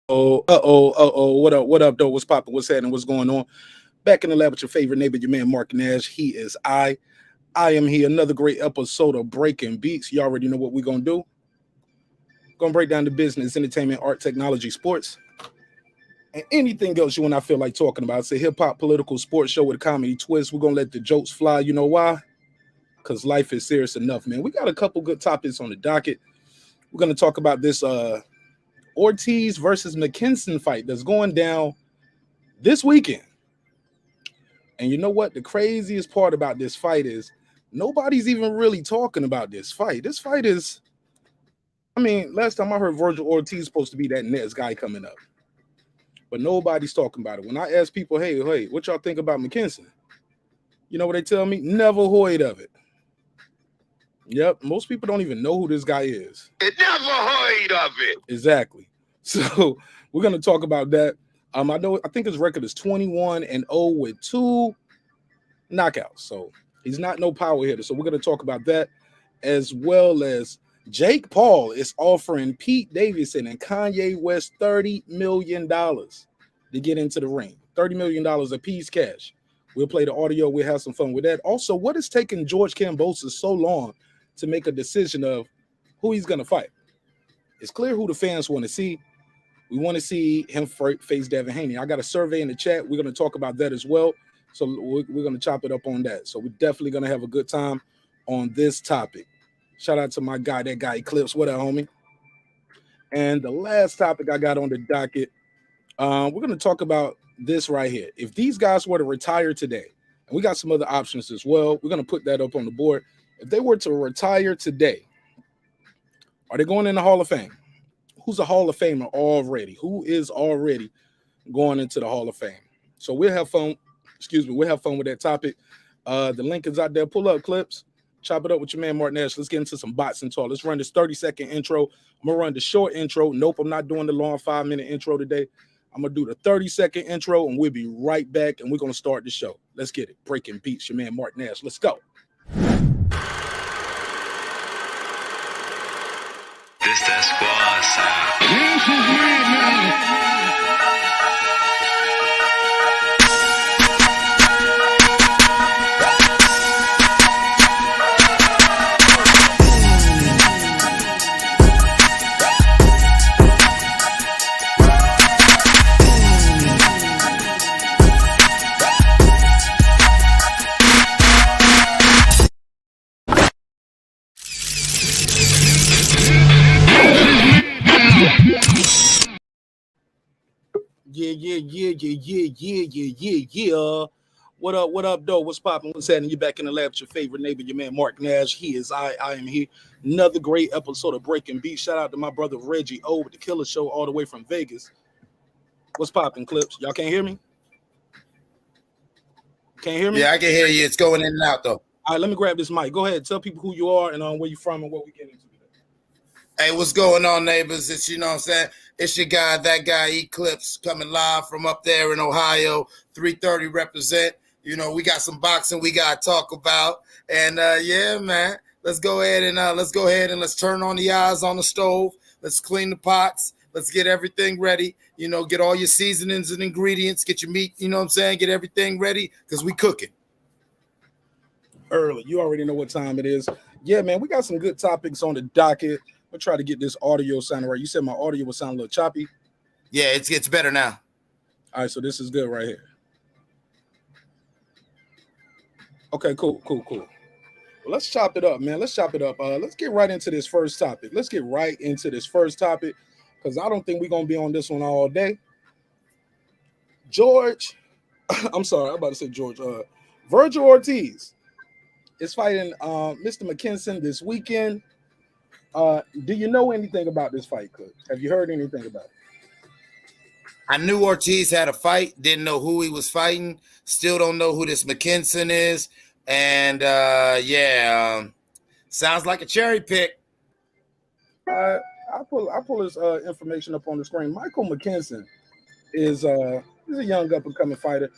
What up, though? What's poppin'? What's happening? What's going on? Back in the lab with your favorite neighbor, your man McKinson. He is I. I am here. Another great episode of Breaking Beats. You already know what we're gonna do. Gonna break down the business, entertainment, art, technology, sports, and anything else you and I feel like talking about. It's a hip hop political sports show with a comedy twist. We're gonna let the jokes fly. You know why? Because life is serious enough, man. We got a couple good topics on the docket. We're gonna talk about this Ortiz versus Mckinson fight that's going down this weekend. And you know what? The craziest part about this fight is nobody's even really talking about this fight. This fight is, last time I heard Virgil Ortiz is supposed to be that next guy coming up. But nobody's talking about it. When I ask people, hey, what y'all think about Mckinson? You know what they tell me? Never heard of it. Yep, most people don't even know who this guy is. Never heard of it. Exactly. So we're gonna talk about that. I think his record is 21-0 with 2 knockouts. So he's not no power hitter. So we're gonna talk about that, as well as Jake Paul is offering Pete Davidson and Kanye West $30 million to get into the ring. $30 million a piece cash. We'll play the audio. We'll have some fun with that. Also, what is taking George Cambosis so long to make a decision of who he's going to fight? It's clear who the fans want to see. We want to see him face Devin Haney. I got a survey in the chat. We're going to talk about that as well. So we're going to chop it up on that. So we're definitely going to have a good time on this topic. Shout out to my guy, that guy Eclipse. What up, homie? And the last topic I got on the docket, we're going to talk about this right here. If these guys were to retire today, and we got some other options as well, we're going to put that up on the board. If they were to retire today, are they going in the Hall of Fame? Who's a Hall of Famer already? Who is already going into the Hall of Fame? So we'll have fun. We'll have fun with that topic. The link is out there. Pull up clips. Chop it up with your man marqnash. Let's get into some boxing talk. Let's run this 30-second intro. I'm going to run the short intro. Nope, I'm not doing the long 5-minute intro today. I'm going to do the 30-second intro, and we'll be right back, and we're going to start the show. Let's get it. Breaking Beats, your man marqnash. Let's go. This that squad sound. Yeah. What up, though? What's popping? What's happening? You're back in the lab with your favorite neighbor, your man McKinson. He is I am here. Another great episode of Breaking Beats. Shout out to my brother Reggie O with the Killer Show all the way from Vegas. What's popping, Clips? Y'all can't hear me? Can't hear me? Yeah, I can hear you. It's going in and out, though. All right, let me grab this mic. Go ahead. Tell people who you are and where you from and what we get into today. Hey, what's going on, neighbors? It's, you know what I'm saying? It's your guy, that guy, Eclipse, coming live from up there in Ohio. 330 represent. You know, we got some boxing we got to talk about. And, yeah, man, let's go ahead and let's turn on the eyes on the stove. Let's clean the pots. Let's get everything ready. You know, get all your seasonings and ingredients. Get your meat, you know what I'm saying? Get everything ready because we cooking. Early. You already know what time it is. Yeah, man, we got some good topics on the docket. We'll try to get this audio sounding right. You said my audio would sound a little choppy. Yeah, it gets better now. All right, so this is good right here. Okay, cool. Well, let's chop it up, man. Let's get right into this first topic. Because I don't think we're going to be on this one all day. George, I'm sorry, I'm about to say George. Virgil Ortiz is fighting Mr. Mckinson this weekend. Do you know anything about this fight, Clip? Have you heard anything about it? I knew Ortiz had a fight, didn't know who he was fighting, still don't know who this Mckinson is. And sounds like a cherry pick. I pull his information up on the screen. Michael Mckinson is he's a young up and coming fighter,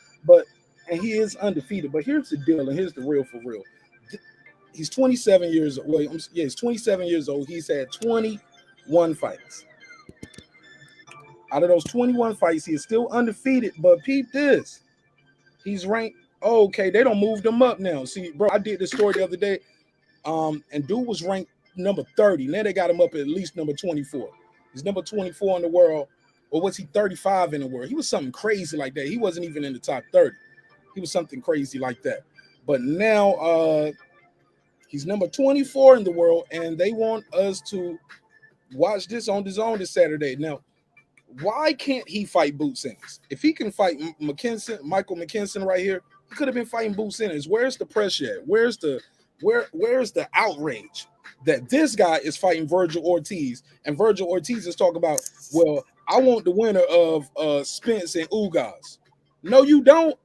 and he is undefeated. But here's the deal, and here's the real for real. He's 27 years old. He's 27 years old. He's had 21 fights. Out of those 21 fights, he is still undefeated. But peep this. He's ranked. Oh, okay, they don't move him up now. See, bro, I did this story the other day. And dude was ranked number 30. Now they got him up at least number 24. He's number 24 in the world. Or was he 35 in the world? He was something crazy like that. He wasn't even in the top 30. He was something crazy like that. But now he's number 24 in the world, and they want us to watch this on DAZN this Saturday. Now, why can't he fight Boot Simmons? If he can fight Mckinson, Michael Mckinson right here, he could have been fighting Boot Simmons. Where's the pressure at? Where's the outrage that this guy is fighting Virgil Ortiz? And Virgil Ortiz is talking about, well, I want the winner of Spence and Ugas. No, you don't.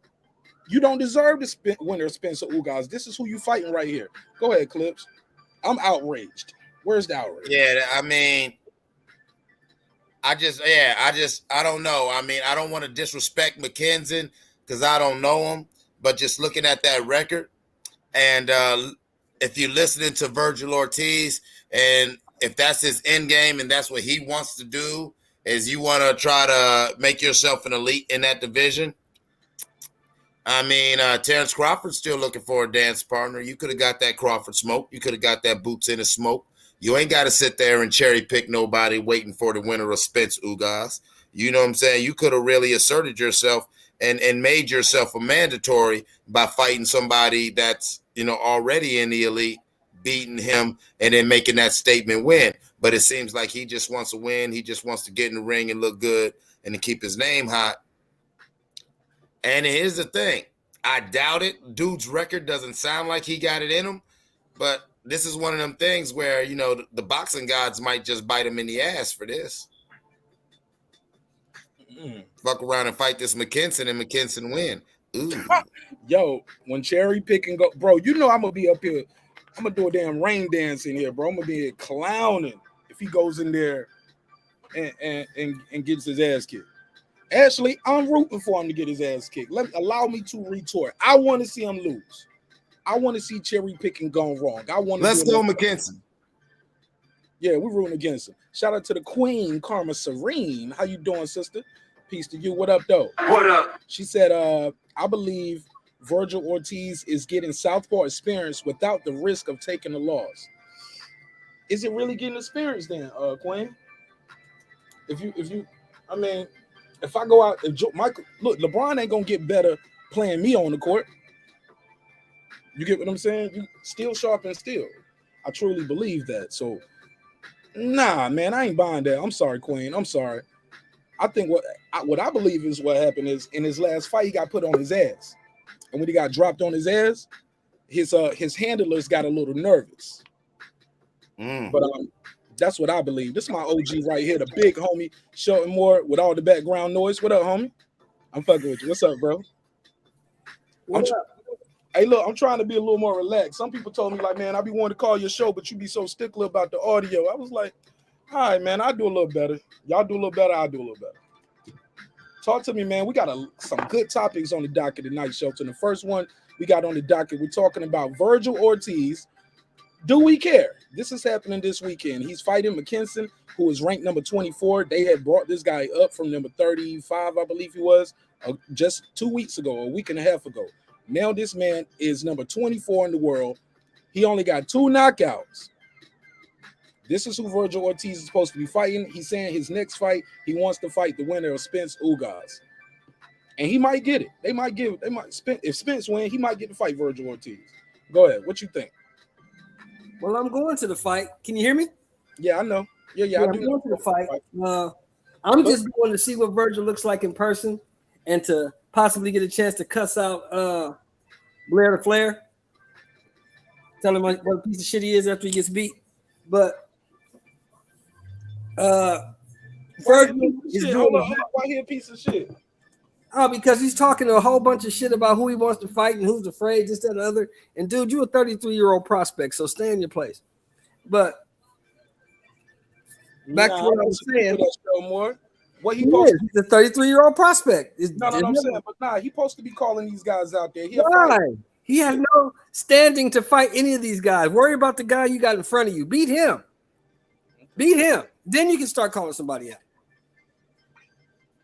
You don't deserve the winner of Spence or Ugas. This is who you fighting right here. Go ahead, Clips. I'm outraged. Where's the outrage? Yeah, I mean, I don't know. I mean, I don't want to disrespect Mckinson because I don't know him, but just looking at that record, and if you're listening to Virgil Ortiz, and if that's his end game and that's what he wants to do, is you want to try to make yourself an elite in that division. I mean, Terrence Crawford's still looking for a dance partner. You could have got that Crawford smoke. You could have got that Boots in the smoke. You ain't got to sit there and cherry pick nobody waiting for the winner of Spence Ugas. You know what I'm saying? You could have really asserted yourself and made yourself a mandatory by fighting somebody that's, you know, already in the elite, beating him, and then making that statement win. But it seems like he just wants to win. He just wants to get in the ring and look good and to keep his name hot. And here's the thing. I doubt it. Dude's record doesn't sound like he got it in him. But this is one of them things where, you know, the boxing gods might just bite him in the ass for this. Fuck around and fight this Mckinson and Mckinson win. Ooh. Yo, when cherry picking go, bro, you know I'm going to be up here. I'm going to do a damn rain dance in here, bro. I'm going to be clowning if he goes in there and gets his ass kicked. Actually, I'm rooting for him to get his ass kicked. Allow me to retort. I want to see him lose. I want to see cherry picking gone wrong. Let's go, Mckinson. Yeah, we're rooting against him. Shout out to the Queen, Karma Serene. How you doing, sister? Peace to you. What up, though? What up? She said, I believe Virgil Ortiz is getting southpaw experience without the risk of taking a loss. Is it really getting experience then, Queen? I mean, if I go out, Michael, look, LeBron ain't gonna get better playing me on the court. You get what I'm saying? You still sharp and still. I truly believe that. So, nah, man, I ain't buying that. I'm sorry, Queen. I'm sorry. I think what I believe is what happened is in his last fight, he got put on his ass, and when he got dropped on his ass, his handlers got a little nervous. But that's what I believe. This is my OG right here, the big homie, Shelton Moore with all the background noise. What up, homie? I'm fucking with you. What's up, bro? Hey, look, I'm trying to be a little more relaxed. Some people told me, like, man, I be wanting to call your show, but you be so stickler about the audio. I was like, all right, man, I do a little better. Y'all do a little better, I do a little better. Talk to me, man. We got some good topics on the docket tonight, Shelton. The first one we got on the docket, we're talking about Virgil Ortiz. Do we care? This is happening this weekend. He's fighting Mckinson, who is ranked number 24. They had brought this guy up from number 35, I believe he was, just 2 weeks ago, a week and a half ago. Now this man is number 24 in the world. He only got 2 knockouts. This is who Virgil Ortiz is supposed to be fighting. He's saying his next fight, he wants to fight the winner of Spence Ugas. And he might get it. If Spence wins, he might get to fight Virgil Ortiz. Go ahead. What you think? Well, I'm going to the fight. Can you hear me? Yeah, I know. Yeah, I do. I'm going to the fight. I'm just going to see what Virgil looks like in person and to possibly get a chance to cuss out Blair the Flair. Tell him what a piece of shit he is after he gets beat. But Virgil is doing why he a piece of shit? Oh, because he's talking a whole bunch of shit about who he wants to fight and who's afraid, this, that, and the other. And dude, you're a 33-year-old prospect, so stay in your place. But back to what I was saying. What he supposed to he's a 33-year-old prospect. No, I'm saying, but he's supposed to be calling these guys out there. He has no standing to fight any of these guys. Worry about the guy you got in front of you. Beat him. Then you can start calling somebody out.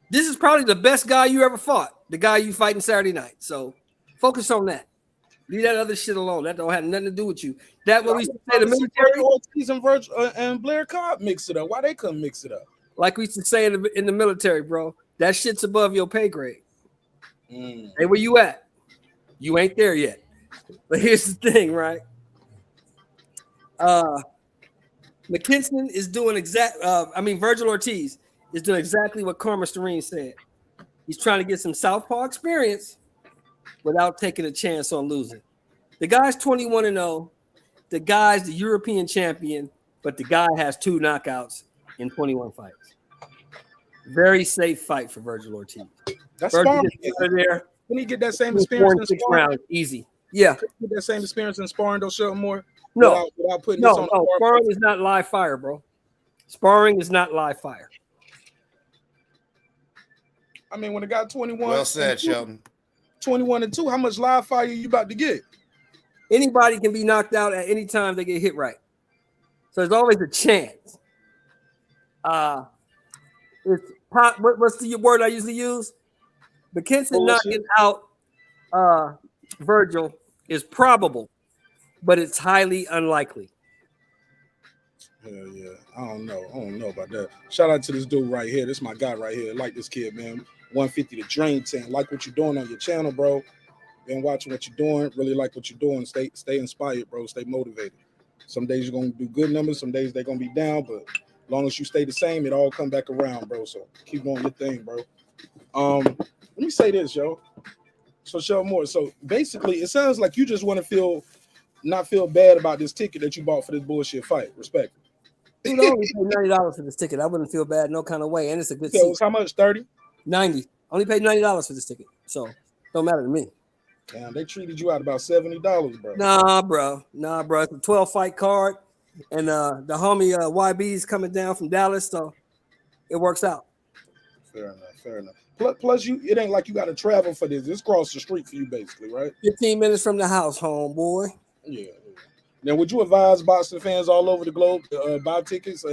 This is probably the best guy you ever fought. The guy you fighting Saturday night. So focus on that. Leave that other shit alone. That don't have nothing to do with you. That what we used to say the military. Ortiz and and Blair Cobb mix it up. Why they couldn't mix it up? Like we used to say in the military, bro. That shit's above your pay grade. Hey, where you at? You ain't there yet. But here's the thing, right? Mckinson is doing Virgil Ortiz is doing exactly what Karma Serene said. He's trying to get some southpaw experience without taking a chance on losing. The guy's 21-0. The guy's the European champion, but the guy has 2 knockouts in 21 fights. Very safe fight for Virgil Ortiz. That's Virgil there. Can he get that same experience in sparring? Rounds, easy. Yeah. Can he get that same experience in sparring, though, show more? No. Without putting this on the sparring is not live fire, bro. Sparring is not live fire. I mean, when it got 21. Well said, Sheldon. 21-2, how much live fire you about to get? Anybody can be knocked out at any time they get hit right. So there's always a chance. What's the word I usually use? Mckinson knocking out Virgil is probable, but it's highly unlikely. Hell yeah. I don't know about that. Shout out to this dude right here. This is my guy right here. I like this kid, man. 150 to Drain 10. Like what you're doing on your channel, bro. Been watching what you're doing. Really like what you're doing. Stay inspired, bro. Stay motivated. Some days you're gonna do good numbers, some days they're gonna be down, but as long as you stay the same, it all come back around, bro. So keep doing your thing, bro. Let me say this, yo. So show more. So basically, it sounds like you just want to not feel bad about this ticket that you bought for this bullshit fight. Respect. Dude, I only paid $90 for this ticket. I wouldn't feel bad no kind of way, and it's a good seat. So how much? 30? 90. Only paid $90 for this ticket, so don't matter to me. Damn, they treated you out about $70, bro. Nah, bro. It's a 12-fight card, and the homie YB is coming down from Dallas, so it works out. Fair enough. Plus, it ain't like you got to travel for this. It's across the street for you, basically, right? 15 minutes from the house, homeboy. Yeah. Now, would you advise boxing fans all over the globe to buy tickets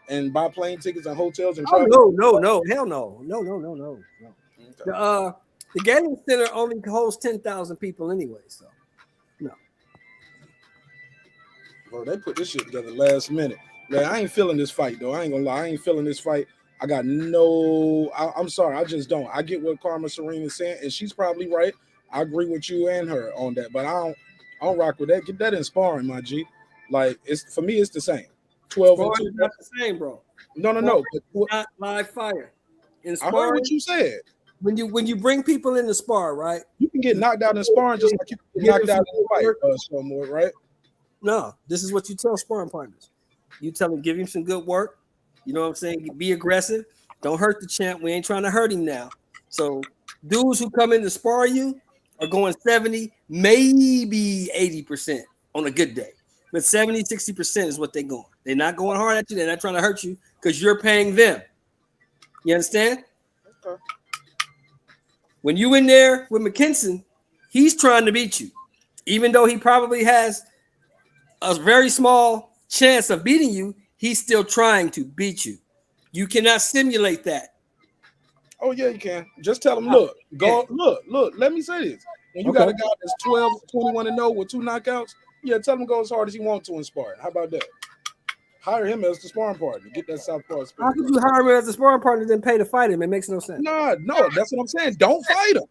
and buy plane tickets and hotels and travel? No, hell no. Okay. The Gaming Center only holds 10,000 people anyway, so no. Bro, they put this shit together last minute. Man, I ain't feeling this fight, though. I ain't gonna lie. I ain't feeling this fight. I got I'm sorry. I just don't. I get what Karma Serene is saying, and she's probably right. I agree with you and her on that, but I don't rock with that. Get that in sparring, my G. Like, for me, it's the same. 12 and 2. Not the same, bro. No. It's not live fire. In sparring, I heard what you said. When you bring people in the spar, right? You can get knocked out in sparring just like you can get knocked out in the fight, right? No, this is what you tell sparring partners. You tell them, give him some good work. You know what I'm saying? Be aggressive. Don't hurt the champ. We ain't trying to hurt him now. So dudes who come in to spar you are going 70, maybe 80% on a good day. But 70, 60% is what they're going. They're not going hard at you. They're not trying to hurt you because you're paying them. You understand? Okay. When you in there with Mckinson, he's trying to beat you. Even though he probably has a very small chance of beating you, he's still trying to beat you. You cannot simulate that. Oh, yeah, you can. Just tell him, look, let me say this. When you got a guy that's 12, 21-0 with 2 knockouts, tell him go as hard as he wants to in sparring. How about that? Hire him as the sparring partner. Get that southpaw experience. How could you hire him as the sparring partner then pay to fight him? It makes no sense. No, that's what I'm saying. Don't fight him.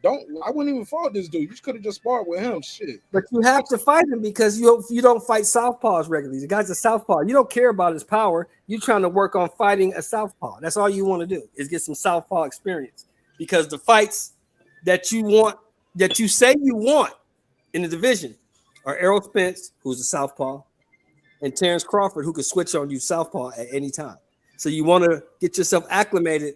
I wouldn't even fought this dude. You could have just sparred with him. Shit. But you have to fight him because you don't fight southpaws regularly. The guy's a southpaw. You don't care about his power. You're trying to work on fighting a southpaw. That's all you want to do is get some southpaw experience. Because the fights that you want, that you say you want in the division are Errol Spence, who's a southpaw, and Terrence Crawford, who could switch on you southpaw at any time. So you want to get yourself acclimated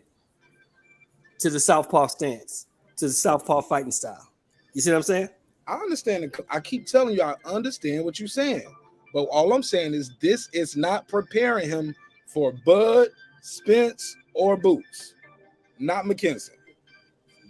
to the southpaw stance, to the southpaw fighting style. You see what I'm saying? I understand. I keep telling you, I understand what you're saying. But all I'm saying is this is not preparing him for Bud, Spence, or Boots. Not Mckinson.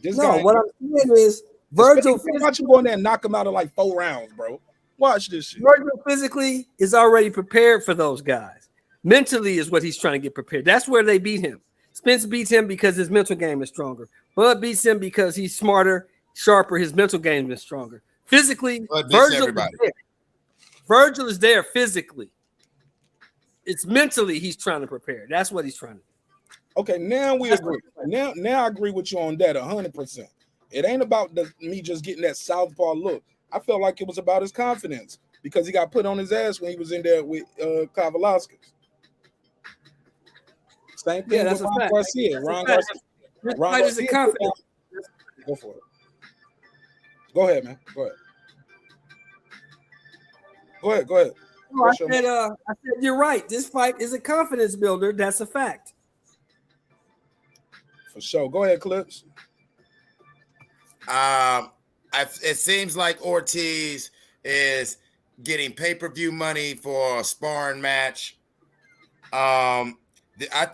What I'm saying is Virgil. Watch him go in there and knock him out in like 4 rounds, bro. Watch this shit. Virgil physically is already prepared for those guys. Mentally is what he's trying to get prepared. That's where they beat him. Spence beats him because his mental game is stronger. Bud beats him because he's smarter, sharper. His mental game is stronger. Physically, Virgil is there physically. It's mentally he's trying to prepare. That's what he's trying to do. Okay, now we agree. Now I agree with you on that 100%. It ain't about me just getting that southpaw look. I felt like it was about his confidence because he got put on his ass when he was in there with Kavalauskas. Same thing with Ron Garcia. Ron Garcia. Confidence. Go for it. Go ahead, man. Go ahead. No, I said you're right. This fight is a confidence builder. That's a fact. For sure. Go ahead, Clips. It seems like Ortiz is getting pay-per-view money for a sparring match. I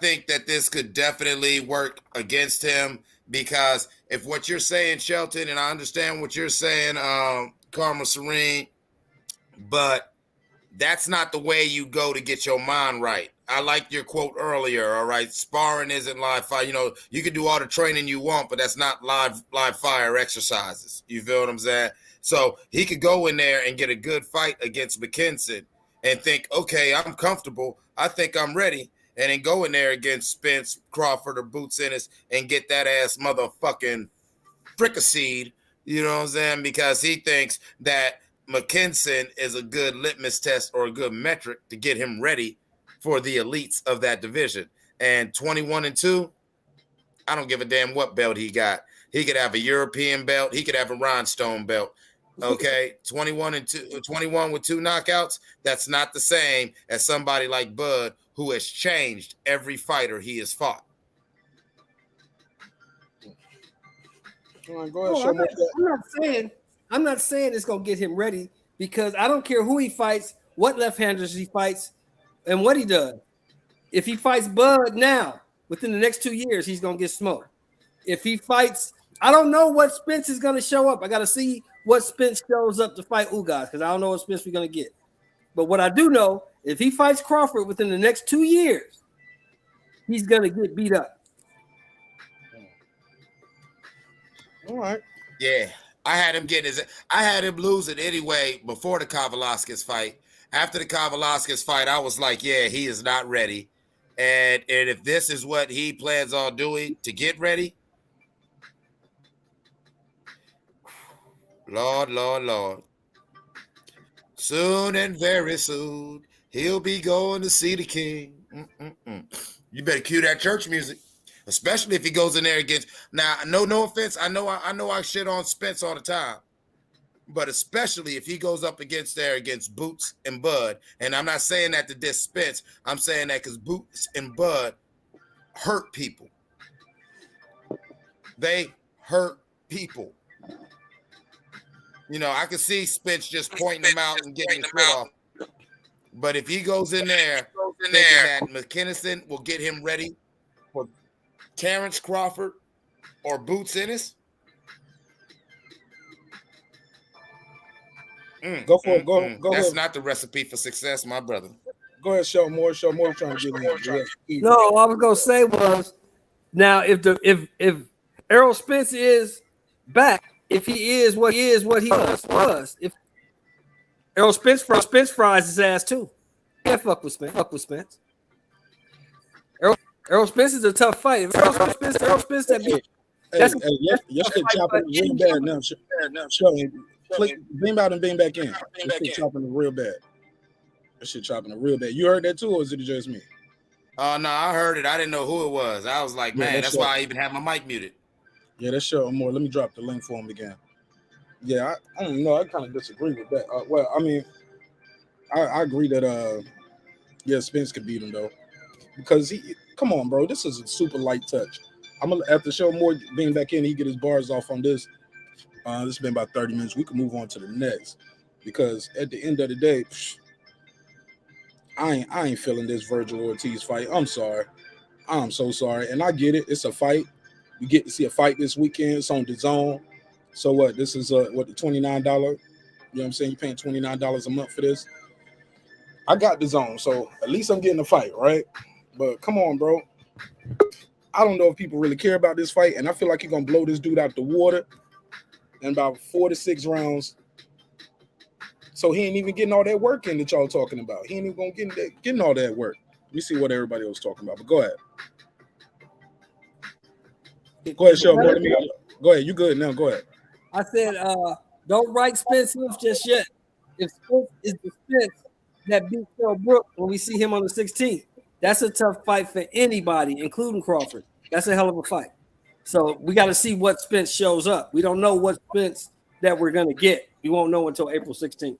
think that this could definitely work against him because if what you're saying, Shelton, and I understand what you're saying, Karma Serene, but that's not the way you go to get your mind right. I liked your quote earlier, all right? Sparring isn't live fire. You know, you can do all the training you want, but that's not live fire exercises. You feel what I'm saying? So he could go in there and get a good fight against Mckinson and think, okay, I'm comfortable. I think I'm ready. And then go in there against Spence, Crawford, or Boots Ennis and get that ass motherfucking fricasseed, you know what I'm saying? Because he thinks that Mckinson is a good litmus test or a good metric to get him ready for the elites of that division. And 21-2, I don't give a damn what belt he got. He could have a European belt. He could have a rhinestone belt. Okay, 21 with 2 knockouts. That's not the same as somebody like Bud, who has changed every fighter he has fought. Go ahead, I'm not saying it's gonna get him ready because I don't care who he fights, what left-handers he fights, and what he does. If he fights Bud now, within the next 2 years, he's gonna get smoked. If he fights, I don't know what Spence is gonna show up. I gotta see what Spence shows up to fight Ugas because I don't know what Spence we're gonna get. But what I do know, if he fights Crawford within the next 2 years, he's gonna get beat up. All right. Yeah, I had him lose it anyway before the Kavalauskas fight. After the Kavalauskas fight, I was like, yeah, he is not ready. And if this is what he plans on doing to get ready, Lord. Soon and very soon, he'll be going to see the king. You better cue that church music, especially if he goes in there against. Now, no offense. I know I shit on Spence all the time, but especially if he goes up against Boots and Bud. And I'm not saying that to diss Spence. I'm saying that because Boots and Bud hurt people. They hurt people. You know, I could see Spence just pointing them out and getting his foot off. But if he goes in there thinking that Mckinson will get him ready for Terrence Crawford or Boots Ennis, go for it. Go. That's ahead. not the recipe for success, my brother. Go ahead, show more. Trying to get in. No, all I was gonna say was, now if Errol Spence is back, if he is what he was, if Errol Spence fries his ass too. Yeah, fuck with Spence. Errol Spence is a tough fight. If Errol Spence that bitch. Your shit chopping real bad now. Show beam out and beam back in. Your shit chopping real bad. That shit chopping it real bad. You heard that too, or is it just me? No, I heard it. I didn't know who it was. I was like, man, that's why I even have my mic muted. Yeah, that's sure more. Let me drop the link for him again. Yeah, I don't know. I kind of disagree with that. Well, I mean, I agree that Spence could beat him though, because come on, bro, this is a super light touch. I'm gonna have to show more being back in. He get his bars off on this. This has been about 30 minutes. We can move on to the next because at the end of the day, I ain't feeling this Virgil Ortiz fight. I'm sorry. I'm so sorry, and I get it. It's a fight. We get to see a fight this weekend. It's on DAZN. So what? This is the $29. You know what I'm saying? You're paying $29 a month for this. I got DAZN, so at least I'm getting a fight, right? But come on, bro. I don't know if people really care about this fight, and I feel like he's gonna blow this dude out the water in about 4 to 6 rounds. So he ain't even getting all that work in that y'all talking about. He ain't even gonna getting all that work. We see what everybody else talking about, but go ahead. Go ahead, Cheryl. Go ahead. You good now? Go ahead. I said, don't write Spence just yet. If Spence is the Spence that beat Phil Brook when we see him on the 16th, that's a tough fight for anybody, including Crawford. That's a hell of a fight. So we got to see what Spence shows up. We don't know what Spence that we're going to get. We won't know until April 16th.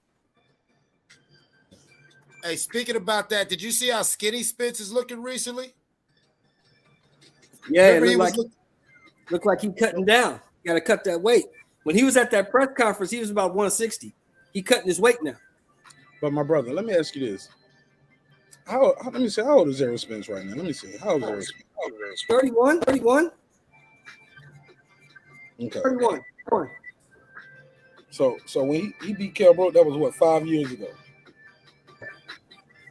Hey, speaking about that, did you see how skinny Spence is looking recently? Yeah, it looked like he cutting down. Got to cut that weight. When he was at that press conference, he was about 160. He cutting his weight now. But my brother, let me ask you this. Let me see. How old is Errol Spence right now? Let me see. How old is Errol Spence? 31. Okay. 31. So when he beat Kell Brook, that was what, 5 years ago?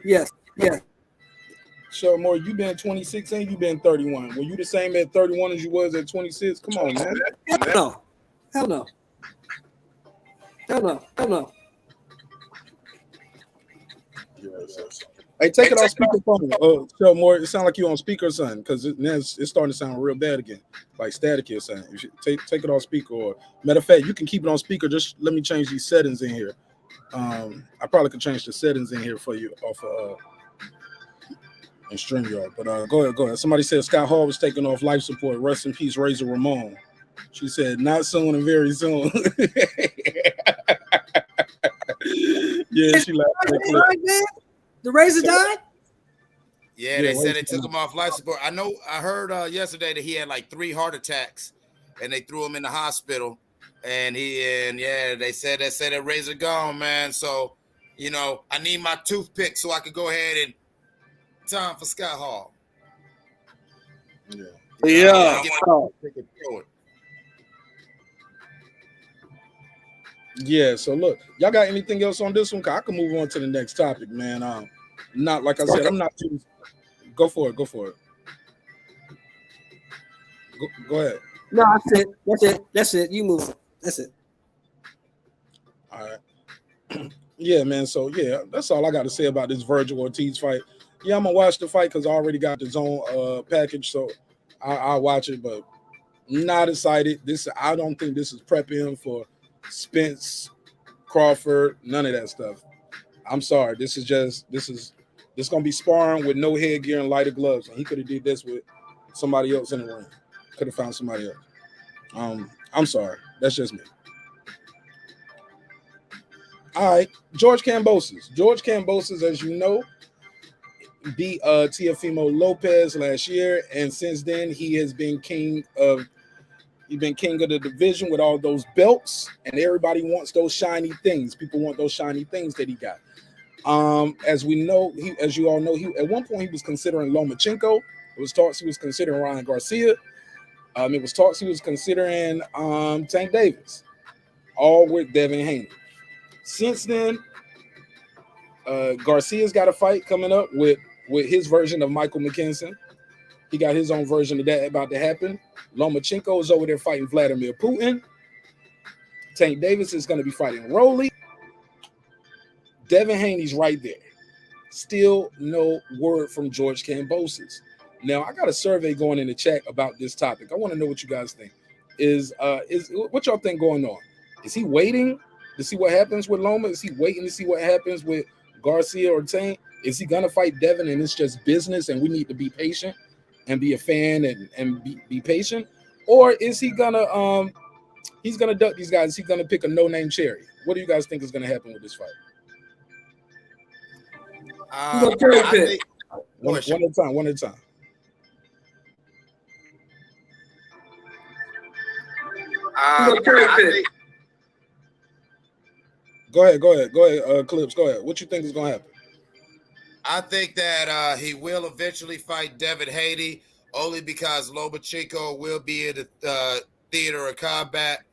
Yes. So more, you been 26 and you been 31. Were you the same at 31 as you was at 26? Come on, man. Hell no. Hey, take it off speakerphone. So more, it sounds like you on speaker or something, because it's starting to sound real bad again, like staticky or something. You should take it off speaker, or matter of fact, you can keep it on speaker. Just let me change these settings in here. I probably could change the settings in here for you off of and StreamYard. But go ahead. Somebody said Scott Hall was taking off life support. Rest in peace, Razor Ramon. She said, not soon and very soon. Yeah, she laughed. The Razor died? Yeah, they said they took him off life support. I heard yesterday that he had like 3 heart attacks and they threw him in the hospital. And they said that Razor gone, man. So, I need my toothpick so I could go ahead and time for Scott Hall. Yeah. Yeah, so look, y'all got anything else on this one? I can move on to the next topic, man. Not like I said, I'm not too. Go for it. Go ahead. No, that's it. You move. That's it. All right. Yeah, man. So yeah, that's all I got to say about this Virgil Ortiz fight. Yeah, I'm gonna watch the fight because I already got the zone package, so I'll watch it, but not excited. I don't think this is prepping for Spence, Crawford, none of that stuff. I'm sorry. This is gonna be sparring with no headgear and lighter gloves. And he could have did this with somebody else in the ring. Could have found somebody else. I'm sorry. That's just me. All right, George Cambosis, as you know, beat Teofimo Lopez last year, and since then he has been king of the division with all those belts, and everybody wants those shiny things. People want those shiny things that he got. As you all know, at one point he was considering Lomachenko. It was talks he was considering Ryan Garcia. It was talks he was considering Tank Davis, all with Devin Haney. Since then, Garcia's got a fight coming up with his version of Michael Mckinson. He got his own version of that about to happen. Lomachenko is over there fighting Vladimir Putin. Tank Davis is going to be fighting Rolly. Devin Haney's right there. Still no word from George Kambosos. Now, I got a survey going in the chat about this topic. I want to know what you guys think. Is what y'all think going on? Is he waiting to see what happens with Loma? Is he waiting to see what happens with Garcia or Tank? Is he gonna fight Devin and it's just business and we need to be patient and be a fan and be patient? Or is he gonna he's gonna duck these guys? Is he gonna pick a no-name cherry? What do you guys think is gonna happen with this fight? One at a time. Go ahead, Clips. Go ahead. What you think is gonna happen? I think that he will eventually fight Devin Haney, only because Lomachenko will be in the theater of combat.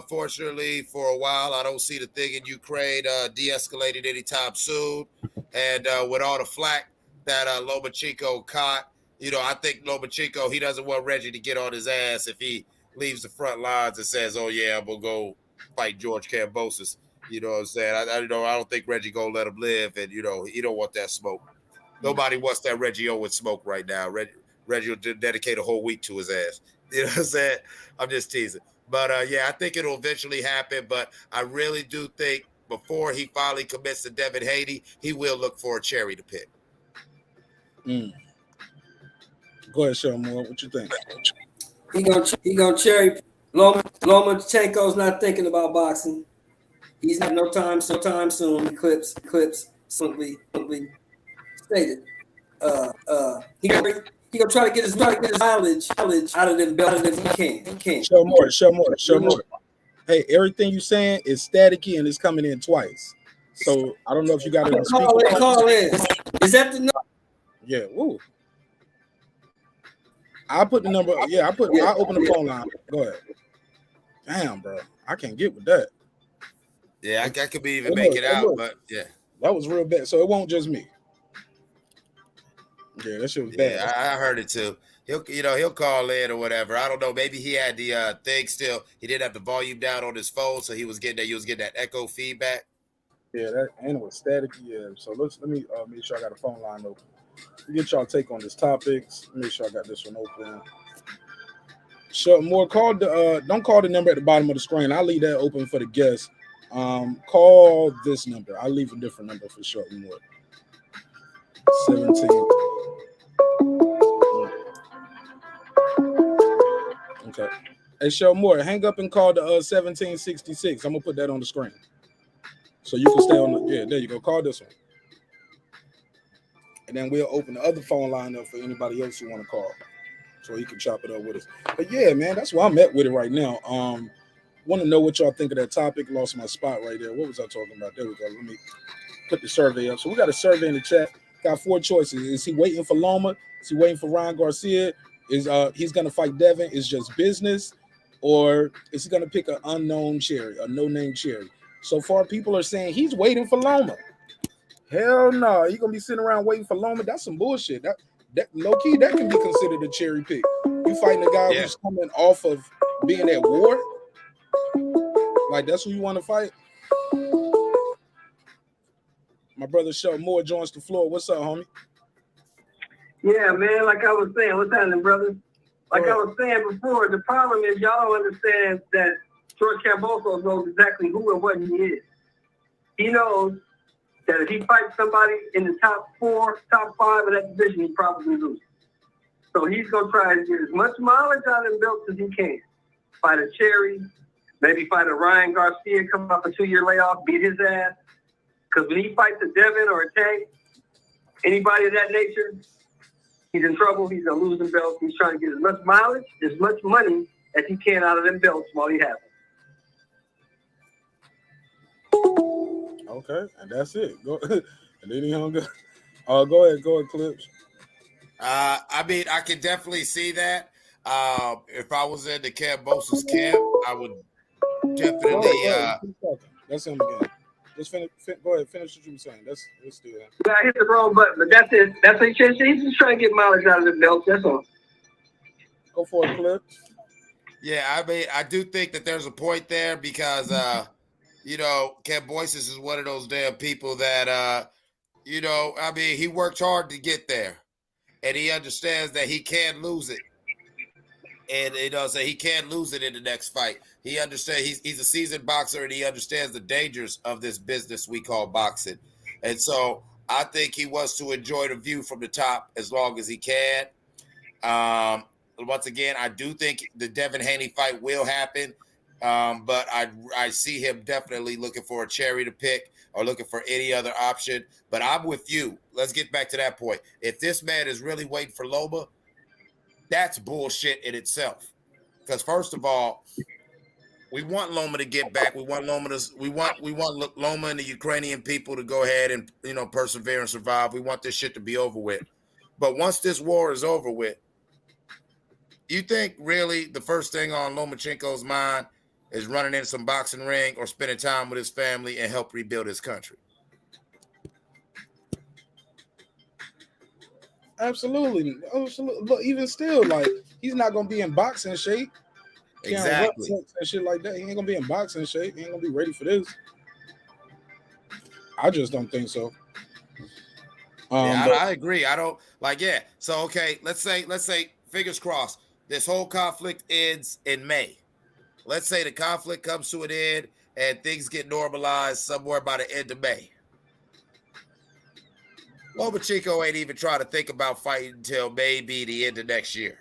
Fortunately, for a while, I don't see the thing in Ukraine de-escalating anytime soon. And with all the flack that Lomachenko caught, I think Lomachenko, he doesn't want Reggie to get on his ass if he leaves the front lines and says, "Oh yeah, I'm gonna go fight George Cambosis." You know what I'm saying? I don't think Reggie gonna let him live, and he don't want that smoke. Nobody wants that Reggie Owens smoke right now. Reggie will dedicate a whole week to his ass. You know what I'm saying? I'm just teasing. But yeah, I think it'll eventually happen. But I really do think before he finally commits to Devin Haney, he will look for a cherry to pick. Go ahead, Sean Moore. What you think? He gonna cherry. Lomachenko's not thinking about boxing. He's not no time soon. Clips simply stated. He gonna try to get his mileage out of them belts if he can. Show more. Hey, everything you saying is staticky and it's coming in twice. So I don't know if you got to call in. Is that the number? Yeah. Woo. I put the number. Yeah, I open the phone line. Go ahead. Damn, bro, I can't get with that. Yeah, I could be even make it out, but yeah, that was real bad. So it won't just me. Yeah, that shit was bad. I heard it too. He'll call in or whatever. I don't know. Maybe he had the thing still. He didn't have the volume down on his phone, so he was getting that echo feedback. Yeah, that and it was static. Yeah. So let me make sure I got a phone line open. Get y'all take on this topics. Make sure I got this one open. Short more call don't call the number at the bottom of the screen. I'll leave that open for the guests. Call this number. I'll leave a different number for short more. 17. Okay. Hey, show more. Hang up and call the 1766. I'm gonna put that on the screen. So you can stay on the there you go. Call this one. And then we'll open the other phone line up for anybody else who want to call. So he can chop it up with us. But yeah, man, that's where I'm at with it right now. Want to know what y'all think of that topic. Lost my spot right there. What was I talking about? There we go. Let me put the survey up. So we got a survey in the chat. Got 4 choices. Is he waiting for Loma? Is he waiting for Ryan Garcia? Is he's gonna fight Devin? Is just business? Or is he gonna pick an unknown cherry, a no-name cherry? So far, people are saying he's waiting for Loma. Hell no, you gonna be sitting around waiting for Loma? That's some bullshit. That low key, that can be considered a cherry pick. You fighting a guy who's coming off of being at war. Like that's who you want to fight. My brother Shell Moore joins the floor. What's up, homie? Yeah, man. Like I was saying, what's happening, brother? Like I was saying before, the problem is y'all don't understand that George Cambosos knows exactly who and what he is. He knows that if he fights somebody in the top 4, top 5 of that division, he probably loses. So he's going to try to get as much mileage out of them belts as he can. Fight a Cherry, maybe fight a Ryan Garcia, come off a 2-year layoff, beat his ass. Because when he fights a Devin or a Tank, anybody of that nature, he's in trouble. He's going to lose the belts. He's trying to get as much mileage, as much money as he can out of them belts while he has them. Okay, and that's it. Go and then he hung up. Go ahead, Clips. I mean, I can definitely see that. If I was in the Cambosis camp, I would definitely. That's him again. Just go ahead, finish what you were saying. Let's do that. I hit the wrong button, but that's it. That's what he's just trying to get mileage out of the belt. That's all. Go for it, Clips. Yeah, I mean, I do think that there's a point there because, Cambosis is one of those damn people that, I mean, he worked hard to get there, and he understands that he can't lose it. And so he can't lose it in the next fight. He understands he's a seasoned boxer, and he understands the dangers of this business we call boxing. And so I think he wants to enjoy the view from the top as long as he can. Once again, I do think the Devin Haney fight will happen, but I see him definitely looking for a cherry to pick or looking for any other option. But I'm with you. Let's get back to that point. If this man is really waiting for Loma, that's bullshit in itself. Because first of all, we want Loma to get back. We want Loma and the Ukrainian people to go ahead and persevere and survive. We want this shit to be over with. But once this war is over with, you think really the first thing on Lomachenko's mind is running in some boxing ring or spending time with his family and help rebuild his country? Absolutely. Look, even still, like he's not gonna be in boxing shape. Exactly. And shit like that. He ain't gonna be in boxing shape. He ain't gonna be ready for this. I just don't think so. I agree. I don't like. Yeah. So okay, let's say fingers crossed. This whole conflict ends in May. Let's say the conflict comes to an end and things get normalized somewhere by the end of May. Lomachenko ain't even trying to think about fighting until maybe the end of next year.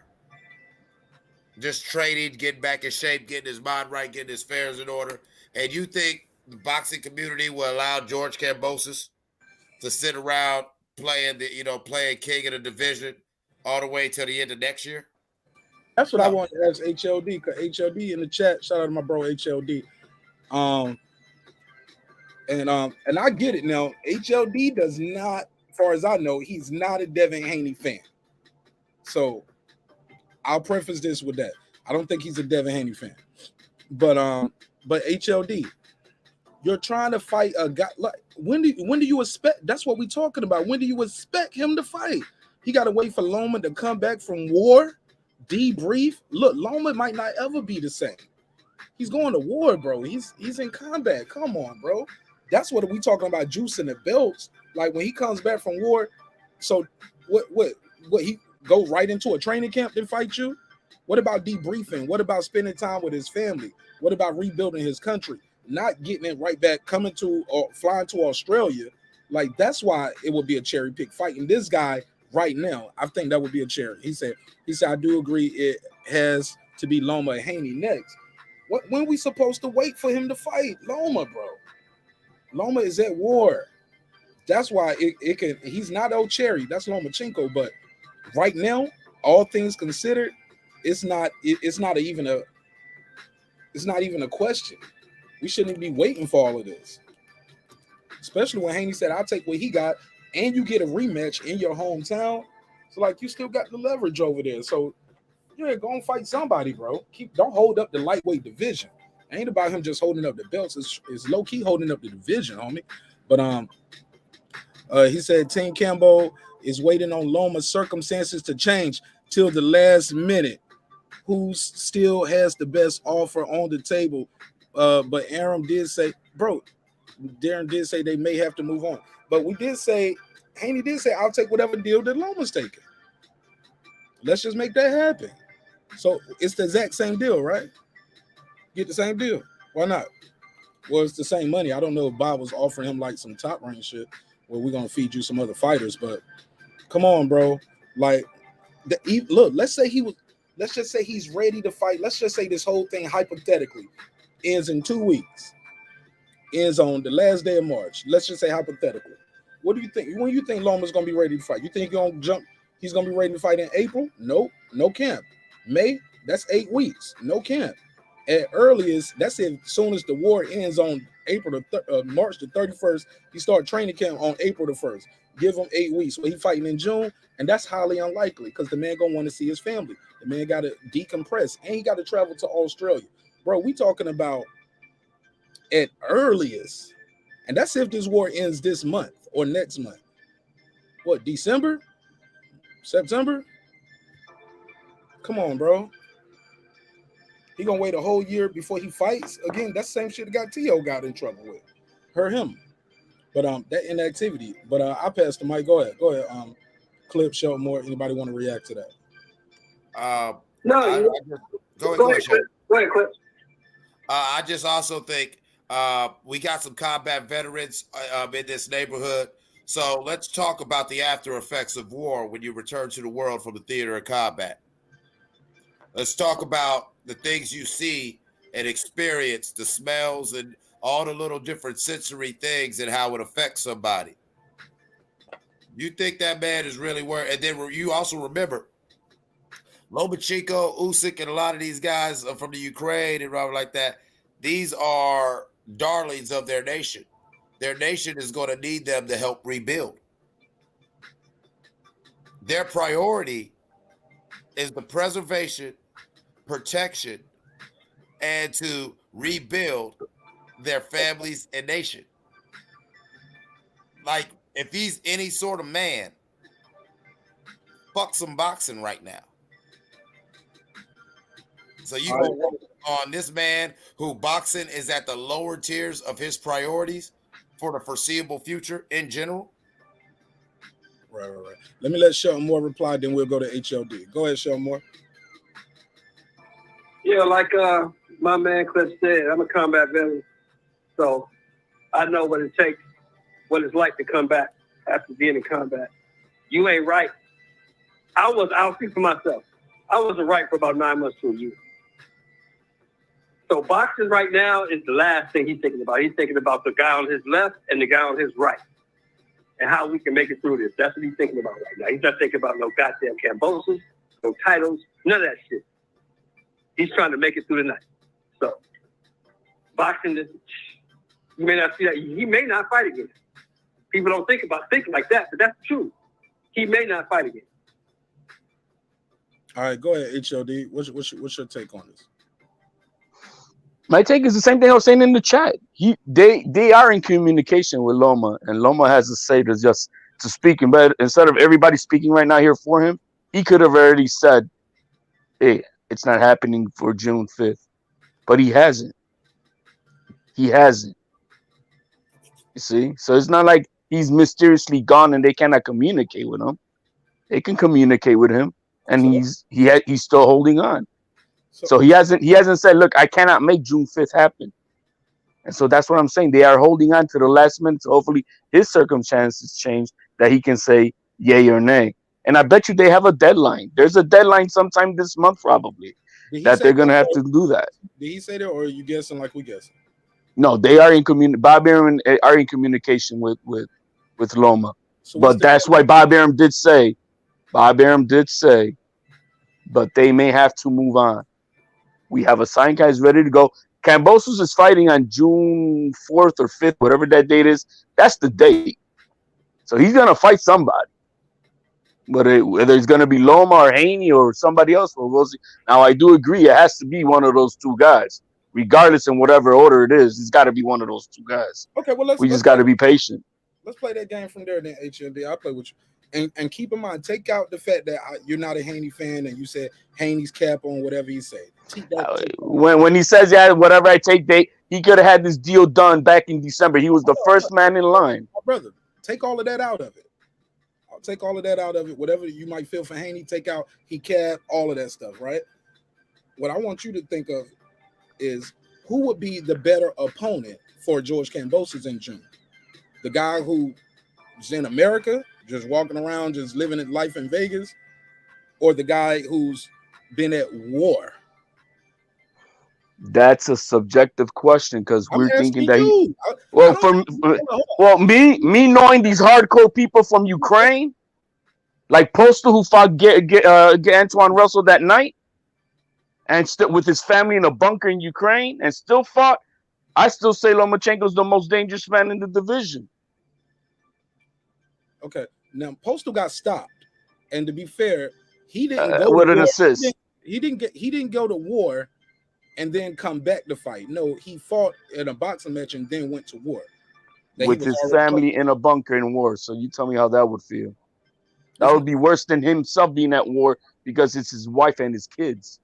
Just training, getting back in shape, getting his mind right, getting his affairs in order. And you think the boxing community will allow George Cambosis to sit around playing king of the division all the way till the end of next year? That's what I want to ask HLD, because HLD in the chat, shout out to my bro HLD. And I get it now. HLD does not, as far as I know, he's not a Devin Haney fan. So I'll preface this with that. I don't think he's a Devin Haney fan. But HLD, you're trying to fight a guy. Like when do you expect? That's what we're talking about. When do you expect him to fight? He got to wait for Loma to come back from war, debrief. Look, Loma might not ever be the same. He's going to war, bro. He's in combat. Come on, bro. That's what we talking about, juicing the belts. Like when he comes back from war. So what he go right into a training camp and fight you? What about debriefing? What about spending time with his family? What about rebuilding his country? Not getting it right back, coming to or flying to Australia. Like that's why it would be a cherry pick fight. And this guy right now, I think that would be a cherry. He said, I do agree it has to be Loma and Haney next. When we supposed to wait for him to fight Loma, bro? Loma is at war. That's why it can. He's not old cherry. That's Lomachenko. But right now, all things considered, it's not even a question. We shouldn't be waiting for all of this. Especially when Haney said, "I'll take what he got," and you get a rematch in your hometown. So like you still got the leverage over there. So yeah, go and fight somebody, bro. Don't hold up the lightweight division. It ain't about him just holding up the belts. It's low key holding up the division, homie. But he said Team Cambo is waiting on Loma's circumstances to change till the last minute. Who still has the best offer on the table? But Aram did say, bro, Darren did say they may have to move on. But we did say, Haney did say, I'll take whatever deal that Loma's taking. Let's just make that happen. So it's the exact same deal, right? Get the same deal. Why not? Well, it's the same money. I don't know if Bob was offering him like some top range shit where we're going to feed you some other fighters, but come on, bro. Like, look, let's just say he's ready to fight. Let's just say this whole thing hypothetically ends in 2 weeks. Ends on the last day of March. Let's just say hypothetically. What do you think? When you think Loma's going to be ready to fight? You think he's going to be ready to fight in April? Nope. No camp. May, that's 8 weeks. No camp. At earliest, that's as soon as the war ends on March the 31st. He start training camp on April the 1st. Give him 8 weeks. So he fighting in June, and that's highly unlikely because the man gonna want to see his family. The man got to decompress, and he got to travel to Australia. Bro, we talking about at earliest, and that's if this war ends this month or next month. What, December? September? Come on, bro. He gonna wait a whole year before he fights again. That's the same shit that got T.O. got in trouble with. Hurt him. But that inactivity. But I passed the mic. Go ahead. Clip, show more. Anybody want to react to that? Go ahead, Clip. I just also think we got some combat veterans in this neighborhood. So let's talk about the after effects of war when you return to the world from the theater of combat. Let's talk about the things you see and experience, the smells and all the little different sensory things and how it affects somebody. You think that man is really worth? And then you also remember Lomachenko, Usyk, and a lot of these guys from the Ukraine and whatever like that. These are darlings of their nation. Their nation is going to need them to help rebuild. Their priority is the preservation, protection, and to rebuild their families and nation. Like, if he's any sort of man, fuck some boxing right now. So you All gonna right. work on this man who boxing is at the lower tiers of his priorities for the foreseeable future in general? Right. Let me let Shelton Moore reply, then we'll go to HLD. Go ahead, Shelton Moore. Yeah, like my man Cliff said, I'm a combat veteran, so I know what it takes, what it's like to come back after being in combat. You ain't right. I'll speak for myself. I wasn't right for about 9 months to a year. So boxing right now is the last thing he's thinking about. He's thinking about the guy on his left and the guy on his right and how we can make it through this. That's what he's thinking about right now. He's not thinking about no goddamn Cambosis, no titles, none of that shit. He's trying to make it through the night. So boxing is, you may not see that. He may not fight again. People don't think like that, but that's true. He may not fight again. All right, go ahead, HLD. What's your take on this? My take is the same thing I was saying in the chat. They are in communication with Loma, and Loma has a say to speak. But instead of everybody speaking right now here for him, he could have already said, "Hey, it's not happening for June 5th," but he hasn't. He hasn't. You see, so it's not like he's mysteriously gone and they cannot communicate with him. They can communicate with him, and he's still holding on. So he hasn't said, "Look, I cannot make June 5th happen." And so that's what I'm saying. They are holding on to the last minute. So hopefully his circumstances change that he can say yay or nay. And I bet you they have a deadline. There's a deadline sometime this month probably that they're gonna have to do that. Did he say that, or are you guessing like we guessing? No, they are in Bob Arum are in communication with Loma. So but that's why Bob Arum did say, but they may have to move on. We have a signed guys ready to go. Cambosis is fighting on June 4th or 5th, whatever that date is. That's the date. So he's going to fight somebody. Whether it's going to be Loma or Haney or somebody else, we'll see. Now, I do agree it has to be one of those two guys. Regardless in whatever order it is, it's got to be one of those two guys. Okay, well, we just got to be patient. Let's play that game from there then, HLD. I'll play with you. And keep in mind, take out the fact that you're not a Haney fan and you said Haney's cap on whatever he said. When he says, yeah, whatever I take, he could have had this deal done back in December. He was the first man in line. My brother, take all of that out of it. I'll take all of that out of it. Whatever you might feel for Haney, take out he cap, all of that stuff, right? What I want you to think of is who would be the better opponent for George Cambosis in June? The guy who's in America, just walking around, just living his life in Vegas, or the guy who's been at war? That's a subjective question because we're thinking that me knowing these hardcore people from Ukraine, like Postal who fought get Antoine Russell that night, and still with his family in a bunker in Ukraine and still fought, I still say Lomachenko's the most dangerous man in the division. Okay, now Postal got stopped, and to be fair, he didn't go with an assist. He didn't go to war and then come back to fight. No, he fought in a boxing match and then went to war with his family in a bunker in war. So you tell me how that would feel. That would be worse than himself being at war because it's his wife and his kids.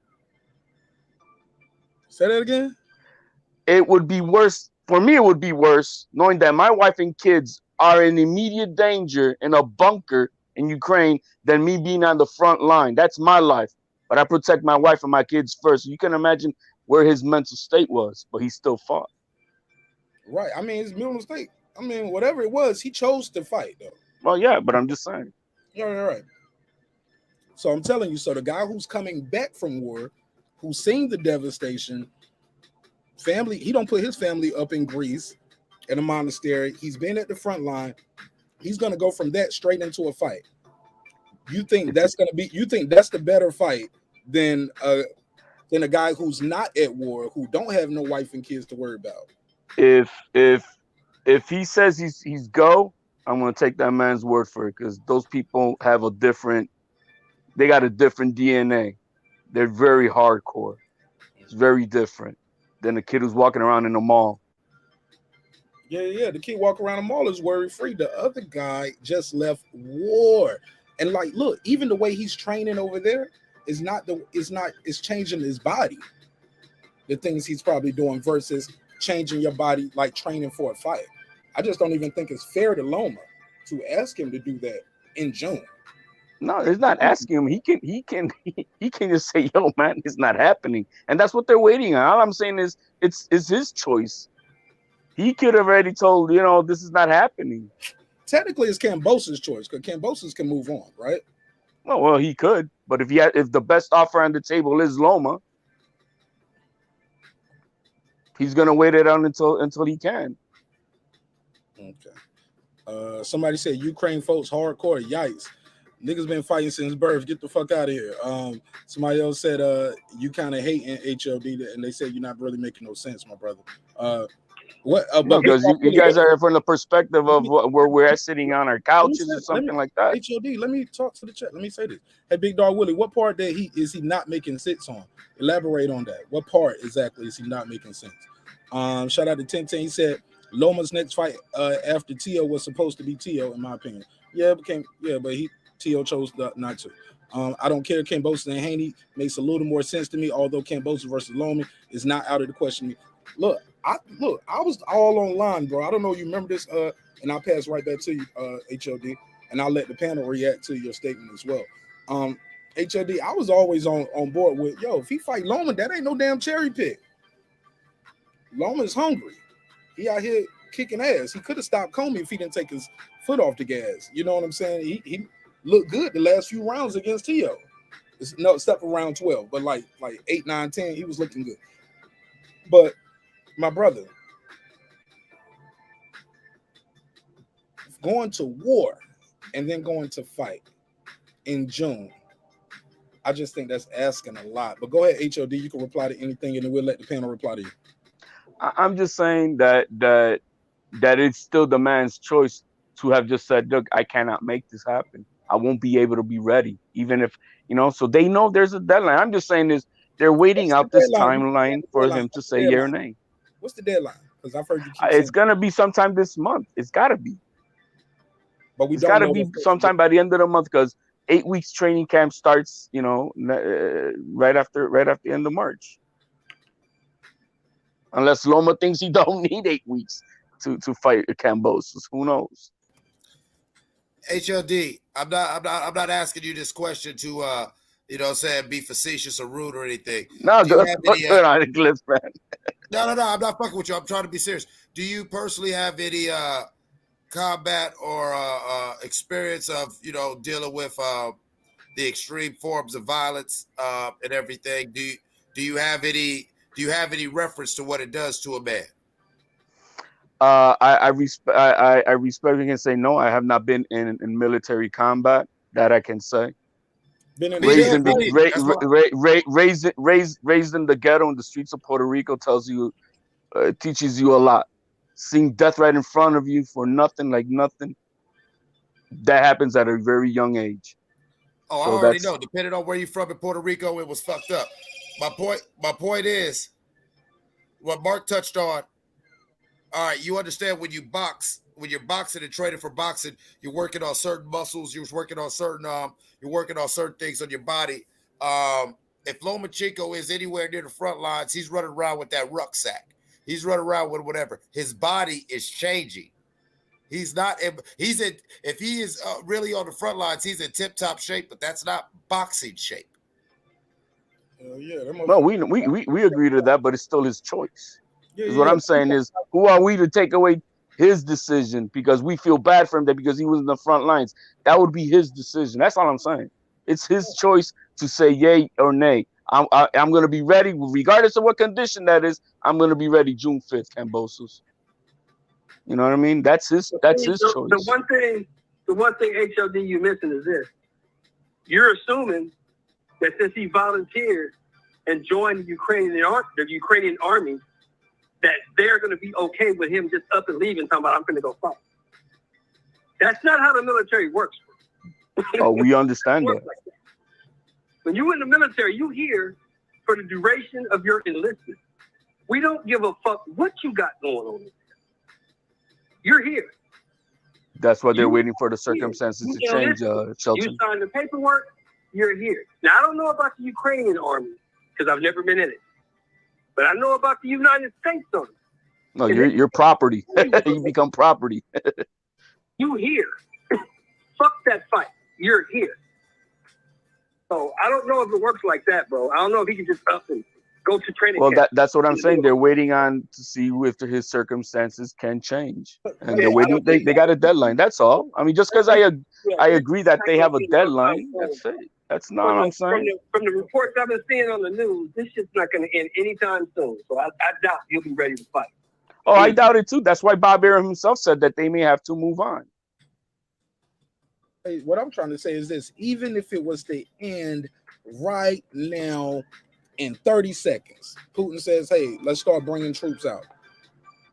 Say that again. It would be worse for me. It would be worse knowing that my wife and kids are in immediate danger in a bunker in Ukraine than me being on the front line. That's my life, but I protect my wife and my kids first. You can imagine where his mental state was, but he still fought. Right. I mean, his mental state. I mean, whatever it was, he chose to fight, though. Well, yeah, but I'm just saying. Yeah, right. So I'm telling you, so the guy who's coming back from war, who's seen the devastation, family, he don't put his family up in Greece in a monastery. He's been at the front line. He's going to go from that straight into a fight. You think that's the better fight than a guy who's not at war, who don't have no wife and kids to worry about? If he says he's go, I'm going to take that man's word for it because those people have they got a different DNA. They're very hardcore. It's very different than the kid who's walking around in the mall. Yeah. The kid walking around the mall is worry free. The other guy just left war. And like, look, even the way he's training over there is it's changing his body. The things he's probably doing versus changing your body, like training for a fight. I just don't even think it's fair to Loma to ask him to do that in June. No, it's not asking him. He can just say, "Yo, man, it's not happening," and that's what they're waiting on. All I'm saying is, it's his choice. He could have already told, this is not happening. Technically, it's Cambosis' choice because Cambosis can move on, right? Well, he could, but if the best offer on the table is Loma, he's gonna wait it out until he can. Okay. Somebody said Ukraine folks hardcore. Yikes. Niggas been fighting since birth. Get the fuck out of here. Somebody else said you kind of hating HLD, and they said you're not really making no sense, my brother. Because you guys are from the perspective of where we're sitting on our couches or something like that. HLD, let me talk to the chat. Let me say this. Hey, Big Dog Willie, what part that is he not making sense on? Elaborate on that. What part exactly is he not making sense? Shout out to 1010. He said Loma's next fight after Tio was supposed to be Tio, in my opinion. But Tio chose not to. I don't care. Cambosis and Haney makes a little more sense to me, although Cambosis versus Loma is not out of the question. Look, I was all online, bro. I don't know if you remember this, and I'll pass right back to you, HOD, and I'll let the panel react to your statement as well. HOD, I was always on board with, if he fight Loma, that ain't no damn cherry pick. Loma's hungry. He out here kicking ass. He could have stopped Comey if he didn't take his foot off the gas. You know what I'm saying? He looked good the last few rounds against Tio. Except for round 12, but like 8, 9, 10, he was looking good. But my brother, going to war and then going to fight in June, I just think that's asking a lot. But go ahead, HOD, you can reply to anything, and then we'll let the panel reply to you. I'm just saying that it's still the man's choice to have just said, look, I cannot make this happen. I won't be able to be ready, even if, so they know there's a deadline. I'm just saying this, they're waiting out this timeline for him to say yeah or nay. What's the deadline? Because I've heard you keep it's going to be sometime this month. It's got to be. But it's got to be sometime by the end of the month, because 8 weeks training camp starts, right after the end of March. Unless Loma thinks he don't need 8 weeks to fight Cambosis. Who knows? HLD, I'm not asking you this question to be facetious or rude or anything. No, good on it, Cliff, man. No, I'm not fucking with you. I'm trying to be serious. Do you personally have any combat or experience of dealing with the extreme forms of violence and everything? Do you have any reference to what it does to a man? I respect and say no. I have not been in military combat. That I can say. Been in raised in the ghetto in the streets of Puerto Rico teaches you a lot. Seeing death right in front of you for nothing, like nothing, that happens at a very young age. Oh, so I already know. Depending on where you're from in Puerto Rico, it was fucked up. My point is what Marq touched on. All right, you understand when you're boxing and training for boxing, you're working on certain muscles, you're working on certain things on your body. If Lomachenko is anywhere near the front lines, he's running around with that rucksack. He's running around with whatever. His body is changing. If he is really on the front lines, he's in tip-top shape, but that's not boxing shape. No, we agree to that, but it's still his choice. What I'm saying is, who are we to take away his decision because we feel bad for him because he was in the front lines? That would be his decision. That's all I'm saying. It's his choice to say yay or nay. I'm going to be ready, regardless of what condition that is. I'm going to be ready June 5th, Cambosis. You know what I mean? That's his choice. The one thing HOD you missing is this. You're assuming that since he volunteered and joined the Ukrainian army, that they're going to be okay with him just up and leaving, talking about, I'm going to go fight. That's not how the military works. Oh, we understand that. When you're in the military, you here for the duration of your enlistment. We don't give a fuck what you got going on. You're here. That's why they're You waiting for the here. circumstances You to change, enlisted. Shelton. You signed the paperwork. You're here. Now I don't know about the Ukrainian army because I've never been in it, but I know about the United States army. No, you're property. You become property. You here. Fuck that fight. You're here. So I don't know if it works like that, bro. I don't know if he can just up and go to training Well, camp. that's what I'm saying. They're waiting on to see if his circumstances can change, and they're waiting. They got a deadline. That's all. I mean, just because I agree that they have a deadline, that's it. That's not what I'm saying. From the reports I've been seeing on the news, this shit's not going to end anytime soon. So I doubt you'll be ready to fight. Oh, I doubt it too. That's why Bob Arum himself said that they may have to move on. Hey, what I'm trying to say is this: even if it was to end right now in 30 seconds, Putin says, "Hey, let's start bringing troops out."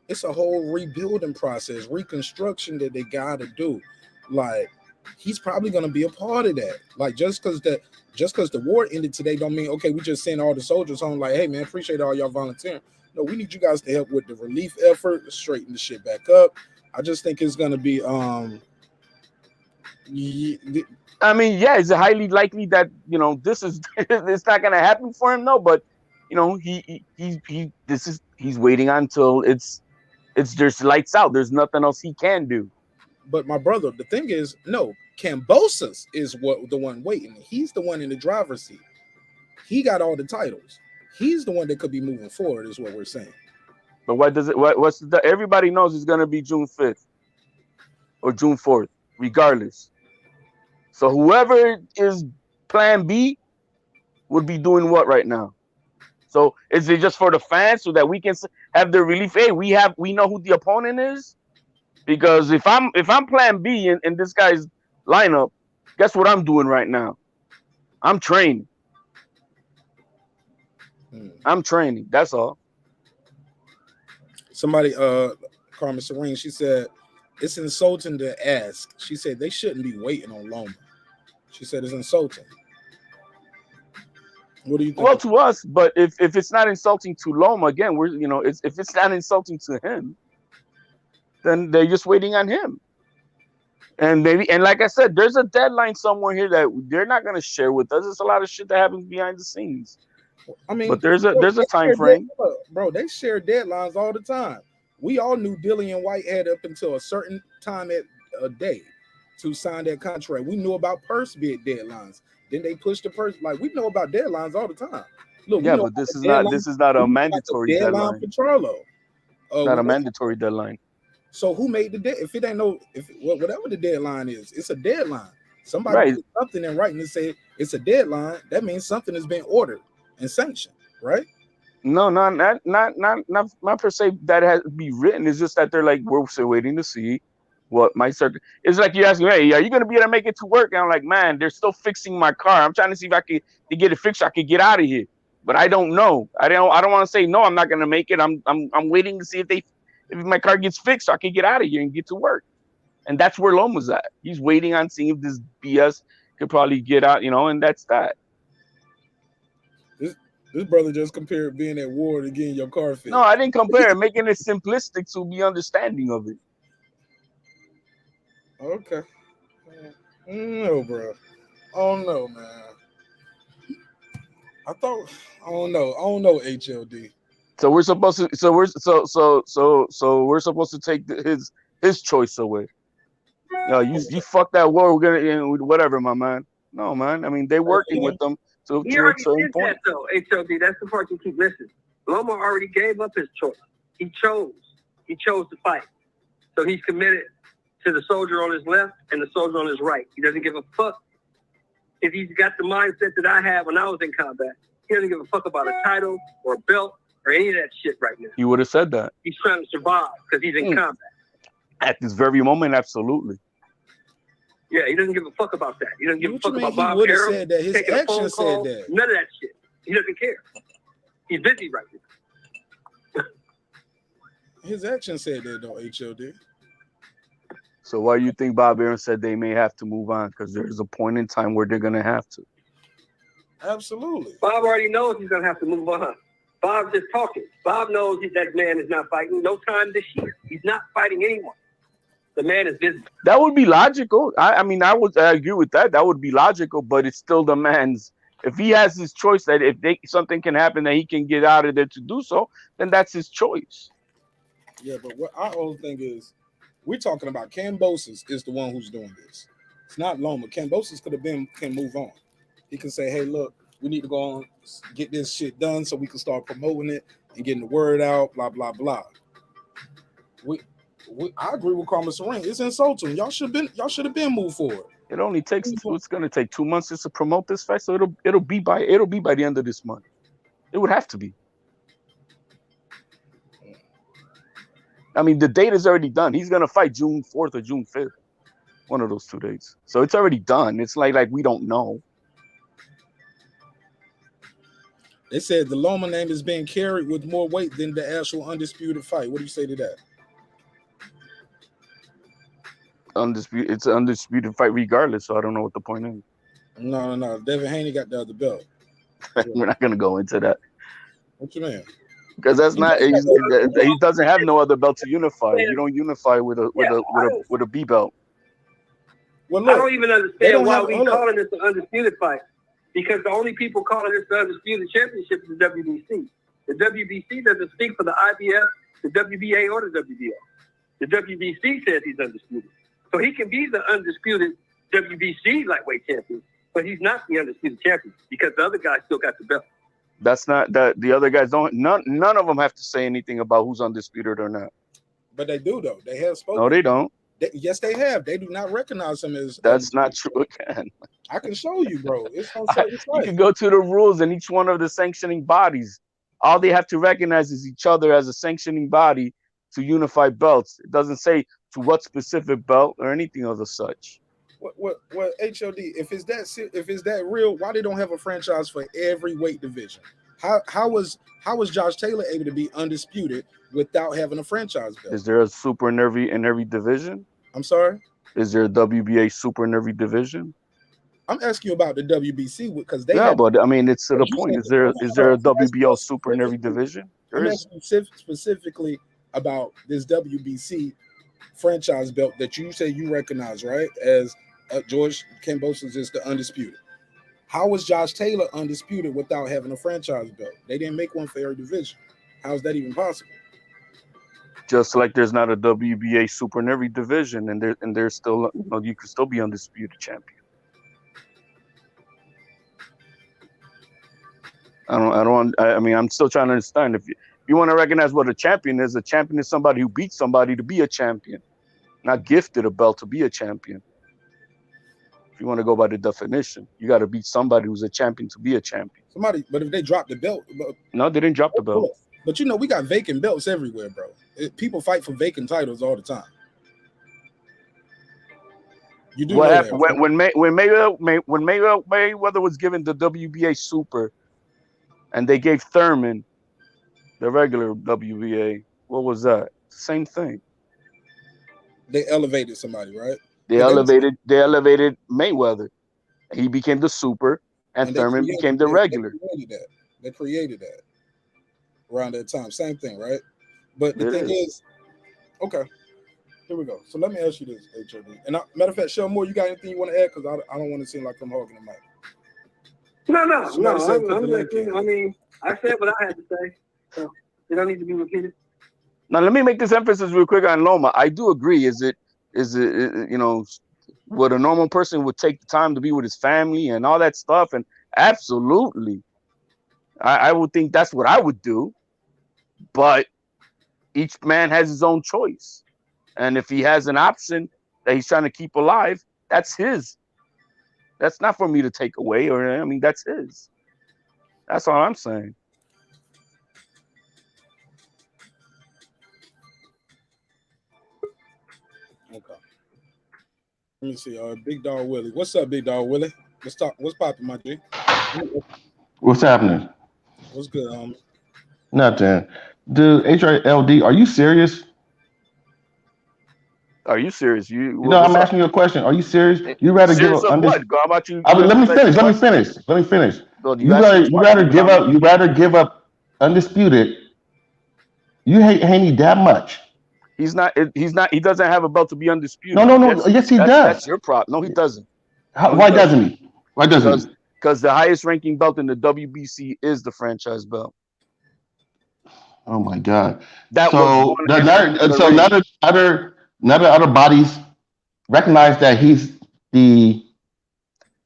It's a whole rebuilding process, reconstruction that they got to do. Like, he's probably going to be a part of that. Like, just because the war ended today, don't mean okay. We just send all the soldiers home. Like, hey man, appreciate all y'all volunteering. No, we need you guys to help with the relief effort, straighten the shit back up. I just think it's going to be I mean, yeah, it's highly likely that this is it's not gonna happen for him, no. But he's waiting until it's just lights out. There's nothing else he can do. But my brother, the thing is, no, Cambosis is the one waiting. He's the one in the driver's seat. He got all the titles. He's the one that could be moving forward, is what we're saying. But everybody knows it's gonna be June 5th or June 4th, regardless. So whoever is plan B would be doing what right now? So is it just for the fans so that we can have the relief? Hey, we know who the opponent is? Because if I'm plan B in this guy's lineup, guess what I'm doing right now? I'm training. I'm training. That's all. Somebody, Carmen Serene, she said, it's insulting to ask. She said they shouldn't be waiting on Loma. She said it's insulting. What do you think? Well, to us, but if it's not insulting to Loma, again, if it's not insulting to him, then they're just waiting on him. And like I said, there's a deadline somewhere here that they're not going to share with us. There's a lot of shit that happens behind the scenes. I mean, but there's a time frame. Bro, they share deadlines all the time. We all knew Dillian White had up until a certain time at a day to sign that contract. We knew about purse bid deadlines. Then they pushed the purse. Like, we know about deadlines all the time. Look, yeah, but this is not a mandatory deadline. For Charlo. Not a mandatory deadline. So who made the deadline? If it ain't whatever the deadline is, it's a deadline. Somebody put something in writing and say it's a deadline. That means something has been ordered and sanctioned, right? No, not per se that has to be written. It's just that they're like, we're still waiting to see what my circuit. It's like you ask me, hey, are you gonna be able to make it to work? And I'm like, man, they're still fixing my car. I'm trying to see if I could get it fixed. So I could get out of here, but I don't know. I don't want to say no. I'm not gonna make it. I'm waiting to see if my car gets fixed, so I could get out of here and get to work. And that's where Loma's at. He's waiting on seeing if this BS could probably get out, and that's that. This brother just compared being at war to getting your car fixed. No, I didn't compare it. Making it simplistic to be understanding of it. Okay. No, bro. Oh no, man. I don't know, HLD. So we're supposed to. So we're supposed to take his choice away. No, you fuck that war. We're gonna whatever, my man. No, man. I mean, they're working with them. So he already did that, though, HLD. That's the part you keep missing. Loma already gave up his choice. He chose to fight. So he's committed to the soldier on his left and the soldier on his right. He doesn't give a fuck if he's got the mindset that I had when I was in combat. He doesn't give a fuck about a title or a belt or any of that shit right now. You would have said that. He's trying to survive because he's in combat. At this very moment, absolutely. Yeah, he doesn't give a fuck about that. He doesn't give a fuck about Bob Errol. Errol. Said that. His action said that. None of that shit. He doesn't care. He's busy right now. His action said that, though, HLD. So why do you think Bob Arum said they may have to move on? Because there's a point in time where they're going to have to. Absolutely. Bob already knows he's going to have to move on. Bob's just talking. Bob knows that man is not fighting. No time this year. He's not fighting anyone. The man is busy. That would be logical. I mean, I agree with that. That would be logical, but it still demands. If he has his choice that if something can happen that he can get out of there to do so, then that's his choice. Yeah, but what our whole thing is, we're talking about Cambosis is the one who's doing this. It's not Loma. Cambosis can move on. He can say, hey, look, we need to go on, get this shit done so we can start promoting it and getting the word out, blah, blah, blah. I agree with Karma Serene. It's insulting. Y'all should have been moved forward. It only takes it's gonna take 2 months just to promote this fight, so it'll be by the end of this month. It would have to be. I mean, the date is already done. He's gonna fight June 4th or June 5th. One of those 2 dates. So it's already done. It's like we don't know. They said the Loma name is being carried with more weight than the actual undisputed fight. What do you say to that? It's an undisputed fight regardless, so I don't know what the point is. No. Devin Haney got the other belt. We're not gonna go into that. What you mean? Because that's not he doesn't have no other belt to unify. You don't unify with a B belt. Well, look, I don't even understand why we calling this an undisputed fight. Because the only people calling this the undisputed championship is the WBC. The WBC doesn't speak for the IBF, the WBA, or the WBO. The WBC says he's undisputed. So he can be the undisputed WBC lightweight champion, but he's not the undisputed champion because the other guy still got the belt. That's not that the other guys don't. None of them have to say anything about who's undisputed or not. But they do though. They have spoken. No, they don't. Yes, they have. They do not recognize him as. That's not true again. I can show you, bro. It's on certain You can go to the rules in each one of the sanctioning bodies. All they have to recognize is each other as a sanctioning body to unify belts. It doesn't say to what specific belt or anything of the such. What HOD? If it's that real, why they don't have a franchise for every weight division? How was Josh Taylor able to be undisputed without having a franchise belt? Is there a super in every division? I'm sorry? Is there a WBA super in every division? I'm asking you about the WBC because they. Yeah, but I mean, it's to the point. Is there a WBO super in every division? I'm asking you specifically about this WBC franchise belt that you say you recognize, right? As George Cambosis is the undisputed. How was Josh Taylor undisputed without having a franchise belt? They didn't make one for every division. How is that even possible? Just like there's not a WBA super in every division, and there's still, you can still be undisputed champion. I mean, I'm still trying to understand. If you want to recognize what a champion is somebody who beats somebody to be a champion, not gifted a belt to be a champion. If you want to go by the definition, you got to beat somebody who's a champion to be a champion. But if they drop the belt, no, they didn't drop the belt. But we got vacant belts everywhere, bro. People fight for vacant titles all the time. You do what know happened that, when Mayweather was given the WBA super, and they gave Thurman the regular WBA. What was that? Same thing. They elevated somebody, right? They elevated Mayweather. He became the super, and Thurman became the regular. They created that around that time. Same thing, right? But the thing is, okay, here we go. So let me ask you this, HOD. And matter of fact, Shell Moore, you got anything you want to add? Because I don't want to seem like I'm hogging the mic. No. I mean, I said what I had to say. So it don't need to be repeated. Now let me make this emphasis real quick on Loma. I do agree. Is it what a normal person would take the time to be with his family and all that stuff? And absolutely, I would think that's what I would do. But each man has his own choice, and if he has an option that he's trying to keep alive, that's his. That's not for me to take away, that's his. That's all I'm saying. Okay. Let me see. Big Dog Willie. What's up, Big Dog Willie? What's popping, my G? What's happening? What's good? Nothing. The HRLD, are you serious? Are you serious? I'm asking you a question. Are you serious? You rather give up? What? How about you? Let me finish. You rather give up undisputed. You hate Haney that much He's not. He doesn't have a belt to be undisputed. No. Yes, he does. That's your problem. No, he doesn't. Why doesn't he? Why doesn't he? Because the highest ranking belt in the WBC is the franchise belt. Oh my God! That so none of other bodies recognize that he's the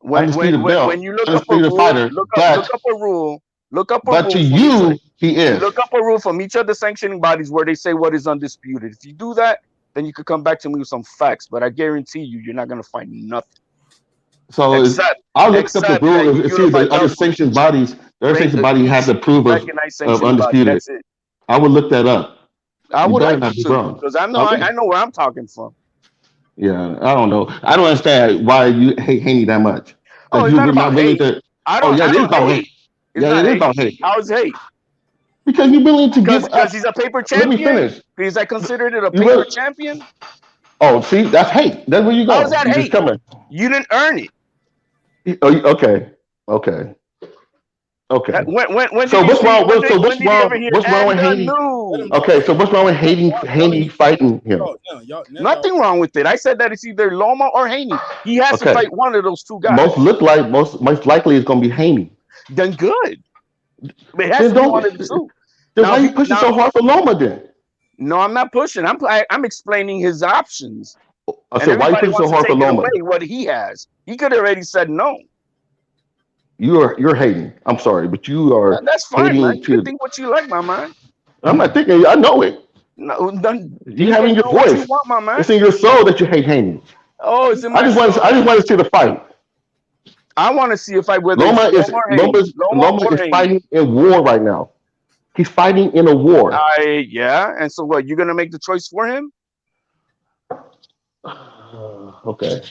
undisputed belt. When you look up a rule, fighter, look up a rule. But to you, he is. Look up a rule from each of the sanctioning bodies where they say what is undisputed. If you do that, then you could come back to me with some facts. But I guarantee you're not going to find nothing. So I'll look up the rule and see the other sanctioned bodies. The other sanctioned body has to prove of undisputed. I would look that up. I would like to because I know where I'm talking from. Yeah, I don't know. I don't understand why you hate Haney that much. Oh, it's not about hate. It is about hate. Yeah, it is about hate. How is hate? Because you're willing to give up. Because he's a paper champion. Let me finish. Because I considered it a paper champion. Oh, see, that's hate. That's where you go. How's that hate? You didn't earn it. Okay. So what's wrong with Haney? Okay, so what's wrong with Haney fighting him? Nothing wrong with it. I said that it's either Loma or Haney. He has to fight one of those two guys. Most likely it's going to be Haney. Then good. It has to be one of the two. Then why are you pushing so hard for Loma then? No, I'm not pushing. I'm explaining his options. I said, why are you pushing so hard for Loma? What he has. He could have already said no. You're hating. I'm sorry, but you are. That's fine, man. You can think what you like, my man. I'm not thinking. I know it. No, you have in your voice. It's in your soul that you hate Haney. Oh, it's in my I just want to see the fight. I want to see a fight with Loma is fighting in war right now. He's fighting in a war. Yeah. And so what? You're gonna make the choice for him? Okay.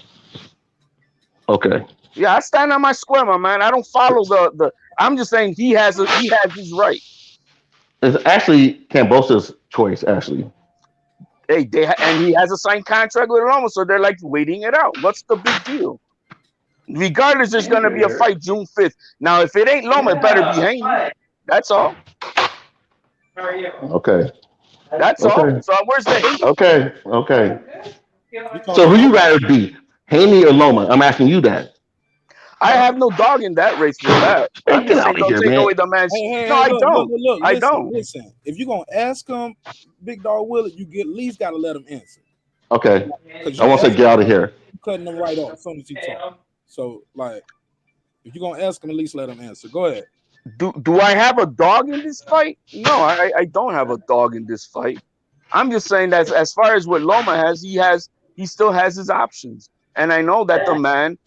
Yeah, I stand on my square, my man. I don't follow the. I'm just saying he has his right. It's actually Cambosis' choice, actually. Hey, and he has a signed contract with Loma, so they're like waiting it out. What's the big deal? Regardless, there's gonna be a fight June 5th. Now, if it ain't Loma, it better be Haney. That's all. Okay. That's all. So where's the hate? Okay. So who you rather be, Haney or Loma? I'm asking you that. I have no dog in that race with that. I'm just saying, don't take away the man's. No, I don't. Look, I don't. Listen, if you're gonna ask him, Big Dog Willie, you at least gotta let him answer. Okay. I want to get out of here. You're cutting him right off as soon as he talks. So, like, if you're gonna ask him, at least let him answer. Go ahead. Do I have a dog in this fight? No, I don't have a dog in this fight. I'm just saying that as far as what Loma has, he still has his options. And I know that the man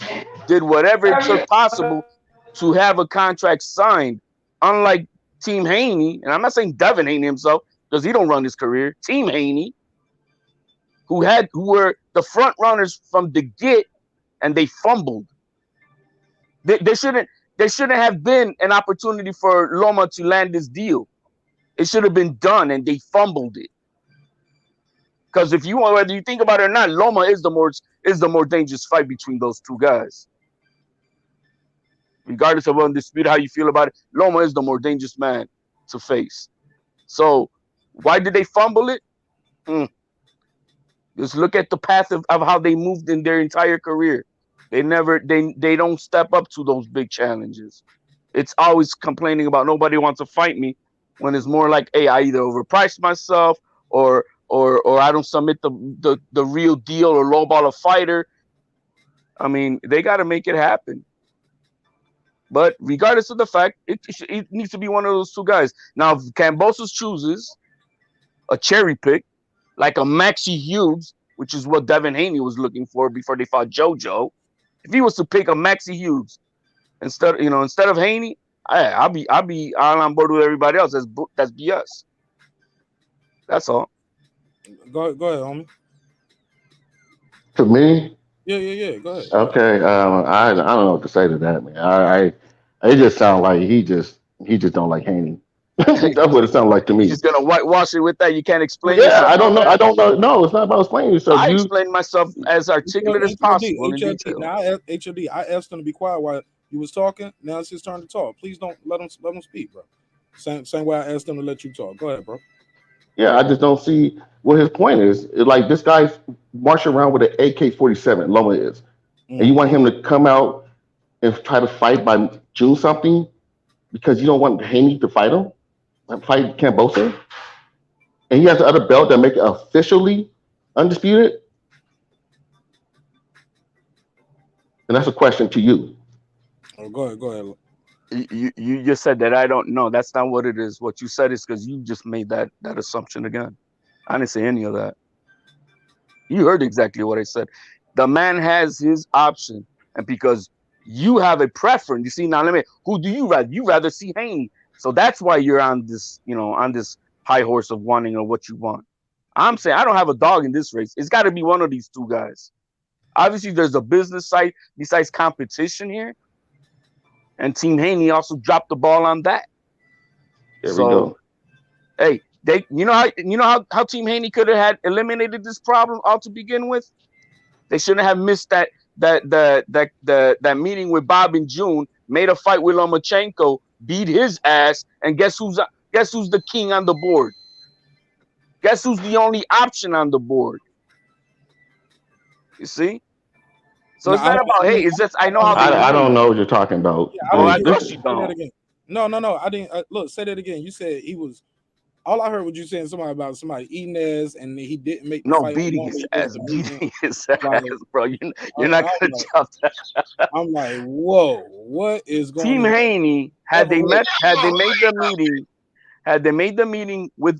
did whatever it took possible to have a contract signed, unlike Team Haney. And I'm not saying Devin Haney himself, because he don't run his career. Team Haney, who were the front runners from the get, and they fumbled. There shouldn't have been an opportunity for Loma to land this deal. It should have been done, and they fumbled it. Because whether you think about it or not, Loma is the more dangerous fight between those two guys. Regardless of undisputed how you feel about it, Loma is the more dangerous man to face. So why did they fumble it? Just look at the path of how they moved in their entire career. They don't step up to those big challenges. It's always complaining about nobody wants to fight me, when it's more like, hey, I either overpriced myself or I don't submit the real deal or lowball a fighter. I mean, they got to make it happen. But regardless of the fact, it needs to be one of those two guys. Now, if Cambosis chooses a cherry pick, like a Maxie Hughes, which is what Devin Haney was looking for before they fought JoJo. If he was to pick a Maxie Hughes instead of Haney, I'll be on board with everybody else. That's BS. That's all. Go ahead, homie. To me? Yeah. Go ahead. Okay. I don't know what to say to that, man. It just sounds like he just don't like Haney. That's what it sounds like to me. You're just gonna whitewash it with that. You can't explain. Yeah, I don't know. No, it's not about explaining yourself. I explain myself as articulate as possible. HOD, I asked him to be quiet while you was talking. Now it's his turn to talk. Please don't let him speak, bro. Same way I asked him to let you talk. Go ahead, bro. Yeah, I just don't see what his point is. Like this guy's marching around with an AK-47. Loma is, and you want him to come out and try to fight by June something because you don't want Haney to fight him, fight Cambosis, and he has the other belt that make it officially undisputed. And that's a question to you. Oh, go ahead. You just said that I don't know. That's not what it is. What you said is because you just made that assumption again. I didn't say any of that. You heard exactly what I said. The man has his option, and because you have a preference, you see now. Who do you rather? You rather see Haney, so that's why you're on this, on this high horse of wanting or what you want. I'm saying I don't have a dog in this race. It's got to be one of these two guys. Obviously, there's a business side besides competition here. And Team Haney also dropped the ball on that. There we go. Hey, you know how Team Haney could have had eliminated this problem all to begin with? They shouldn't have missed that meeting with Bob in June, made a fight with Lomachenko, beat his ass, and guess who's the king on the board? Guess who's the only option on the board? You see? So it's not about it's just I know how I don't know what you're talking about. I No, I didn't look. Say that again. You said he was. All I heard was you saying somebody eating ass, and he didn't make the fight. Beating his ass, bro. You're not gonna jump that. I'm like, whoa, what is going Team on? Haney had they made the meeting with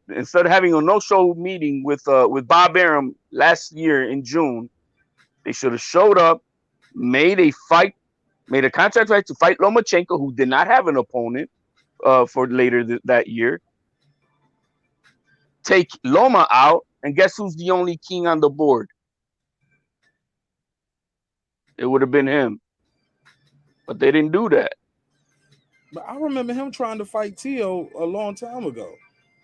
instead of having a no-show meeting with Bob Arum last year in June. They should have showed up, made a contract fight to fight Lomachenko, who did not have an opponent for later that year. Take Loma out, and guess who's the only king on the board? It would have been him. But they didn't do that. But I remember him trying to fight Tio a long time ago.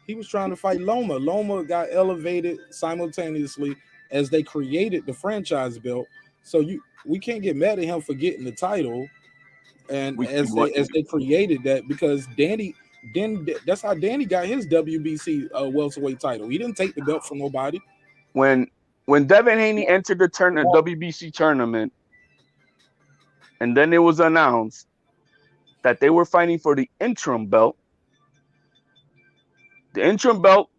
He was trying to fight Loma. Loma got elevated simultaneously as they created the franchise belt. So we can't get mad at him for getting the title, and as they created that, because that's how Danny got his WBC welterweight title. He didn't take the belt from nobody. When Devin Haney entered the WBC tournament, and then it was announced that they were fighting for the interim belt. The interim belt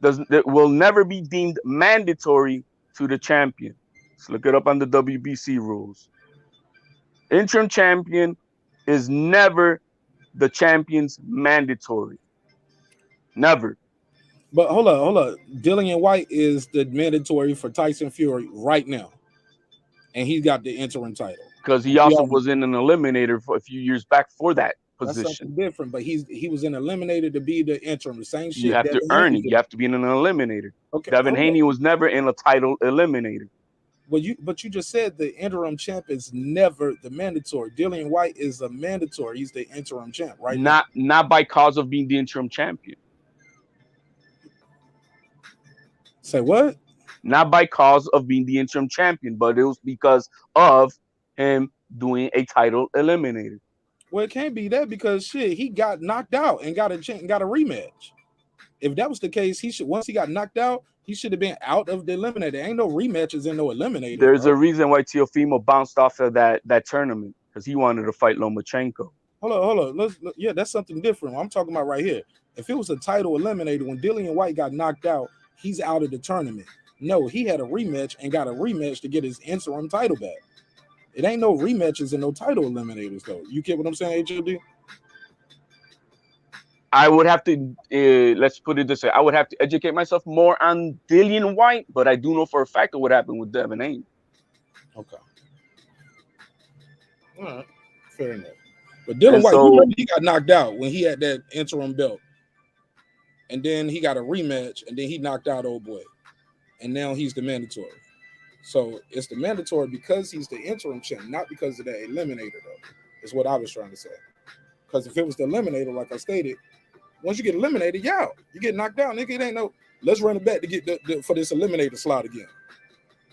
will never be deemed mandatory to the champion. Let's look it up on the WBC rules. Interim champion is never the champion's mandatory. Never. But hold on. Dillian White is the mandatory for Tyson Fury right now. And he got the interim title. Because he also was in an eliminator for a few years back for that position. That's something different, but he was in eliminator to be the interim. The same shit. You have to earn it. You have to be in an eliminator. Okay. Devin Haney was never in a title eliminator. Well, you just said the interim champ is never the mandatory. Dillian White is a mandatory. He's the interim champ, right? Not by cause of being the interim champion. Say what? Not by cause of being the interim champion, but it was because of him doing a title eliminator. Well, it can't be that because he got knocked out and got a rematch. If that was the case, once he got knocked out, he should have been out of the eliminator. There ain't no rematches and no eliminator. There's a reason why Teofimo bounced off of that tournament, because he wanted to fight Lomachenko. Hold on. That's something different. I'm talking about right here. If it was a title eliminator, when Dillian White got knocked out, he's out of the tournament. No, he had a rematch and got a rematch to get his interim title back. It ain't no rematches and no title eliminators, though. You get what I'm saying, HLD? I would have to, let's put it this way, I would have to educate myself more on Dillian White, but I do know for a fact what happened with Devin Haney. Okay. All right. Fair enough. But Dillian White, he got knocked out when he had that interim belt. And then he got a rematch, and then he knocked out old boy. And now he's the mandatory. So it's the mandatory because he's the interim champ, not because of the eliminator, though, is what I was trying to say. Because if it was the eliminator, like I stated, once you get eliminated, you out. You get knocked out, nigga. It ain't no, let's run it back to get for this eliminator slot again.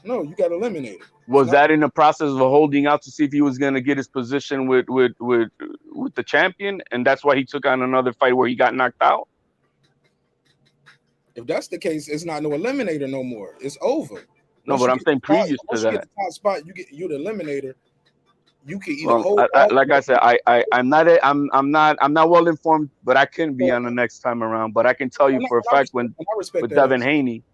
No, you got eliminated. Was that in the process of holding out to see if he was going to get his position with the champion, and that's why he took on another fight where he got knocked out? If that's the case, it's not no eliminator no more. It's over. No, but I'm saying previous to once you get that. the top spot, you the eliminator. You can either Well, hold. like I said, I'm not well informed, but I couldn't be on the next time around. But I can tell you for a fact when with Devin Haney,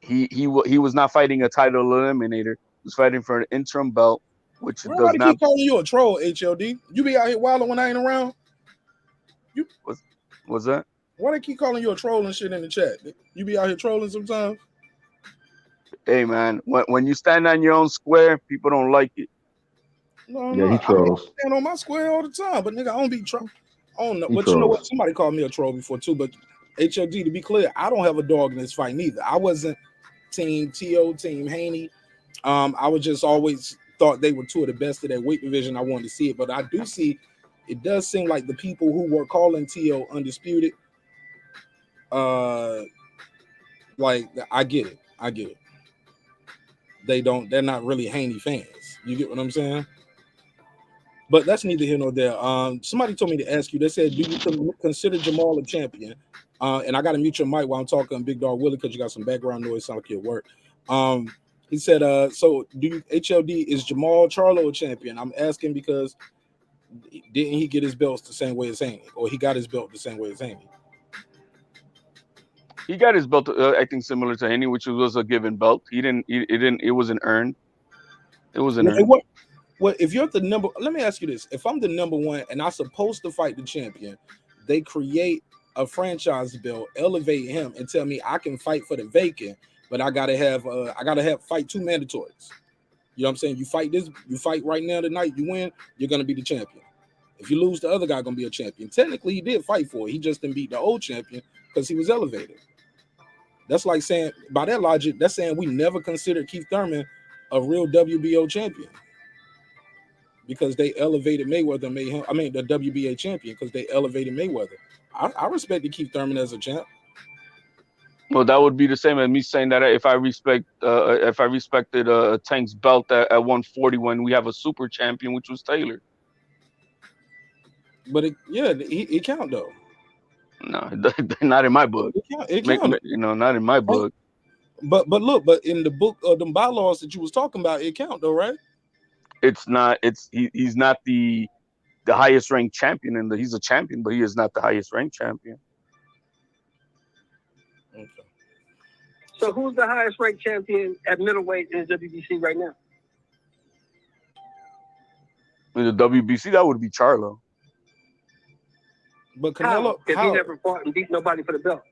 he was not fighting a title eliminator. He was fighting for an interim belt, which does not. Keep calling you a troll, HLD. You be out here wilding when I ain't around. What's that? Why they keep calling you a troll and shit in the chat? You be out here trolling sometimes. Hey man, when you stand on your own square, people don't like it. No, yeah, he trolls. I stand on my square all the time, but nigga, I don't be troll. I don't know. But you know what? Somebody called me a troll before too. But HLD, to be clear, I don't have a dog in this fight neither. I wasn't team TO, team Haney. I was just always thought they were two of the best of that weight division. I wanted to see it, but I do see. It does seem like the people who were calling TO undisputed. Like I get it. They're not really Haney fans. You get what I'm saying? But that's neither here nor there. Somebody told me to ask you, they said, do you consider Jamal a champion? And I gotta mute your mic while I'm talking Big Dog Willie because you got some background noise, sound like you're at work. He said, so do you HLD, is Jamal Charlo a champion? I'm asking because didn't he get his belts the same way as Haney? Or he got his belt the same way as Haney? He got his belt, I think, similar to Haney, which was a given belt. It wasn't earned. It wasn't earned. What if you're the number? Let me ask you this: if I'm the number one and I'm supposed to fight the champion, they create a franchise belt, elevate him, and tell me I can fight for the vacant, but I gotta have fight 2 mandatories. You know what I'm saying? You fight right now tonight, you win, you're gonna be the champion. If you lose, the other guy gonna be a champion. Technically, he did fight for it. He just didn't beat the old champion because he was elevated. That's like saying, by that logic, that's saying we never considered Keith Thurman a real WBO champion because they elevated Mayweather and made him, the WBA champion because they elevated Mayweather. I respected Keith Thurman as a champ. Well, that would be the same as me saying that if I respected Tank's belt at 140 when we have a super champion, which was Taylor. But it count though. No, not in my book. It count. Not in my book. But in the book of them bylaws that you was talking about, it count though, right? It's not. He's not the highest ranked champion, he's a champion, but he is not the highest ranked champion. Okay. So who's the highest ranked champion at middleweight in WBC right now? In the WBC, that would be Charlo. But Canelo, because he never fought and beat nobody for the belt.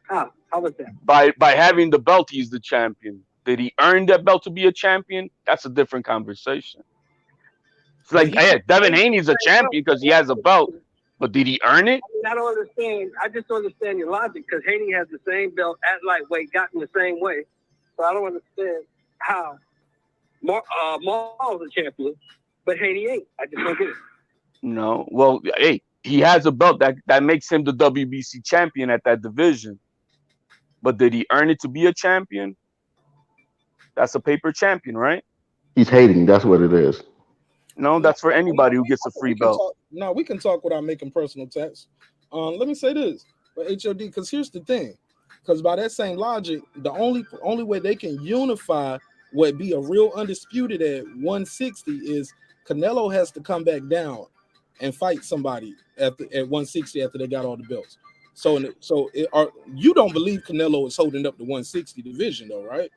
How was that? By having the belt, he's the champion. Did he earn that belt to be a champion? That's a different conversation. It's like, Devin Haney's a champion because he has a belt, but did he earn it? I don't understand. I just don't understand your logic because Haney has the same belt at lightweight, gotten the same way. So I don't understand how Marq's a champion, but Haney ain't. I just don't get it. No. Well, hey, he has a belt that makes him the WBC champion at that division. But did he earn it to be a champion? That's a paper champion, right? He's hating. That's what it is. No, that's for anybody who gets a free belt. We can talk without making personal attacks. Let me say this, but HOD, because here's the thing. Because by that same logic, the only way they can unify what be a real undisputed at 160 is Canelo has to come back down and fight somebody at 160 after they got all the belts. You don't believe Canelo is holding up the 160 division though, right?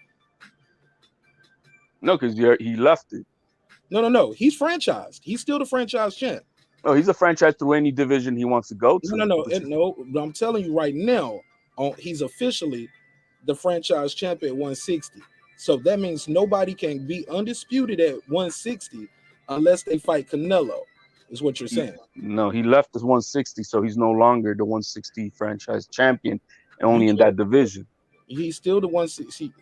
No, because he left it. No. He's franchised. He's still the franchise champ. Oh, he's a franchise through any division he wants to go to. No. I'm telling you right now, he's officially the franchise champ at 160. So that means nobody can be undisputed at 160 unless they fight Canelo, is what you're saying. No, he left as 160, so he's no longer the 160 franchise champion, only in that division. He's still the 160.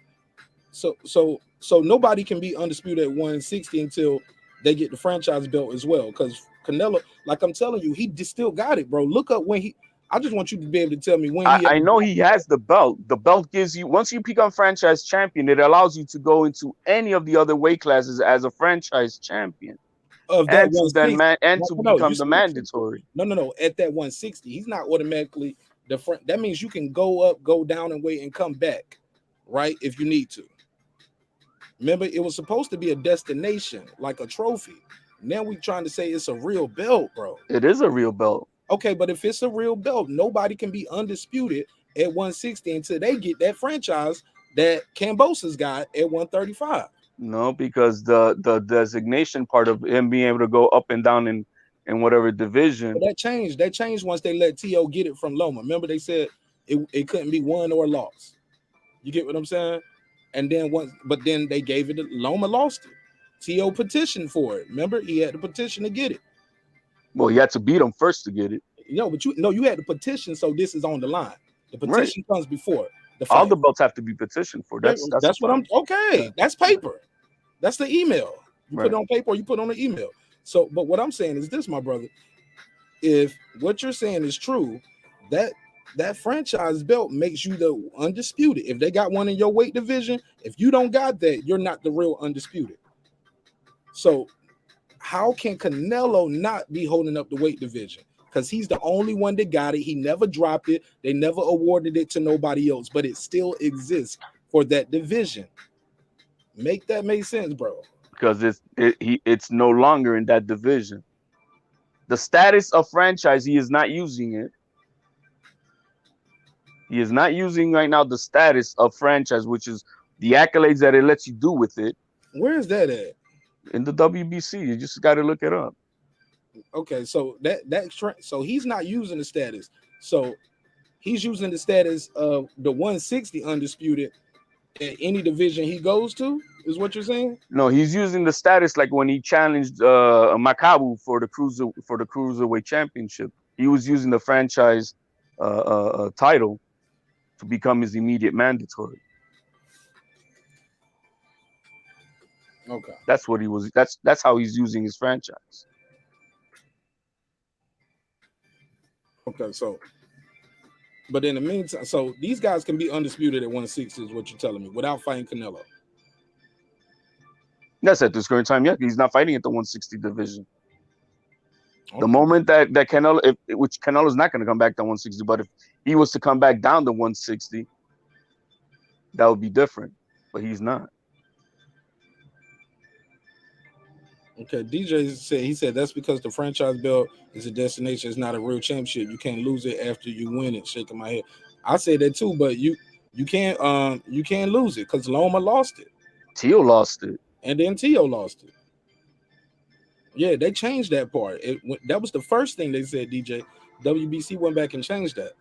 So nobody can be undisputed at 160 until they get the franchise belt as well. Because Canelo, like I'm telling you, he just still got it, bro. Look up when I just want you to be able to tell me when I know he has the belt. The belt gives you, once you become franchise champion, it allows you to go into any of the other weight classes as a franchise champion. And to become the mandatory. No. At that 160, he's not automatically That means you can go up, go down, and wait and come back, right? If you need to. Remember, it was supposed to be a destination, like a trophy. Now we trying to say it's a real belt, bro. It is a real belt. Okay, but if it's a real belt, nobody can be undisputed at 160 until they get that franchise that Cambosis got at 135. No, because the designation part of him being able to go up and down in whatever division. But that changed. That changed once they let T.O. get it from Loma. Remember, they said it couldn't be won or lost. You get what I'm saying? And then then they gave it. Loma lost it. T.O. petitioned for it. Remember, he had to petition to get it. Well, you had to beat him first to get it. But you had to petition, so this is on the line. The petition comes before the fight. All the belts have to be petitioned for. That's what I'm. Okay, that's paper. That's the email. You put it on paper or you put it on the email. So, but what I'm saying is this, my brother. If what you're saying is true, that franchise belt makes you the undisputed. If they got one in your weight division, if you don't got that, you're not the real undisputed. So how can Canelo not be holding up the weight division? Because he's the only one that got it. He never dropped it. They never awarded it to nobody else, but it still exists for that division. Make that make sense, bro? Because it's no longer in that division. The status of franchise, he is not using it. He is not using right now the status of franchise, which is the accolades that it lets you do with it. Where is that at? In the WBC. You just got to look it up. Okay, so so he's not using the status. So he's using the status of the 160 undisputed at any division he goes to, is what you're saying? No, he's using the status like when he challenged Makabu for the cruiserweight championship. He was using the franchise title to become his immediate mandatory. Okay, that's what he was. That's how he's using his franchise. Okay, so, but in the meantime, so these guys can be undisputed at 160, is what you're telling me, without fighting Canelo. That's at this current time. Yeah, he's not fighting at the 160 division. Okay. The moment that Canelo, which Canelo's not going to come back to 160, but if he was to come back down to 160, that would be different. But he's not. Okay, DJ said that's because the franchise belt is a destination. It's not a real championship. You can't lose it after you win it. Shaking my head. I say that too, but you can't lose it because Loma lost it. Tio lost it, and then Tio lost it. Yeah, they changed that part. That was the first thing they said. DJ WBC went back and changed that.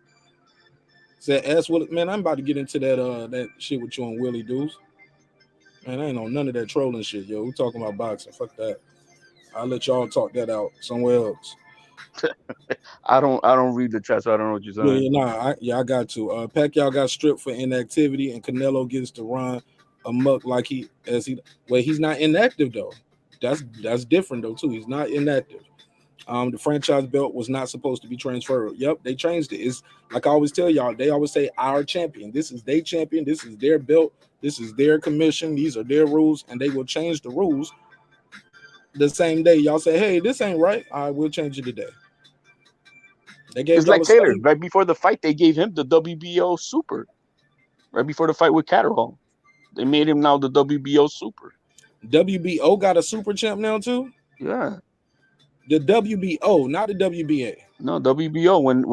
Said, "Ask Willie, man, I'm about to get into that shit with you and Willie Deuce." Man, I ain't on none of that trolling shit, yo. We talking about boxing. Fuck that. I'll let y'all talk that out somewhere else. I don't read the chat, so I don't know what you're saying. I got to. Pacquiao got stripped for inactivity, and Canelo gets to run amok like he's not inactive though. That's different though too. He's not inactive. The franchise belt was not supposed to be transferred. Yep, they changed it. It's like I always tell y'all, they always say our champion. This is their champion, this is their belt, this is their commission, these are their rules, and they will change the rules the same day. Y'all say, hey, this ain't right. I will change it today. It's like Taylor, right before the fight, they gave him the WBO super. Right before the fight with Catterhall. They made him now the WBO super. WBO got a super champ now too? Yeah. The WBO, not the WBA. No, WBO when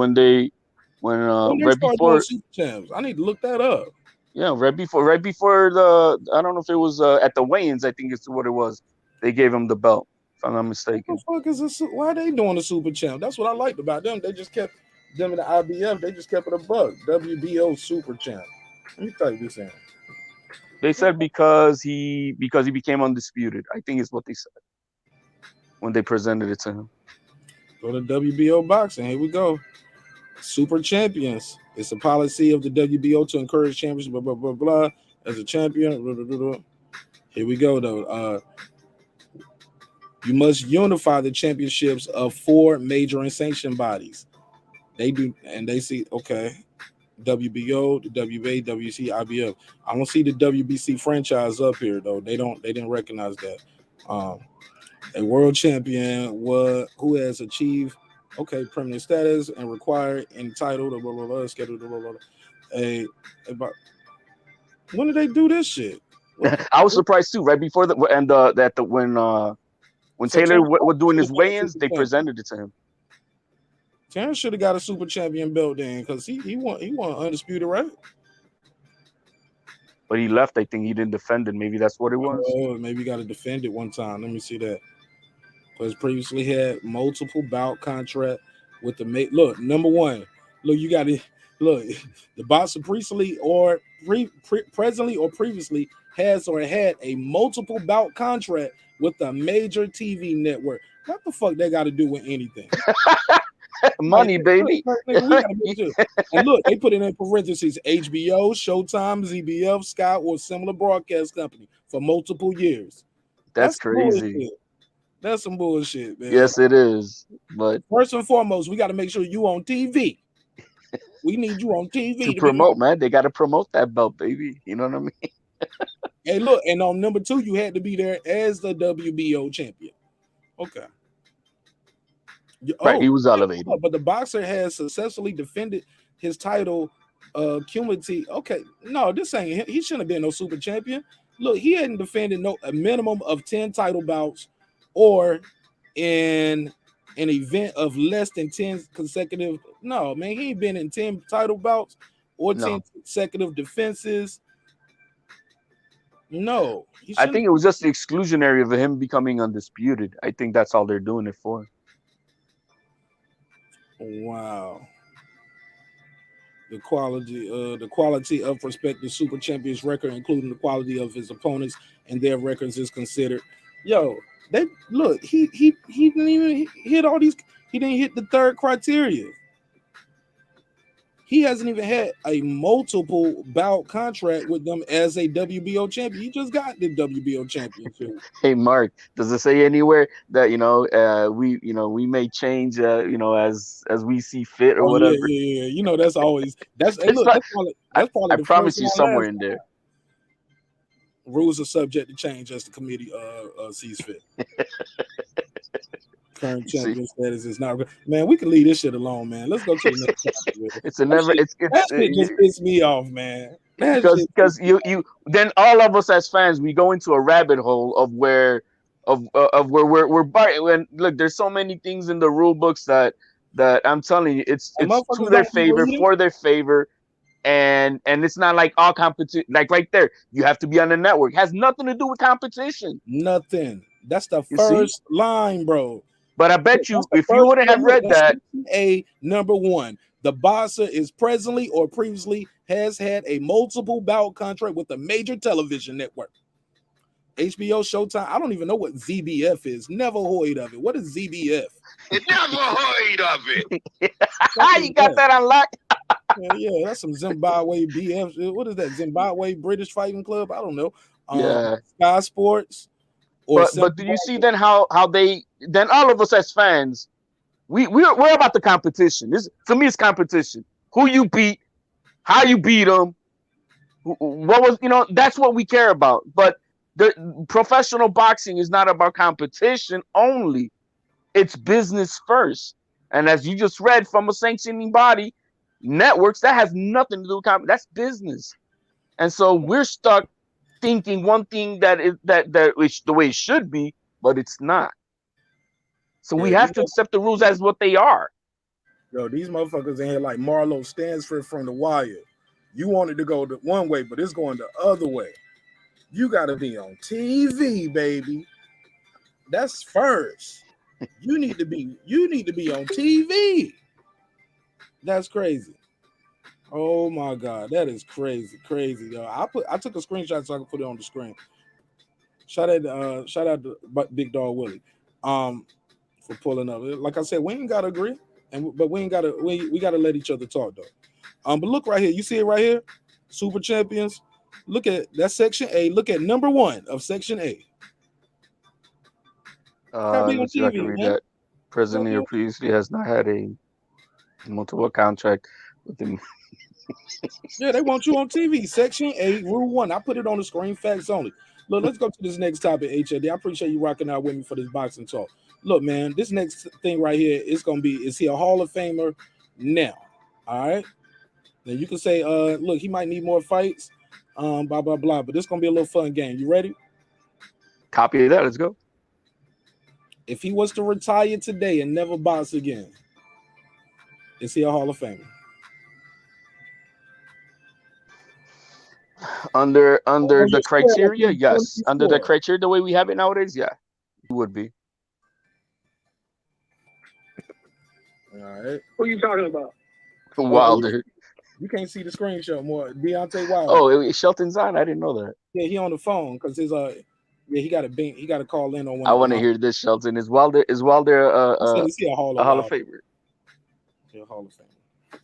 right before super champs. I need to look that up. Yeah, right before the I don't know if it was at the weigh-ins, I think it's what it was. They gave him the belt, if I'm not mistaken. What the fuck is why are they doing the super champ? That's what I liked about them. They just kept them in the IBF, they just kept it a buck. WBO super champ. Let me type this in. They said because he became undisputed. I think is what they said when they presented it to him. Go to WBO boxing. Here we go. Super champions. It's a policy of the WBO to encourage champions, blah, blah, blah, blah. As a champion, blah, blah, blah, blah. Here we go, though. You must unify the championships of 4 major and sanctioned bodies. They do, and they see, okay, WBO, the WBA, WC, IBF. I don't see the WBC franchise up here, though. They didn't recognize that. A world champion who has achieved Okay, permanent status and required entitled blah blah blah scheduled blah blah blah. About when did they do this shit? I was surprised too. Right before the and that the when Taylor was doing his weigh-ins, they presented it to him. Terrence should have got a super champion belt then, because he won undisputed, right? But he left. I think he didn't defend it. Maybe that's what it was. Oh, maybe he got to defend it one time. Let me see that. Because previously had multiple bout contract with the look, number one. Look, you got to look. The boxer presently or presently or previously has or had a multiple bout contract with a major TV network. What the fuck they got to do with anything? Money, baby. And look, they put it in parentheses: HBO, Showtime, ZBF, Sky, or similar broadcast company for multiple years. That's crazy. Bullshit. That's some bullshit, man. Yes, it is. But first and foremost, we got to make sure you on TV. We need you on TV to promote, man. They got to promote that belt, baby. You know what I mean? Hey, look, and on number 2, you had to be there as the WBO champion. Okay. Right, he was elevated. But the boxer has successfully defended his title cumulative. Okay, no, this ain't. He shouldn't have been no super champion. Look, he hadn't defended a minimum of 10 title bouts, or in an event of less than 10 consecutive. No, man, he ain't been in 10 title bouts or 10 consecutive defenses. No, I think it was just the exclusionary of him becoming undisputed. I think that's all they're doing it for. Wow. The quality of prospective super champions record, including the quality of his opponents and their records, is considered. Yo, they look. He didn't even hit all these. He didn't hit the third criteria. He hasn't even had a multiple bout contract with them as a WBO champion. He just got the WBO championship. Hey, Marq, does it say anywhere that we may change as we see fit or whatever? Yeah. That's always that's probably I promise you somewhere in there. Rules are subject to change as the committee sees fit. Current champion status is not. Man, we can leave this shit alone, man. Let's go to the next topic. That shit just pissed me off, man. Because you then all of us as fans, we go into a rabbit hole of where we're when look, there's so many things in the rule books that I'm telling you, it's to their favor, for their favor. And it's not like all competition, like right there, you have to be on the network. It has nothing to do with competition. Nothing. That's the first line, bro. But I bet you, if you wouldn't have read that, number 1, the boxer is presently or previously has had a multiple bout contract with a major television network. HBO, Showtime. I don't even know what ZBF is. Never heard of it. What is ZBF? Never heard of it. You got that unlocked? Yeah, that's some Zimbabwe BF. What is that? Zimbabwe British Fighting Club? I don't know. Sky Sports. But do you see then how they then all of us as fans, we're about the competition. To me, it's competition. Who you beat, how you beat them, what was that's what we care about. But the professional boxing is not about competition only. It's business first. And as you just read from a sanctioning body, networks, that has nothing to do with competition. That's business. And so we're stuck thinking one thing that is the way it should be, but it's not. So we have to accept the rules as what they are. Yo, these motherfuckers in here like Marlo Stansford from The Wire. You wanted to go the one way, but it's going the other way. You got to be on TV, baby. That's first. You need to be on TV. That's crazy. Oh my God, that is crazy, yo. I took a screenshot so I could put it on the screen. Shout out to Big Dog Willie, for pulling up. Like I said, we ain't gotta agree, but we gotta let each other talk though. But look right here, you see it right here, Super Champions. Look at that section A. Look at number 1 of section A. Let's see if I can read that. Presently or previously has not had a multiple contract with them. Yeah, they want you on TV. Section 8, Rule 1. I put it on the screen, facts only. Look, let's go to this next topic, HAD. I appreciate you rocking out with me for this boxing talk. look, man, this next thing right here is gonna be, is he a Hall of Famer now? All right. Then you can say, look, he might need more fights, blah blah blah. But this is gonna be a little fun game. You ready? Copy that. Let's go. If he was to retire today and never box again, is he a Hall of Famer? Under the criteria, yes. Under the criteria, the way we have it nowadays, yeah, he would be. All right. Who are you talking about? Wilder. You can't see the screenshot more. Deontay Wilder. Oh, it was Shelton's on. I didn't know that. Yeah, he on the phone because his he got to call in on one. I want to hear this, Shelton. Is Wilder is he a Hall of Famer? Yeah, Hall of Famer.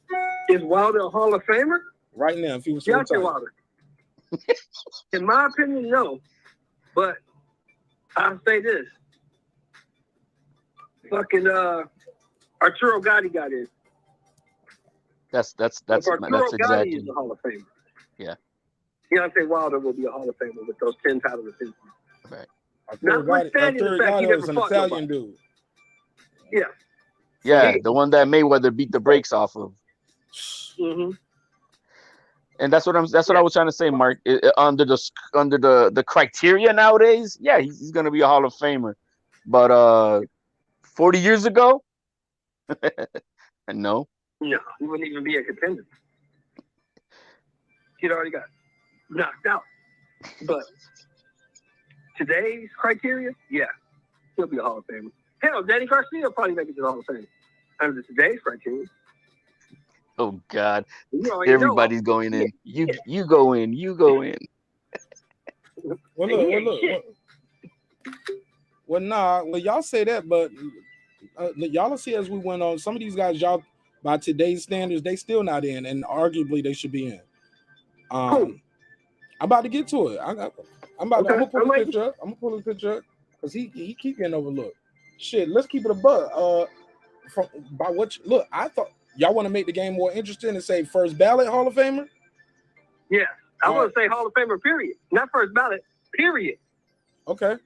Is Wilder a Hall of Famer? Right now, if he was Deontay Wilder. In my opinion, no. But I'll say this. Fucking Arturo Gotti got in. That's Arturo Gotti exactly. is a Hall of Famer. Yeah. Deontay Wilder will be a Hall of Famer with those 10 title defenses. Right. Notwithstanding the fact he never was an fought Italian nobody. dude. Yeah. Yeah, the one that Mayweather beat the brakes off of. Mm-hmm. And that's what I was trying to say, Mark. Under the criteria nowadays, yeah, he's gonna be a Hall of Famer. But 40 years ago, no. No, he wouldn't even be a contender. He'd already got knocked out. But today's criteria, yeah, he'll be a Hall of Famer. Hell, Danny Garcia will probably make it to the Hall of Fame under today's criteria. Oh God, everybody's going in. You go in. You go in. Well, look. Well, nah. Well, y'all say that, but y'all see as we went on. Some of these guys, y'all by today's standards, they still not in, and arguably they should be in. I'm about to get to it. I'm gonna pull the picture up. I'm gonna pull the picture up because he keep getting overlooked. Shit, let's keep it a buck. Look, I thought y'all want to make the game more interesting and say first ballot Hall of Famer. Yeah, I want to say Hall of Famer. Period. Not first ballot. Period. Okay.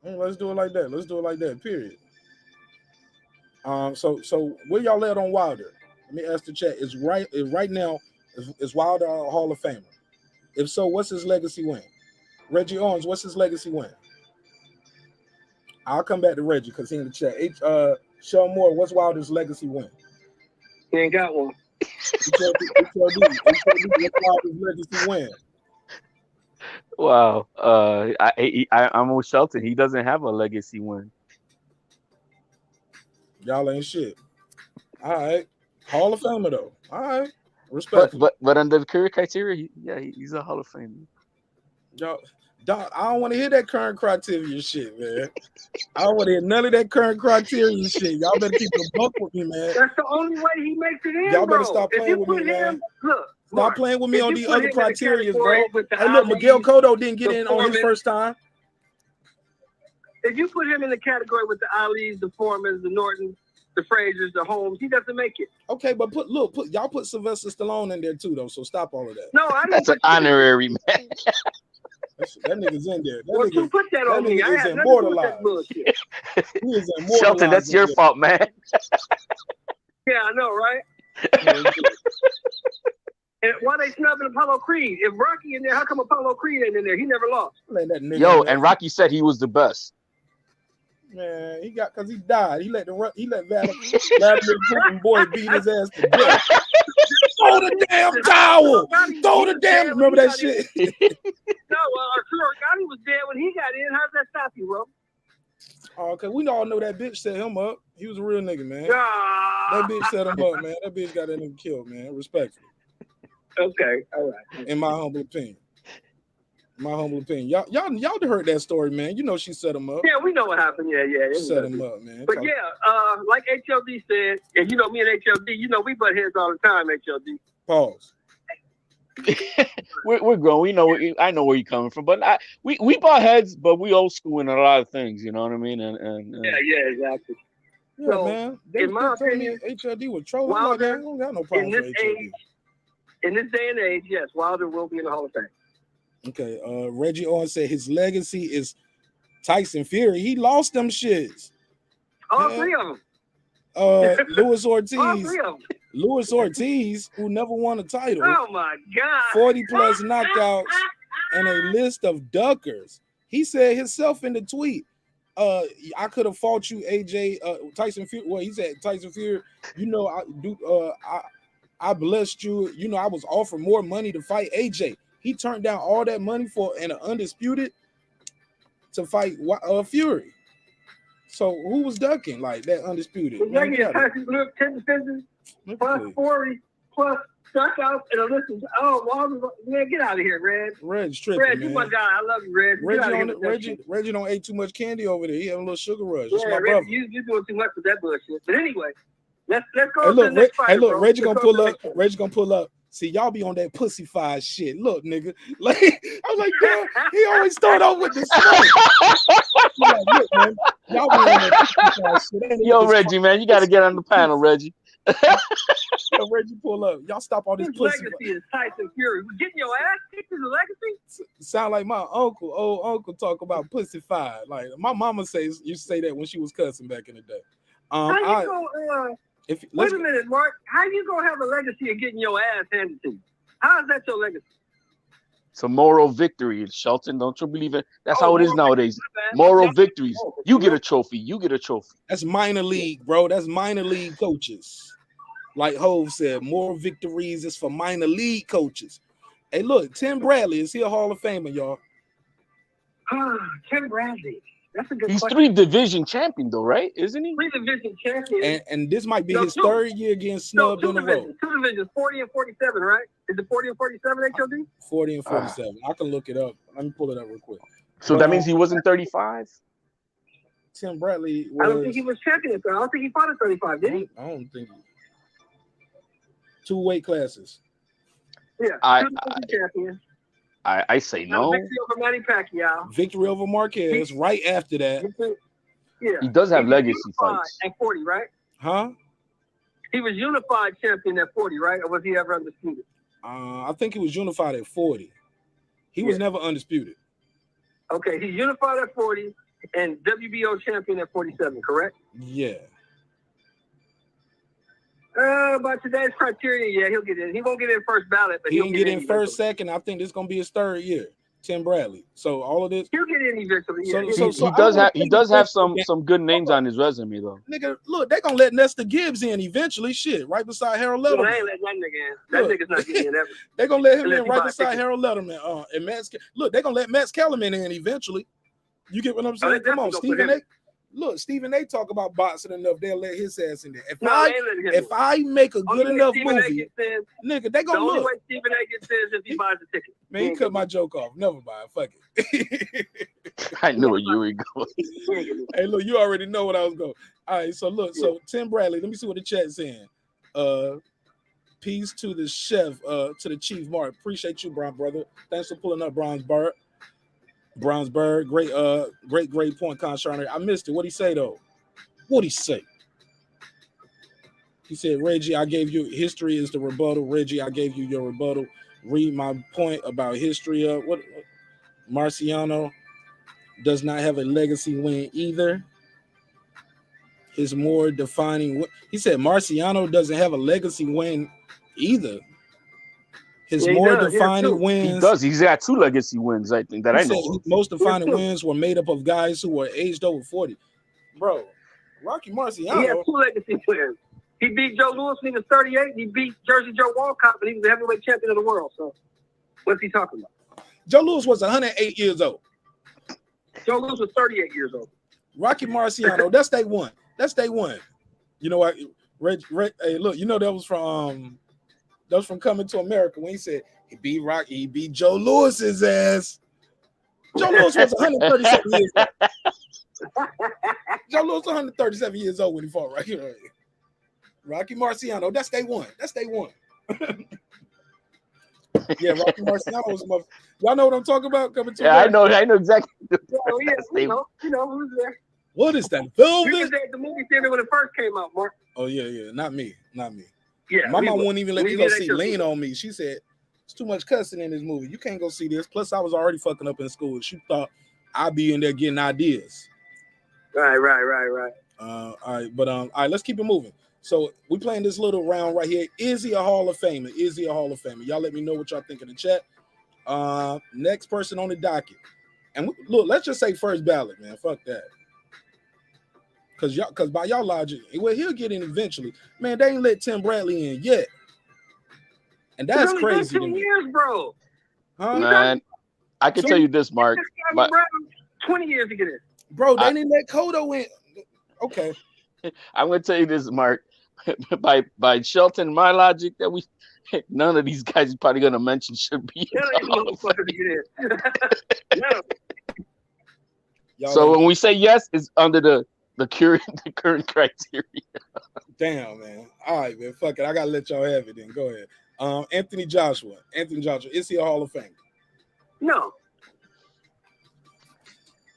Let's do it like that. Period. So where y'all at on Wilder? Let me ask the chat. Is right now Wilder a Hall of Famer? If so, what's his legacy win? Reggie Owens, what's his legacy win? I'll come back to Reggie because he in the chat. Sean Moore, what's Wilder's legacy win? He ain't got one. What's Wilder's legacy win? Wow. I'm with Shelton. He doesn't have a legacy win. Y'all ain't shit. All right. Hall of Famer though. All right. Respect. But under the current criteria, he's a Hall of Famer. Y'all, I don't want to hear that current criteria shit, man. I don't want to hear none of that current criteria shit. Y'all better keep the buck with me, man. That's the only way he makes it in, y'all better bro. stop playing with me, man. Stop playing with me on the other criteria, bro. Hey, look, Miguel Cotto didn't get in on his first time. If you put him in the category with the Alis, the Foremans, the Nortons, the Frasers, the Holmes, he doesn't make it. Okay, but y'all put Sylvester Stallone in there too, though. So stop all of that. No, I didn't. That's an honorary, man. That nigga's in there. Well, you put that on me. I is immortalized. He is immortalized. Shelton, that's your fault, man. Yeah, I know, right? And why they snubbing Apollo Creed? If Rocky in there, how come Apollo Creed ain't in there? He never lost. And Rocky said he was the best. Man, because he died. He let Vladimir Putin boy beat his ass to death. Throw the damn towel. Throw the damn. Remember that shit? No, Arturo Gotti was dead when he got in. How does that stop you, bro? Oh, okay, we all know that bitch set him up. He was a real nigga, man. That bitch set him up, man. That bitch got that nigga killed, man. Respectfully. Okay, all right. In my humble opinion. Y'all heard that story, man. You know she set him up. Yeah, we know what happened. Yeah. Set him up, man. But like HLD said, and you know me and HLD, you know we butt heads all the time, HLD. Pause. We're grown. We know. I know where you're coming from, but we butt heads, but we old school in a lot of things. You know what I mean? And yeah, exactly. Yeah, so, man. In my opinion, HLD was trolling. Wilder, I don't got no problem with HLD. In this day and age, yes, Wilder will be in the Hall of Fame. Okay. Reggie Owens said his legacy is Tyson Fury, he lost them shits. All three of them. Luis All Ortiz, three of them. Luis Ortiz, who never won a title, Oh my God. 40 plus knockouts, and a list of duckers. He said himself in the tweet, I could have fought you, AJ, Tyson Fury. Well, he said, Tyson Fury, you know, I blessed you. You know, I was offered more money to fight AJ. He turned down all that money for an undisputed to fight Fury. So who was ducking like that undisputed? Tyson Fury 10 defenses plus 40 plus knockouts and a list of man, get out of here, Red. Red's tripping, Red, man. you my guy. I love you, Red. Reggie don't ate too much candy over there. He had a little sugar rush. Yeah, That's my Reggie, brother. you doing too much with that bullshit. But anyway, let's go Hey, to the next fight. look, Reggie gonna pull up. Reggie gonna pull up. See, y'all be on that pussy-fied shit. Look, nigga. Like, I was like, damn, he always start off with the smoke. Like, look, man, y'all be on that pussy-fied shit. Yo, Reggie, man, you got to get on the panel, Reggie. Yo, Reggie, pull up. Y'all stop all this His pussy. legacy is Tyson Fury. We're getting your ass kicked is a legacy? Sound like my old uncle talk about pussy-fied. Like, my mama used to say that when she was cussing back in the day. Wait a minute, Marq. How you gonna have a legacy of getting your ass handed to you? How is that your legacy? It's a moral victory, Shelton. Don't you believe it? That's how it is nowadays. Moral victories. You get a trophy. You get a trophy. That's minor league, bro. That's minor league coaches. Like Hove said, moral victories is for minor league coaches. Hey, look, Tim Bradley, is he a Hall of Famer, y'all? Tim Bradley. That's a good He's question. 3-division champion, though, right? Isn't he? 3-division champion. And this might be his third year getting snubbed in a row. 2 divisions, 40 and 47, right? Is it 40 and 47 HOD? 40 and 47. I can look it up. Let me pull it up real quick. So that means he wasn't 35? Tim Bradley was... I don't think he was champion. I don't think he fought at 35, did he? I don't think he... 2 weight classes. Yeah, champion. I say no. Victory over Manny Pacquiao. Victory over Marquez. Right after that. Yeah. He does have legacy fights. At 40, right? Huh? He was unified champion at 40, right? Or was he ever undisputed? I think he was unified at 40. He was never undisputed. Okay, he's unified at 40 and WBO champion at 47, correct? Yeah. By today's criteria, yeah, he'll get in. He won't get in first ballot, but he he'll didn't get in first, second. I think this is gonna be his third year. Tim Bradley. So all of this, he'll get in eventually. He does have some good names on his resume though. Nigga, look, they gonna let Nestor Gibbs in eventually. Shit, right beside Harold Letterman. They ain't letting that nigga in. That nigga's not getting in ever. They gonna let him in right beside Harold Letterman. And Max. Look, they gonna let Max Kellerman in eventually. You get what I'm saying? Come on, Stephen A. Look, Stephen A. talk about boxing enough. They'll let his ass in there. If I make a good enough movie, nigga, they gonna look. The only way Stephen A. gets in is if he buys the ticket. Man, he cut my joke off. Never mind. Fuck it. I knew where you were going. Hey, look, you already know what I was going. All right, so look, so Tim Bradley. Let me see what the chat's saying. Peace to the chef, to the chief, Marq. Appreciate you, Brown brother. Thanks for pulling up, Brownsburg, great point, Concerner. I missed it. What'd he say though? What'd he say? He said, Reggie, I gave you history is the rebuttal. Reggie, I gave you your rebuttal. Read my point about history. What Marciano does not have a legacy win either. His more defining. He said Marciano doesn't have a legacy win either. His more defining wins. He does. He's got 2 legacy wins, I think, that I know. Most defining wins were made up of guys who were aged over 40. Bro, Rocky Marciano. He had 2 legacy wins. He beat Joe Louis when he was 38. He beat Jersey Joe Walcott when he was the heavyweight champion of the world. So, what's he talking about? Joe Louis was 108 years old. Joe Louis was 38 years old. Rocky Marciano, that's day one. You know what? Hey, look, you know that was from Coming to America when he said he beat Joe Lewis's ass. Joe Louis was 137 years old. Joe Louis was 137 years old when he fought right here. Rocky Marciano, that's day one. Yeah, Rocky Marciano was my. Y'all know what I'm talking about? Coming to America? I know exactly. You know who's there. What is that? We was at the movie theater when it first came out, Marq. Oh yeah, not me. Yeah, my mom wouldn't even let me go see Lean on Me. She said it's too much cussing in this movie. You can't go see this. Plus, I was already fucking up in school. She thought I'll be in there getting ideas. Right. All right, but all right, let's keep it moving. So we playing this little round right here. Is he a Hall of Famer? Is he a Hall of Famer? Y'all let me know what y'all think in the chat. Next person on the docket. And look, let's just say first ballot, man. Fuck that. Because by y'all logic, well, he'll get in eventually. Man, they ain't let Tim Bradley in yet. And that's it's crazy. been 10 years, bro. Huh? Man, I can tell you this, Marq. But 20 years to get in. Bro, they didn't let Cotto in. Okay. I'm gonna tell you this, Marq. by Shelton, my logic that none of these guys he's probably gonna mention should be. So when we say yes, it's under the current criteria. Damn, man. All right, man. Fuck it. I gotta let y'all have it then. Go ahead. Anthony Joshua, is he a Hall of Famer?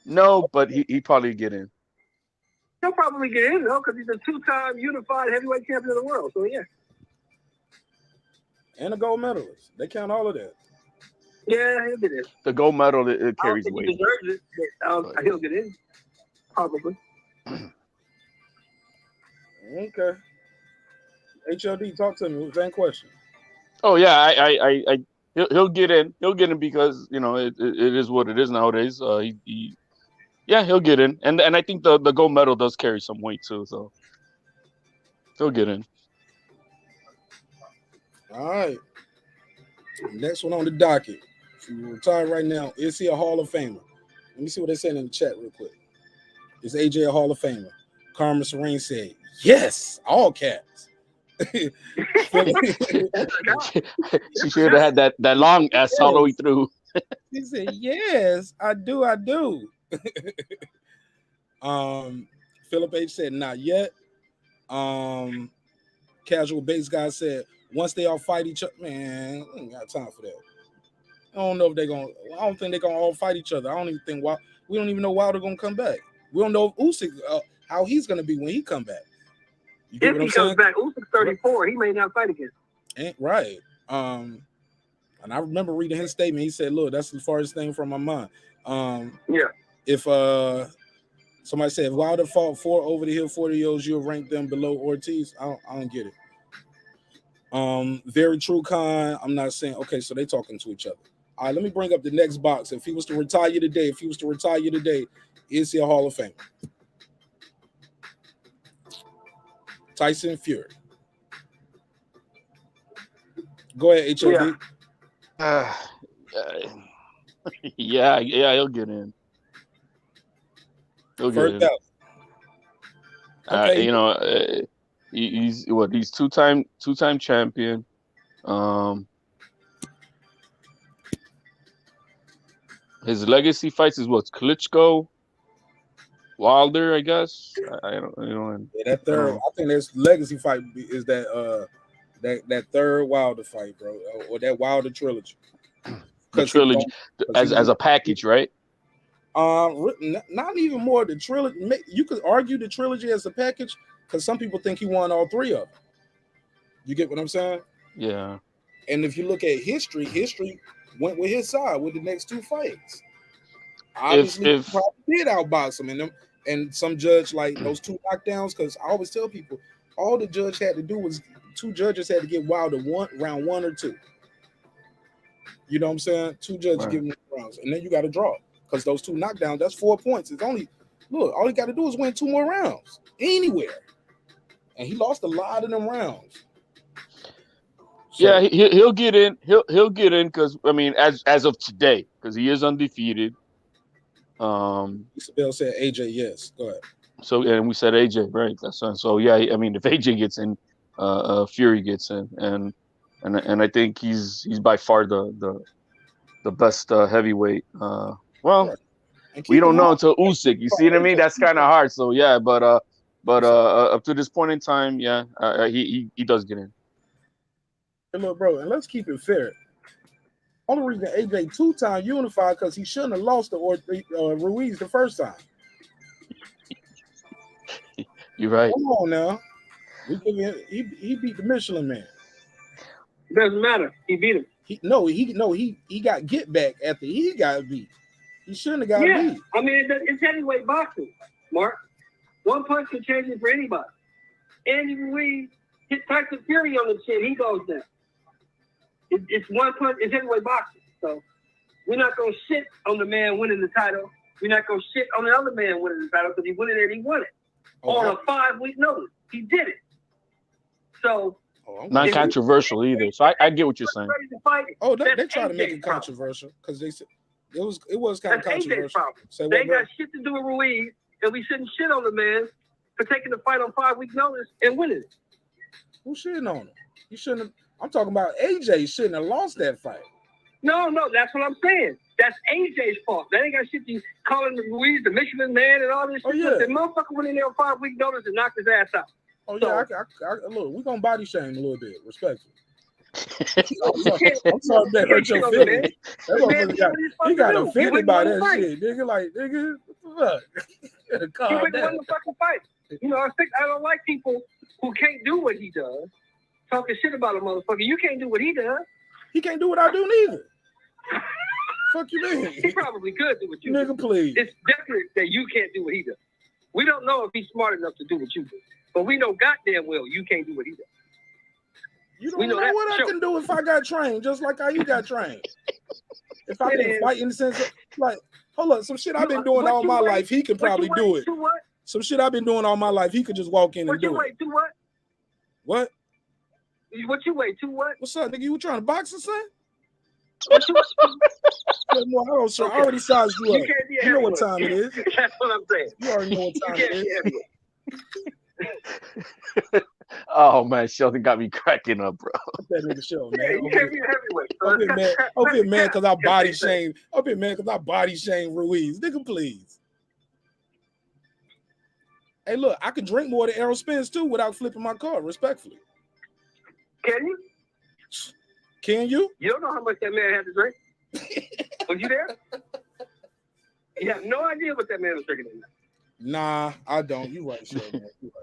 No, but he probably get in. He'll probably get in, though, because he's a 2-time unified heavyweight champion of the world. So, yeah. And a gold medalist. They count all of that. Yeah, he'll get in. The gold medal, it carries weight. He deserves it. He'll get in. Probably. Okay. HLD, talk to me. Same question. Oh, yeah. He'll get in. He'll get in because, it is what it is nowadays. He'll get in. And I think the gold medal does carry some weight, too. So he'll get in. All right. Next one on the docket. If you retire right now, is he a Hall of Famer? Let me see what they're saying in the chat real quick. Is AJ a Hall of Famer? Carmen Serene said, yes, all caps. She should have had that long S all the way through. He said, yes, I do. Philip H said, not yet. Casual Base guy said, once they all fight each other, man, I ain't got time for that. I don't know if I don't think they're gonna all fight each other. I don't even think we don't even know Wilder gonna come back. We don't know if Usyk how he's gonna be when he come back. You get if he comes back, Usyk's 34, he may not fight again. Right. And I remember reading his statement. He said, look, that's the farthest thing from my mind. If somebody said if Wilder fought 4 over the hill 40-year-olds, you'll rank them below Ortiz. I don't get it. Very true, Khan. I'm not saying okay, so they talking to each other. All right, let me bring up the next box. If he was to retire today, is he a Hall of Famer? Tyson Fury. Go ahead, HOD. Yeah, he'll get in. He'll get in. Okay. He's what? He's two-time champion. His legacy fights is what? Klitschko, Wilder, I guess. I don't. Yeah, that third. I think this legacy fight is that third Wilder fight, bro, or that Wilder trilogy. The trilogy as a package, right? Not even more the trilogy. You could argue the trilogy as a package because some people think he won all 3 of them. You get what I'm saying? Yeah. And if you look at history went with his side with the next 2 fights. Obviously, he probably did outbox him, and some judge like those 2 knockdowns. Because I always tell people, all the judge had to do was 2 judges had to get Wilder round 1 or 2. You know what I'm saying? 2 judges give him rounds, and then you got to draw because those 2 knockdowns, that's 4 points. It's only all he got to do is win 2 more rounds anywhere, and he lost a lot of them rounds. So, yeah, he'll get in. He'll get in because I mean, as of today, because he is undefeated. Isabel said AJ, yes. Go ahead. So and we said AJ, right? That's so. Yeah, I mean, if AJ gets in, Fury gets in, and I think he's by far the best heavyweight. We don't know until Usyk. You see what I mean? That's kind of hard. So yeah, but up to this point in time, yeah, he does get in. Hey, look, bro, and let's keep it fair. Only reason AJ 2-time unified because he shouldn't have lost to Ruiz the first time. You're right. Come on now. He beat the Michelin Man. Doesn't matter. He beat him. He got get back after he got beat. He shouldn't have got beat. I mean, it's heavyweight boxing, Mark. One punch can change it for anybody. And if we hit Tyson Fury on the chin, he goes down. It's one punch. It's heavyweight boxing. So we're not going to shit on the man winning the title. We're not going to shit on the other man winning the title because he won it and he won it. On a 5-week notice. He did it. So. Not controversial either. So I get what you're saying. Oh, they try to make it controversial because they said it was kind of controversial. They ain't got shit to do with Ruiz, and we shouldn't shit on the man for taking the fight on 5-week notice and winning it. Who's shitting on him? You shouldn't have. I'm talking about AJ shouldn't have lost that fight. No, that's what I'm saying. That's AJ's fault. They ain't got shit to calling Ruiz the Michelin man and all this shit. Yeah. The motherfucker went in there on 5-week notice and knocked his ass out. Oh yeah, look, we're gonna body shame a little bit, respectfully. I'm sorry that hurt your feelings. He got offended by that shit. Nigga, like, nigga, what the fuck? He wouldn't win the fucking fight. You know, I don't like people who can't do what he does, talking shit about a motherfucker. You can't do what he does. He can't do what I do neither. Fuck you mean? He probably could do what you do. Nigga, please. It's definite that you can't do what he does. We don't know if he's smart enough to do what you do. But we know goddamn well you can't do what he does. You don't know what I can do if I got trained, just like how you got trained. If I can fight in the sense of, like, hold up, some shit I've been doing all my life, he can probably do it. Some shit I've been doing all my life, he could just walk in and do it. What you weigh, 2 what? What? What you weigh, 2 what? What's up, nigga? You trying to box or something? What you I already sized you up. You know what time it is. That's what I'm saying. You already know what time it is. Oh man, Sheldon got me cracking up, bro. That nigga show, man. You can't be a heavyweight. I'm being mad because I body shame. I'm being mad because I body shame Ruiz. Nigga, please. Hey, look, I can drink more than Errol Spence too without flipping my car, respectfully. Can you? Can you? You don't know how much that man had to drink. Was you there? You have no idea what that man was drinking that night. Nah, I don't. You right, Shell. You right.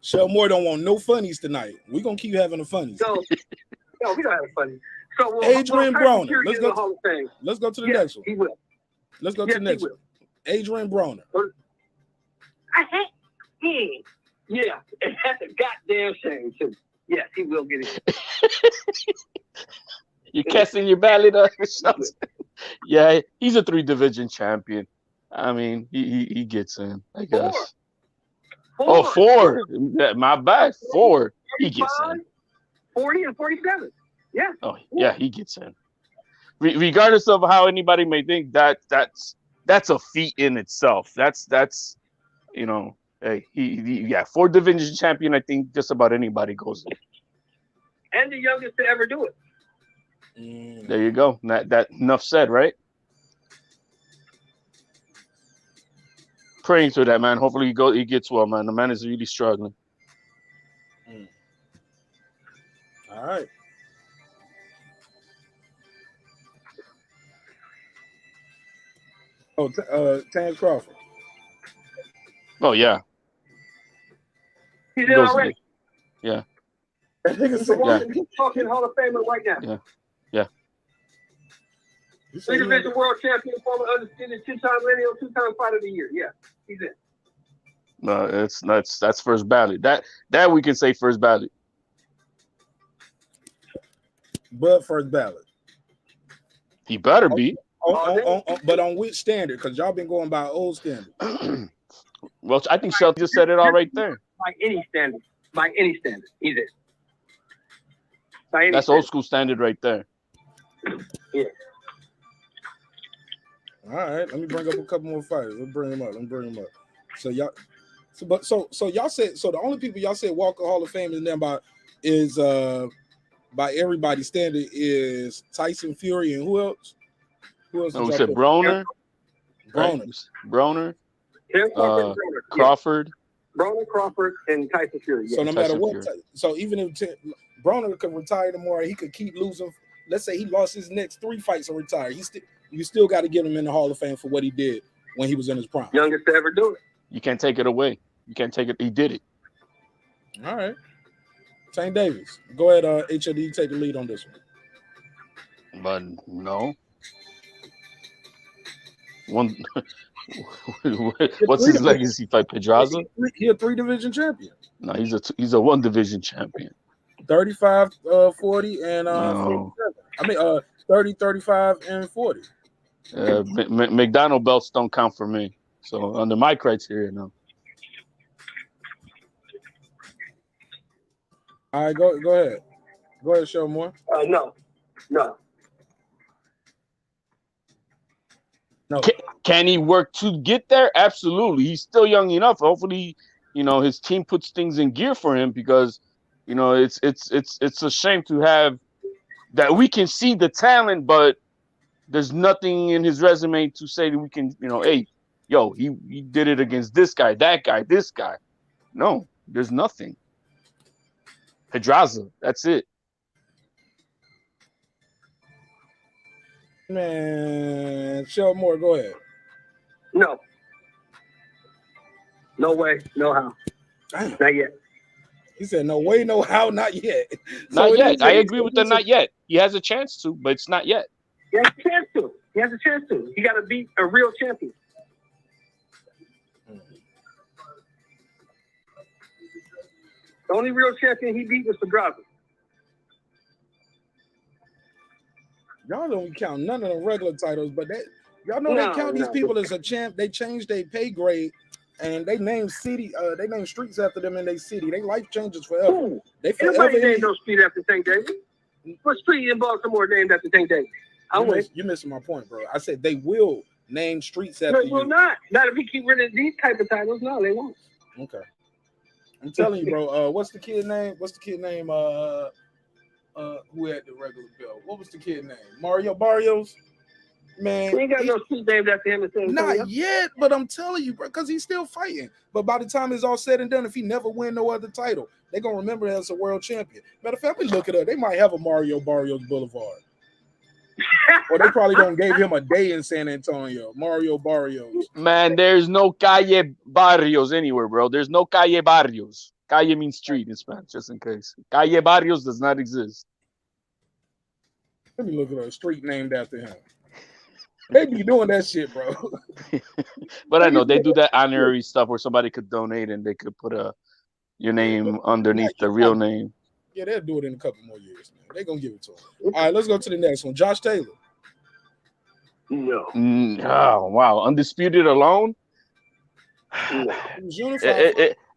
Shell Moore don't want no funnies tonight. We're gonna keep having the funnies. So, no, we don't have funny. So Adrian Broner. Let's go to the next one. He will. Let's go to the next one. Adrian Broner. I hate him. Yeah, and that's a goddamn shame too. Yes, he will get it. You casting your ballot on Yeah, he's a 3-division champion. I mean, he gets in, I guess. 4. 4. My bad. 4. He gets in. 40 and 47. Yeah. Oh, yeah, he gets in. Regardless of how anybody may think that's a feat in itself. That's you know, hey, he 4-division champion. I think just about anybody goes in. And the youngest to ever do it. There you go. That enough said, right? Praying to that, man. Hopefully he gets well, man. The man is really struggling. All right. Oh, Terrence Crawford. Oh yeah. He's in already. Yeah. He's talking Hall of Famer right now. Yeah. Three-division world champion, former undisputed 2-time lineal, 2-time fighter of the year. Yeah, he's in. No, that's first ballot. That we can say first ballot. But first ballot. He better be. But on which standard? Because y'all been going by old standard. Well, I think Shelton just said it all right there. By any standard. He's in. That's old school standard right there. Yeah. All right, let me bring up a couple more fighters. Let's bring them up. So y'all, so y'all said the only people y'all said walk a Hall of Fame and then is by everybody's standard is Tyson Fury and who else? We said Broner. Broner. Crawford. Broner, Crawford, and Tyson Fury. Yeah. So no matter what, so even if Broner could retire tomorrow, he could keep losing. Let's say he lost his next 3 fights and retire. You still got to get him in the Hall of Fame for what he did when he was in his prime. Youngest to ever do it. You can't take it away. You can't take it. He did it. All right. Tank Davis. Go ahead, HOD, take the lead on this one. But no. One. What's his legacy fight? Pedraza? He a 3-division champion. No, he's a 1-division champion. 35, 40, and 47. I mean, 30, 35, and 40. McDonald belts don't count for me. So under my criteria, no. All right, go ahead. Go ahead, show more. No. Can he work to get there? Absolutely. He's still young enough. Hopefully, his team puts things in gear for him because, it's a shame to have that we can see the talent, but there's nothing in his resume to say that we can, hey, he did it against this guy, that guy, this guy. No, there's nothing. Pedraza, that's it. Man, show more. Go ahead. No. No way, no how. Damn. Not yet. He said, no way, no how, not yet. Not yet. I agree with the not yet. He has a chance to, but it's not yet. He has a chance to. He got to beat a real champion. The only real champion he beat was Pedraza. Y'all don't count none of the regular titles, but y'all know they count these people as a champ. They changed their pay grade and they named streets after them in their city. They life changes forever. Ooh. They forever. Nobody named no street after Tank Davis. What street in Baltimore named after Tank Davis? You're missing my point, bro. I said they will name streets after you. They will not. Not if we keep rid of these type of titles. No, they won't. Okay. I'm telling you, bro. What's the kid name? Who had the regular belt? What was the kid name? Mario Barrios? Man, he ain't got no street named after him. Not yet, but I'm telling you, bro, because he's still fighting. But by the time it's all said and done, if he never win no other title, they're going to remember him as a world champion. Matter of fact, we look it up. They might have a Mario Barrios Boulevard. Or they probably don't gave him a day in San Antonio. Mario Barrios. Man, there's no calle barrios anywhere, bro. There's no calle barrios. Calle means street in Spanish, just in case. Calle barrios does not exist. Let me look at a street named after him. They be doing that shit, bro. But I know they do that honorary stuff where somebody could donate and they could put your name underneath the real name. Yeah, they'll do it in a couple more years, man. They're going to give it to him. All right, let's go to the next one. Josh Taylor. No. Oh, wow. Undisputed alone? No.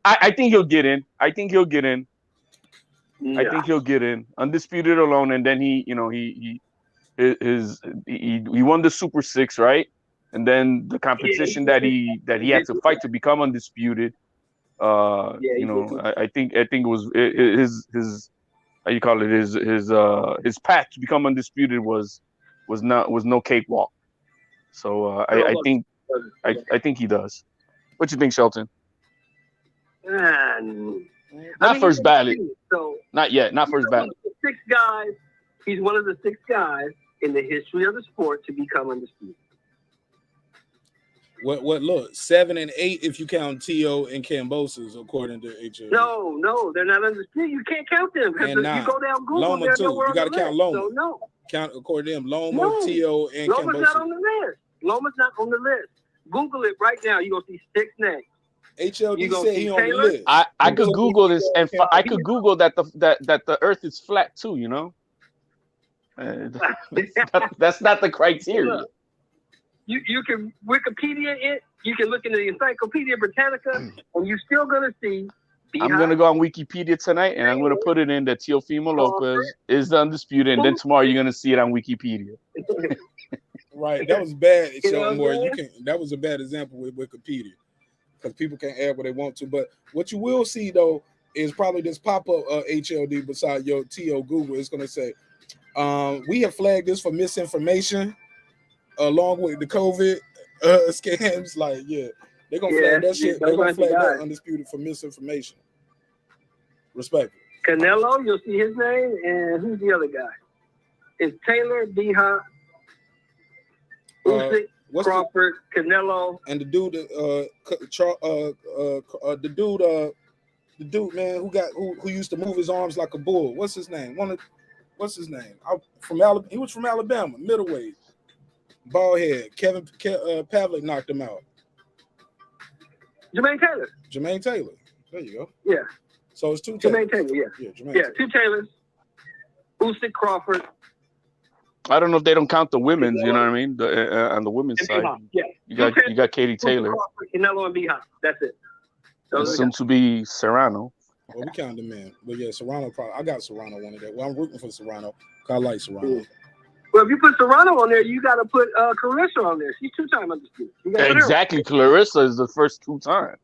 I think he'll get in. I think he'll get in. Yeah. I think he'll get in. Undisputed alone, and then he won the Super 6, right? And then the competition that he had to fight to become undisputed. I think it was his how you call it his path to become undisputed was no cakewalk. So I think he does. What you think, Shelton? Not first ballot. So not yet. Not first ballot. He's one of the 6 guys in the history of the sport to become undisputed. What look, 7 and 8 if you count T.O. and Cambosis, according to HL. No, they're not undisputed. You can't count them because if you go down Google, Loma too. You got to count Loma. So no. Count according to them. Loma, T.O. and Cambosis. Loma's not on the list. Loma's not on the list. Google it right now. You're gonna see 6 names. HLD said he on the list. I could Google this, and I could Google that the Earth is flat too. You know, that's not the criteria. You can Wikipedia it. You can look in the Encyclopedia Britannica, and you're still gonna see. I'm gonna go on Wikipedia tonight, and I'm gonna put it in that Teofimo Lopez is the undisputed, and then tomorrow you're gonna see it on Wikipedia. Right, that was bad. That was a bad example with Wikipedia because people can't add what they want to. But what you will see though is probably this pop-up HLD beside your TO Google. It's gonna say, we have flagged this for misinformation, along with the COVID scams. Like, yeah, they're gonna flag that shit. They're gonna flag that undisputed for misinformation. Respect. Canelo, you'll see his name, and who's the other guy? It's Taylor, B-Hop, Usyk, Crawford, Canelo, and the dude, the dude, man, who used to move his arms like a bull. What's his name? What's his name? He was from Alabama, middleweight. Bald head. Pavlik knocked him out. Jermaine Taylor. Jermaine Taylor. There you go. Yeah. So it's 2 Jermaine Taylors. Taylor, Yeah, Jermaine Yeah, Taylor. 2 Taylors. Usyk Crawford. I don't know if they don't count the women's. You know what I mean? On the women's And side, B-Hop. Yeah. you got Katie Taylor. Crawford, Canelo, and B-Hop. That's it. And soon to be Serrano. Well, we count them in. But yeah, Serrano probably. I got Serrano one of that. Well, I'm rooting for Serrano. I like Serrano. Well, if you put Serrano on there, you got to put Clarissa on there. She's 2-time undisputed. Exactly. Clarissa is the first 2-time.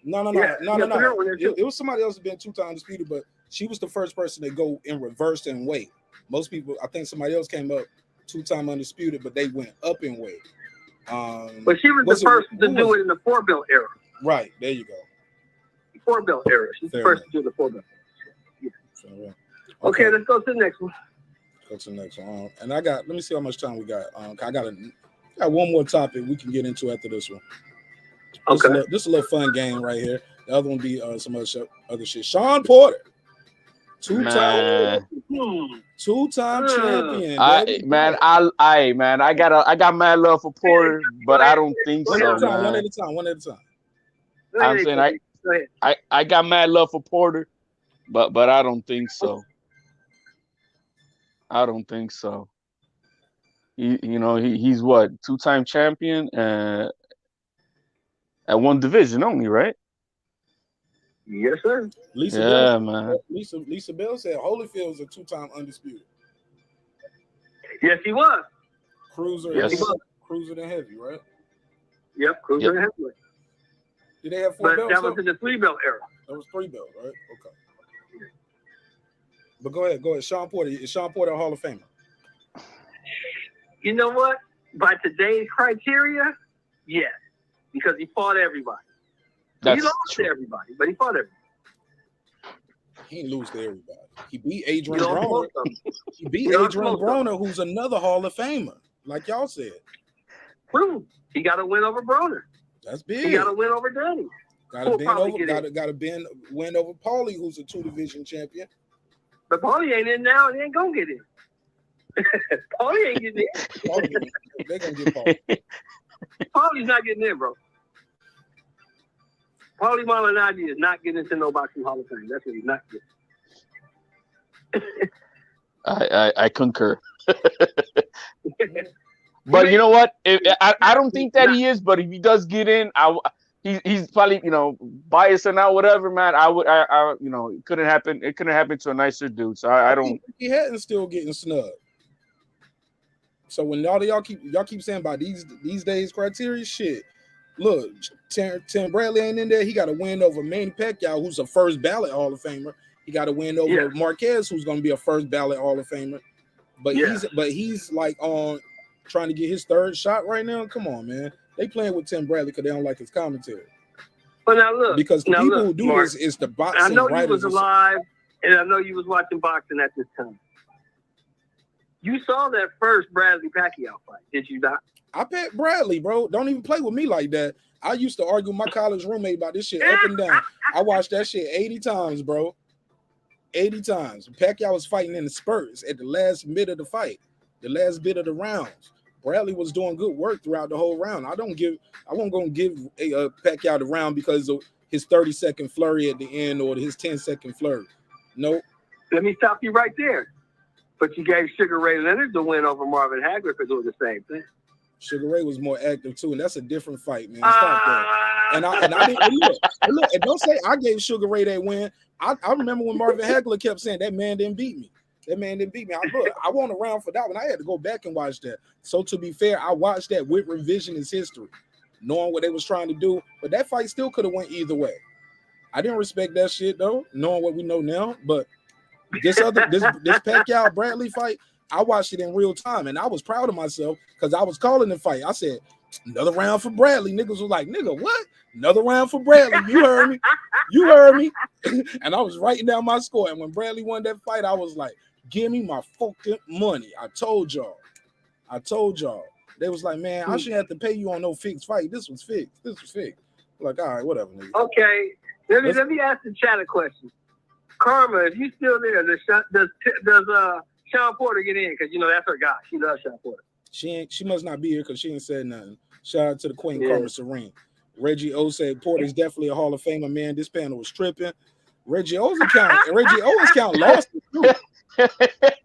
No. Yeah, It was somebody else who been 2-time undisputed, but she was the first person to go in reverse and weight. Most people, I think somebody else came up 2-time undisputed, but they went up in weight. But she was the first to do it in the 4-belt era. Right, there you go. 4-belt era. She's the first to do the 4-belt. Yeah. So, yeah. Okay, let's go to the next one. Go to the next one. And let me see how much time we got. I got one more topic we can get into after this one. Okay. This is a little fun game right here. The other one be some other shit. Shawn Porter. Two-time champion. I got mad love for Porter, but I don't think so. One at a time. I'm saying I got mad love for Porter, but I don't think so. He's what, 2-time champion at one division only, right? Yes, sir. Lisa Bell said Holyfield's a 2-time undisputed. Yes, he was. Cruiser, yes, he was. Cruiser and heavy, right? Yep, cruiser and heavyweight. Did they have 4 belts? That was in the 3-belt era. That was 3 belts, right? Okay. But go ahead. Shawn Porter. Is Shawn Porter a Hall of Famer? You know what? By today's criteria, yes. Because he fought everybody. He lost to everybody, but he fought everybody. He didn't lose to everybody. He beat Adrian Broner. He beat Adrian Broner, who's another Hall of Famer, like y'all said. True. He got a win over Broner. That's big. He got a win over Danny. Got a win over Paulie, who's a 2-division champion. But Paulie ain't in now, and he ain't gonna get in. Paulie ain't getting in. They're gonna get Paulie. Paulie's not getting in, bro. Paulie Malignaggi is not getting into no boxing Hall of Fame. That's what he's not getting. I concur. But you know what? I don't think that he is. But if he does get in, he's probably biased and out, whatever, man. It couldn't happen. It couldn't happen to a nicer dude. So I don't. He hadn't still getting snubbed. So when y'all keep saying about these days criteria, shit. Look, Tim Bradley ain't in there. He got a win over Manny Pacquiao, who's a first ballot Hall of Famer. He got a win over Marquez, who's going to be a first ballot Hall of Famer. But he's like on trying to get his 3rd shot right now. Come on, man. They playing with Tim Bradley because they don't like his commentary. But now look, because the people who do Marq, this is the boxing. I know you was alive, and I know you was watching boxing at this time. You saw that first Bradley Pacquiao fight, did you not? I bet Bradley, bro. Don't even play with me like that. I used to argue with my college roommate about this shit up and down. I watched that shit 80 times, bro. 80 times. Pacquiao was fighting in the spurts at the last bit of the fight, the last bit of the rounds. Bradley was doing good work throughout the whole round. I won't gonna give Pacquiao the round because of his 30-second flurry at the end or his 10-second flurry. Nope. Let me stop you right there. But you gave Sugar Ray Leonard the win over Marvin Hagler for doing the same thing. Sugar Ray was more active too, and that's a different fight, man. Stop that. And I didn't look, and don't say I gave Sugar Ray that win. I remember when Marvin Hagler kept saying that man didn't beat me. That man didn't beat me. I won a round for that one. I had to go back and watch that. So to be fair, I watched that with revisionist history, knowing what they was trying to do. But that fight still could have went either way. I didn't respect that shit though, knowing what we know now. But this Pacquiao Bradley fight, I watched it in real time, and I was proud of myself because I was calling the fight. I said, another round for Bradley. Niggas was like, nigga, what? Another round for Bradley. You heard me. You heard me. And I was writing down my score. And when Bradley won that fight, I was like, give me my fucking money. I told y'all. They was like, man, I shouldn't have to pay you on no fixed fight. This was fixed. Like, all right, whatever, nigga. Okay. Let me ask the chat a question. Karma, if you still there, does Shawn Porter get in? Because, that's her guy. She loves Shawn Porter. She must not be here because she ain't said nothing. Shout out to the Queen Yeah. Karma Serene. Reggie O said Porter's definitely a Hall of Famer, man. This panel was tripping. Reggie O's account lost it too.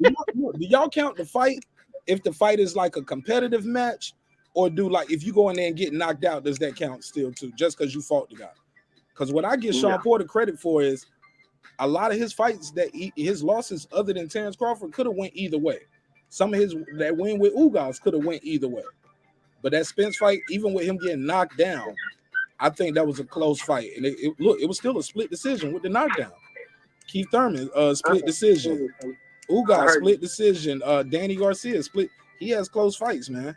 Do y'all count the fight if the fight is like a competitive match, or do like if you go in there and get knocked out, does that count still too? Just because you fought the guy? Because what I give Sean Porter credit for is a lot of his fights his losses, other than Terrence Crawford, could have went either way. Some of his that win with Ugas could have went either way. But that Spence fight, even with him getting knocked down, I think that was a close fight. And it was still a split decision with the knockdown. Keith Thurman, split decision. Ugas, split decision. Danny Garcia, split. He has close fights, man.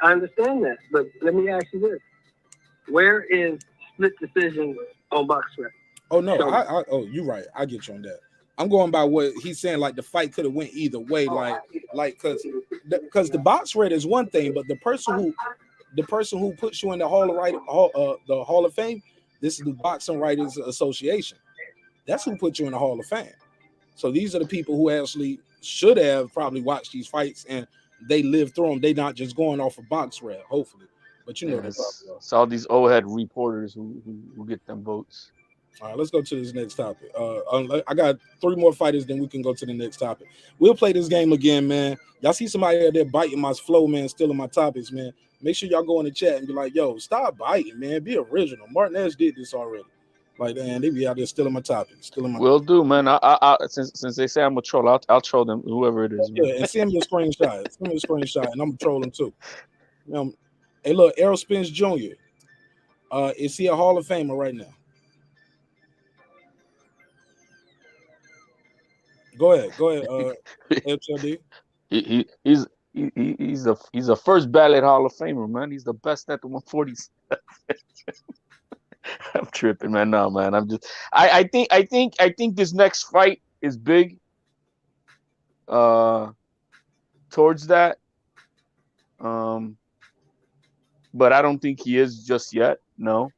I understand that, but let me ask you this: where is split decision on BoxRec? Oh no, you're right. I get you on that. I'm going by what he's saying. Like the fight could have went either way. Like because the BoxRec is one thing, but the person who puts you in the Hall of Fame, this is the Boxing Writers Association. That's who put you in the Hall of Fame. So these are the people who actually should have probably watched these fights and they lived through them. They not just going off of BoxRec, hopefully. But you know it's all these old head reporters who get them votes. All right, let's go to this next topic. I got 3 more fighters, then we can go to the next topic. We'll play this game again, man. Y'all see somebody out there biting my flow, man, stealing my topics, man. Make sure y'all go in the chat and be like, yo, stop biting, man. Be original. Marqnash did this already. Like, man, they be out there stealing my topics. Will do, man. I since they say I'm a troll, I'll troll them, whoever it is. Man. Yeah, and send me a screenshot. Send me a screenshot, and I'm gonna troll them too. Hey, look, Errol Spence Jr. Is he a Hall of Famer right now? Go ahead, HLD. He's a first ballot Hall of Famer, man. He's the best at the 147. I'm tripping, man. No, man. I think this next fight is big. Towards that. But I don't think he is just yet. No.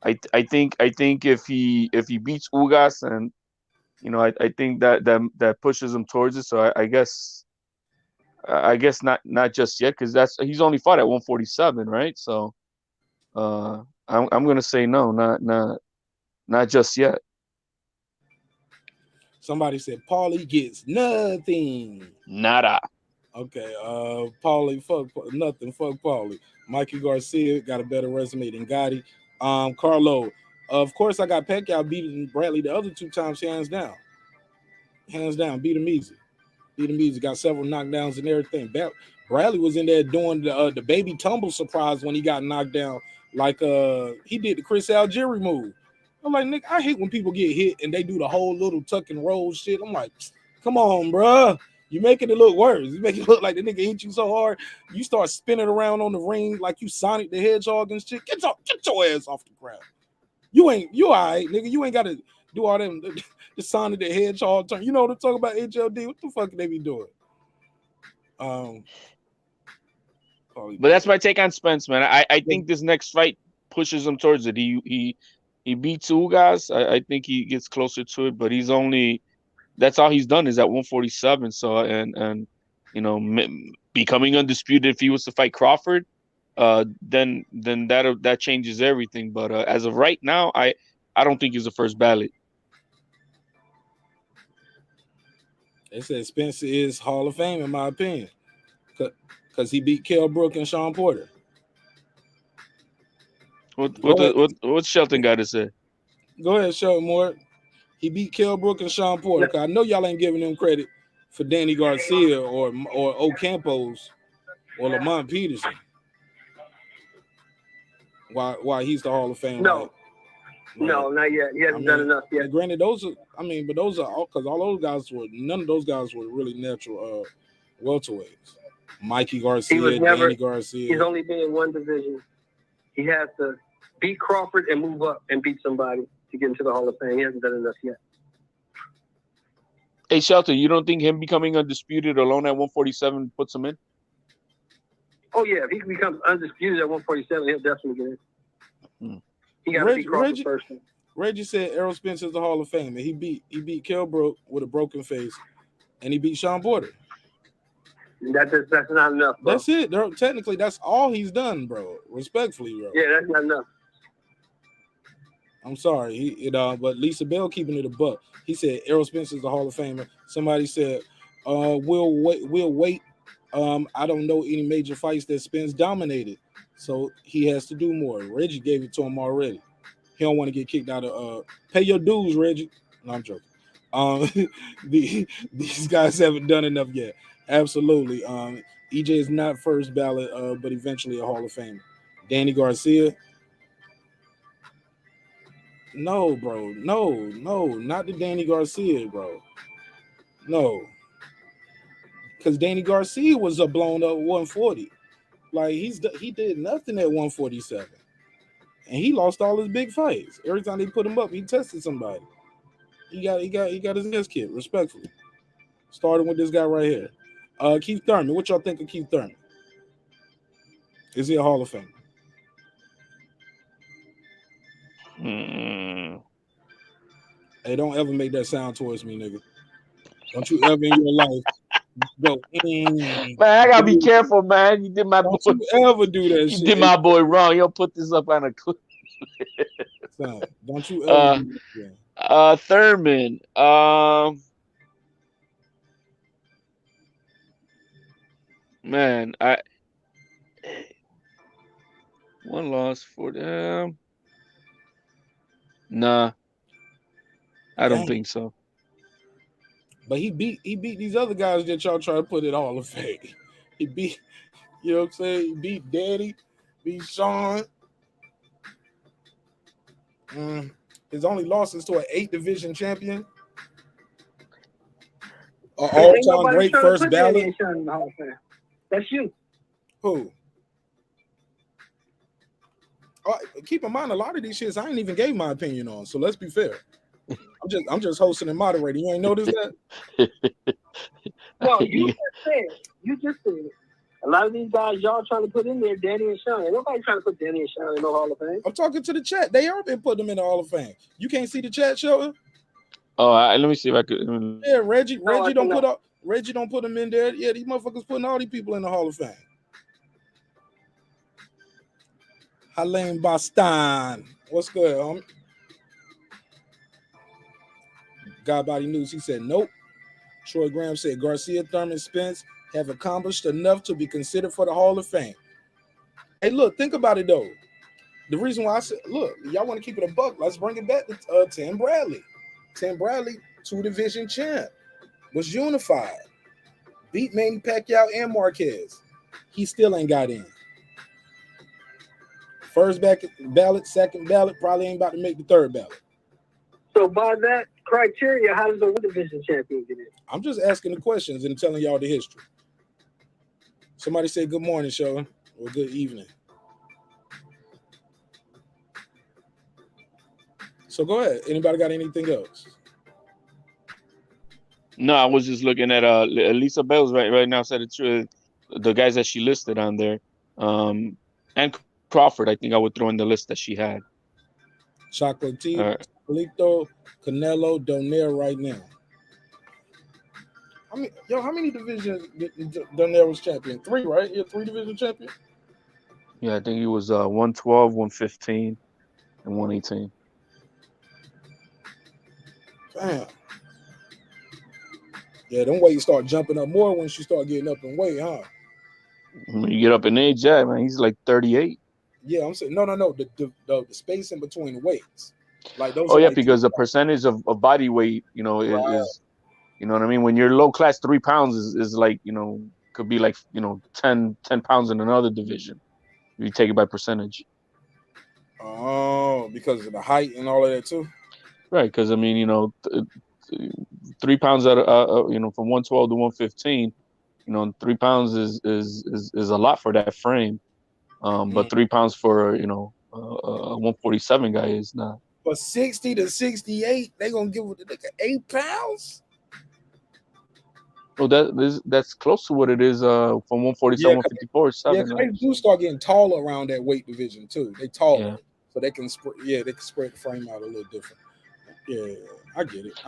I think if he beats Ugas, and I think that pushes him towards it. So I guess not just yet, because he's only fought at 147, right? So I'm gonna say no, not just yet. Somebody said Paulie gets nothing. Nada. Okay, Paulie, fuck nothing. Fuck Paulie. Mikey Garcia got a better resume than Gotti. Carlo, of course I got Pacquiao beating Bradley the other 2 times, hands down. Beat him easy. Got several knockdowns and everything. Bradley was in there doing the baby tumble surprise when he got knocked down. Like he did the Chris Algieri move. I'm like, Nick, I hate when people get hit and they do the whole little tuck and roll shit. I'm like, come on, bruh. You making it look worse. You make it look like the nigga hit you so hard, you start spinning around on the ring like you Sonic the Hedgehog and shit. Get your ass off the ground. You all right, nigga. You ain't got to do all them the Sonic the Hedgehog turn. You know what I'm talking about, HLD? What the fuck they be doing? But that's my take on Spence, man. I think this next fight pushes him towards it. He beats Ugas. I think he gets closer to it, but that's all he's done is at 147. So and becoming undisputed if he was to fight Crawford, then that changes everything. But as of right now, I don't think he's the first ballot. They said Spencer is Hall of Fame in my opinion, because he beat Kell Brook and Sean Porter. What's Shelton got to say? Go ahead, Shelton Moore. He beat Kell Brook and Sean Porter. Cause I know y'all ain't giving him credit for Danny Garcia or Ocampos or Lamont Peterson. Why he's the Hall of Fame? No, not yet. He hasn't done enough yet. Granted, those are because all those guys none of those guys were really natural welterweights. Mikey Garcia, Danny Garcia. He's only been in one division. He has to beat Crawford and move up and beat somebody to get into the Hall of Fame. He hasn't done enough yet. Hey, Shelton, you don't think him becoming undisputed alone at 147 puts him in? Oh, yeah. If he becomes undisputed at 147, he'll definitely get in. He got to beat Crawford first. Reggie said Errol Spence is the Hall of Fame, and he beat Kell Brook with a broken face, and he beat Sean Porter. That's not enough, bro. That's it. Technically, that's all he's done, bro. Respectfully, bro. Yeah, that's not enough. I'm sorry. But Lisa Bell keeping it a buck. He said Errol Spence is the Hall of Famer. Somebody said, we'll wait. I don't know any major fights that Spence dominated, so he has to do more. Reggie gave it to him already. He don't want to get kicked out of pay your dues, Reggie. No, I'm joking. These guys haven't done enough yet. Absolutely. EJ is not first ballot, but eventually a Hall of Famer. Danny Garcia. No, bro. No, not the Danny Garcia, bro. No. Because Danny Garcia was a blown up 140. Like he did nothing at 147. And he lost all his big fights. Every time they put him up, he tested somebody. He got his ass kicked, respectfully. Starting with this guy right here. Keith Thurman. What y'all think of Keith Thurman? Is he a Hall of Famer? Hey, don't ever make that sound towards me, nigga. Don't you ever in your life go. Man, I gotta be careful, man. You did my boy. Don't you ever do that shit. You did my boy wrong. You'll put this up on a clip. Son, don't you ever do that. Thurman. Man, one loss for them. Nah, I don't think so. But he beat these other guys that y'all try to put it all of Fame. He beat, you know what I'm saying? He beat Daddy, beat Sean. His only loss is to an 8 division champion. An all-time great first ballot. That's you. Who? Keep in mind, a lot of these shits I ain't even gave my opinion on. So let's be fair. I'm just hosting and moderating. You ain't noticed that? No, you just said it. A lot of these guys y'all trying to put in there, Danny and Sean. Nobody trying to put Danny and Sean in the Hall of Fame. I'm talking to the chat. They are been putting them in the Hall of Fame. You can't see the chat showing? Oh, let me see if I could. Yeah, Reggie don't put them in there. Yeah, these motherfuckers putting all these people in the Hall of Fame. Helene Boston. What's good, homie? God Body News, he said, nope. Troy Graham said, Garcia, Thurman, Spence have accomplished enough to be considered for the Hall of Fame. Hey, look, think about it, though. The reason why I said, look, y'all want to keep it a buck, let's bring it back to Tim Bradley. Tim Bradley, 2-division champ, was unified. Beat Manny Pacquiao and Marquez. He still ain't got in. First ballot, second ballot, probably ain't about to make the third ballot. So by that criteria, how does a 1-division champion get in? I'm just asking the questions and telling y'all the history. Somebody say good morning, Sean, or good evening. So go ahead. Anybody got anything else? No, I was just looking at Lisa Bell's right now said it's the guys that she listed on there. And Crawford, I think I would throw in the list that she had. Chocolatito, Canelo, Donaire right now. How many divisions Donaire was champion? 3, right? You're 3-division champion? Yeah, I think he was 112, 115, and 118. Damn. Yeah, them weights start jumping up more once you start getting up in weight, huh? When you get up in age, yeah, man, he's like 38. Yeah, I'm saying no. The space in between the weights, like those. Oh yeah, because the percentage of body weight, is, you know what I mean. When you're low class, 3 pounds is like, could be like 10 pounds in another division. If you take it by percentage. Oh, because of the height and all of that too. Right, because I mean, 3 pounds from 112 to 115, 3 pounds is a lot for that frame. But 3 pounds for a 147 guy is not. But 60 to 68, they gonna give it 8 pounds. Oh, that's close to what it is from 147, 154, 7. Yeah, they do start getting taller around that weight division too. They taller, so they can spread the frame out a little different. Yeah, I get it.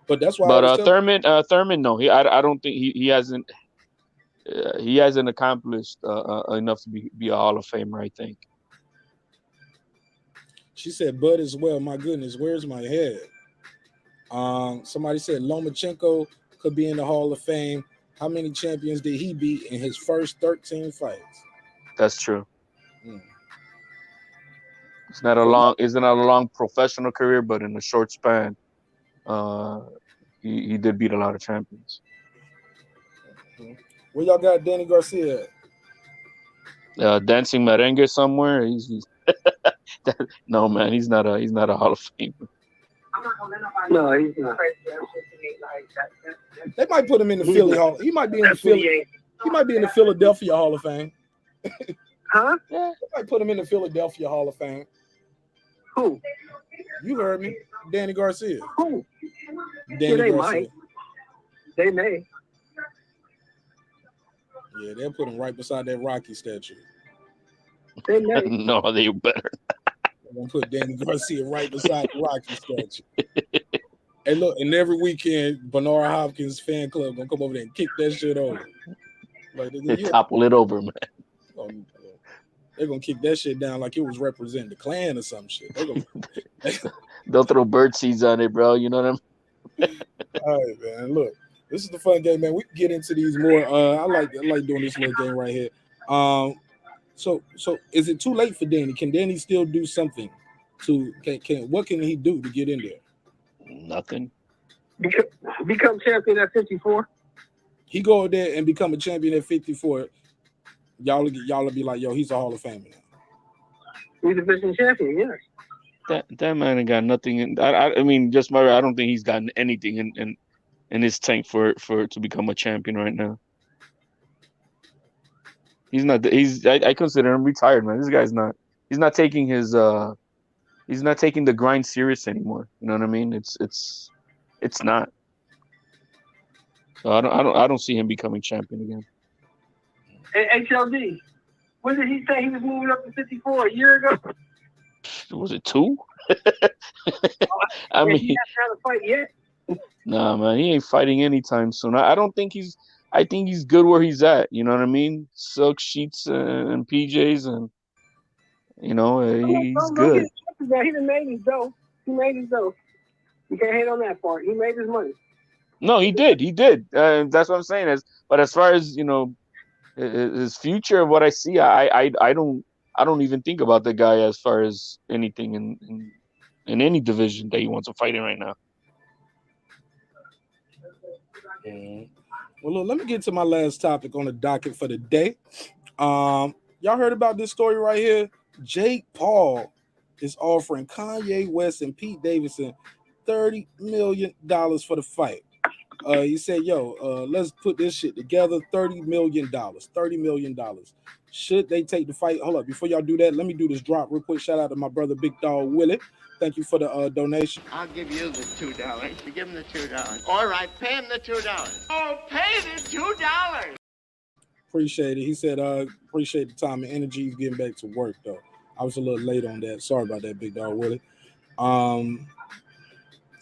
But that's why. But Thurman, no, I don't think he hasn't. he hasn't accomplished enough to be a Hall of Famer, I think. She said Bud as well. My goodness, where's my head? Somebody said Lomachenko could be in the Hall of Fame. How many champions did he beat in his first 13 fights? That's true. It's not a long professional career, but in a short span, he did beat a lot of champions. Where y'all got Danny Garcia at? Dancing merengue somewhere. He's no, man, he's not a Hall of Famer. No, he's not. They might put him in the Philly Hall. He might be in the Philly. He might be in the Philadelphia Hall of Fame. Huh? Yeah, they might put him in the Philadelphia Hall of Fame. Who? You heard me, Danny Garcia. Who? Danny they Garcia. might. They may. Yeah, they'll put him right beside that Rocky statue. They may. No, they better. They're gonna put Danny Garcia right beside the Rocky statue. And look, and every weekend, Bernard Hopkins fan club gonna come over there and kick that shit over. Like they topple it over, man. They're gonna kick that shit down like it was representing the Klan or some shit. They'll throw bird seeds on it, bro. You know what I mean? All right, man. Look, this is the fun game, man. We can get into these more. I like doing this little game right here. So is it too late for Danny? Can Danny still do something? What can he do to get in there? Nothing. Become champion at 54. He go there and become a champion at 54. Y'all will be like, yo, he's a Hall of Famer now. He's a division champion, yes. That man ain't got nothing. I mean, just I don't think he's gotten anything in his tank for to become a champion right now. He's not. I consider him retired, man. This guy's not. He's not taking his. He's not taking the grind serious anymore. You know what I mean? It's not. So I don't see him becoming champion again. HLD, when did he say he was moving up to 54? A year ago? Was it 2? I mean, he hasn't had a fight yet. Nah, man, he ain't fighting anytime soon. I don't think he's. I think he's good where he's at. You know what I mean? Silk sheets and PJs, and you know he's good. He done made his dough. He made his dough. You can't hate on that part. He made his money. No, he did. He did. That's what I'm saying. But as far as his future, what I see, I don't even think about the guy as far as anything in any division that he wants to fight in right now. Well, look, let me get to my last topic on the docket for the day. Y'all heard about this story right here? Jake Paul is offering Kanye West and Pete Davidson $30 million for the fight. He said, yo, let's put this shit together. $30 million. $30 million. Should they take the fight? Hold up. Before y'all do that, let me do this drop real quick. Shout out to my brother, Big Dog Willie. Thank you for the donation. I'll give you the $2. You give him the $2. All right, pay him the $2. Oh, pay the $2. Appreciate it. He said, appreciate the time and energy. He's getting back to work, though. I was a little late on that. Sorry about that, Big Dog Willie.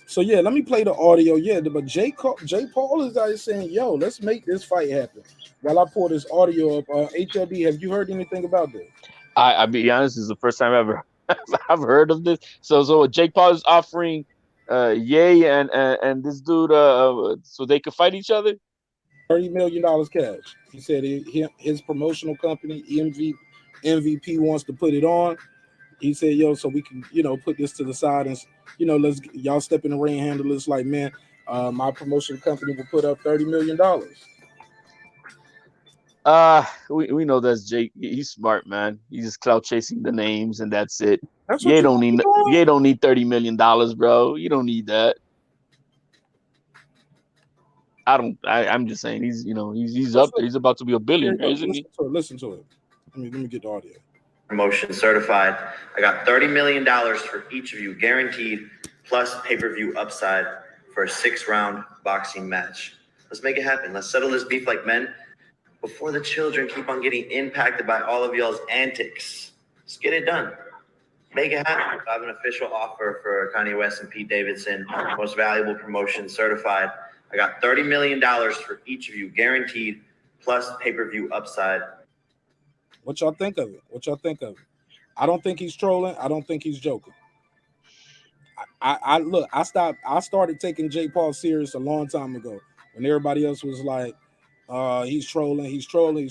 So, yeah, let me play the audio. Yeah, but Jay Paul is out saying, yo, let's make this fight happen. While I pull this audio up, HLD, have you heard anything about this? I'll be honest, this is the first time I've heard of this. So Jake Paul is offering Ye and this dude so they could fight each other? $30 million cash. He said his promotional company, MVP, wants to put it on. He said, yo, so we can, put this to the side and, let's y'all step in the ring, handle this like, man, my promotion company will put up $30 million. We know that's Jake. He's smart, man. He's just clout chasing the names and that's it. You don't need $30 million, bro. You don't need that. I'm just saying he's up there. He's about to be a billionaire, isn't he? Listen to it. Let me get the audio. Promotion certified. I got $30 million for each of you guaranteed, plus pay-per-view upside for a 6-round boxing match. Let's make it happen. Let's settle this beef like men before the children keep on getting impacted by all of y'all's antics. Let's get it done. Make it happen. I have an official offer for Kanye West and Pete Davidson, most valuable promotion certified. I got $30 million for each of you guaranteed, plus pay-per-view upside. What y'all think of it? What y'all think of it? I don't think he's trolling. I don't think he's joking. I look, I started taking Jake Paul serious a long time ago when everybody else was like, he's trolling. He trolling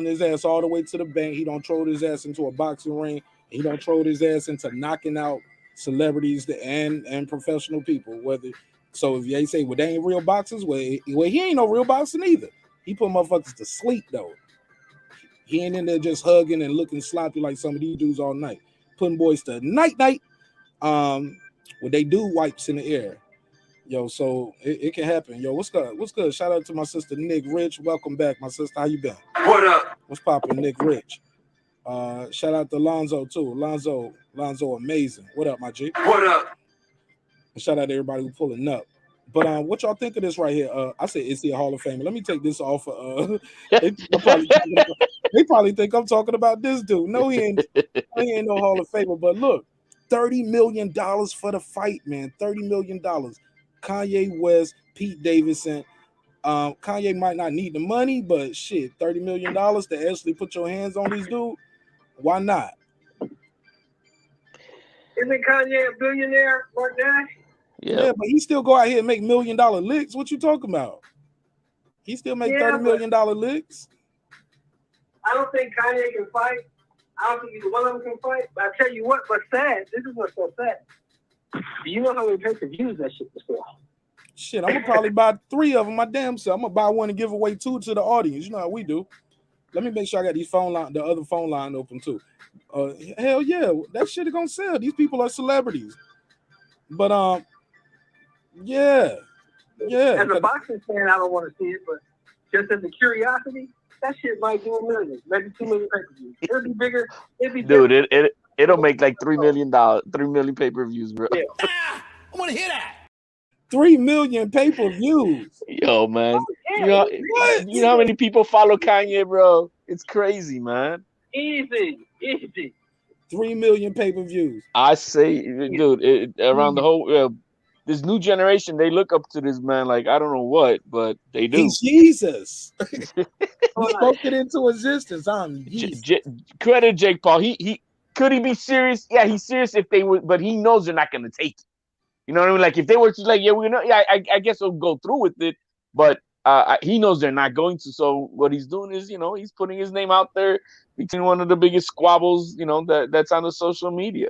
his ass all the way to the bank. He don't troll his ass into a boxing ring. He don't troll his ass into knocking out celebrities and professional people. So if they say, well, they ain't real boxers, well, he ain't no real boxer either. He put motherfuckers to sleep though. He ain't in there just hugging and looking sloppy like some of these dudes all night, putting boys to night. What they do wipes in the air. Yo, so it can happen. Yo, what's good? What's good? Shout out to my sister Nick Rich. Welcome back, my sister. How you been? What up? What's poppin', Nick Rich? Shout out to Lonzo too. Lonzo, amazing. What up, my G? What up? And shout out to everybody who pulling up. But what y'all think of this right here? I said, is he a Hall of Famer? Let me take this off. They probably think I'm talking about this dude. No, he ain't no Hall of Famer. But look, $30 million for the fight, man. $30 million. Kanye West, Pete Davidson. Kanye might not need the money, but shit, $30 million to actually put your hands on these dude. Why not? Isn't Kanye a billionaire, marqnash? Yeah, but he still go out here and make $1 million licks. What you talking about? He still make $30 million licks. I don't think Kanye can fight. I don't think either one of them can fight. But I tell you what, but sad. This is what's so sad. Do you know how many pay-per-views that shit was for? Shit, I'm gonna probably buy 3 of them my damn self. I'm gonna buy one and give away 2 to the audience. You know how we do. Let me make sure I got the other phone line open too. Hell yeah, that shit is gonna sell. These people are celebrities. But yeah. As a boxing fan, I don't want to see it, but just as a curiosity, that shit might do $1 million, maybe 2 million pay-per-views. It'll be bigger. Dude, it'll make like $3 million pay-per-views, bro. Yeah. I want to hear that. 3 million pay-per-views. Yo, man. You know how many people follow Kanye, bro? It's crazy, man. Easy. 3 million pay-per-views. I say, dude, around the whole this new generation, they look up to this man like I don't know what, but they do. He's Jesus. He spoke it into existence. Credit Jake Paul. He could he be serious? Yeah, he's serious if they would, but he knows they're not gonna take it. You know what I mean? Like if they were to like, I guess we'll go through with it, but he knows they're not going to. So what he's doing is, he's putting his name out there between one of the biggest squabbles, that's on the social media.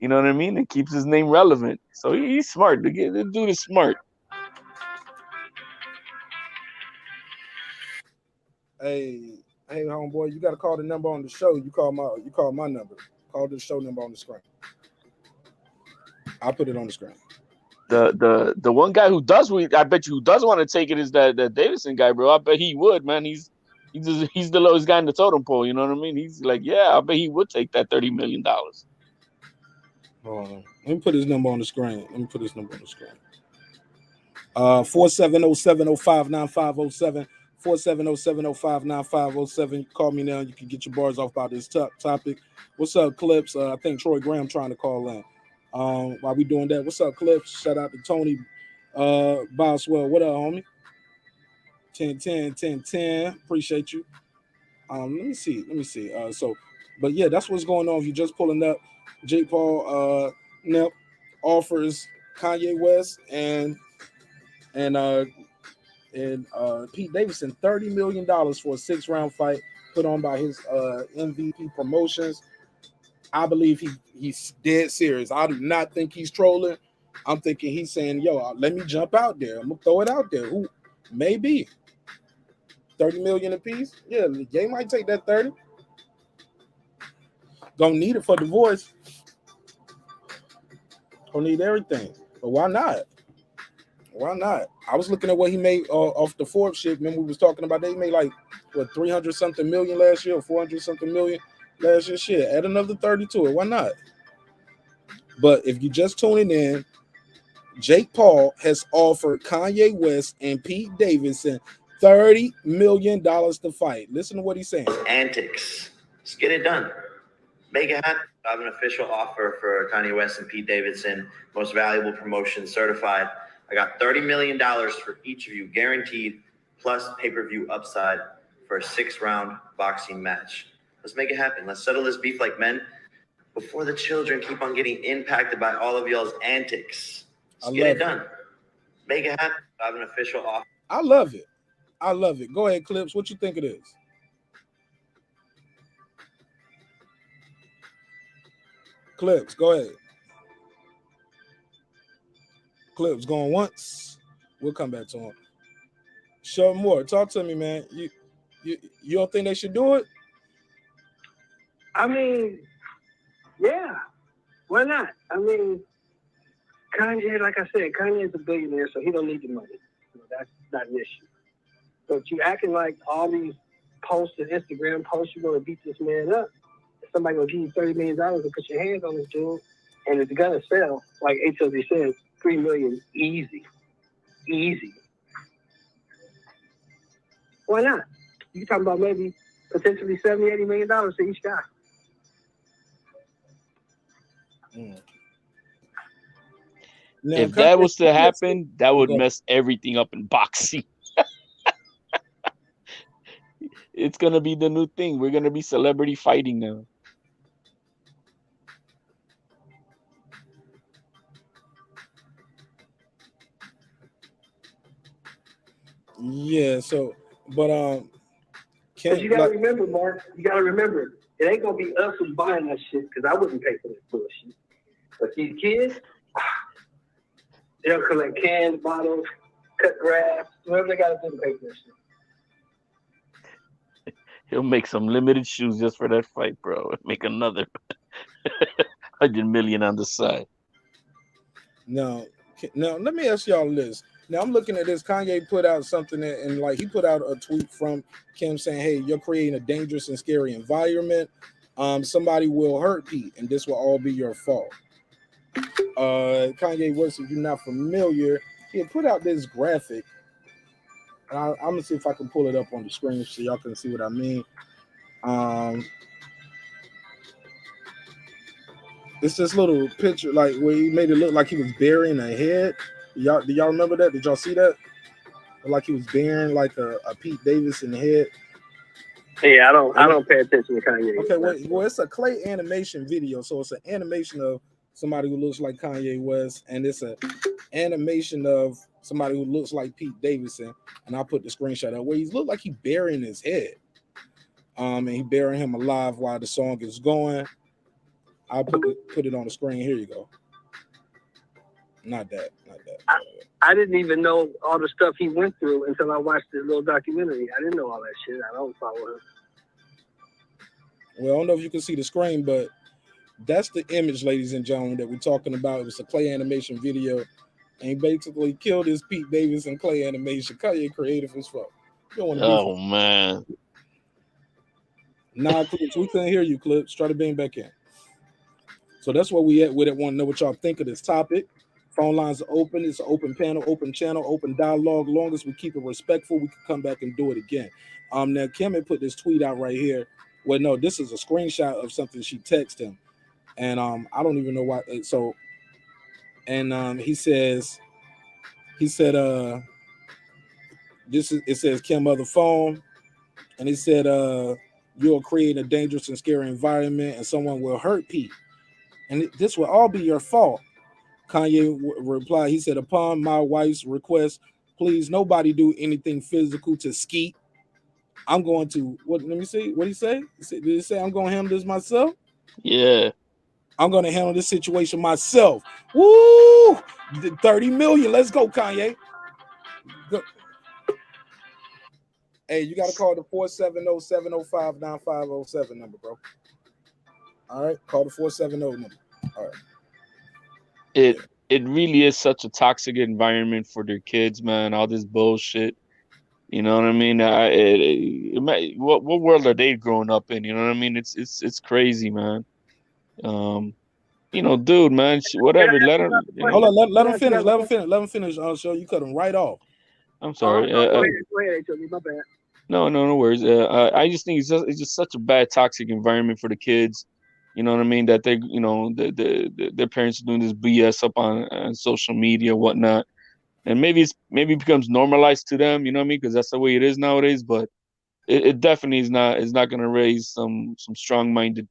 You know what I mean? It keeps his name relevant. So he's smart. The dude is smart. Hey, homeboy, you got to call the number on the show. You call my number. Call the show number on the screen. I'll put it on the screen. The one guy who does want to take it is that Davidson guy, bro. I bet he would, man. He's the lowest guy in the totem pole. You know what I mean? He's like, yeah, I bet he would take that $30 million. Hold on. Let me put his number on the screen. 470-705-9507. 470-705-9507. Call me now. You can get your bars off about this topic. What's up, Clips? I think Troy Graham trying to call in. While we doing that, what's up, Clips? Shout out to Tony Boswell. What up, homie? 10. Appreciate you. Let me see. But yeah, that's what's going on. If you're just pulling up, Jake Paul offers Kanye West and Pete Davidson $30 million for a 6-round fight put on by his MVP Promotions. I believe he's dead serious. I do not think he's trolling. I'm thinking he's saying, yo, let me jump out there. I'm gonna throw it out there. Who maybe 30 million a piece? Yeah, Ye might take that 30. Don't need it for the voice. Don't need everything. But why not? I was looking at what he made off the Forbes shit. Remember we was talking about that? He made like what 300 something million last year or 400 something million last year. Shit, add another 30 to it. Why not? But if you're just tuning in, Jake Paul has offered Kanye West and Pete Davidson $30 million to fight. Listen to what he's saying. Antics. Let's get it done. Make it happen. I have an official offer for Kanye West and Pete Davidson, most valuable promotion certified. I got $30 million for each of you, guaranteed, plus pay-per-view upside for a 6-round boxing match. Let's make it happen. Let's settle this beef like men before the children keep on getting impacted by all of y'all's antics. Let's get it done. Make it happen. I have an official offer. I love it. I love it. Go ahead, Clips. What you think it is? Clips, go ahead. Clips going once. We'll come back to him. Show more. Talk to me, man. You don't think they should do it? I mean, yeah. Why not? I mean, Kanye, like I said, Kanye is a billionaire, so he don't need the money. So that's not an issue. But you acting like all these posts and Instagram posts, you're going to beat this man up. Somebody going to give you $30 million and put your hands on this dude, and it's going to sell, like HLD says, $3 million easy. Easy. Why not? You're talking about maybe potentially $70, $80 million to each guy. Now, if that was to happen, that would mess everything up in boxing. It's gonna be the new thing. We're gonna be celebrity fighting now. Yeah, so but But you gotta remember, Mark, it ain't gonna be us who's buying that shit, because I wouldn't pay for this bullshit. But these kids, they'll collect cans, bottles, cut grass, whatever they gotta do to pay for this shit. He'll make some limited shoes just for that fight, bro. Make another 100 million on the side. Now, let me ask y'all this. Now, I'm looking at this. Kanye put out something, and like he put out a tweet from Kim saying, hey, you're creating a dangerous and scary environment. Somebody will hurt Pete, and this will all be your fault. Kanye West, if you're not familiar, he had put out this graphic. I'm going to see if I can pull it up on the screen so y'all can see what I mean. It's this little picture, like where he made it look like he was burying a head. Do y'all remember that? Did y'all see that? Like he was burying like a Pete Davidson head. Yeah, I don't pay attention to Kanye. Okay, well, it's a clay animation video, so it's an animation of somebody who looks like Kanye West, and it's an animation of somebody who looks like Pete Davidson. And I put the screenshot up where he looked like he burying his head. And he burying him alive while the song is going. I'll put it on the screen. Here you go. Not that. I didn't even know all the stuff he went through until I watched this little documentary. I didn't know all that shit. I don't follow him. Well, I don't know if you can see the screen, but that's the image, ladies and gentlemen, that we're talking about. It was a clay animation video, and he basically killed his Pete Davidson clay animation. Kanye creative as fuck. Oh man. Nah, Clips, we couldn't hear you, Clips. Try to bring back in. So that's where we at with it. Want to know what y'all think of this topic. Phone lines are open. It's an open panel, open channel, open dialogue. Long as we keep it respectful, we can come back and do it again. Now Kim had put this tweet out right here. Well, no, this is a screenshot of something she texted him, and I don't even know why. So, and he said, it says Kim other phone, and he said, you'll create a dangerous and scary environment, and someone will hurt Pete, and this will all be your fault. Kanye replied, he said, upon my wife's request, please nobody do anything physical to Skeet. I'm going to, let me see, what did he say? Did he say I'm going to handle this myself? Yeah. I'm going to handle this situation myself. Woo! 30 million. Let's go, Kanye. Go. Hey, you got to call the 470-705-9507 number, bro. All right, call the 470 number. All right. It really is such a toxic environment for their kids, man. All this bullshit. You know what I mean? What world are they growing up in? You know what I mean? It's crazy, man. You know, dude, man, whatever. Let him. Hold on, let him finish. Let him finish. Show you cut him right off. I'm sorry. Go ahead, my bad. No worries. I just think it's just such a bad, toxic environment for the kids. You know what I mean? That their parents are doing this BS up on social media, whatnot. and maybe it becomes normalized to them. You know what I mean? Because that's the way it is nowadays. But it definitely is not going to raise some strong-minded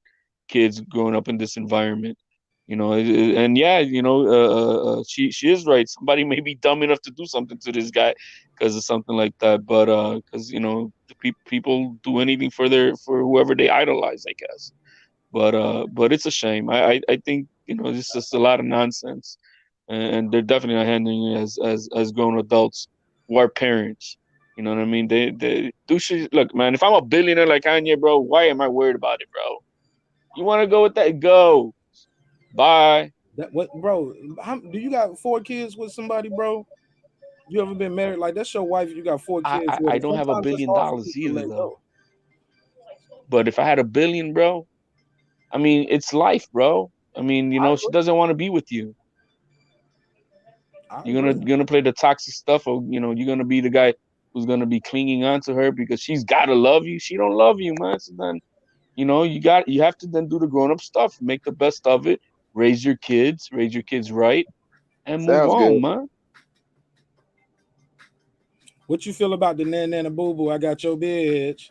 kids growing up in this environment. You know, and yeah, you know, she is right. Somebody may be dumb enough to do something to this guy because of something like that. But because you know, people do anything for whoever they idolize, I guess. But it's a shame. I think, you know, it's just a lot of nonsense, and they're definitely not handling it as grown adults who are parents. You know what I mean? They do shit. Look, man, if I'm a billionaire like Kanye, bro, why am I worried about it, bro? You want to go with that? Go. Bye. That what, bro? Do you got 4 kids with somebody, bro? You ever been married? Like, that's your wife. You got 4 kids. I don't have $1 billion either, though. But if I had $1 billion, bro, I mean, it's life, bro. I mean, you know, she doesn't want to be with you. You're gonna play the toxic stuff, or you know, you're gonna be the guy who's gonna be clinging on to her because she's gotta love you. She don't love you, man. So then, you know, you have to then do the grown up stuff, make the best of it, raise your kids right, and move on, man. What you feel about the nana boo boo? I got your bitch.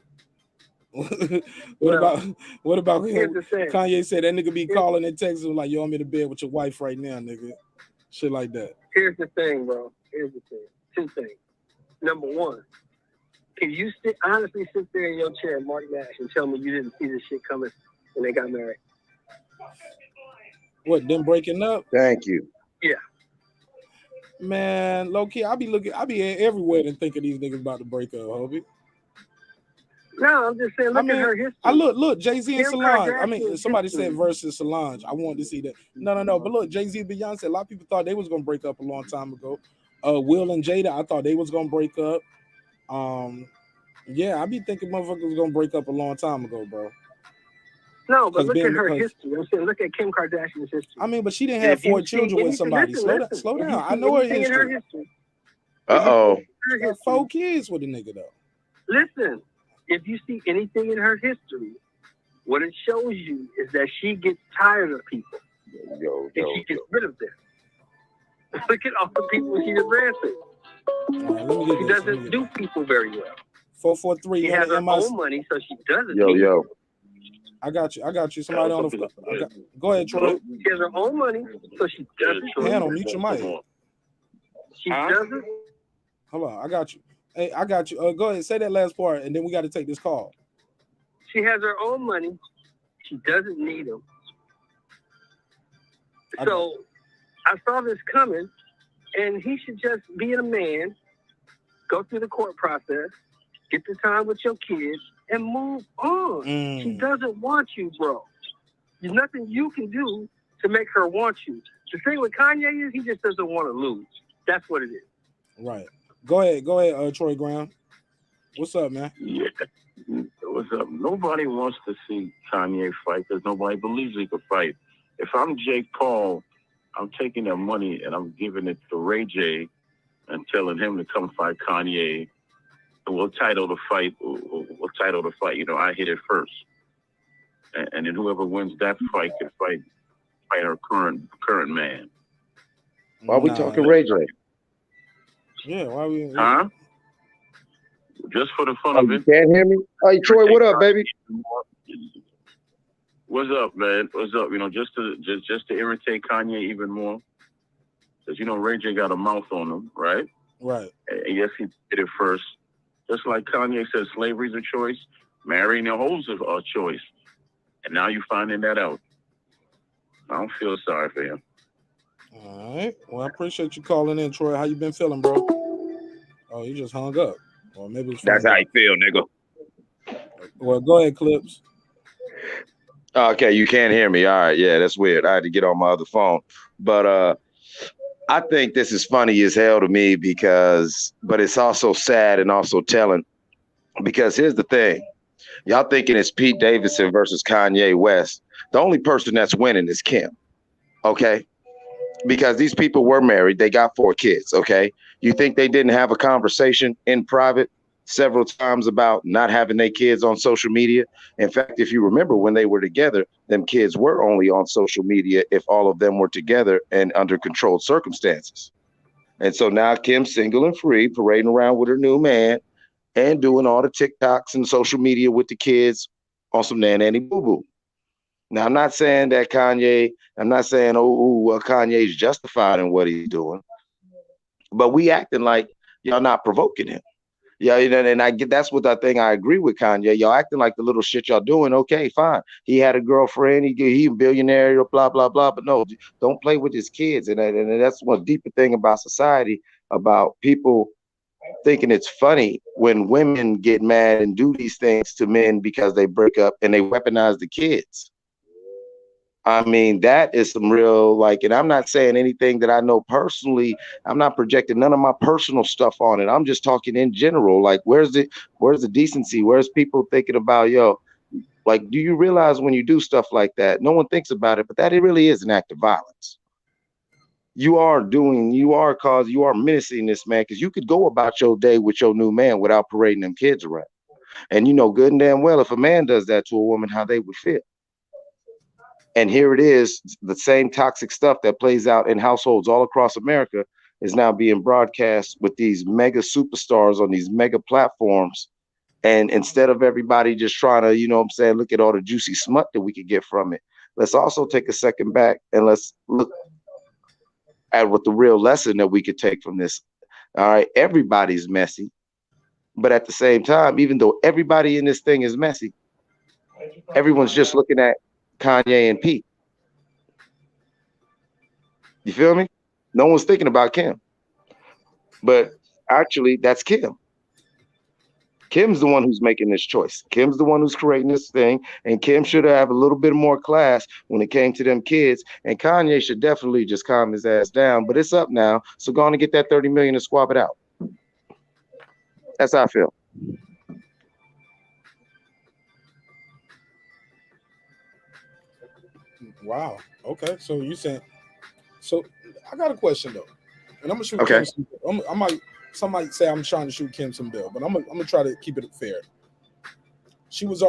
What about Kanye said that nigga be calling and texting like, yo, I'm in the bed with your wife right now, nigga. Shit like that. Here's the thing, bro. Here's the thing. 2 things. Number 1, can you honestly sit there in your chair, marqnash, and tell me you didn't see this shit coming when they got married? What, them breaking up? Thank you. Yeah. Man, low key, I be everywhere and thinking these niggas about to break up, Hobie. No, I'm just saying, look at her history. I look, Jay-Z and Solange. I mean, somebody said versus Solange. I wanted to see that. No. But look, Jay-Z and Beyonce, a lot of people thought they was going to break up a long time ago. Will and Jada, I thought they was going to break up. Yeah, I be thinking motherfuckers was going to break up a long time ago, bro. No, but look at her history. I'm saying, look at Kim Kardashian's history. I mean, but she didn't have 4 children with somebody. Slow down. I know her history. Uh-oh. She got 4 kids with a nigga, though. Listen. If you see anything in her history, what it shows you is that she gets tired of people. And she gets rid of them. Look at all the people she's advancing. She doesn't do people very well. 443. She has her own money, so she doesn't. Yo. I got you. Somebody on the phone. Go ahead, Troy. She has her own money, so she doesn't. Handle, mute your mic. She doesn't. Hold on, I got you. Hey, I got you. Go ahead, say that last part, and then we got to take this call. She has her own money. She doesn't need them. So I saw this coming, and he should just be a man, go through the court process, get the time with your kids, and move on. She doesn't want you, bro. There's nothing you can do to make her want you. The thing with Kanye is he just doesn't want to lose. That's what it is. Right. Go ahead, Troy Graham. What's up, man? Yeah. What's up? Nobody wants to see Kanye fight because nobody believes he could fight. If I'm Jake Paul, I'm taking that money and I'm giving it to Ray J and telling him to come fight Kanye. And we'll title the fight. You know, I hit it first, and then whoever wins that fight can fight our current man. Why are we talking Ray J? Yeah, why we? Huh? Just for the fun of it. You can't hear me? Hey, Troy, what up, baby? What's up, man? What's up? You know, just to irritate Kanye even more, because you know Ray J got a mouth on him, right? Right. And yes, he did it first. Just like Kanye said, slavery's a choice, marrying a hoe's a choice, and now you're finding that out. I don't feel sorry for him. All right. Well, I appreciate you calling in, Troy. How you been feeling, bro? Oh, you just hung up. Or maybe it's that's how you feel, nigga. Well, go ahead, Clips. Okay, you can't hear me. All right, yeah, that's weird. I had to get on my other phone. But I think this is funny as hell to me but it's also sad and also telling. Because here's the thing. Y'all thinking it's Pete Davidson versus Kanye West. The only person that's winning is Kim. Okay? Because these people were married. They got 4 kids, okay? You think they didn't have a conversation in private several times about not having their kids on social media? In fact, if you remember when they were together, them kids were only on social media if all of them were together and under controlled circumstances. And so now Kim's single and free, parading around with her new man and doing all the TikToks and social media with the kids on some nanny boo-boo. Now, I'm not saying that Kanye's justified in what he's doing, but we acting like y'all not provoking him. Yeah, and I get that's what I think I agree with Kanye. Y'all acting like the little shit y'all doing. Okay, fine. He had a girlfriend. He a billionaire. Blah blah blah. But no, don't play with his kids. And that's one deeper thing about society, about people thinking it's funny when women get mad and do these things to men because they break up and they weaponize the kids. I mean, that is some real, like, and I'm not saying anything that I know personally. I'm not projecting none of my personal stuff on it. I'm just talking in general. Like, where's the decency? Where's people thinking about, yo, like, do you realize when you do stuff like that, no one thinks about it, but that it really is an act of violence. You are menacing this man, because you could go about your day with your new man without parading them kids around. And you know good and damn well if a man does that to a woman, how they would feel. And here it is, the same toxic stuff that plays out in households all across America is now being broadcast with these mega superstars on these mega platforms. And instead of everybody just trying to, you know what I'm saying, look at all the juicy smut that we could get from it, let's also take a second back and let's look at what the real lesson that we could take from this. All right, everybody's messy. But at the same time, even though everybody in this thing is messy, everyone's just looking at Kanye and Pete. You feel me? No one's thinking about Kim. But actually, that's Kim. Kim's the one who's making this choice. Kim's the one who's creating this thing. And Kim should have a little bit more class when it came to them kids. And Kanye should definitely just calm his ass down. But it's up now. So go on and get that 30 million and swap it out. That's how I feel. Wow. Okay. So you saying? So I got a question though, and I'm gonna shoot Okay. Kim some. Somebody say I'm trying to shoot Kim some bill, but I'm gonna try to keep it fair. She was,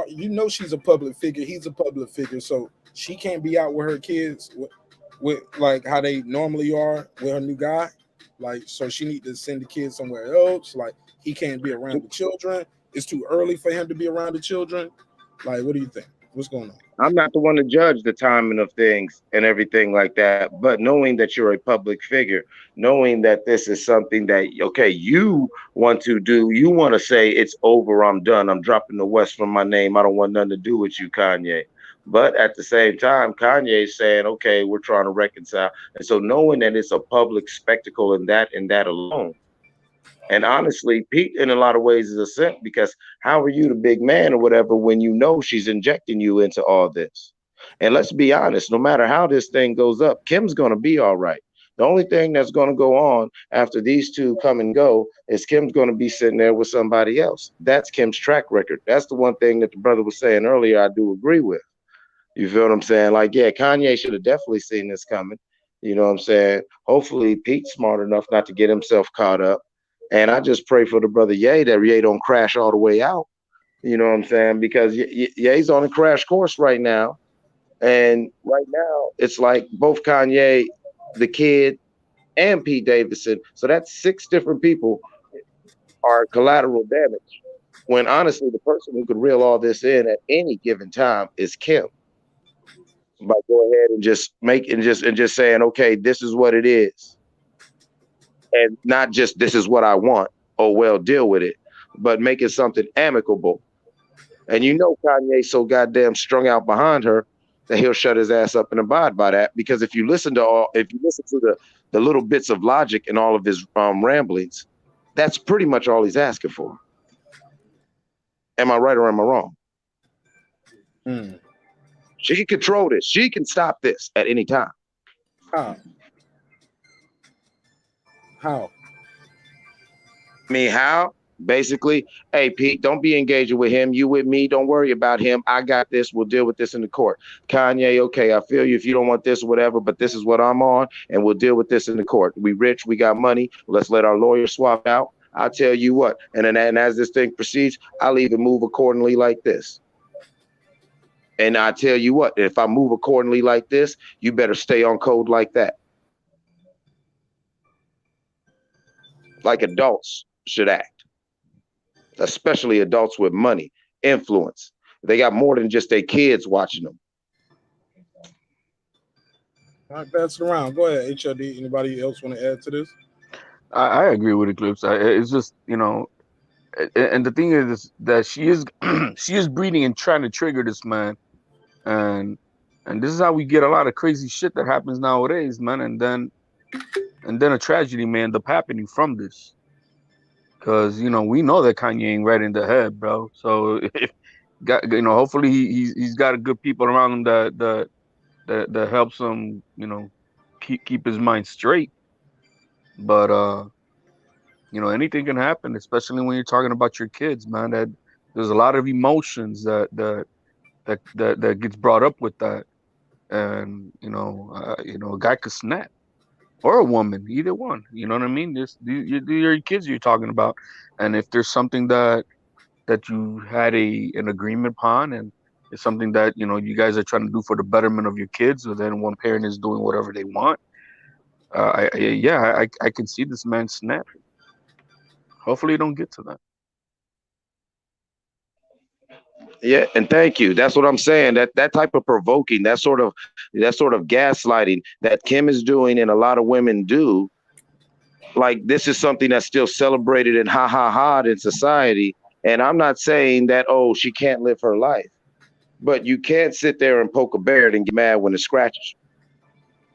she's a public figure. He's a public figure, so she can't be out with her kids with like how they normally are with her new guy. Like, so she need to send the kids somewhere else. Like, he can't be around the children. It's too early for him to be around the children. Like, what do you think? What's going on? I'm not the one to judge the timing of things and everything like that, but knowing that you're a public figure, knowing that this is something that, okay, you want to do, you want to say it's over, I'm done, I'm dropping the West from my name, I don't want nothing to do with you, Kanye. But at the same time, Kanye is saying, okay, we're trying to reconcile. And so knowing that it's a public spectacle and that alone. And honestly, Pete, in a lot of ways, is a simp, because how are you the big man or whatever when you know she's injecting you into all this? And let's be honest, no matter how this thing goes up, Kim's going to be all right. The only thing that's going to go on after these two come and go is Kim's going to be sitting there with somebody else. That's Kim's track record. That's the one thing that the brother was saying earlier I do agree with. You feel what I'm saying? Like, yeah, Kanye should have definitely seen this coming. You know what I'm saying? Hopefully Pete's smart enough not to get himself caught up. And I just pray for the brother Ye that Ye don't crash all the way out. You know what I'm saying? Because Ye's on a crash course right now. And right now, it's like both Kanye, the kid, and Pete Davidson. So that's 6 different people are collateral damage. When honestly, the person who could reel all this in at any given time is Kim. By go ahead and just saying, okay, this is what it is. And not just this is what I want, oh well, deal with it, but make it something amicable. And you know Kanye's so goddamn strung out behind her that he'll shut his ass up and abide by that. Because if you listen to the little bits of logic in all of his ramblings, that's pretty much all he's asking for. Am I right or am I wrong? She can control this. She can stop this at any time. How? I mean, how? Basically, hey, Pete, don't be engaging with him. You with me. Don't worry about him. I got this. We'll deal with this in the court. Kanye, okay, I feel you if you don't want this or whatever, but this is what I'm on, and we'll deal with this in the court. We rich. We got money. Let's let our lawyer swap out. I'll tell you what. And as this thing proceeds, I'll even move accordingly like this. And I tell you what, if I move accordingly like this, you better stay on code like that. like adults should act, especially adults with money, influence. They got more than just their kids watching them. All right, pass it around. Go ahead, HLD. Anybody else want to add to this? I agree with Eclipse. It's just, you know, and the thing is that she is she is breeding and trying to trigger this man, and this is how we get a lot of crazy shit that happens nowadays, man. And then a tragedy may end up happening from this, because you know we know that Kanye ain't right in the head, bro. So hopefully he's got good people around him that helps him, you know, keep his mind straight. But you know, anything can happen, especially when you're talking about your kids, man. That there's a lot of emotions that gets brought up with that, and you know, a guy could snap, or a woman, either one. You know what I mean? Your kids you're talking about, and if there's something that you had an agreement upon, and it's something that you know you guys are trying to do for the betterment of your kids, or then one parent is doing whatever they want. I can see this man snapping. Hopefully, you don't get to that. Yeah, and thank you. That's what I'm saying. That type of provoking, that sort of gaslighting that Kim is doing, and a lot of women do. Like, this is something that's still celebrated and ha in society. And I'm not saying that, oh, she can't live her life, but you can't sit there and poke a bear and get mad when it scratches.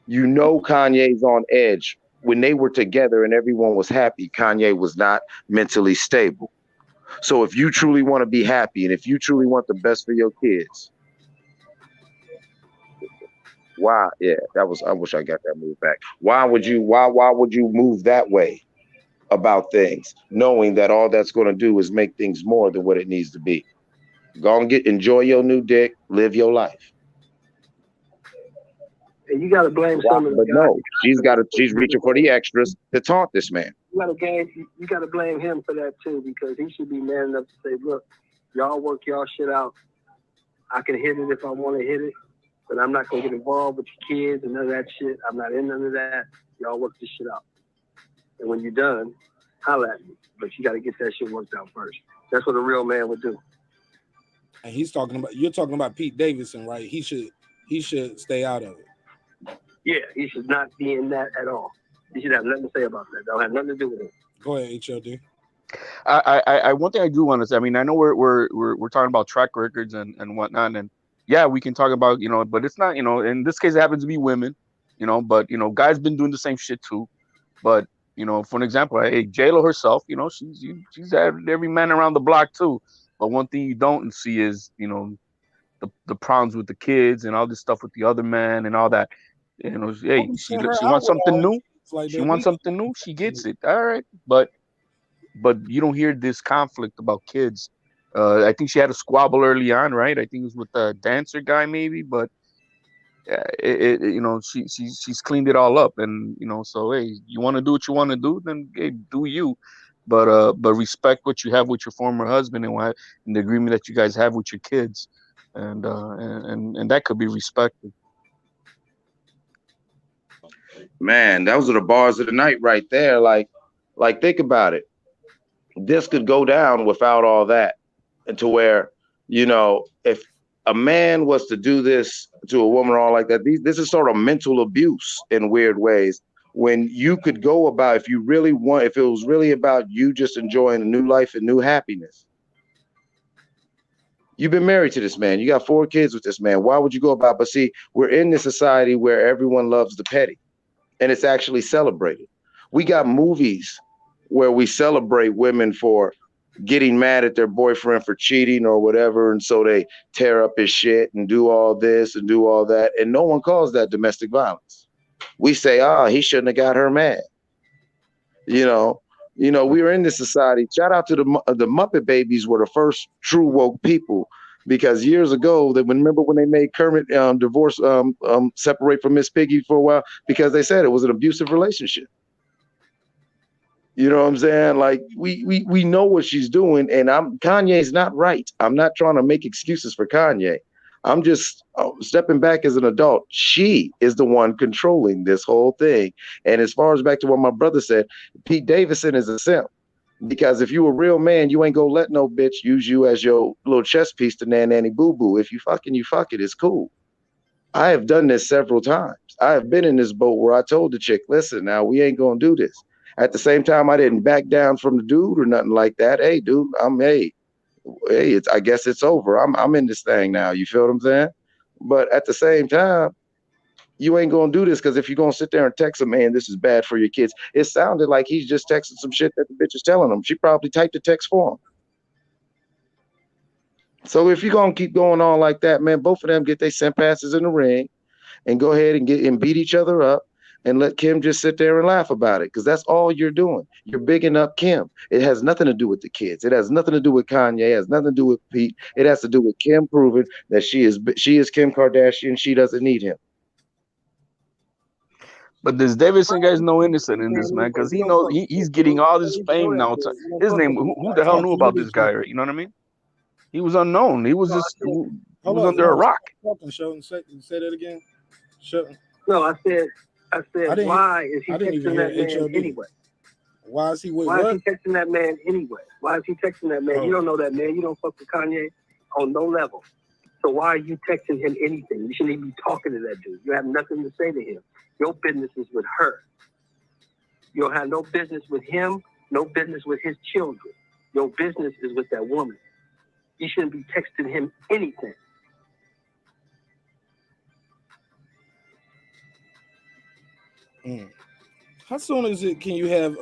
You know, Kanye's on edge. When they were together and everyone was happy, Kanye was not mentally stable. So if you truly want to be happy, and if you truly want the best for your kids, why? Yeah, I wish I got that move back. Why would you move that way about things, knowing that all that's going to do is make things more than what it needs to be? Go and enjoy your new dick, live your life. And you got to blame some of the guys. No, she's reaching for the extras to taunt this man. You got to blame him for that too, because he should be man enough to say, look, y'all work y'all shit out. I can hit it if I want to hit it, but I'm not going to get involved with your kids and none of that shit. I'm not in none of that. Y'all work this shit out. And when you're done, holla at me. But you got to get that shit worked out first. That's what a real man would do. And you're talking about Pete Davidson, right? He should stay out of it. Yeah, he should not be in that at all. He should have nothing to say about that. Don't have nothing to do with it. Go ahead, HLD. I one thing I do want to say. I mean, I know we're talking about track records and whatnot, and yeah, we can talk about, you know, but it's not, you know, in this case it happens to be women, you know, but you know, guys been doing the same shit too. But you know, for an example, hey, J-Lo herself, you know, she's had every man around the block too. But one thing you don't see is, you know, the problems with the kids and all this stuff with the other man and all that. You know, hey, she wants something new. She wants something new. She gets it. All right, but you don't hear this conflict about kids. I think she had a squabble early on, right? I think it was with the dancer guy, maybe. But you know, she's cleaned it all up, and you know, so hey, you want to do what you want to do, then hey, do you. But respect what you have with your former husband and the agreement that you guys have with your kids, and that could be respected. Man, those are the bars of the night right there. Like think about it. This could go down without all that, and to where, you know, if a man was to do this to a woman or all like that, this is sort of mental abuse in weird ways. When you could go about, if it was really about you just enjoying a new life and new happiness. You've been married to this man. You got 4 kids with this man. Why would you go about? But see, we're in this society where everyone loves the petty, and it's actually celebrated. We got movies where we celebrate women for getting mad at their boyfriend for cheating or whatever, and so they tear up his shit and do all this and do all that, and no one calls that domestic violence. We say, he shouldn't have got her mad. You know, we were in this society. Shout out to the Muppet Babies were the first true woke people, because years ago, remember when they made Kermit separate from Miss Piggy for a while because they said it was an abusive relationship. You know what I'm saying? Like we know what she's doing, and Kanye's not right. I'm not trying to make excuses for Kanye, I'm just stepping back as an adult. She is the one controlling this whole thing. And as far as back to what my brother said, Pete Davidson is a simp. Because if you a real man, you ain't gonna let no bitch use you as your little chess piece to nanny boo boo. If you fucking, you fuck it. It's cool. I have done this several times. I have been in this boat where I told the chick, listen, now we ain't gonna do this. At the same time, I didn't back down from the dude or nothing like that. Hey, dude, hey, I guess it's over. I'm in this thing now. You feel what I'm saying? But at the same time, you ain't gonna do this because if you're gonna sit there and text a man, this is bad for your kids. It sounded like he's just texting some shit that the bitch is telling him. She probably typed the text for him. So if you're gonna keep going on like that, man, both of them get their simp asses in the ring and go ahead and beat each other up and let Kim just sit there and laugh about it, because that's all you're doing. You're bigging up Kim. It has nothing to do with the kids. It has nothing to do with Kanye. It has nothing to do with Pete. It has to do with Kim proving that she is Kim Kardashian. She doesn't need him. But this Davidson guy's no innocent in this, man, because he knows he's getting all this fame now. His name, who the hell knew about this guy? You know what I mean? He was unknown. He was just under a rock. Sheldon, say that again. Sheldon. No, I said, why is he texting that man anyway? Why is he with Why is he texting that man anyway? Why is he texting that man? You don't know that man. You don't fuck with Kanye on no level. So why are you texting him anything? You shouldn't even be talking to that dude. You have nothing to say to him. Your business is with her. You don't have no business with him, no business with his children. Your business is with that woman. You shouldn't be texting him anything. How soon is it? Can you have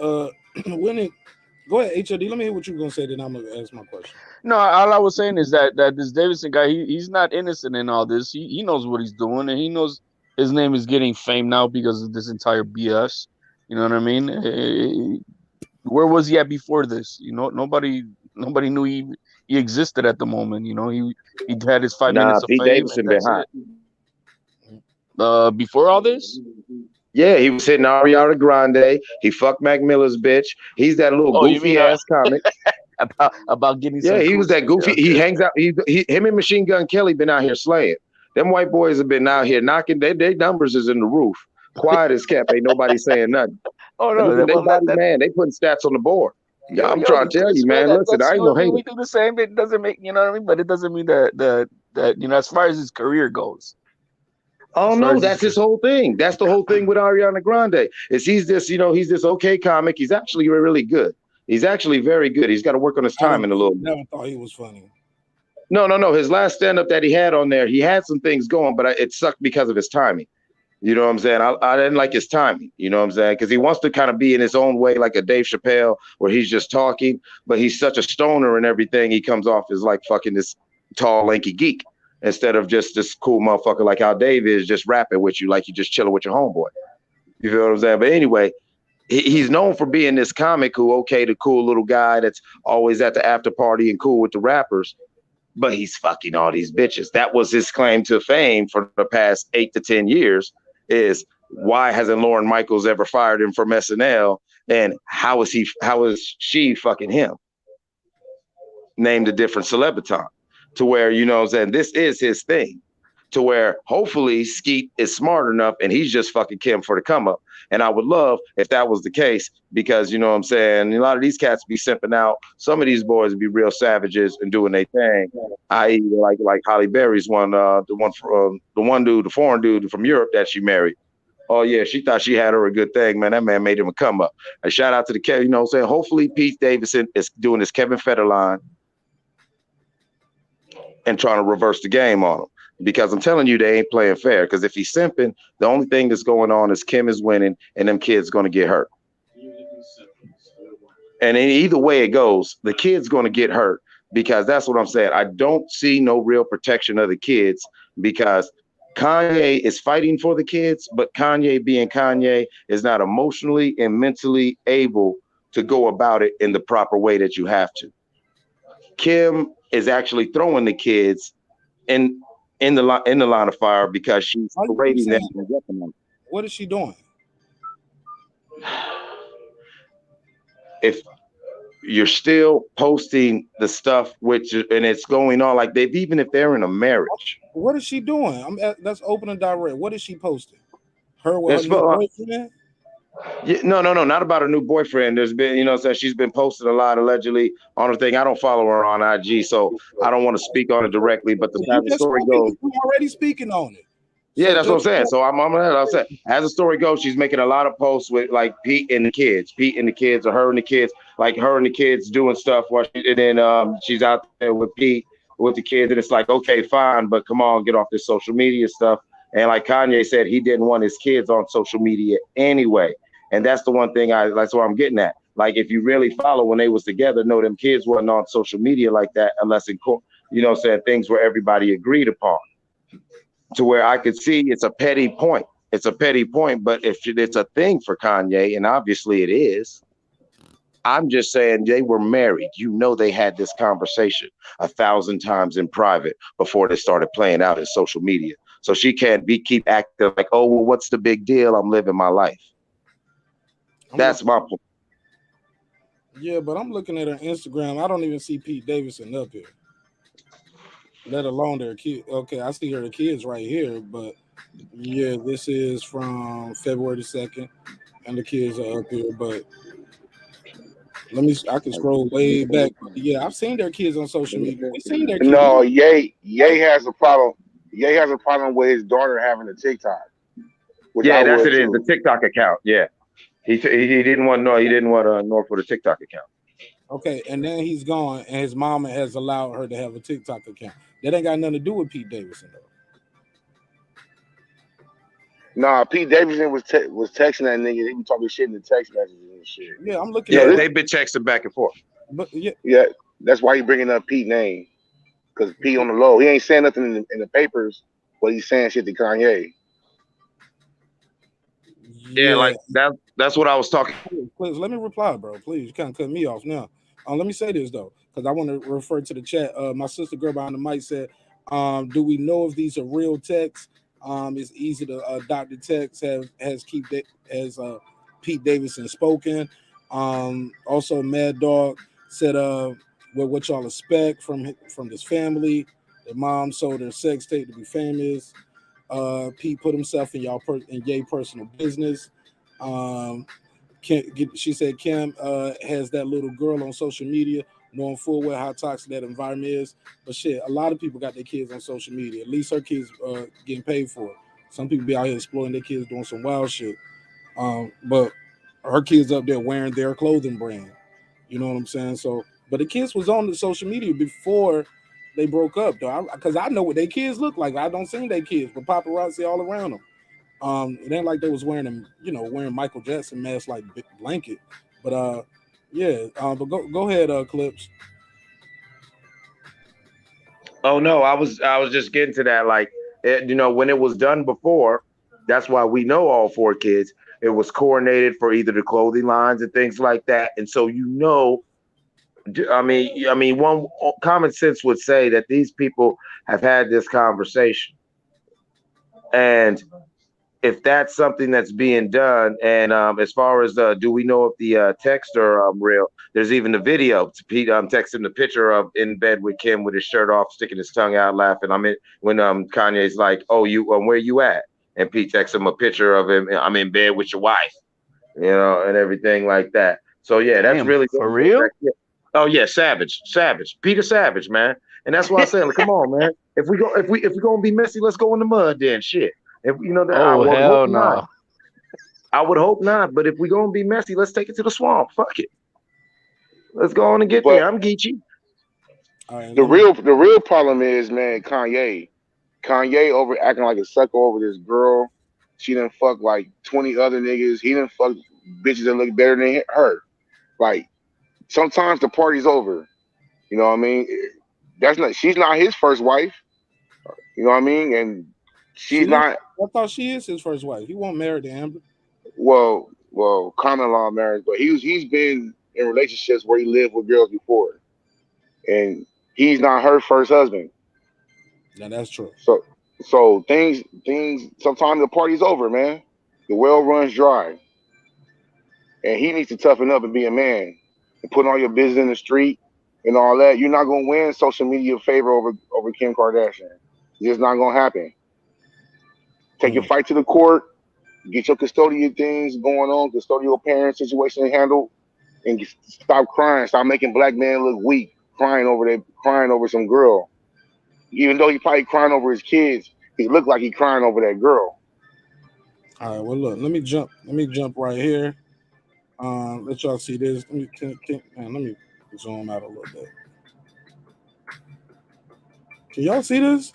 when it? Go ahead, HOD. Let me hear what you're gonna say. Then I'm gonna ask my question. No, all I was saying is that this Davidson guy, he's not innocent in all this. He knows what he's doing, and he knows his name is getting fame now because of this entire BS. You know what I mean? Where was he at before this? You know, nobody knew he existed at the moment. You know, he had his 5 minutes of Pete fame. Davidson been hot. Before all this? Yeah, he was hitting Ariana Grande. He fucked Mac Miller's bitch. He's that little goofy ass comic. about getting he was that goofy. He hangs out. Him and Machine Gun Kelly been out here slaying. Them white boys have been out here knocking. Their numbers is in the roof. Quiet as kept. Ain't nobody saying nothing. Oh no, man, they putting stats on the board. Yeah, I'm trying to tell you, man. Listen, I ain't gonna hate we do the same. It doesn't make, you know what I mean, but it doesn't mean that you know, as far as his career goes. Oh no, that's his whole thing. That's the whole thing with Ariana Grande. Is he's this okay comic. He's actually really good. He's actually very good. He's got to work on his timing a little bit. Never thought he was funny. No. His last stand-up that he had on there, he had some things going, but it sucked because of his timing. You know what I'm saying? I didn't like his timing. You know what I'm saying? Because he wants to kind of be in his own way, like a Dave Chappelle, where he's just talking, but he's such a stoner and everything. He comes off as like fucking this tall, lanky geek instead of just this cool motherfucker like how Dave is, just rapping with you like you just chilling with your homeboy. You feel what I'm saying? But anyway, he's known for being this comic who, the cool little guy that's always at the after party and cool with the rappers. But he's fucking all these bitches. That was his claim to fame for the past 8 to 10 years. Is why hasn't Lauren Michaels ever fired him from SNL? And how is she fucking him? Named a different celebriton to where, you know what I'm saying, this is his thing. To where hopefully Skeet is smart enough and he's just fucking Kim for the come up. And I would love if that was the case, because you know what I'm saying, a lot of these cats be simping out. Some of these boys be real savages and doing their thing. I.e. like Holly Berry's one, the foreign dude from Europe that she married. Oh yeah, she thought she had her a good thing, man. That man made him a come up. A shout out to the Kevin, you know what I'm saying? Hopefully Pete Davidson is doing his Kevin Federline and trying to reverse the game on him. Because I'm telling you, they ain't playing fair. Because if he's simping, the only thing that's going on is Kim is winning and them kids going to get hurt. And in either way it goes, the kid's going to get hurt, because that's what I'm saying. I don't see no real protection of the kids, because Kanye is fighting for the kids, but Kanye being Kanye is not emotionally and mentally able to go about it in the proper way that you have to. Kim is actually throwing the kids in the line of fire because she's parading them. What is she doing? If you're still posting the stuff and it's going on like even if they're in a marriage. What is she doing? That's open and direct. What is she posting? Her with That's her new boyfriend? Yeah, no, not about her new boyfriend. There's been, she's been posted a lot allegedly on her thing. I don't follow her on IG, so I don't want to speak on it directly. But as the story goes, we're already speaking on it. Yeah, that's what I'm saying. So I'm saying, as the story goes, she's making a lot of posts with like Pete and the kids, or her and the kids, like her and the kids doing stuff. And then she's out there with Pete with the kids, and it's like, okay, fine, but come on, get off this social media stuff. And like Kanye said, he didn't want his kids on social media anyway. And that's the one thing that's what I'm getting at. Like, if you really follow when they was together, no, them kids wasn't on social media like that unless in court, things where everybody agreed upon. To where I could see it's a petty point. It's a petty point, but if it's a thing for Kanye, and obviously it is, I'm just saying they were married. They had this conversation 1,000 times in private before they started playing out in social media. So she can't keep acting like, oh, well, what's the big deal? I'm living my life. That's my point. Yeah, but I'm looking at her Instagram. I don't even see Pete Davidson up here. Let alone their kids. Okay, I see her kids right here, but yeah, this is from February the 2nd, and the kids are up here. But I can scroll way back. Yeah, I've seen their kids on social media. We've seen their kids. No, Ye has a problem. Ye has a problem with his daughter having a TikTok. Yeah, that's it. Is the TikTok account. Yeah, he didn't want North with a TikTok account. Okay, and then he's gone, and his mama has allowed her to have a TikTok account. That ain't got nothing to do with Pete Davidson, though. Nah, Pete Davidson was texting that nigga. He was talking shit in the text messages and shit. Yeah, I'm looking. Yeah, they've been texting back and forth. But yeah, that's why he bringing up Pete's name, because Pete on the low. He ain't saying nothing in the papers, but he's saying shit to Kanye. Yeah, like that's what I was talking. Please let me reply, bro. Please, you can't cut me off now. Let me say this though, because I want to refer to the chat. My sister girl behind the mic said, "Do we know if these are real texts? It's easy to adopt the text. Has Pete Davidson spoken? Also, Mad Dog said, what y'all expect from this family? The mom sold her sex tape to be famous. Pete put himself in Ye personal business. She said Kim has that little girl on social media, knowing full well how toxic that environment is. But shit, a lot of people got their kids on social media. At least her kids getting paid for it. Some people be out here exploiting their kids doing some wild shit. But her kids up there wearing their clothing brand. You know what I'm saying? So, but the kids was on the social media before they broke up, though. Because I know what their kids look like. I don't see their kids, but paparazzi all around them. It ain't like they was wearing them, wearing Michael Jackson mask like blanket. But but go ahead, Clips. Oh no, I was just getting to that. Like, when it was done before, that's why we know all four kids. It was coordinated for either the clothing lines and things like that. And so I mean, one common sense would say that these people have had this conversation, and if that's something that's being done, and as far as do we know if the texts are real? There's even the video. Pete texting the picture of in bed with Kim with his shirt off, sticking his tongue out, laughing. When Kanye's like, "Oh, where you at?" And Pete texts him a picture of him. I'm in bed with your wife, and everything like that. So yeah, that's really for real. Oh yeah, Savage, Peter Savage, man. And that's why I say, like, come on, man. If we gonna be messy, let's go in the mud then. Shit. If hell no. I would hope not. But if we're gonna be messy, let's take it to the swamp. Fuck it. Let's go on and get there. I'm Geechee. The real problem is, man, Kanye over acting like a sucker over this girl. She done fuck like 20 other niggas. He done fuck bitches that look better than her. Like, sometimes the party's over. You know what I mean? She's not his first wife. You know what I mean? And she's not. I thought she is his first wife. He won't marry to Amber. Well, common law marriage, but he's been in relationships where he lived with girls before, and he's not her first husband. No, that's true. So things. Sometimes the party's over, man. The well runs dry, and he needs to toughen up and be a man. and putting all your business in the street and all that, you're not gonna win social media favor over Kim Kardashian. It's just not gonna happen. Take your fight to the court, get your custodial things going on, custodial parent situation handled, and stop crying. Stop making black men look weak, crying over some girl. Even though he probably crying over his kids, he looked like he crying over that girl. All right, well, look, let me jump right here. Let y'all see this. Let me zoom out a little bit. Can y'all see this?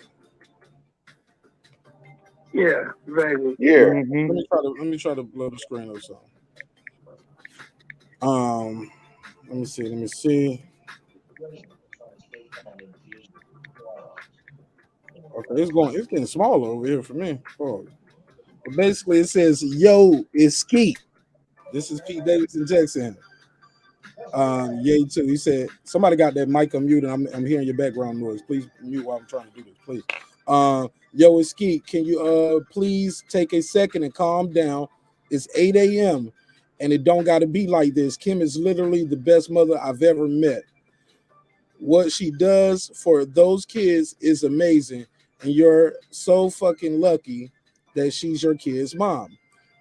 Yeah, vaguely. Yeah. Let me try to blow the screen or something. Let me see. Okay, it's getting smaller over here for me. Oh. But basically, it says, "Yo, it's Skeet." This is Pete Davidson texting. Yay too. He said, "Somebody got that mic unmuted. I'm hearing your background noise. Please mute while I'm trying to do this, please." Yo, it's Skeet. Can you please take a second and calm down? It's 8 a.m. and it don't got to be like this. Kim is literally the best mother I've ever met. What she does for those kids is amazing, and you're so fucking lucky that she's your kid's mom.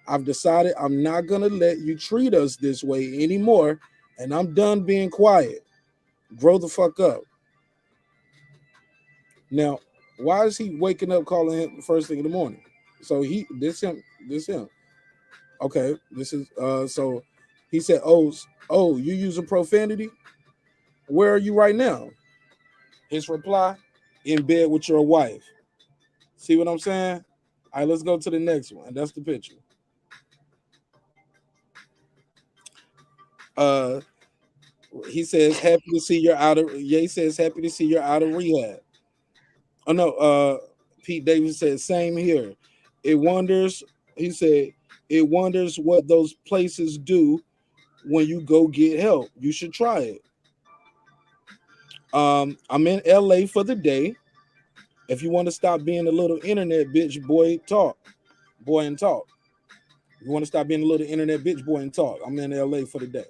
I've decided I'm not gonna let you treat us this way anymore, and I'm done being quiet. Grow the fuck up. Now, why is he waking up calling him the first thing in the morning? So this him. Okay, this is so he said, oh, you using profanity? Where are you right now? His reply, in bed with your wife. See what I'm saying? All right, let's go to the next one. That's the picture. He says, happy to see you're out of. Ye says, happy to see you're out of rehab. Oh no, Pete Davis said, same here. It wonders. He said, it wonders what those places do when you go get help. You should try it. I'm in LA for the day. If you want to stop being a little internet bitch, boy and talk. You want to stop being a little internet bitch, boy, and talk. I'm in LA for the day.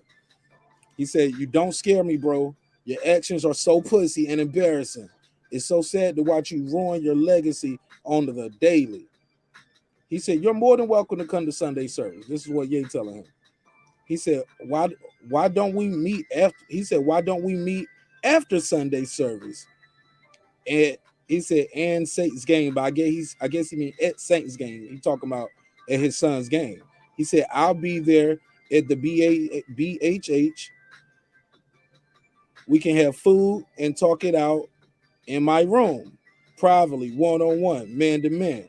He said, you don't scare me, bro. Your actions are so pussy and embarrassing. It's so sad to watch you ruin your legacy on the daily. He said, you're more than welcome to come to Sunday service. This is what Ye telling him. He said, why don't we meet after? He said, why don't we meet after Sunday service? And he said, and Saints game, but I guess he mean at Saints game. He talking about at his son's game. He said, I'll be there at the BHH. We can have food and talk it out in my room, privately, one-on-one, man-to-man.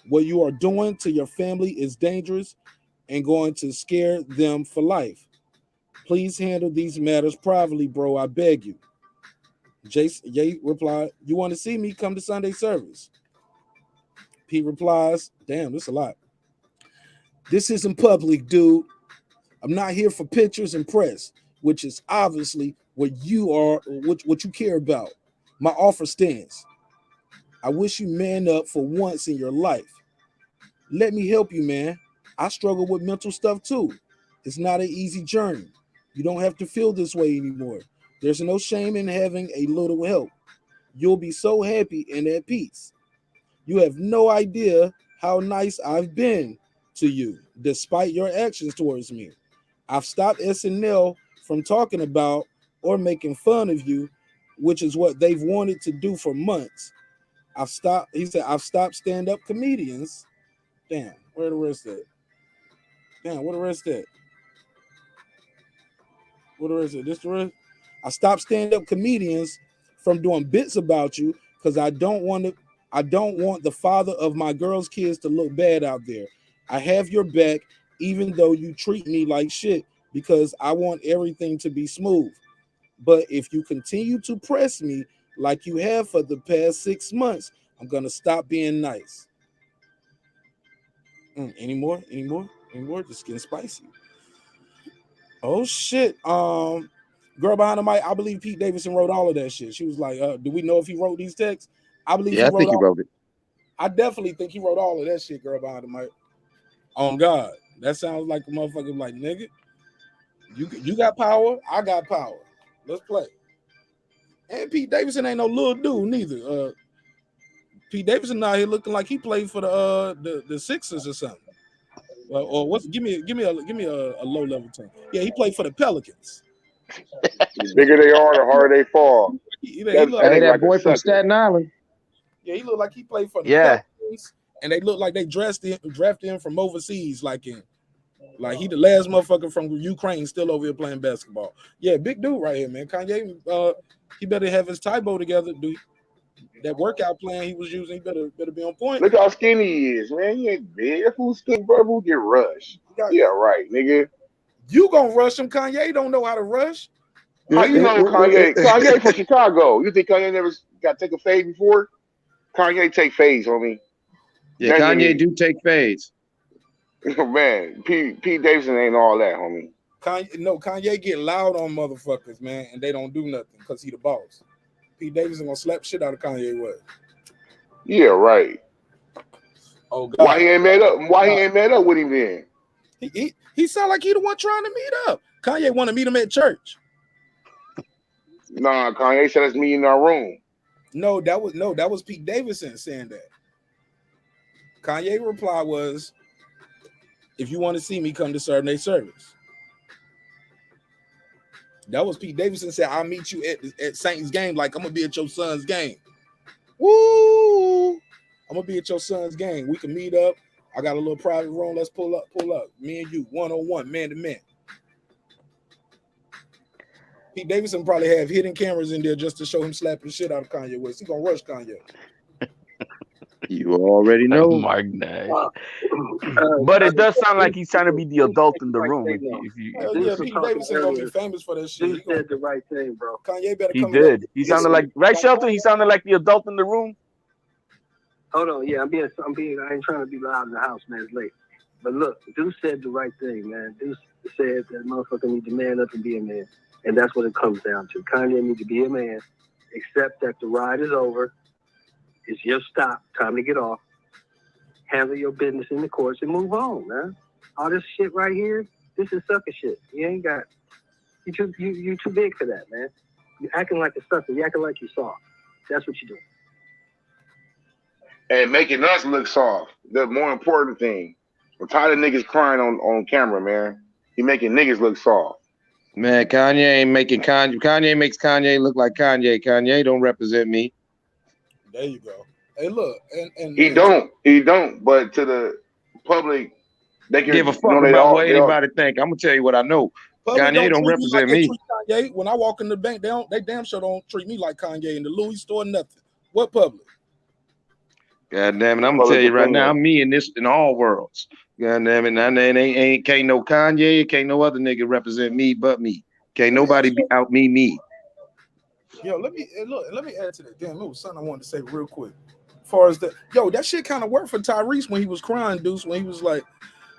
What you are doing to your family is dangerous and going to scare them for life. Please handle these matters privately, bro. I beg you. Ye replied, you want to see me? Come to Sunday service. Pete replies, damn, this is a lot. This isn't public, dude. I'm not here for pictures and press, which is obviously what you are, what you care about. My offer stands. I wish you man up for once in your life. Let me help you, man. I struggle with mental stuff too. It's not an easy journey. You don't have to feel this way anymore. There's no shame in having a little help. You'll be so happy and at peace. You have no idea how nice I've been to you, despite your actions towards me. I've stopped SNL from talking about or making fun of you, which is what they've wanted to do for months. He said, I've stopped stand-up comedians. Damn, where the rest at? Damn, what the rest at? What the rest at? This the rest? I stopped stand-up comedians from doing bits about you because I don't want the father of my girl's kids to look bad out there. I have your back, even though you treat me like shit, because I want everything to be smooth. But if you continue to press me like you have for the past 6 months, I'm gonna stop being nice. Any more? Just getting spicy. Oh shit. Girl behind the mic, I believe Pete Davidson wrote all of that shit. She was like, do we know if he wrote these texts? I believe I think he wrote it. I definitely think he wrote all of that shit, girl behind the mic. On God. That sounds like a motherfucker like, nigga. You got power, I got power. Let's play. And Pete Davidson ain't no little dude neither. Pete Davidson out here looking like he played for the Sixers or something. Or what's give me a low level term. Yeah, he played for the Pelicans. The bigger they are, the harder they fall. That boy from Staten Island. Yeah, he looked like he played for the Pelicans, and they look like they drafted him from overseas, like he the last motherfucker from Ukraine still over here playing basketball. Yeah, big dude right here, man. Kanye, he better have his Tybo together, dude. That workout plan he was using, he better be on point. Look how skinny he is, man. He ain't big. If who's skinny, bro, who get rushed? Yeah, right, nigga. You gonna rush him? Kanye don't know how to rush. How you know Kanye? Kanye from Chicago. You think Kanye never got to take a fade before? Kanye take fades, homie. Yeah, Kanye do take fades. Man, Pete Davidson ain't all that, homie. Kanye get loud on motherfuckers, man, and they don't do nothing because he the boss. Pete Davidson gonna slap shit out of Kanye West. Yeah, right. Oh God. Why he ain't met up? Why he ain't met up with him then? He sound like he the one trying to meet up. Kanye want to meet him at church. Nah, Kanye said let's meet in our room. No, that was Pete Davidson saying that. Kanye reply was, if you want to see me, come to Saturday service. That was Pete Davidson said, I'll meet you at Saints game, like I'm gonna be at your son's game. Woo! I'm gonna be at your son's game. We can meet up. I got a little private room. Let's pull up. Me and you, 1-on-1, man to man. Pete Davidson probably have hidden cameras in there just to show him slapping shit out of Kanye West. He gonna rush Kanye. You already know. Marqnash. But it does sound like he's trying to be the adult in the room. Yeah, Pete Davidson gonna be famous for that shit. He said the right thing, bro. Kanye better He come. did. He sounded like Shelton. He sounded like the adult in the room. Hold on, yeah, I ain't trying to be loud in the house, man. It's late. But look, Deuce said the right thing, man. Deuce said that motherfucker need to man up and be a man. And that's what it comes down to. Kanye needs to be a man, accept that the ride is over. It's your stop. Time to get off. Handle your business in the courts and move on, man. All this shit right here, this is sucker shit. You ain't got, you too big for that, man. You acting like a sucker. You acting like you soft. That's what you doing. And making us look soft. The more important thing. I'm tired of niggas crying on camera, man. He making niggas look soft. Man, Kanye ain't making Kanye. Kanye makes Kanye look like Kanye. Kanye don't represent me. There you go. Hey, look, and he don't. But to the public, they can give a fuck about what anybody think. I'm gonna tell you what I know. Kanye don't represent me. Kanye, when I walk in the bank, they damn sure don't treat me like Kanye in the Louis store. Nothing. What public? God damn it! I'm gonna tell you right now, I'm me in all worlds. God damn it! Now can't no Kanye, can't no other nigga represent me but me. Can't nobody be out me. Yo, let me add to that. Damn, it was something I wanted to say real quick. As far as that shit kind of worked for Tyrese when he was crying, Deuce, when he was like,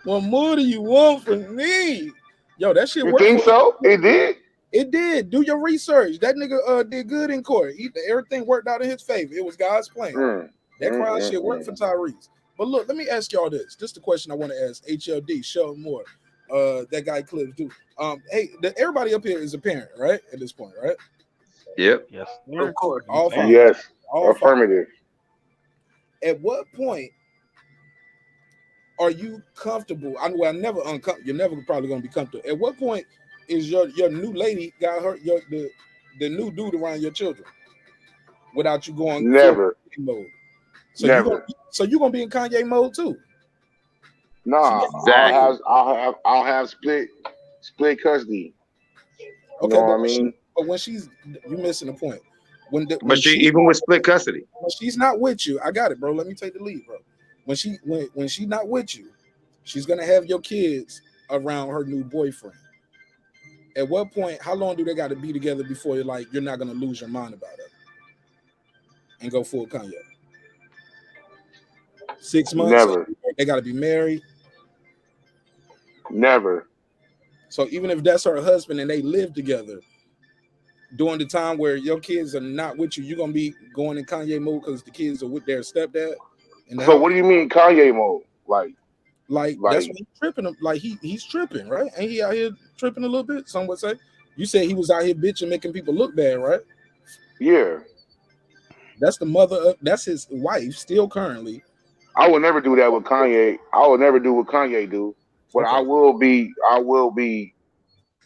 "What more do you want from me?" Yo, that shit worked. You think so? It did. It did. Do your research. That nigga did good in court. Everything worked out in his favor. It was God's plan. That crying shit worked for Tyrese. But look, let me ask y'all this. This is the question I want to ask. HLD, Sheldon Moore, that guy Clips do. Hey, everybody up here is a parent, right? At this point, right? Yep. Yes. Of course. All five. Yes. All affirmative. Five. At what point are you comfortable? You're never probably gonna be comfortable. At what point is your new lady got her the new dude around your children without you going never mode? So never. You're gonna be in Kanye mode too? Nah, exactly. I'll have split custody. You know what I mean? But when you're missing the point. But even with split custody, when she's not with you, I got it, bro. Let me take the lead, bro. When she's not with you, she's gonna have your kids around her new boyfriend. At what point? How long do they got to be together before you're not gonna lose your mind about it and go full Kanye? 6 months. Never. They got to be married. Never. So even if that's her husband and they live together, during the time where your kids are not with you, you're gonna be going in Kanye mode because the kids are with their stepdad. So what do you mean Kanye mode? Like Like that's what he's tripping. Like he's tripping, right? Ain't he out here tripping a little bit? Some would say. You said he was out here bitching, making people look bad, right? Yeah. That's the mother of. That's his wife, still currently. I would never do that with Kanye. I would never do what Kanye do. But Okay. I will be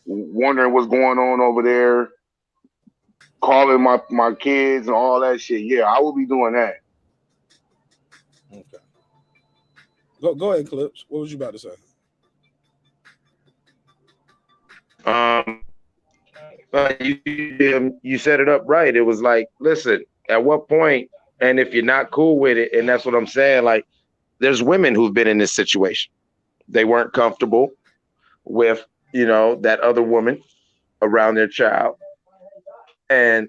wondering what's going on over there, calling my kids and all that shit. Yeah, I will be doing that. Okay. Go ahead, Clips. What was you about to say? You set it up right. It was like, listen, at what point, and if you're not cool with it, and that's what I'm saying, like, there's women who've been in this situation. They weren't comfortable with, that other woman around their child. And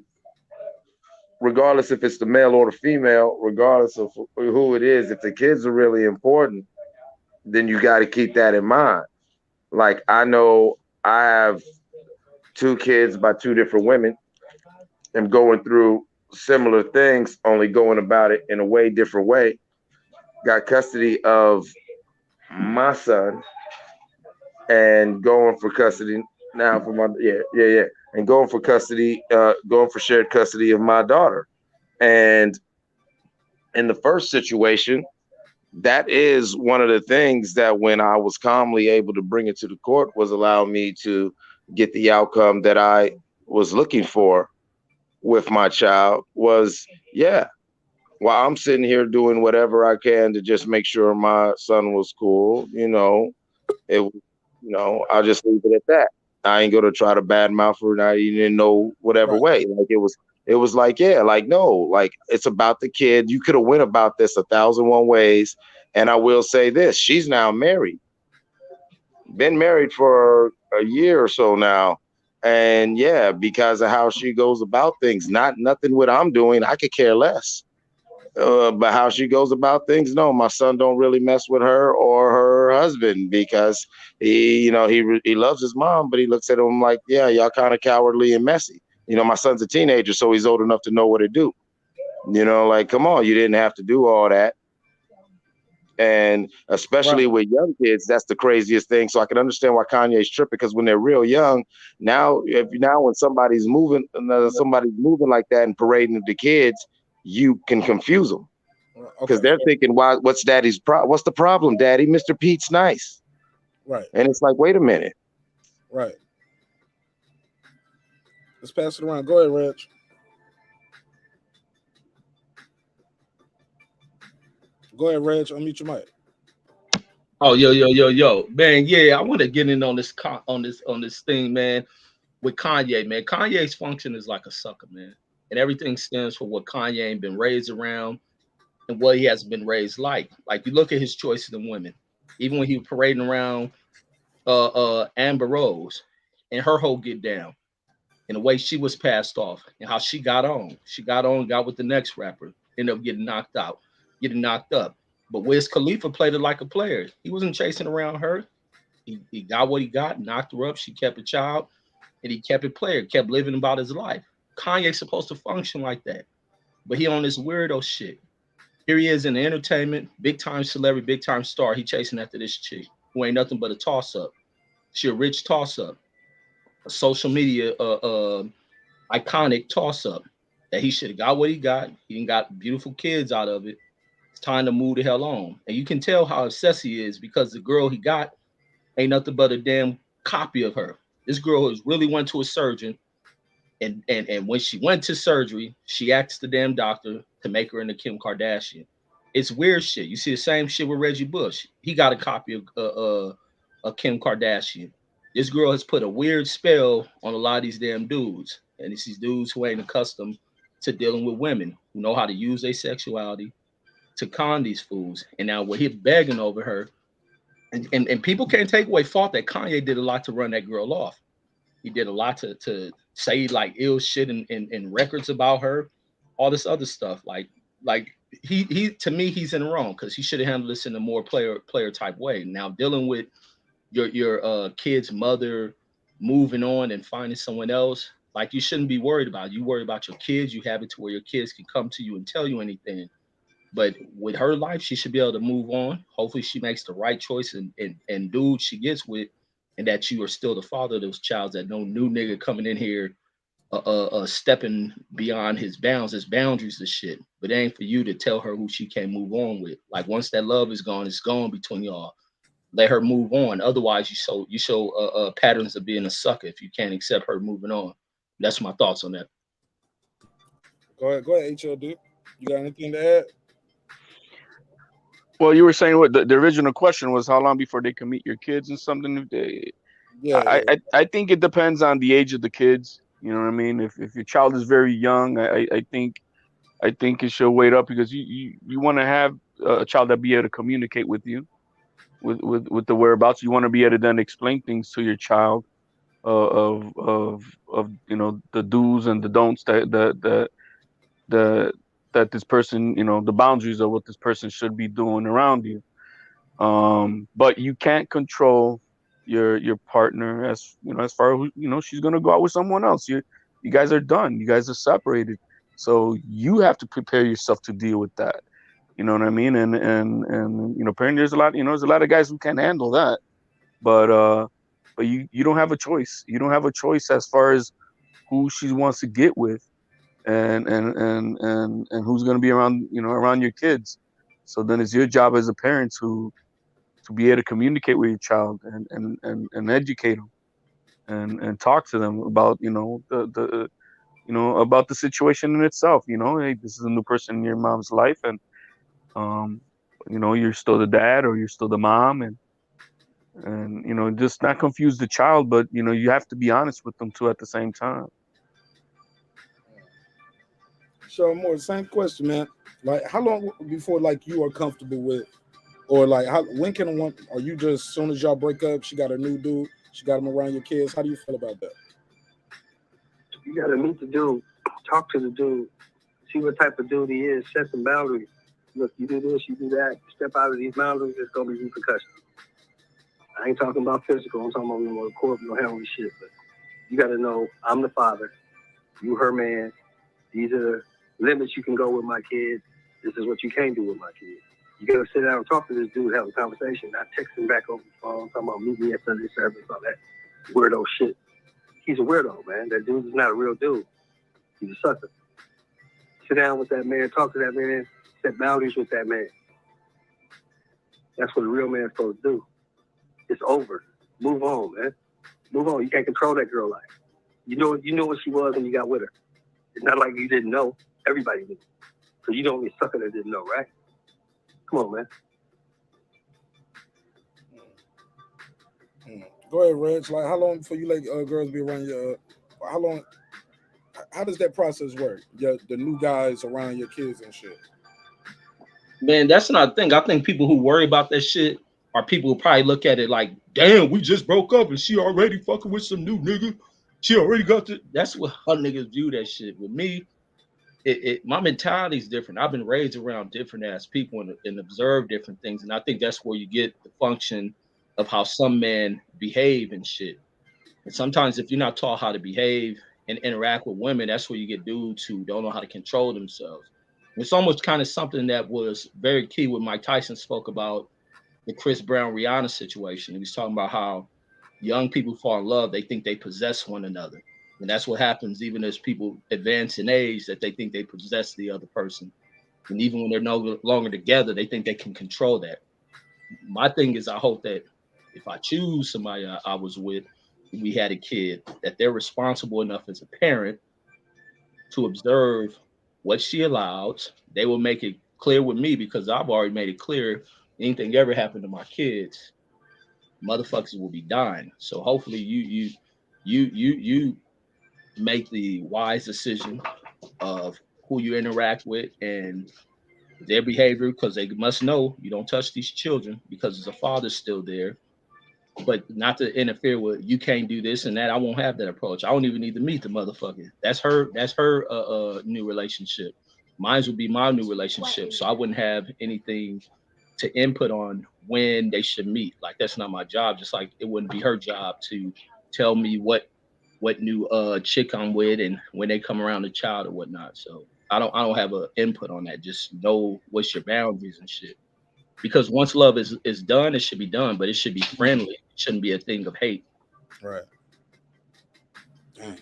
regardless if it's the male or the female, regardless of who it is, if the kids are really important, then you got to keep that in mind. Like, I know I have 2 kids by 2 different women. I'm going through similar things, only going about it in a way different way. Got custody of my son and going for custody now for my and going for custody, going for shared custody of my daughter. And in the first situation, that is one of the things that when I was calmly able to bring it to the court was allow me to get the outcome that I was looking for with my child was, while I'm sitting here doing whatever I can to just make sure my son was cool, I'll just leave it at that. I ain't going to try to badmouth her, not even know whatever way. Like it was like, no, like it's about the kid. You could have went about this 1,001 ways. And I will say this, she's now married, been married for a year or so now. And because of how she goes about things, nothing what I'm doing, I could care less. But how she goes about things, no, my son don't really mess with her or her husband because he loves his mom, but he looks at him like, y'all kind of cowardly and messy. My son's a teenager, so he's old enough to know what to do. Like, come on, you didn't have to do all that. And especially with young kids, that's the craziest thing. So I can understand why Kanye's tripping, because when they're real young, now when somebody's moving like that and parading the kids, you can confuse them because they're thinking, what's daddy's what's the problem, daddy? Mr. Pete's nice. Right. And it's like, wait a minute. Right. Let's pass it around. Go ahead, Reg. Go ahead, Reg. Unmute your mic. Oh, yo, man. Yeah, I want to get in on this thing, man, with Kanye, man. Kanye's function is like a sucker, man. And everything stems from what Kanye ain't been raised around and what he has been raised like. Like, you look at his choices in women, even when he was parading around Amber Rose and her whole get down and the way she was passed off and how she got on. She got with the next rapper, ended up getting knocked out, getting knocked up. But Wiz Khalifa played it like a player. He wasn't chasing around her. He got what he got, knocked her up. She kept a child and he kept it player, kept living about his life. Kanye's supposed to function like that, but he on this weirdo shit. Here he is in the entertainment, big time celebrity, big time star. He chasing after this chick who ain't nothing but a toss up. She a rich toss up, a social media iconic toss up that he should have got what he got. He done got beautiful kids out of it. It's time to move the hell on. And you can tell how obsessed he is because the girl he got ain't nothing but a damn copy of her. This girl has really went to a surgeon. And when she went to surgery, she asked the damn doctor to make her into Kim Kardashian. It's weird shit. You see the same shit with Reggie Bush. He got a copy of Kim Kardashian. This girl has put a weird spell on a lot of these damn dudes. And it's these dudes who ain't accustomed to dealing with women, who know how to use their sexuality to con these fools. And now we're here begging over her. And people can't take away fault that Kanye did a lot to run that girl off. He did a lot to say like ill shit in records about her, all this other stuff. Like he to me, he's in the wrong because he should have handled this in a more player type way. Now dealing with your kid's mother moving on and finding someone else, like you shouldn't be worried about it. You worry about your kids. You have it to where your kids can come to you and tell you anything. But with her life, she should be able to move on. Hopefully she makes the right choice and dude she gets with, and that you are still the father of those child, that no new nigga coming in here stepping beyond his bounds, his boundaries and shit. But it ain't for you to tell her who she can't move on with. Like once that love is gone, it's gone between y'all. Let her move on. Otherwise, you show patterns of being a sucker if you can't accept her moving on. That's my thoughts on that. Go ahead, HLD. You got anything to add? Well, you were saying what the original question was, how long before they can meet your kids and something. I think it depends on the age of the kids. You know what I mean? If your child is very young, I think it should wait up, because you want to have a child that be able to communicate with you, with the whereabouts. You want to be able to then explain things to your child, of you know, the do's and the don'ts that this person, you know, the boundaries of what this person should be doing around you. But you can't control your partner, as you know, as far as, you know, she's gonna go out with someone else. You guys are done. You guys are separated. So you have to prepare yourself to deal with that. You know what I mean? And you know, apparently there's a lot of guys who can't handle that. But you don't have a choice. You don't have a choice as far as who she wants to get with, and who's going to be around, you know, around your kids. So then it's your job as a parent to be able to communicate with your child and educate them and talk to them about, you know, the you know, about the situation in itself. You know, hey, this is a new person in your mom's life, and you know, you're still the dad or you're still the mom, and you know, just not confuse the child, but you know, you have to be honest with them too at the same time. So more same question, man. Like, how long before like you are comfortable with, or like when can one? Are you just as soon as y'all break up, she got a new dude, she got him around your kids? How do you feel about that? You gotta meet the dude, talk to the dude, see what type of dude he is, set some boundaries. Look, you do this, you do that, step out of these boundaries, there's gonna be repercussions. I ain't talking about physical, I'm talking about more corporal, handling shit. But you gotta know, I'm the father, you her man. These are limits you can go with my kid. This is what you can't do with my kid. You gotta sit down and talk to this dude, have a conversation, not text him back over the phone, talking about meet me at Sunday service, all that weirdo shit. He's a weirdo, man. That dude is not a real dude. He's a sucker. Sit down with that man, talk to that man, set boundaries with that man. That's what a real man's supposed to do. It's over. Move on, man. Move on. You can't control that girl life. You know what she was when you got with her. It's not like you didn't know. Everybody knew. So you don't be a sucker that didn't know, right? Come on, man. Go ahead, Reg. Like, how long before you let girls be around your? How long? How does that process work? The new guys around your kids and shit. Man, that's not a thing. I think people who worry about that shit are people who probably look at it like, damn, we just broke up and she already fucking with some new nigga. She already got the. That's what her niggas view that shit. With me, my mentality is different. I've been raised around different ass people and observed different things, and I think that's where you get the function of how some men behave and shit. And sometimes if you're not taught how to behave and interact with women, that's where you get dudes who don't know how to control themselves. It's almost kind of something that was very key when Mike Tyson spoke about the Chris Brown Rihanna situation. He was talking about how young people fall in love, they think they possess one another. And that's what happens even as people advance in age, that they think they possess the other person. And even when they're no longer together, they think they can control that. My thing is, I hope that if I choose somebody I was with, we had a kid, that they're responsible enough as a parent to observe what she allows. They will make it clear with me, because I've already made it clear, anything ever happened to my kids, motherfuckers will be dying. So hopefully you make the wise decision of who you interact with and their behavior, because they must know you don't touch these children, because the father's still there. But not to interfere with, you can't do this and that. I won't have that approach. I don't even need to meet the motherfucker. That's her new relationship. Mine would be my new relationship. So I wouldn't have anything to input on when they should meet. Like, that's not my job. Just like it wouldn't be her job to tell me what new chick I'm with and when they come around the child or whatnot. So I don't have an input on that. Just know what's your boundaries and shit. Because once love is done, it should be done, but it should be friendly. It shouldn't be a thing of hate. Right. Dang.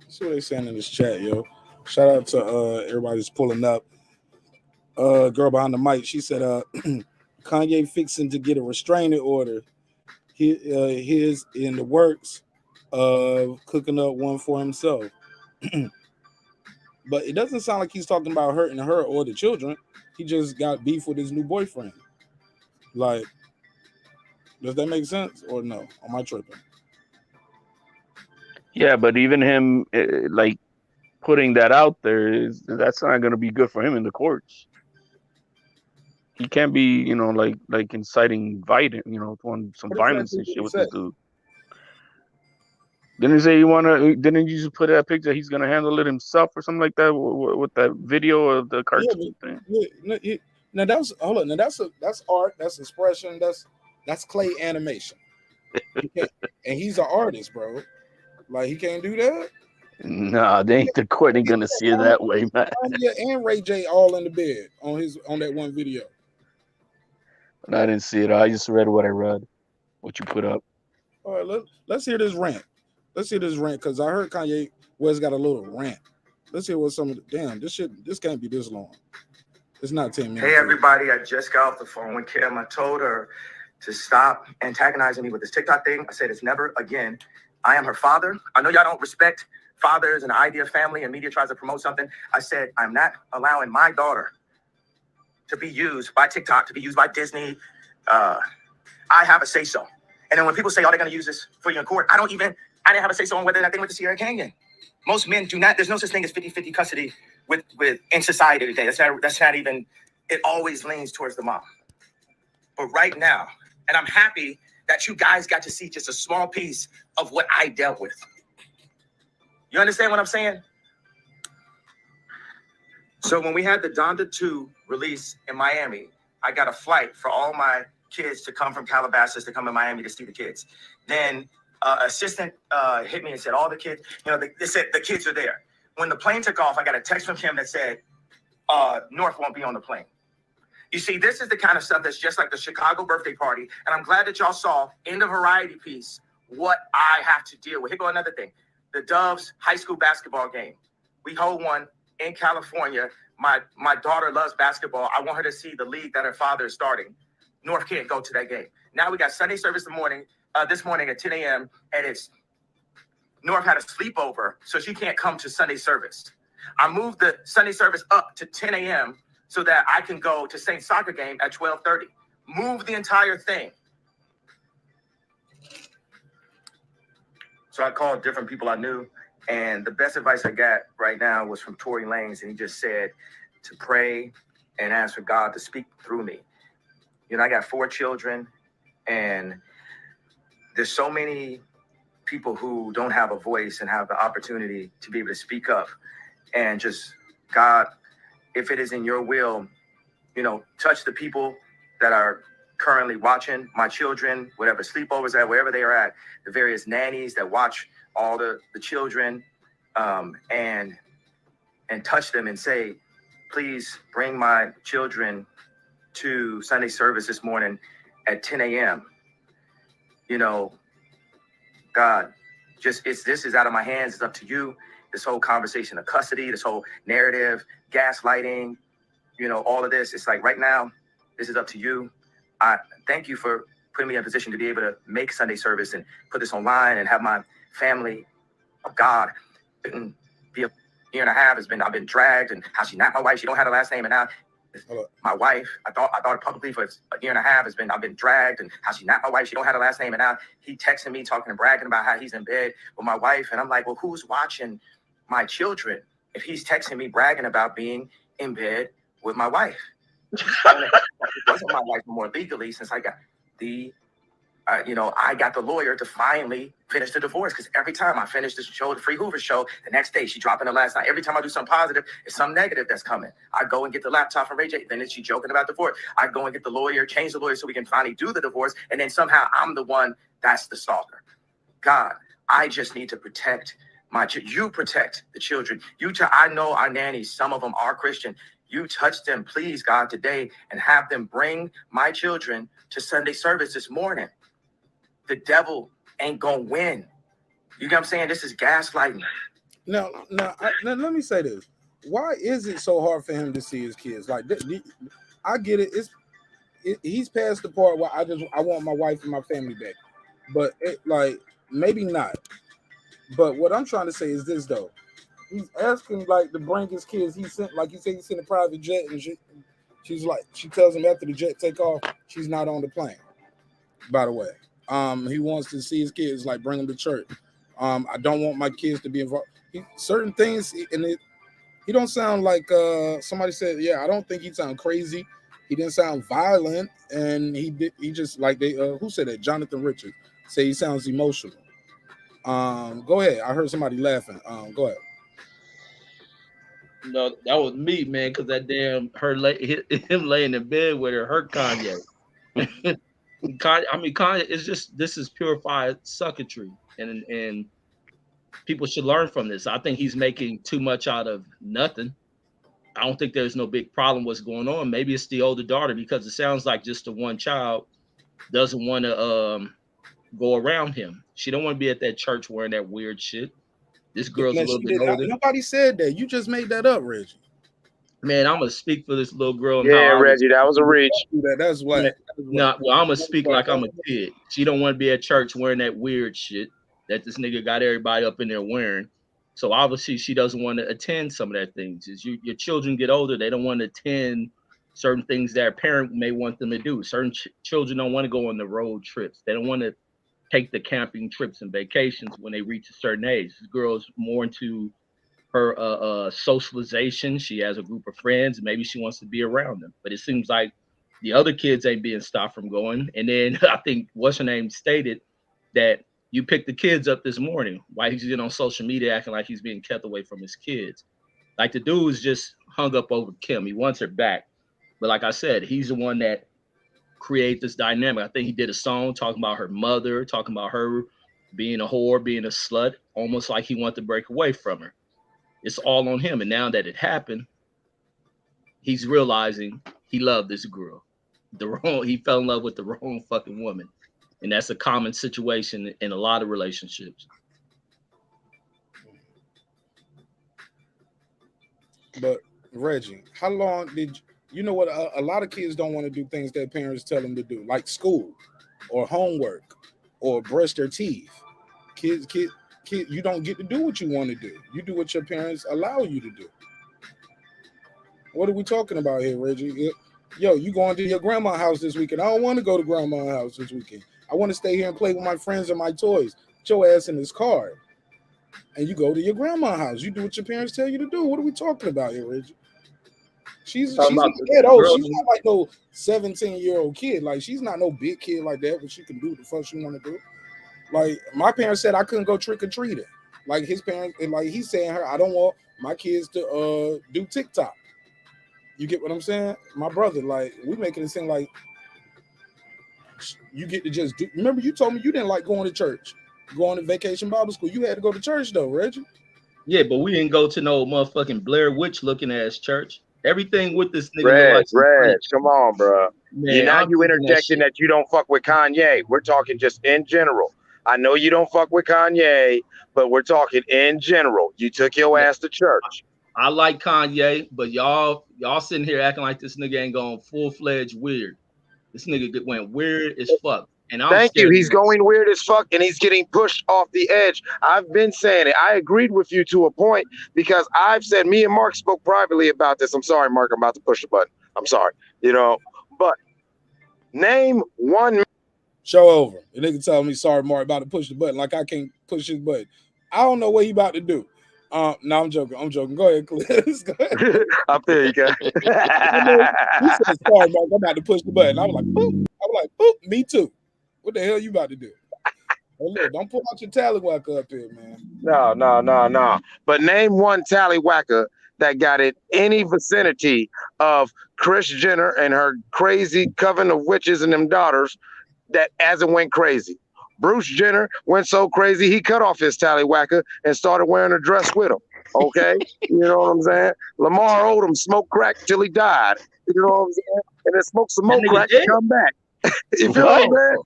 See what they saying in this chat, yo. Shout out to everybody that's pulling up. Girl behind the mic, she said, Kanye fixing to get a restraining order. He is in the works of cooking up one for himself. But it doesn't sound like he's talking about hurting her or the children. He just got beef with his new boyfriend. Like, does that make sense or no? Am I tripping? Yeah, but even him like putting that out there that's not going to be good for him in the courts. He can't be, you know, like inciting violence, you know, some violence and shit with this dude. Didn't he say didn't you just put that picture? He's gonna handle it himself or something like that with that video of the cartoon thing. Yeah, now that's hold on. Now that's art. That's expression. That's clay animation. And he's an artist, bro. Like he can't do that. Nah, they ain't the court ain't gonna see it that way, man. Yeah, and Ray J all in the bed on that one video. I didn't see it. I just read what I read. What you put up. All right, let's hear this rant. Let's hear this rant because I heard Kanye West got a little rant. Let's hear what some of the this can't be this long. It's not 10 minutes. Hey everybody, I just got off the phone with Kim. I told her to stop antagonizing me with this TikTok thing. I said it's never again. I am her father. I know y'all don't respect fathers and the idea of family and media tries to promote something. I said I'm not allowing my daughter to be used by TikTok, to be used by Disney. I have a say-so. And then when people say, oh, they're going to use this for you in court, I didn't have a say-so on whether that thing went to Sierra Canyon. Most men do not. There's no such thing as 50-50 custody with in society today. That's not even, it always leans towards the mom. But right now, and I'm happy that you guys got to see just a small piece of what I dealt with. You understand what I'm saying? So when we had the Donda 2 release in Miami, I got a flight for all my kids to come from Calabasas to come to Miami to see the kids. Then assistant hit me and said, all the kids, they said the kids are there. When the plane took off, I got a text from him that said, North won't be on the plane. You see, this is the kind of stuff that's just like the Chicago birthday party. And I'm glad that y'all saw in the variety piece what I have to deal with. Here go another thing. The Doves high school basketball game. We hold one in California. My daughter loves basketball. I want her to see the league that her father is starting. North can't go to that game. Now we got Sunday service this morning at 10 a.m. and it's North had a sleepover, so she can't come to Sunday service. I moved the Sunday service up to 10 a.m. so that I can go to Saint soccer game at 12:30. Move the entire thing. So I called different people I knew, and the best advice I got right now was from Tory Lanez, and he just said to pray and ask for God to speak through me. I got 4 children, and there's so many people who don't have a voice and have the opportunity to be able to speak up. And just, God, if it is in your will, touch the people that are currently watching, my children, whatever sleepovers at, wherever they are at, the various nannies that watch all the children, and touch them and say, please bring my children to Sunday service this morning at 10 a.m. God, this is out of my hands. It's up to you. This whole conversation of custody, this whole narrative, gaslighting, all of this. It's like right now, this is up to you. I thank you for putting me in a position to be able to make Sunday service and put this online and have my family of God. Be a year and a half I've been dragged, and how she's not my wife. She don't have a last name, and now my wife. I thought it publicly for a year and a half I've been dragged, and how she's not my wife. She don't have a last name, and now he texting me talking and bragging about how he's in bed with my wife, and I'm like, well, who's watching my children if he's texting me bragging about being in bed with my wife? It wasn't my wife more legally since I got I got the lawyer to finally finish the divorce, because every time I finish this show, the Free Hoover show, the next day she dropping the last night. Every time I do something positive, it's some negative that's coming. I go and get the laptop from Ray J. Then she joking about divorce. I go and get the lawyer, change the lawyer so we can finally do the divorce. And then somehow I'm the one that's the stalker. God, I just need to protect You protect the children. I know our nannies, some of them are Christian. You touch them, please, God, today, and have them bring my children to Sunday service this morning. The devil ain't gonna win. You get what I'm saying? This is gaslighting. Now, let me say this. Why is it so hard for him to see his kids? Like, I get it. He's past the part where I want my wife and my family back, but maybe not. But what I'm trying to say is this though. He's asking like to bring his kids. He sent a private jet, and she tells him after the jet take off, she's not on the plane. By the way, he wants to see his kids, like bring them to church. I don't want my kids to be involved. Certain things, and he don't sound like somebody said. Yeah, I don't think he sound crazy. He didn't sound violent, and he just like they who said that? Jonathan Richards say he sounds emotional. Go ahead. I heard somebody laughing. Go ahead. No, that was me, man, because that damn him laying in bed with her hurt Kanye. Kanye is just, this is purified sucketry, and people should learn from this. I think he's making too much out of nothing. I don't think there's no big problem what's going on. Maybe it's the older daughter, because it sounds like just the one child doesn't want to go around him. She don't want to be at that church wearing that weird shit. This girl's a little bit older. Nobody said that. You just made that up, Reggie. Man, I'm gonna speak for this little girl. Yeah, Reggie, that was a reach. That's what. No, well, I'm gonna speak like I'm a kid. She don't want to be at church wearing that weird shit that this nigga got everybody up in there wearing. So obviously she doesn't want to attend some of that things. As your children get older, they don't want to attend certain things their parent may want them to do. Certain children don't want to go on the road trips. They don't want to take the camping trips and vacations when they reach a certain age. This girl's more into her socialization. She has a group of friends. Maybe she wants to be around them. But it seems like the other kids ain't being stopped from going. And then I think what's her name stated that you picked the kids up this morning. Why he's getting on social media acting like he's being kept away from his kids. Like the dude is just hung up over Kim. He wants her back. But like I said, he's the one that create this dynamic. I think he did a song talking about her mother, talking about her being a whore, being a slut, almost like he wanted to break away from her. It's all on him. And now that it happened, he's realizing he loved this girl. He fell in love with the wrong fucking woman. And that's a common situation in a lot of relationships. But Reggie, how long did you know what a lot of kids don't want to do things their parents tell them to do, like school or homework or brush their teeth. Kids, you don't get to do what you want to do. You do what your parents allow you to do. What are we talking about here, Reggie? Yo, you going to your grandma's house this weekend? I don't want to go to grandma's house this weekend. I want to stay here and play with my friends and my toys. Put your ass in this car. And you go to your grandma's house. You do what your parents tell you to do. What are we talking about here, Reggie? She's not that old. She's not like no 17-year-old kid. Like, she's not no big kid like that, but she can do the fuck she want to do. Like, my parents said I couldn't go trick-or-treating. Like, his parents, and like he's saying I don't want my kids to do TikTok. You get what I'm saying? My brother, like, we making it seem like you get to just do. Remember, you told me you didn't like going to church, going to vacation Bible school. You had to go to church though, Reggie. Yeah, but we didn't go to no motherfucking Blair Witch looking ass church. Everything with this nigga. Reg, come on, bro. Man, you interjecting that you don't fuck with Kanye. We're talking just in general. I know you don't fuck with Kanye, but we're talking in general. You took your ass to church. I like Kanye, but y'all sitting here acting like this nigga ain't going full-fledged weird. This nigga went weird as fuck. And thank you. He's going weird as fuck, and he's getting pushed off the edge. I've been saying it. I agreed with you to a point because I've said, me and Mark spoke privately about this. I'm sorry, Mark. I'm about to push the button. I'm sorry. But name one. Show over. The nigga telling me, sorry, Mark, about to push the button. Like I can't push his button. I don't know what he about to do. No, I'm joking. Go ahead, Cliff. Go ahead. I feel you, guys. He said, sorry, Mark, I'm about to push the button. I was like, boop. Boop, me too. What the hell you about to do? Oh, look, don't pull out your tallywhacker up here, man. No. But name one tallywhacker that got in any vicinity of Kris Jenner and her crazy coven of witches and them daughters that as it went crazy. Bruce Jenner went so crazy he cut off his tallywhacker and started wearing a dress with him. Okay, you know what I'm saying? Lamar Odom smoked crack till he died. You know what I'm saying? And then smoked some more crack and come back. You feel what I'm saying?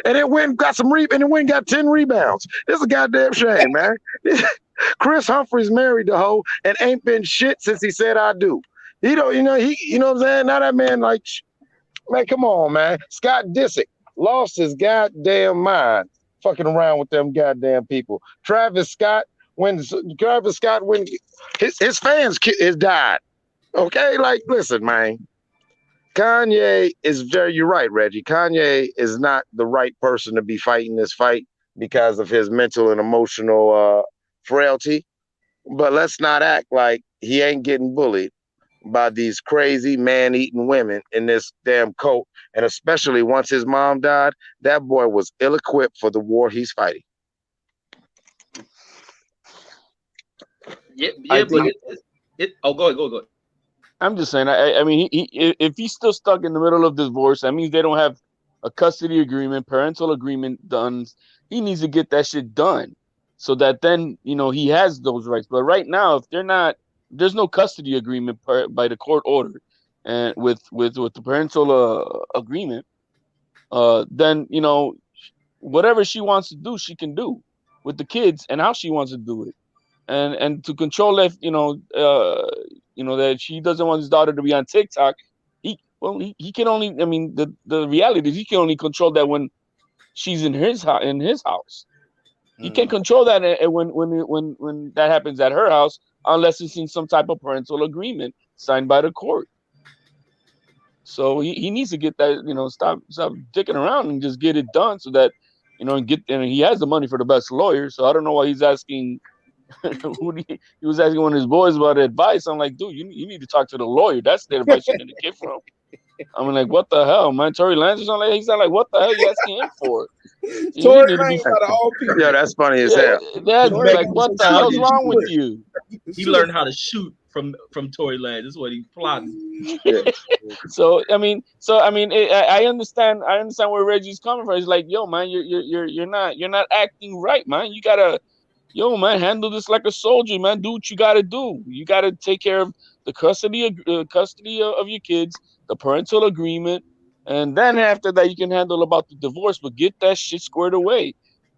And it went got some and it went got 10 rebounds. It's a goddamn shame, man. Chris Humphries married the hoe and ain't been shit since he said I do. He don't, you know what I'm saying? Now that man, like, man, come on, man. Scott Disick lost his goddamn mind fucking around with them goddamn people. Travis Scott, when his fans has died. Okay, like, listen, man. Kanye is you're right, Reggie. Kanye is not the right person to be fighting this fight because of his mental and emotional frailty. But let's not act like he ain't getting bullied by these crazy man-eating women in this damn cult. And especially once his mom died, that boy was ill-equipped for the war he's fighting. Yeah, but go ahead. I'm just saying. I mean, if he's still stuck in the middle of divorce, that means they don't have a custody agreement, parental agreement done. He needs to get that shit done, so that then he has those rights. But right now, if they're not, there's no custody agreement by the court order, and with the parental agreement, then whatever she wants to do, she can do with the kids and how she wants to do it, and to control that that she doesn't want his daughter to be on TikTok. He can only, I mean, the reality is he can only control that when she's in his house. He can't control that when that happens at her house unless it's in some type of parental agreement signed by the court. So he needs to get that, stop dicking around and just get it done so that, and he has the money for the best lawyer. So I don't know why he's asking. He was asking one of his boys about advice. I'm like, dude, you need to talk to the lawyer. That's the advice you're gonna get from. I'm like, what the hell, man? Tory Lanez is like, he's like, what the hell are you asking him for? Tory Lanez out of all people. Yeah, that's funny as hell. That's like, what the hell's wrong with you? He learned how to shoot from Tory Lanez. That's what he plotted. So I mean, I understand where Reggie's coming from. He's like, yo, man, you're not acting right, man. You gotta. Yo, man, handle this like a soldier, man. Do what you got to do. You got to take care of the custody of your kids, the parental agreement, and then after that, you can handle about the divorce. But get that shit squared away.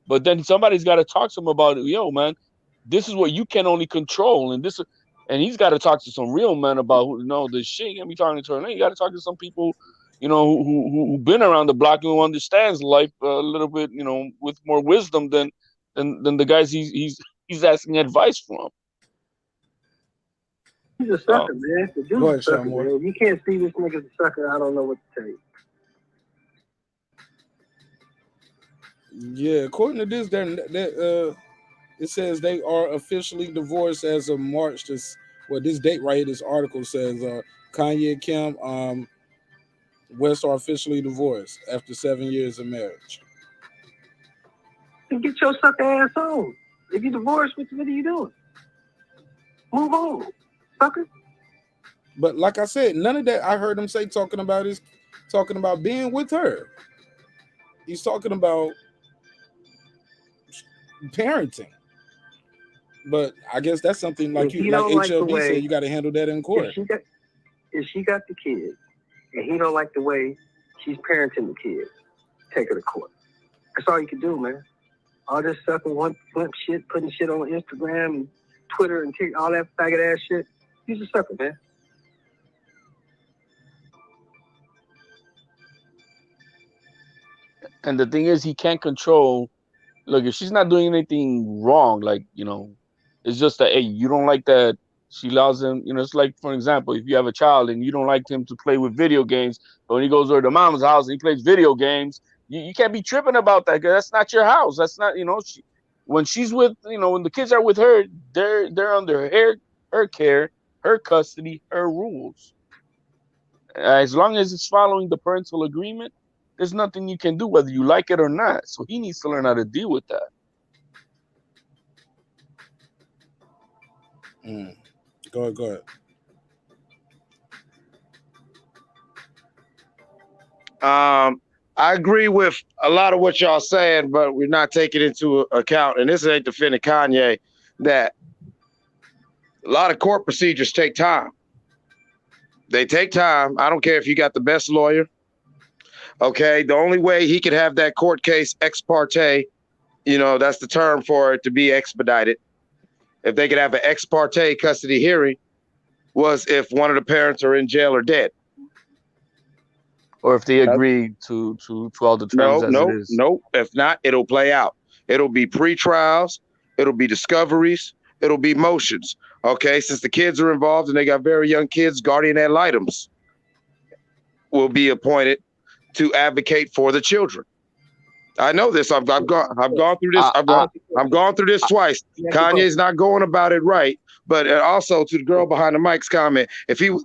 But then somebody's got to talk to him about it. Yo, man, this is what you can only control, and he's got to talk to some real men about this shit. You can't be talking to her. You got to talk to some people, who've been around the block and who understands life a little bit, with more wisdom than the guys he's asking advice from. He's a sucker, man. The dude's a sucker, man. If you can't see this nigga's a sucker, I don't know what to tell you. Yeah, according to this, it says they are officially divorced as of March. This date right here, this article says Kanye, Kim, West are officially divorced after 7 years of marriage. Then get your sucker ass on. If you divorced, what are you doing? Move on, sucker. But like I said, none of that I heard him say talking about being with her. He's talking about parenting. But I guess that's something like HLB said, you got to handle that in court. If she got the kid and he don't like the way she's parenting the kid, take her to court. That's all you can do, man. All this sucking one flip shit, putting shit on Instagram and Twitter and all that faggot ass shit. He's a sucker, man. And the thing is, he can't control. Look, if she's not doing anything wrong, like, it's just that, hey, you don't like that she allows him, it's like, for example, if you have a child and you don't like him to play with video games, but when he goes over to mom's house and he plays video games, you can't be tripping about that, because that's not your house. That's not, when she's with, when the kids are with her, they're under her care, her custody, her rules. As long as it's following the parental agreement, there's nothing you can do, whether you like it or not. So he needs to learn how to deal with that. Go ahead. I agree with a lot of what y'all saying, but we're not taking into account, and this ain't defending Kanye, that a lot of court procedures take time. They take time. I don't care if you got the best lawyer. Okay, the only way he could have that court case ex parte, that's the term for it, to be expedited. If they could have an ex parte custody hearing, was if one of the parents are in jail or dead. Or if they agree to all the terms as it is. No. If not, it'll play out. It'll be pre-trials. It'll be discoveries. It'll be motions. Okay, since the kids are involved and they got very young kids, guardian ad litems will be appointed to advocate for the children. I know this. I've gone through this. I've gone through this twice. Kanye's not going about it right, but also to the girl behind the mic's comment,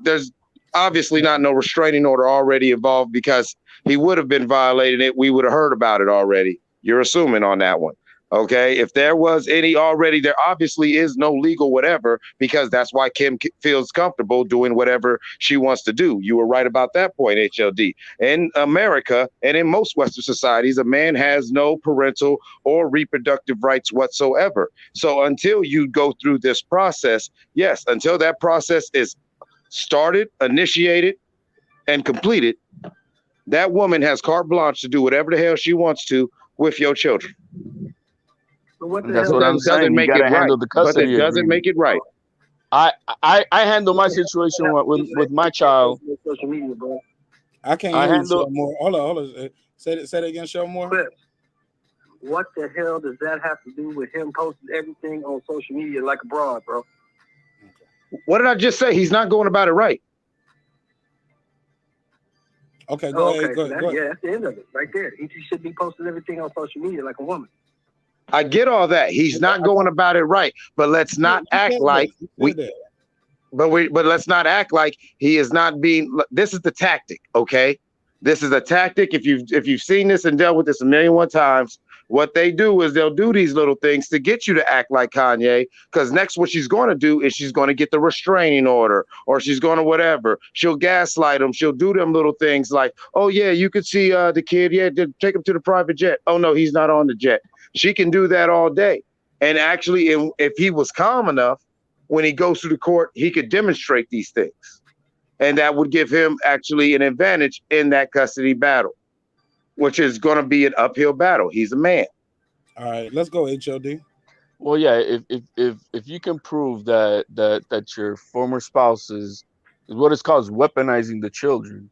there's obviously not no restraining order already involved, because he would have been violating it. We would have heard about it already. You're assuming on that one. Okay. If there was any already, there obviously is no legal whatever, because that's why Kim feels comfortable doing whatever she wants to do. You were right about that point, HLD. In America and in most Western societies, a man has no parental or reproductive rights whatsoever. So until you go through this process, yes, until that process is started, initiated, and completed, that woman has carte blanche to do whatever the hell she wants to with your children. That's what I'm saying. You gotta handle the custody. But it doesn't make it right. I handle my situation with my child. I can't hear you, show more. Hold on. Say it again, show more. What the hell does that have to do with him posting everything on social media like a broad, bro? What did I just say? He's not going about it right. Okay, go ahead. Yeah, that's the end of it, right there. He should be posting everything on social media like a woman. I get all that. He's not going about it right, but let's not act like let's not act like he is not being. This is the tactic, okay? This is a tactic. If you've seen this and dealt with this a million one times, what they do is they'll do these little things to get you to act like Kanye. Because next, what she's going to do is she's going to get the restraining order, or she's going to whatever. She'll gaslight him. She'll do them little things like, oh yeah, you could see the kid. Yeah, take him to the private jet. Oh no, he's not on the jet. She can do that all day. And actually, if he was calm enough, when he goes to the court, he could demonstrate these things. And that would give him actually an advantage in that custody battle, which is going to be an uphill battle. He's a man. All right, let's go, HLD. Well, yeah, if you can prove that your former spouse is what is called weaponizing the children,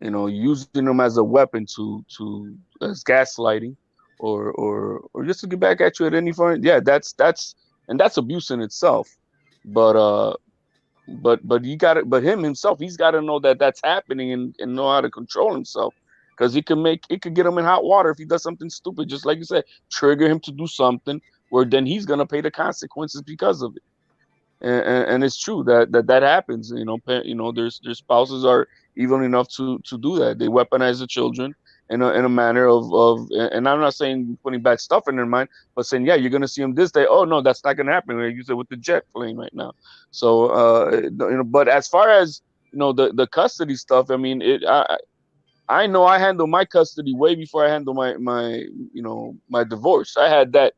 using them as a weapon as gaslighting, or just to get back at you at any point, yeah, that's abuse in itself. But him himself, he's got to know that that's happening and know how to control himself, because it could get him in hot water if he does something stupid, just like you said, trigger him to do something where then he's gonna pay the consequences because of it. And it's true that happens. Their spouses are evil enough to do that. They weaponize the children in a manner of and I'm not saying putting bad stuff in their mind, but saying, yeah, you're gonna see him this day. Oh no, that's not gonna happen. Like you said with the jet plane right now. So but as far as the custody stuff, I mean, I know I handle my custody way before I handle my divorce. I had that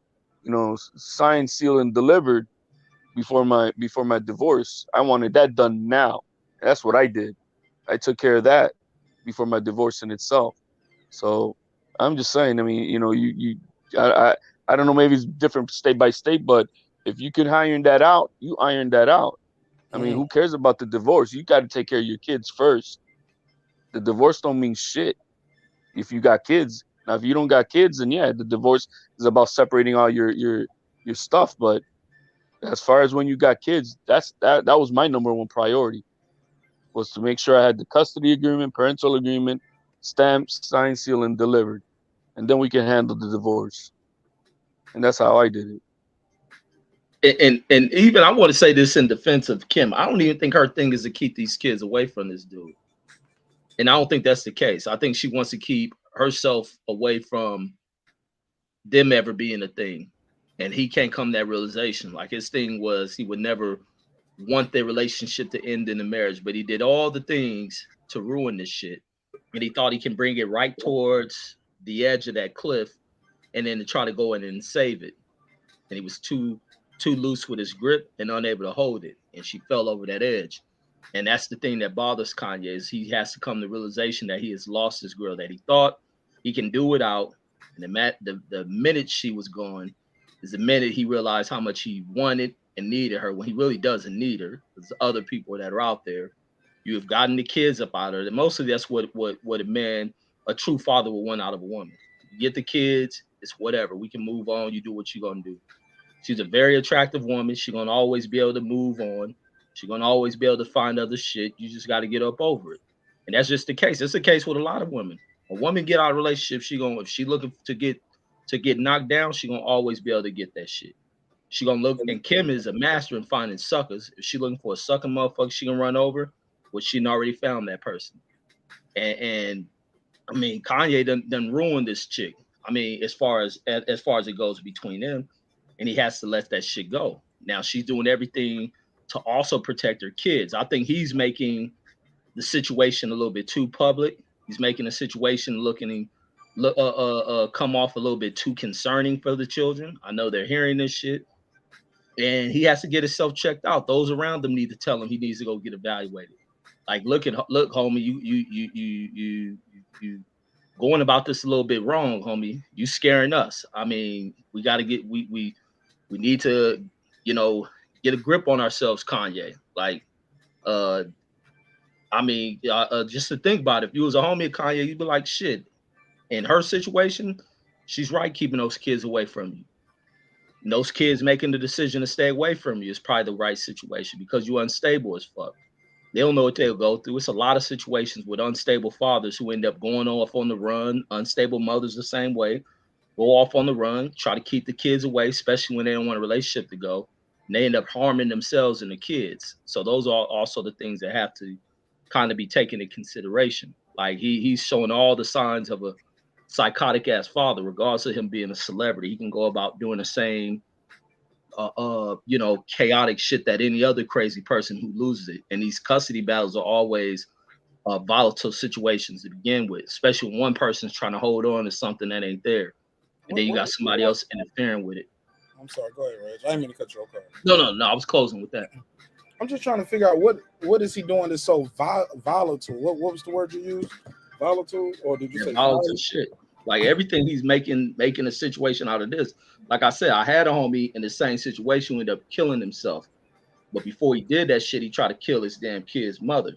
signed, sealed, and delivered before my divorce. I wanted that done now. That's what I did. I took care of that before my divorce in itself. So I'm just saying, I mean, I don't know, maybe it's different state by state, but if you can iron that out, you iron that out. I mean, who cares about the divorce? You got to take care of your kids first. The divorce don't mean shit if you got kids. Now, if you don't got kids, then yeah, the divorce is about separating all your stuff. But as far as when you got kids, that was my number one priority, was to make sure I had the custody agreement, parental agreement, stamped, signed, sealed, and delivered, and then we can handle the divorce. And that's how I did it. And even I want to say this in defense of Kim. I don't even think her thing is to keep these kids away from this dude. And I don't think that's the case. I think she wants to keep herself away from them ever being a thing. And he can't come to that realization. Like, his thing was he would never want their relationship to end in a marriage, but he did all the things to ruin this shit. and he thought he can bring it right towards the edge of that cliff, and then to try to go in and save it. And he was too loose with his grip and unable to hold it, and she fell over that edge. And that's the thing that bothers Kanye, is he has to come to realization that he has lost his girl that he thought he can do without. And the minute she was gone is the minute he realized how much he wanted and needed her, when he really doesn't need her. There's other people that are out there. You have gotten the kids up out of her. And mostly that's what a true father will want out of a woman. You get the kids, it's whatever. We can move on. You do what you're going to do. She's a very attractive woman. She's going to always be able to move on. She's going to always be able to find other shit. You just got to get up over it. And that's just the case. It's the case with a lot of women. A woman get out of a relationship, if she looking to get knocked down, she going to always be able to get that shit. She going to look, and Kim is a master in finding suckers. If she looking for a sucker motherfucker, she can run over, but she already found that person. And I mean, Kanye done ruined this chick. I mean, as far as it goes between them, and he has to let that shit go. Now she's doing everything to also protect her kids. I think he's making the situation a little bit too public. He's making the situation come off a little bit too concerning for the children. I know they're hearing this shit, and he has to get himself checked out. Those around him need to tell him he needs to go get evaluated. Like, look, homie, you going about this a little bit wrong, homie. You scaring us. I mean, we got to get we need to, get a grip on ourselves, Kanye. Like, just to think about it, if you was a homie of Kanye, you'd be like, shit. In her situation, she's right keeping those kids away from you. And those kids making the decision to stay away from you is probably the right situation, because you're unstable as fuck. They don't know what they'll go through. It's a lot of situations with unstable fathers who end up going off on the run. Unstable mothers the same way. Go off on the run, try to keep the kids away, especially when they don't want a relationship to go. And they end up harming themselves and the kids. So those are also the things that have to kind of be taken into consideration. Like, he's showing all the signs of a psychotic ass father, regardless of him being a celebrity. He can go about doing the same chaotic shit that any other crazy person who loses it. And these custody battles are always volatile situations to begin with, especially when one person's trying to hold on to something that ain't there, and then you got somebody else interfering with it. I'm sorry, go ahead, Reg. I didn't mean to cut you off. No, I was closing with that. I'm just trying to figure out what is he doing that's so volatile. What was the word you used? Volatile, or did you say volatile shit? Like, everything he's making a situation out of this. Like I said, I had a homie in the same situation who ended up killing himself. But before he did that shit, he tried to kill his damn kid's mother.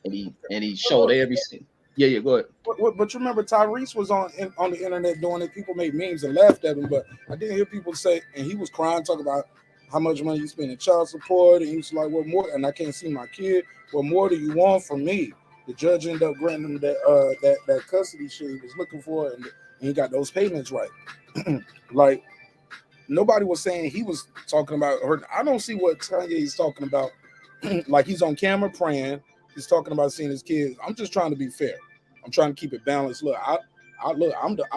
And he showed everything. Yeah, go ahead. But you remember Tyrese was on the internet doing it. People made memes and laughed at him, but I didn't hear people say, and he was crying, talking about how much money you spend in child support, and he was like, "What more?" And I can't see my kid. What more do you want from me? The judge ended up granting him that custody shit he was looking for, and he got those payments right. Like, nobody was saying he was talking about her. I don't see what Kanye is talking about. Like, he's on camera praying. He's talking about seeing his kids. I'm just trying to be fair. I'm trying to keep it balanced. Look, I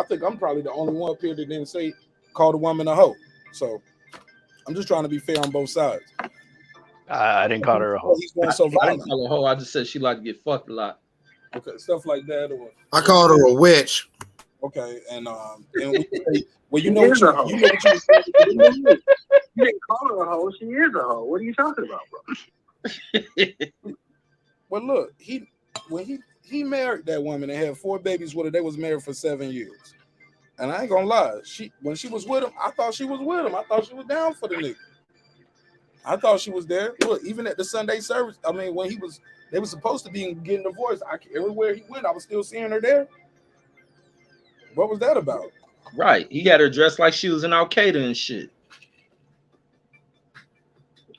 think I'm probably the only one up here that didn't say call the woman a hoe. So I'm just trying to be fair on both sides. I didn't call her a hoe. He's going so I violent. didn't call her a hoe. I just said she like to get fucked a lot. Okay, stuff like that. Or I called her a witch. Okay, and we say, well, you know what you were saying. You didn't call her a hoe. She is a hoe. What are you talking about, bro? Well, look, when he married that woman and had 4 babies with her. They was married for 7 years, and I ain't gonna lie. When she was with him, I thought she was with him. I thought she was down for the nigga. I thought she was there. Look, even at the Sunday service, I mean, when they were supposed to be getting divorced. Everywhere he went, I was still seeing her there. What was that about? Right, he had her dressed like she was in Al Qaeda and shit.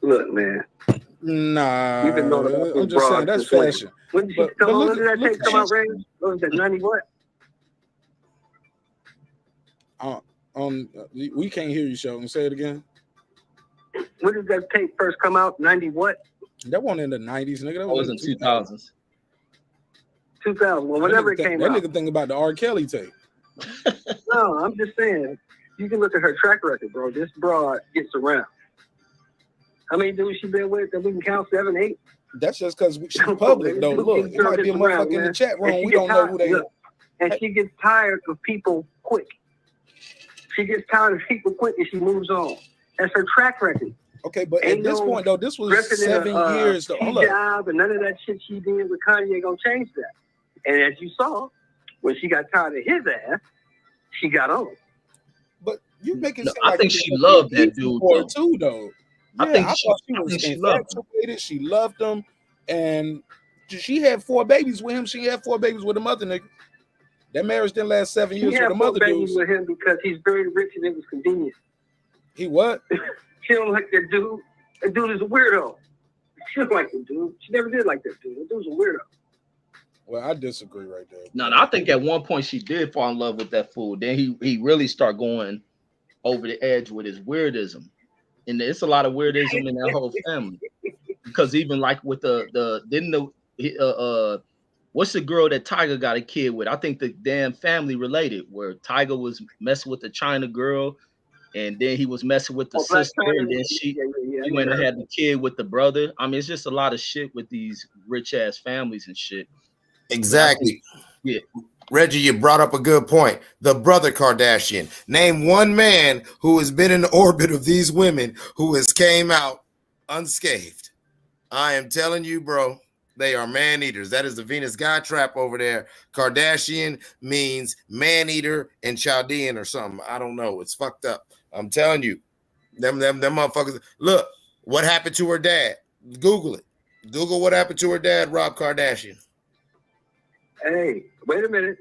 Look, man. Nah, You've been knowing about I'm just saying that's fashion. When did that tape come out, Ray? What was that, 90 what? We can't hear you, Sheldon. Say it again. When did that tape first come out? 90 what? That wasn't in the 90s, nigga. That was in 2000s. 2000. Well, whenever it came out. That nigga think about the R. Kelly tape. No, I'm just saying. You can look at her track record, bro. This broad gets around. How many dudes she been with that we can count? 7, 8? That's just because she's public, though. Look, it might be a motherfucker in the chat room. We don't know who they are. And she gets tired of people quick. She gets tired of people quick and she moves on. That's her track record. Okay, but at this point, though, this was 7 years. Though. Job and none of that shit she did with Kanye gonna change that. And as you saw, when she got tired of his ass, she got on. But you make it No, seem I like think she loved that dude too, though. Yeah, I think thought she was infatuated. She loved him, and she had 4 babies with him. She had 4 babies with the mother nigga. That marriage didn't last 7 years with the mother dude. With him because he's very rich and it was convenient. He what? She don't like that dude. That dude is a weirdo. She don't like the dude. She never did like that dude. That dude's a weirdo. Well, I disagree right there. No, I think at one point she did fall in love with that fool. Then he really started going over the edge with his weirdism. And it's a lot of weirdism in that whole family. Because even like with what's the girl that Tiger got a kid with? I think the damn family related, where Tiger was messing with the China girl, and then he was messing with the sister, and then she went and had the kid with the brother. I mean, it's just a lot of shit with these rich ass families and shit. Exactly. Yeah. Reggie, you brought up a good point. The brother Kardashian. Name one man who has been in the orbit of these women who has came out unscathed. I am telling you, bro, they are man eaters. That is the Venus Skytrap over there. Kardashian means man eater in Chaldean or something. I don't know. It's fucked up. I'm telling you, them motherfuckers. Look, what happened to her dad? Google it. Google what happened to her dad, Rob Kardashian. Hey, wait a minute,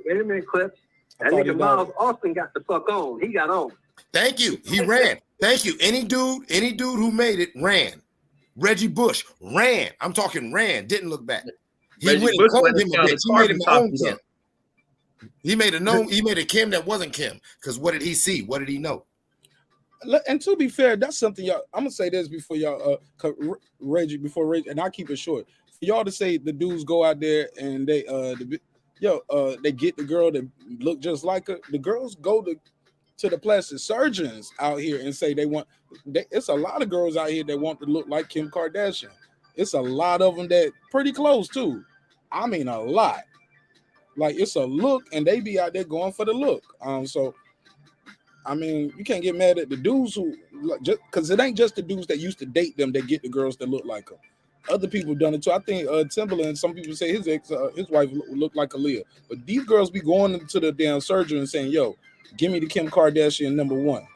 Clips. That nigga Miles Austin got the fuck on. He got on. Thank you. He ran. Thank you. Any dude who made it ran. Reggie Bush ran. I'm talking ran. Didn't look back. He went and cloned him a bit. He made him his own Kim. He made a Kim that wasn't Kim. Because what did he see? What did he know? And to be fair, that's something y'all. I'm gonna say this before y'all, Reggie, and I'll keep it short. For y'all to say the dudes go out there and they they get the girl that look just like her. The girls go to the plastic surgeons out here and say it's a lot of girls out here that want to look like Kim Kardashian. It's a lot of them that pretty close too. I mean, a lot. Like it's a look, and they be out there going for the look. So I mean, you can't get mad at the dudes who just because it ain't just the dudes that used to date them that get the girls that look like them. Other people done it too. I think Timberland, some people say his wife looked like Aaliyah. But these girls be going into the damn surgery and saying, yo, give me the Kim Kardashian #1.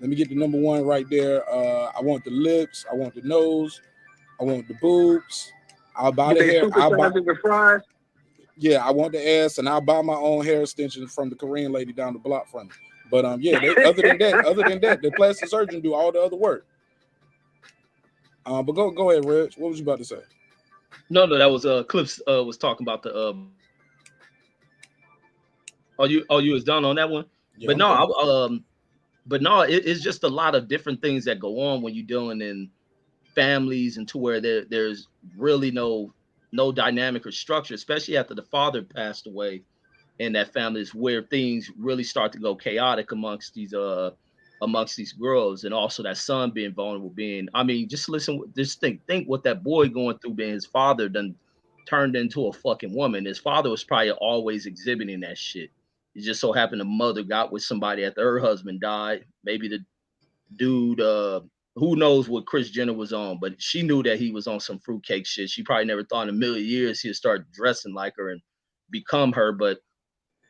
Let me get the #1 right there. I want the lips. I want the nose. I want the boobs. I'll buy the hair. I'll buy the fries. Yeah, I want the ass, and I'll buy my own hair extensions from the Korean lady down the block from me. But other than that, the plastic surgeon do all the other work. But go ahead, Reg. What was you about to say? No, that was Clips was talking about the you was done on that one? Yeah, it's just a lot of different things that go on when you're dealing in families and to where there's really no dynamic or structure, especially after the father passed away in that family, is where things really start to go chaotic amongst these girls, and also that son being vulnerable, just think what that boy going through, being his father done turned into a fucking woman. His father was probably always exhibiting that shit. It just so happened the mother got with somebody after her husband died. Maybe the dude, who knows what Kris Jenner was on, but she knew that he was on some fruitcake shit. She probably never thought in a million years he'd start dressing like her and become her. But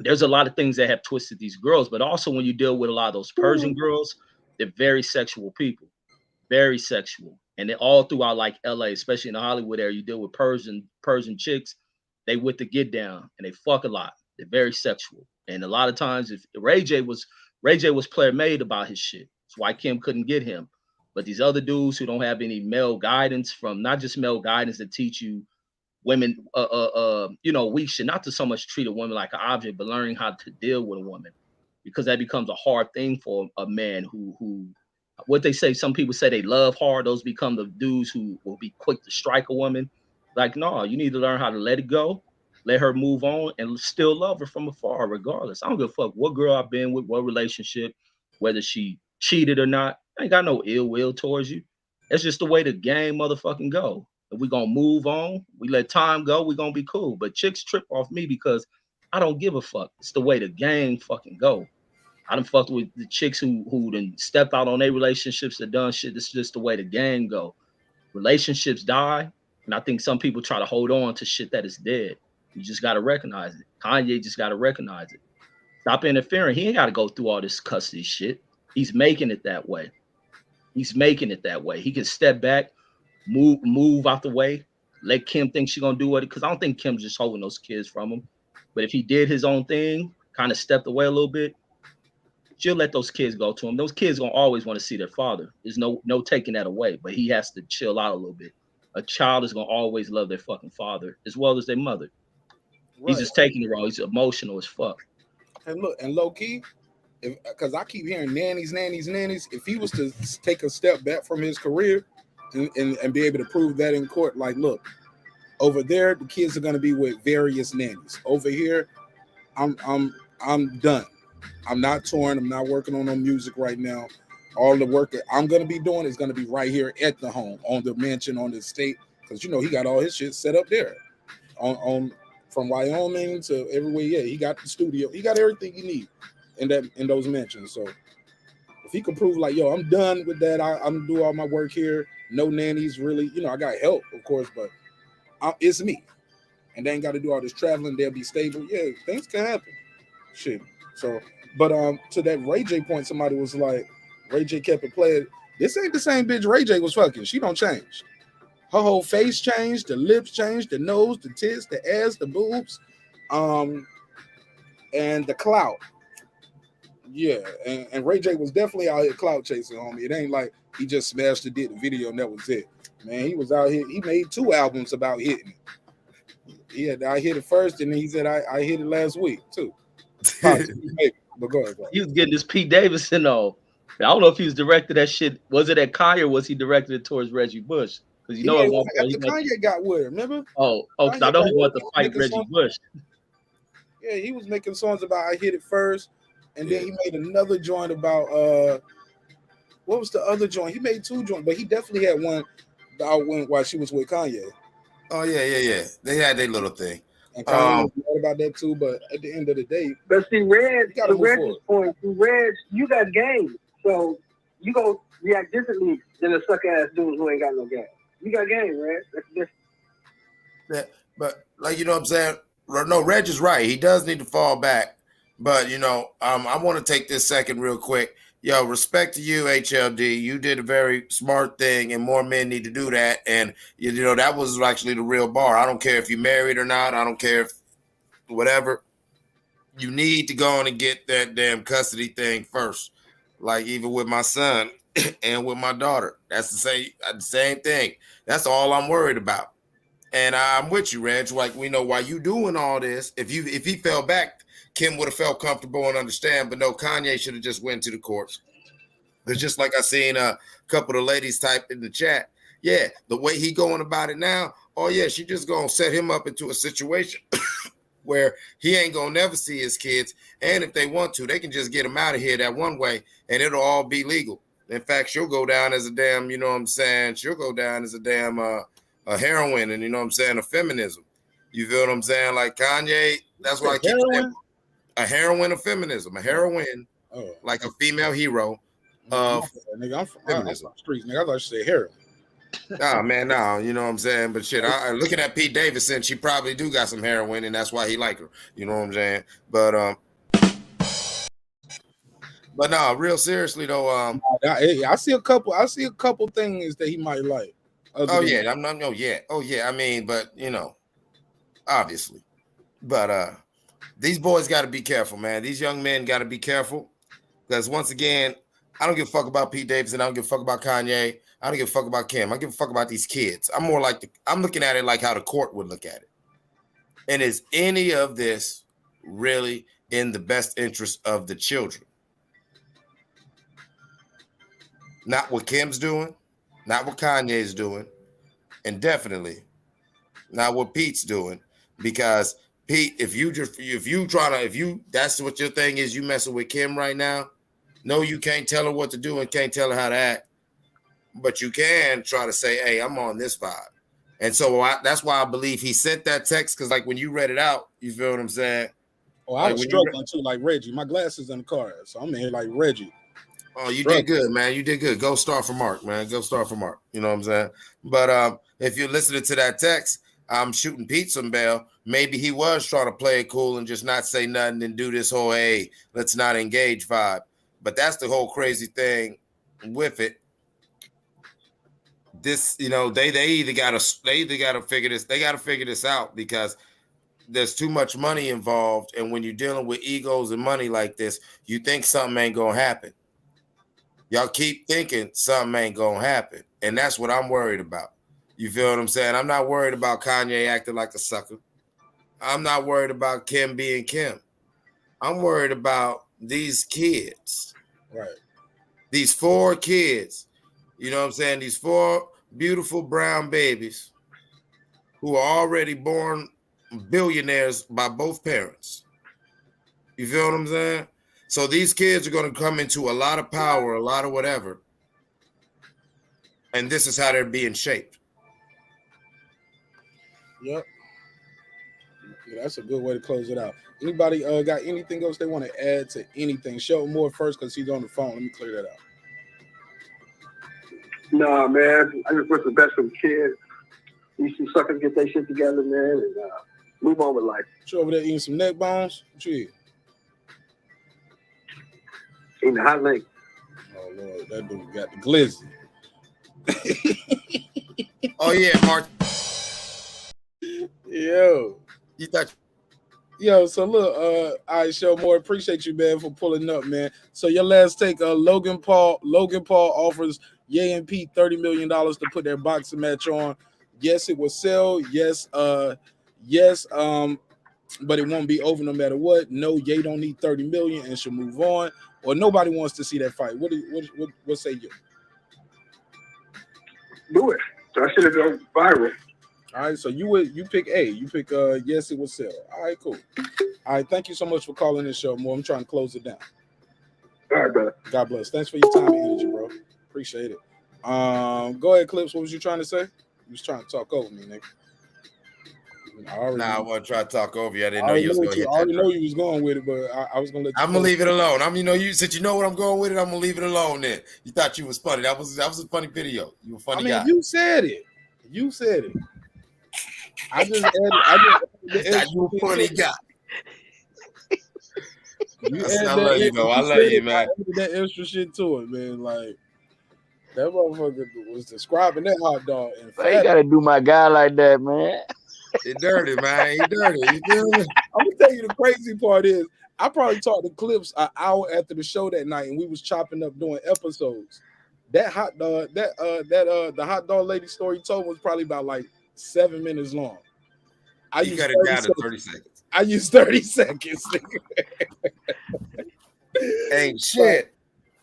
there's a lot of things that have twisted these girls. But also when you deal with a lot of those Persian girls, they're very sexual people, very sexual. And they're all throughout like LA, especially in the Hollywood area, you deal with Persian chicks. They with the get down and they fuck a lot. They're very sexual. And a lot of times if Ray J was player made about his shit. That's why Kim couldn't get him. But these other dudes who don't have any male guidance, from not just male guidance that teach you women, we should not to so much treat a woman like an object, but learning how to deal with a woman, because that becomes a hard thing for a man who what they say, some people say they love hard. Those become the dudes who will be quick to strike a woman. Like, no, you need to learn how to let it go, let her move on, and still love her from afar, regardless. I don't give a fuck what girl I've been with, what relationship, whether she cheated or not. I ain't got no ill will towards you. That's just the way the game motherfucking go. If we gonna move on, we let time go, we gonna be cool. But chicks trip off me because I don't give a fuck. It's the way the game fucking go. I done fucked with the chicks who done stepped out on their relationships that done shit. This is just the way the game go. Relationships die, and I think some people try to hold on to shit that is dead. You just gotta recognize it. Kanye just gotta recognize it. Stop interfering. He ain't gotta go through all this custody shit. He's making it that way. He's making it that way. He can step back, move out the way, let Kim think she's gonna do it. Because I don't think Kim's just holding those kids from him. But if he did his own thing, kind of stepped away a little bit, she'll let those kids go to him. Those kids gonna always want to see their father. There's no taking that away, but he has to chill out a little bit. A child is gonna always love their fucking father as well as their mother. Right. He's just taking it wrong. He's emotional as fuck. And look, and low key, because I keep hearing nannies. If he was to take a step back from his career and be able to prove that in court, like, look, over there the kids are gonna be with various nannies. Over here, I'm done. I'm not touring. I'm not working on no music right now. All the work that I'm gonna be doing is gonna be right here at the home, on the mansion, on the estate, because he got all his shit set up there, on from Wyoming to everywhere. Yeah, he got the studio. He got everything he needs in those mansions. So if he could prove like, yo, I'm done with that. I'm do all my work here. No nannies really. I got help, of course, but it's me, and they ain't got to do all this traveling. They'll be stable. Yeah, things can happen. Shit. So, but to that Ray J point, somebody was like, Ray J kept it playing. This ain't the same bitch Ray J was fucking. She don't change. Her whole face changed, the lips changed, the nose, the tits, the ass, the boobs, and the clout. Yeah, and Ray J was definitely out here clout chasing, homie. It ain't like he just smashed the video and that was it. Man, he was out here. He made 2 albums about hitting it. I hit it first, and then he said I hit it last week too. Maybe, but go ahead, bro. He was getting this Pete Davidson on. I don't know if he was directed that shit. Was it at Kanye or was he directed it towards Reggie Bush? Because Kanye got with her, remember? Oh, because I know he wanted to fight Reggie Bush. Yeah, he was making songs about I hit it first, and then he made another joint about what was the other joint? He made 2 joints, but he definitely had one that went while she was with Kanye. Oh yeah. They had their little thing. And Kanye was mad about that too, but at the end of the day, but see, Reg's point, Reg, you got game, so you gonna react differently than a suck ass dude who ain't got no game. You got game, Reg. That's different. Yeah, but like what I'm saying, no, Reg is right. He does need to fall back, but I want to take this second real quick. Yo, respect to you, HLD. You did a very smart thing, and more men need to do that. And that was actually the real bar. I don't care if you're married or not. I don't care if whatever. You need to go on and get that damn custody thing first. Like even with my son and with my daughter, that's the same thing. That's all I'm worried about. And I'm with you, Reg. Like we know why you doing all this. If he fell back, Kim would have felt comfortable and understand, but no, Kanye should have just went to the courts. It's just like I seen a couple of ladies type in the chat. Yeah, the way he going about it now, oh yeah, she just gonna set him up into a situation where he ain't gonna never see his kids. And if they want to, they can just get him out of here that one way, and it'll all be legal. In fact, she'll go down as a damn, she'll go down as a damn a heroine, and a feminism. You feel what I'm saying? Like Kanye, that's why I keep saying. A heroine of feminism, a heroine, like a female hero of feminism. I'm streets, nigga. I thought you said heroin. Nah, man, no, you know what I'm saying? But shit, looking at Pete Davidson, she probably do got some heroin, and that's why he like her. You know what I'm saying? But no, real seriously though, I see a couple things that he might like. Oh yeah, I mean, but obviously, but these boys got to be careful, man. These young men got to be careful because once again, I don't give a fuck about Pete Davidson. I don't give a fuck about Kanye. I don't give a fuck about Kim. I give a fuck about these kids. I'm more like I'm looking at it like how the court would look at it. And is any of this really in the best interest of the children? Not what Kim's doing, not what Kanye's doing, and definitely not what Pete's doing, because Pete, if that's what your thing is, you messing with Kim right now. No, you can't tell her what to do and can't tell her how to act. but you can try to say, hey, I'm on this vibe. And so that's why I believe he sent that text, because like when you read it out, you feel what I'm saying? Oh, I was struggling too, like Reggie. My glasses in the car, so I'm in here like Reggie. Oh, you did good, man. You did good. Go start for Marq, man. Go start for Marq. You know what I'm saying? But if you're listening to that text, I'm shooting Pete some bail. Maybe he was trying to play it cool and just not say nothing and do this whole, hey, let's not engage vibe. But that's the whole crazy thing with it. This, you know, they either gotta figure this out, because there's too much money involved, and when you're dealing with egos and money like this, you think something ain't gonna happen. Y'all keep thinking something ain't gonna happen, and that's what I'm worried about. You feel what I'm saying? I'm not worried about Kanye acting like a sucker. I'm not worried about Kim being Kim. I'm worried about these kids. Right. These 4 kids. You know what I'm saying? These 4 beautiful brown babies who are already born billionaires by both parents. You feel what I'm saying? So these kids are going to come into a lot of power, a lot of whatever. And this is how they're being shaped. Yep. Yeah, that's a good way to close it out. Anybody got anything else they want to add to anything? Show more first, because he's on the phone. Let me clear that out. Nah, man. I just wish the best for the kids. These two suckers get their shit together, man, and move on with life. You over there eating some neck bones? What you eat? Eating a hot leg. Oh, Lord. That dude got the glizzy. Oh, yeah, Mark. Yo. You thought... Yo, so look, all right, show more. Appreciate you, man, for pulling up, man. So your last take, Logan Paul offers Ye and Pete $30 million to put their boxing match on. Yes, it will sell. Yes, but it won't be over no matter what. No, Ye don't need 30 million and should move on. Or nobody wants to see that fight. What say you? Do it. So I should have gone viral. All right, so you pick A. You pick yes, it will sell. All right, cool. All right, thank you so much for calling this show, more. I'm trying to close it down. All right, brother. God bless. Thanks for your time and energy, bro. Appreciate it. Go ahead, Clips. What was you trying to say? You was trying to talk over me, nigga. I wasn't trying to talk over you. I didn't know you was going to hit that. I already know you was going with it, but I was going to let you. I'm going to leave it alone. Since you know what I'm going with it, I'm going to leave it alone then. You thought you was funny. That was a funny video. You a funny guy. You said it. I just added you a funny guy. I love you, though. I love you, man. I added that extra shit to it, man. Like, that motherfucker was describing that hot dog. You gotta do my guy like that, man. He dirty, man. He dirty. You feel me? I'm gonna tell you the crazy part is I probably talked to Clips an hour after the show that night, and we was chopping up doing episodes. That hot dog, the hot dog lady story he told was probably about like 7 minutes long. You got it down to 30 seconds. I used 30 seconds. Ain't shit.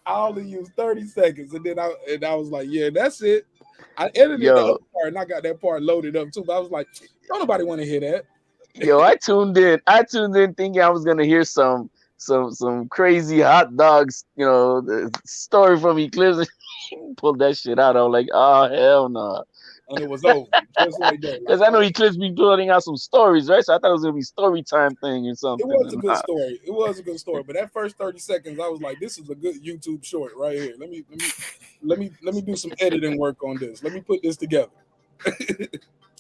I only used 30 seconds, and then I was like, yeah, that's it. I edited the other part, and I got that part loaded up too. But I was like, don't nobody want to hear that. Yo, I tuned in thinking I was gonna hear some crazy hot dogs, the story from Eclipse. Pulled that shit out. I was like, oh hell no. And it was over. Just like that. Because I know Eclipse be putting out some stories, right? So I thought it was gonna be story time thing or something. It was a good story. It was a good story. But that first 30 seconds, I was like, this is a good YouTube short right here. Let me do some editing work on this. Let me put this together.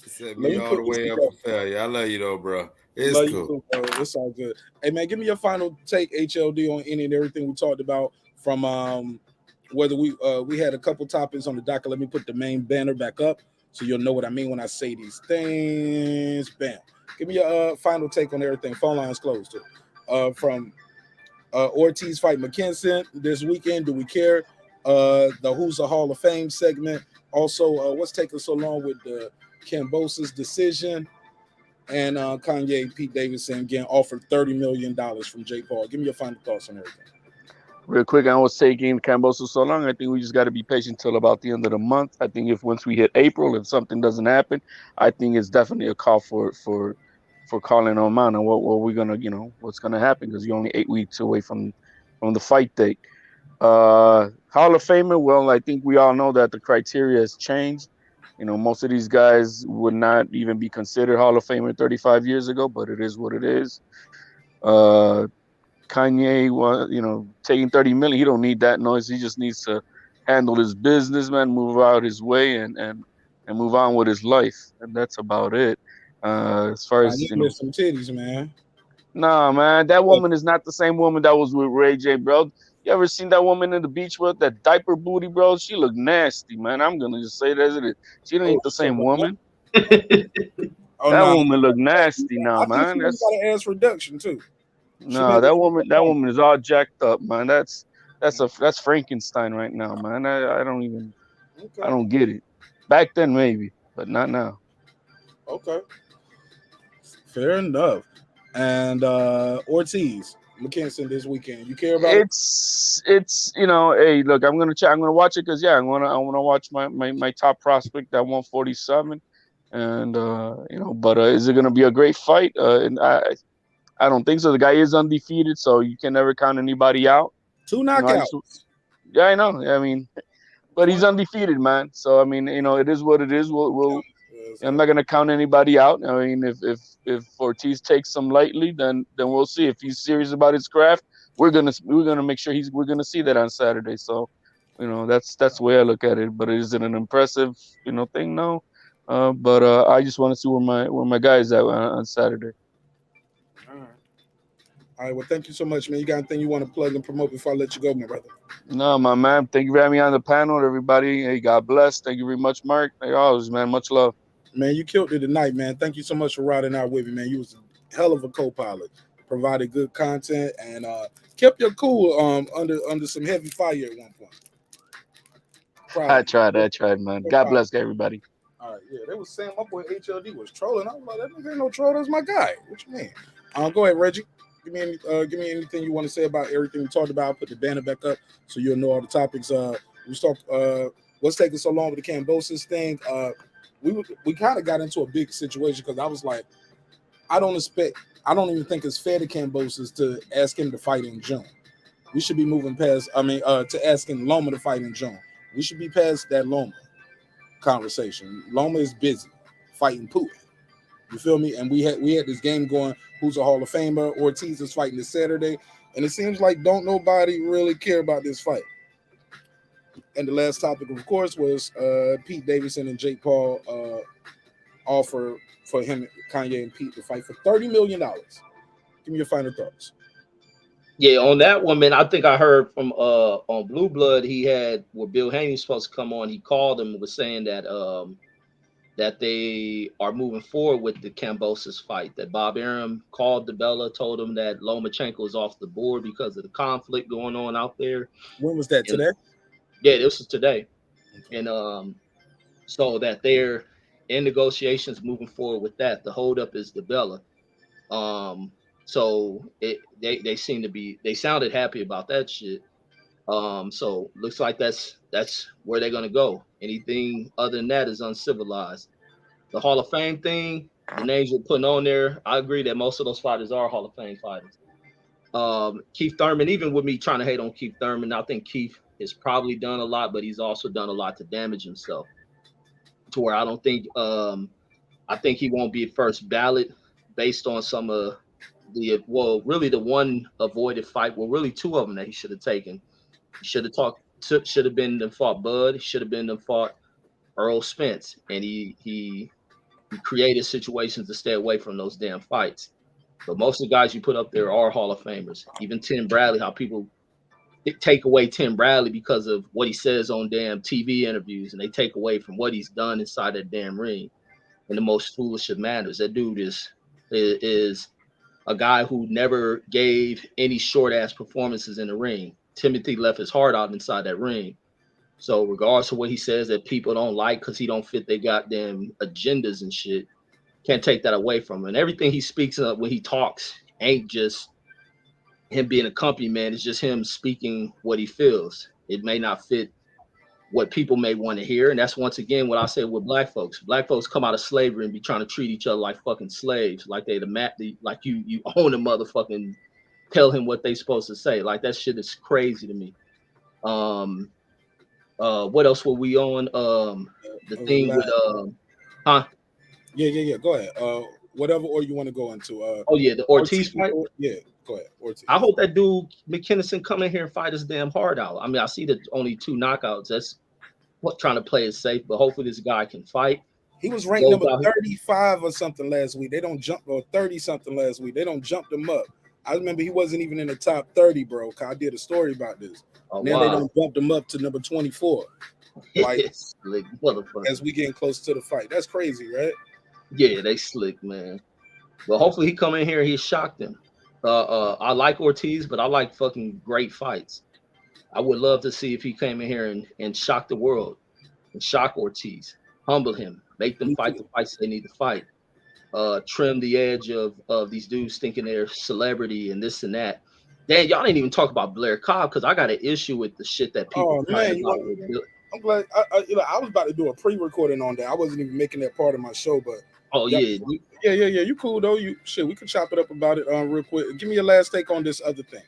Set me all the way up for failure. I love you though, bro. It's cool. Too, bro. It's all good. Hey man, give me your final take, HLD, on any and everything we talked about from whether we had a couple topics on the docket. Let me put the main banner back up so you'll know what I mean when I say these things. Bam. Give me your final take on everything. Phone lines closed too. From Ortiz fight Mckinson this weekend. Do we care? The Who's a Hall of Fame segment. Also, what's taking so long with the Cambosis decision? And Kanye, Pete Davidson again offered $30 million from Jake Paul. Give me your final thoughts on everything. Real quick, I was taking Cambosis so long. I think we just got to be patient till about the end of the month. I think once we hit April, if something doesn't happen, I think it's definitely a call for calling on man and what we're gonna, what's gonna happen, because you're only 8 weeks away from the fight date. How Hall of Famer. Well, I think we all know that the criteria has changed. You know, most of these guys would not even be considered Hall of Famer 35 years ago, but it is what it is. Kanye was, taking 30 million. He don't need that noise. He just needs to handle his business, man, move out his way and move on with his life. And that's about it. As far as, You miss some titties, man. Nah, man, that woman is not the same woman that was with Ray J, bro. You ever seen that woman in the beach with that diaper booty, bro? She looked nasty, man. I'm gonna just say it as it is. She ain't the same woman. That woman look nasty now, man. That's got an ass reduction too. No, that woman is all jacked up, man. That's Frankenstein right now, man. I don't get it. Back then maybe, but not now. Okay. Fair enough. And Ortiz, Mckinson this weekend. You care about it's hey, look, I'm gonna watch it because I wanna watch my top prospect at 147. And but is it gonna be a great fight? And I don't think so. The guy is undefeated, so you can never count anybody out. 2 knockouts. Yeah, I know. I mean, but he's undefeated, man. So I mean, it is what it is. I'm not gonna count anybody out. I mean, if Ortiz takes him lightly, then we'll see. If he's serious about his craft, we're gonna make sure we're gonna see that on Saturday. So, that's the way I look at it. But is it an impressive thing? No. But I just want to see where my guy is at on Saturday. All right. Well, thank you so much, man. You got anything you want to plug and promote before I let you go, my brother? No, my man. Thank you for having me on the panel, everybody. Hey, God bless. Thank you very much, Marq. Like always, man. Much love. Man, you killed it tonight, man. Thank you so much for riding out with me, man. You was a hell of a co-pilot. Provided good content and kept your cool under some heavy fire at one point. I tried, man. God bless everybody. All right, yeah. They was saying my boy HLD was trolling. I was like, that nigga ain't no troll. That's my guy. What you mean? Go ahead, Reggie. Give me anything you want to say about everything we talked about. Put the banner back up so you'll know all the topics. What's taking so long with the Cambosis thing? We kind of got into a big situation because I was like, I don't even think it's fair to Cambosis to ask him to fight in June. We should be moving past. To asking Loma to fight in June. We should be past that Loma conversation. Loma is busy fighting Putin. You feel me? And we had this game going. Who's a Hall of Famer? Ortiz is fighting this Saturday, and it seems like don't nobody really care about this fight. And the last topic, of course, was Pete Davidson and Jake Paul offer for him, Kanye and Pete to fight for $30 million. Give me your final thoughts. Yeah, on that one, man, I think I heard from on Blue Blood, he had where Bill Haney was supposed to come on. He called him and was saying that that they are moving forward with the Cambosis fight. That Bob Arum called DeBella, told him that Lomachenko is off the board because of the conflict going on out there. When was that? Today? Yeah, this was today. And so that they're in negotiations moving forward with that. The holdup is DeBella. So they seem to be, they sounded happy about that shit. So looks like that's where they're gonna go. Anything other than that is uncivilized. The Hall of Fame thing, the names you're putting on there, I agree that most of those fighters are Hall of Fame fighters. Keith Thurman, even with me trying to hate on Keith Thurman, I think Keith has probably done a lot, but he's also done a lot to damage himself. To where I don't think I think he won't be at first ballot based on some of the really the one avoided fight. Well, really two of them that he should have taken. He should have been the fought Bud. He should have been the fought Errol Spence, and he created situations to stay away from those damn fights. But most of the guys you put up there are Hall of Famers. Even Tim Bradley, how people take away Tim Bradley because of what he says on damn TV interviews, and they take away from what he's done inside that damn ring in the most foolish of manners. That dude is a guy who never gave any short ass performances in the ring. Timothy left his heart out inside that ring. So regardless of what he says that people don't like because he don't fit their goddamn agendas and shit, can't take that away from him. And everything he speaks of when he talks ain't just him being a company man. It's just him speaking what he feels. It may not fit what people may want to hear. And that's once again what I say with black folks. Black folks come out of slavery and be trying to treat each other like fucking slaves, like they like you own a motherfucking, tell him what they supposed to say. Like that shit is crazy to me. What else were we on? The thing with Yeah. Go ahead. Whatever order you want to go into. Oh yeah, the Ortiz fight. Yeah, go ahead. Ortiz. I hope that dude Mckinson come in here and fight his damn heart out. I mean, I see that only 2 knockouts. That's what trying to play it safe, but hopefully this guy can fight. He was ranked number 35 or something last week. They don't jump, or 30 something last week. They don't jump him up. I remember he wasn't even in the top 30, bro. I did a story about this. Now they don't bump him up to number 24. Like, slick motherfucker. As we getting close to the fight. That's crazy, right? Yeah, they slick, man. Well, hopefully he come in here and he shocked them. I like Ortiz, but I like fucking great fights. I would love to see if he came in here and shock the world and shock Ortiz, humble him, make them fight the fights they need to fight, trim the edge of these dudes thinking they're celebrity and this and that. Dan, y'all didn't even talk about Blair Cobb because I got an issue with the shit that people. Oh man, I'm glad. I was about to do a pre-recording on that. I wasn't even making that part of my show, but yeah. You cool though. We could chop it up about it real quick. Give me your last take on this other thing.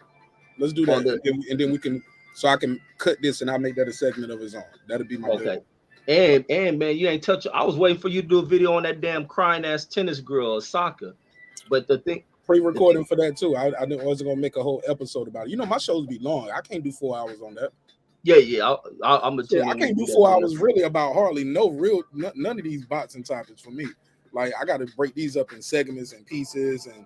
Let's do that, and then we can. So I can cut this and I'll make that a segment of his own. That'll be my okay. And man, you ain't touch. I was waiting for you to do a video on that damn crying ass tennis girl, Osaka. But the thing, pre-recording for that too. I wasn't gonna make a whole episode about it. You know, my shows be long. I can't do 4 hours on that. Yeah. I'm gonna tell you. I can't do 4 hours really about hardly none of these boxing topics for me. Like I got to break these up in segments and pieces, and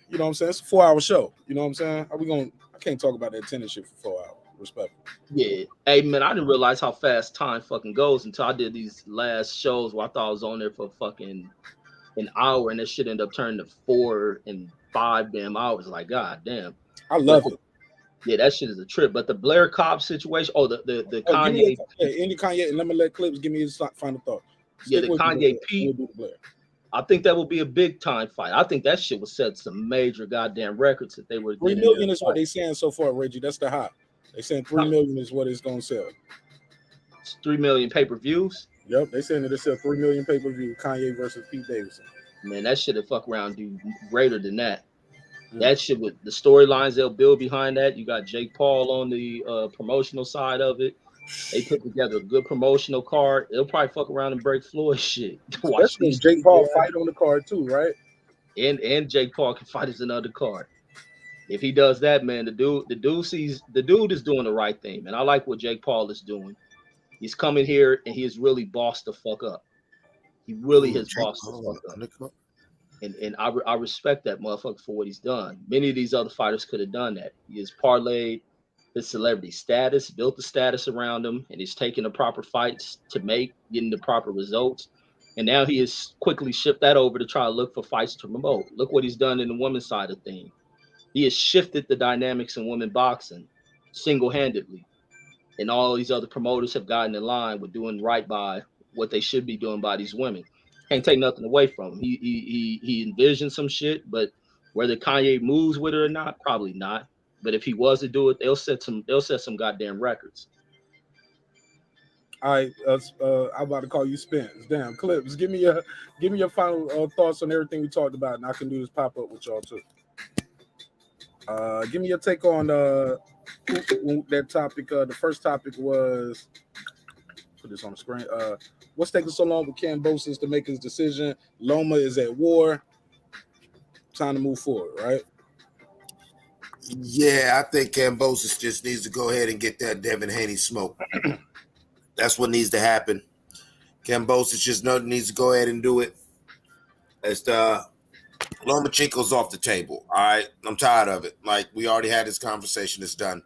you know what I'm saying. It's a 4-hour show. You know what I'm saying. I can't talk about that tennis shit for 4 hours. Respectful. Yeah. Hey man, I didn't realize how fast time fucking goes until I did these last shows where I thought I was on there for fucking an hour, and that shit ended up turning to 4 and 5 damn hours. Like, god damn. I love it. Yeah, that shit is a trip. But the Blair Cobb situation, the Kanye. Any Kanye, and let me let Clips give me his final thought. Yeah, the Kanye Pete. I think that will be a big time fight. I think that shit will set some major goddamn records that they were. 3 million is what they saying so far, Reggie. That's the high. They saying 3 million is what it's gonna sell. It's 3 million pay-per-views. Yep, they saying that they sell 3 million pay-per-view. Kanye versus Pete Davidson. Man, that shit will fuck around do greater than that. That shit with the storylines they'll build behind that. You got Jake Paul on the promotional side of it. They put together a good promotional card. They'll probably fuck around and break Floyd's shit. Watch these Jake Paul fight on the card too, right? And Jake Paul can fight as another card. If he does that, man, the dude is doing the right thing, man. I like what Jake Paul is doing. He's coming here and he has really bossed the fuck up. He really has bossed the fuck up. And I respect that motherfucker for what he's done. Many of these other fighters could have done that. He has parlayed his celebrity status, built the status around him, and he's taking the proper fights to make, getting the proper results. And now he has quickly shipped that over to try to look for fights to promote. Look what he's done in the women's side of things. He has shifted the dynamics in women boxing single-handedly. And all these other promoters have gotten in line with doing right by what they should be doing by these women. Can't take nothing away from him. He envisioned some shit, but whether Kanye moves with it or not, probably not. But if he was to do it, they'll set some goddamn records. All right, I'm about to call you Spence. Damn, Clips. Give me your final thoughts on everything we talked about, and I can do this pop up with y'all too. Give me your take on that topic. The first topic was, put this on the screen. What's taking so long with Cambosis to make his decision? Loma is at war. Time to move forward, right? Yeah, I think Cambosis just needs to go ahead and get that Devin Haney smoke. That's what needs to happen. Cambosis just needs to go ahead and do it. It's the Loma Chico's off the table. All right, I'm tired of it. Like, we already had this conversation. It's done.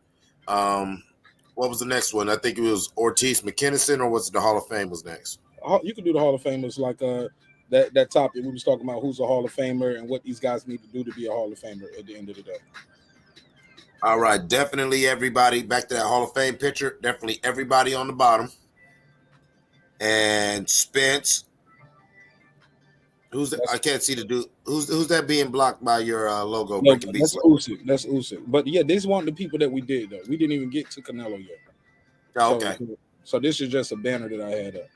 What was the next one? I think it was Ortiz Mckinson, or was it the Hall of Fame was next? You can do the Hall of Famers, like that topic we was talking about, who's a Hall of Famer and what these guys need to do to be a Hall of Famer at the end of the day. All right, definitely everybody, back to that Hall of Fame picture, definitely everybody on the bottom. And Spence. Who's that? I can't see the dude. Who's that being blocked by your logo? No, that's Usyk. That's Usyk. But yeah, these weren't the people that we did though. We didn't even get to Canelo yet. Oh, okay. So this is just a banner that I had up.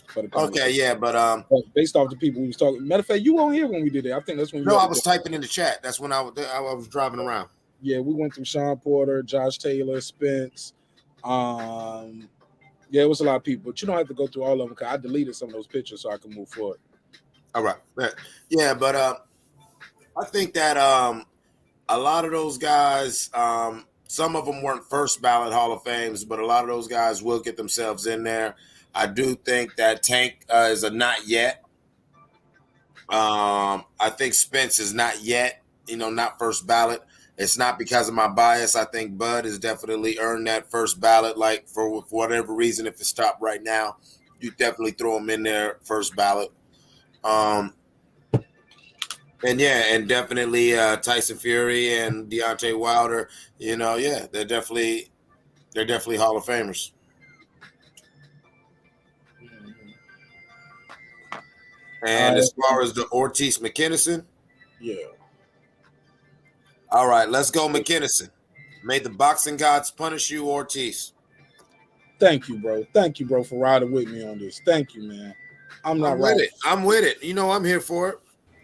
For the okay, yeah, but based off the people we was talking. Matter of fact, you weren't here when we did it. I think that's when. No, I was typing in the chat. That's when I was driving around. Yeah, we went through Sean Porter, Josh Taylor, Spence, Yeah, it was a lot of people, but you don't have to go through all of them because I deleted some of those pictures so I can move forward. All right. Yeah, but I think that a lot of those guys, some of them weren't first ballot Hall of Fames, but a lot of those guys will get themselves in there. I do think that Tank is a not yet. I think Spence is not yet, not first ballot. It's not because of my bias. I think Bud has definitely earned that first ballot. Like for whatever reason, if it stopped right now, you definitely throw him in there first ballot. And definitely Tyson Fury and Deontay Wilder. They're definitely Hall of Famers. And as far as the Ortiz Mckinson, yeah. All right, let's go, Mckinson. May the boxing gods punish you, Ortiz. Thank you, bro. Thank you, bro, for riding with me on this. Thank you, man. I'm with it. I'm with it. I'm here for it.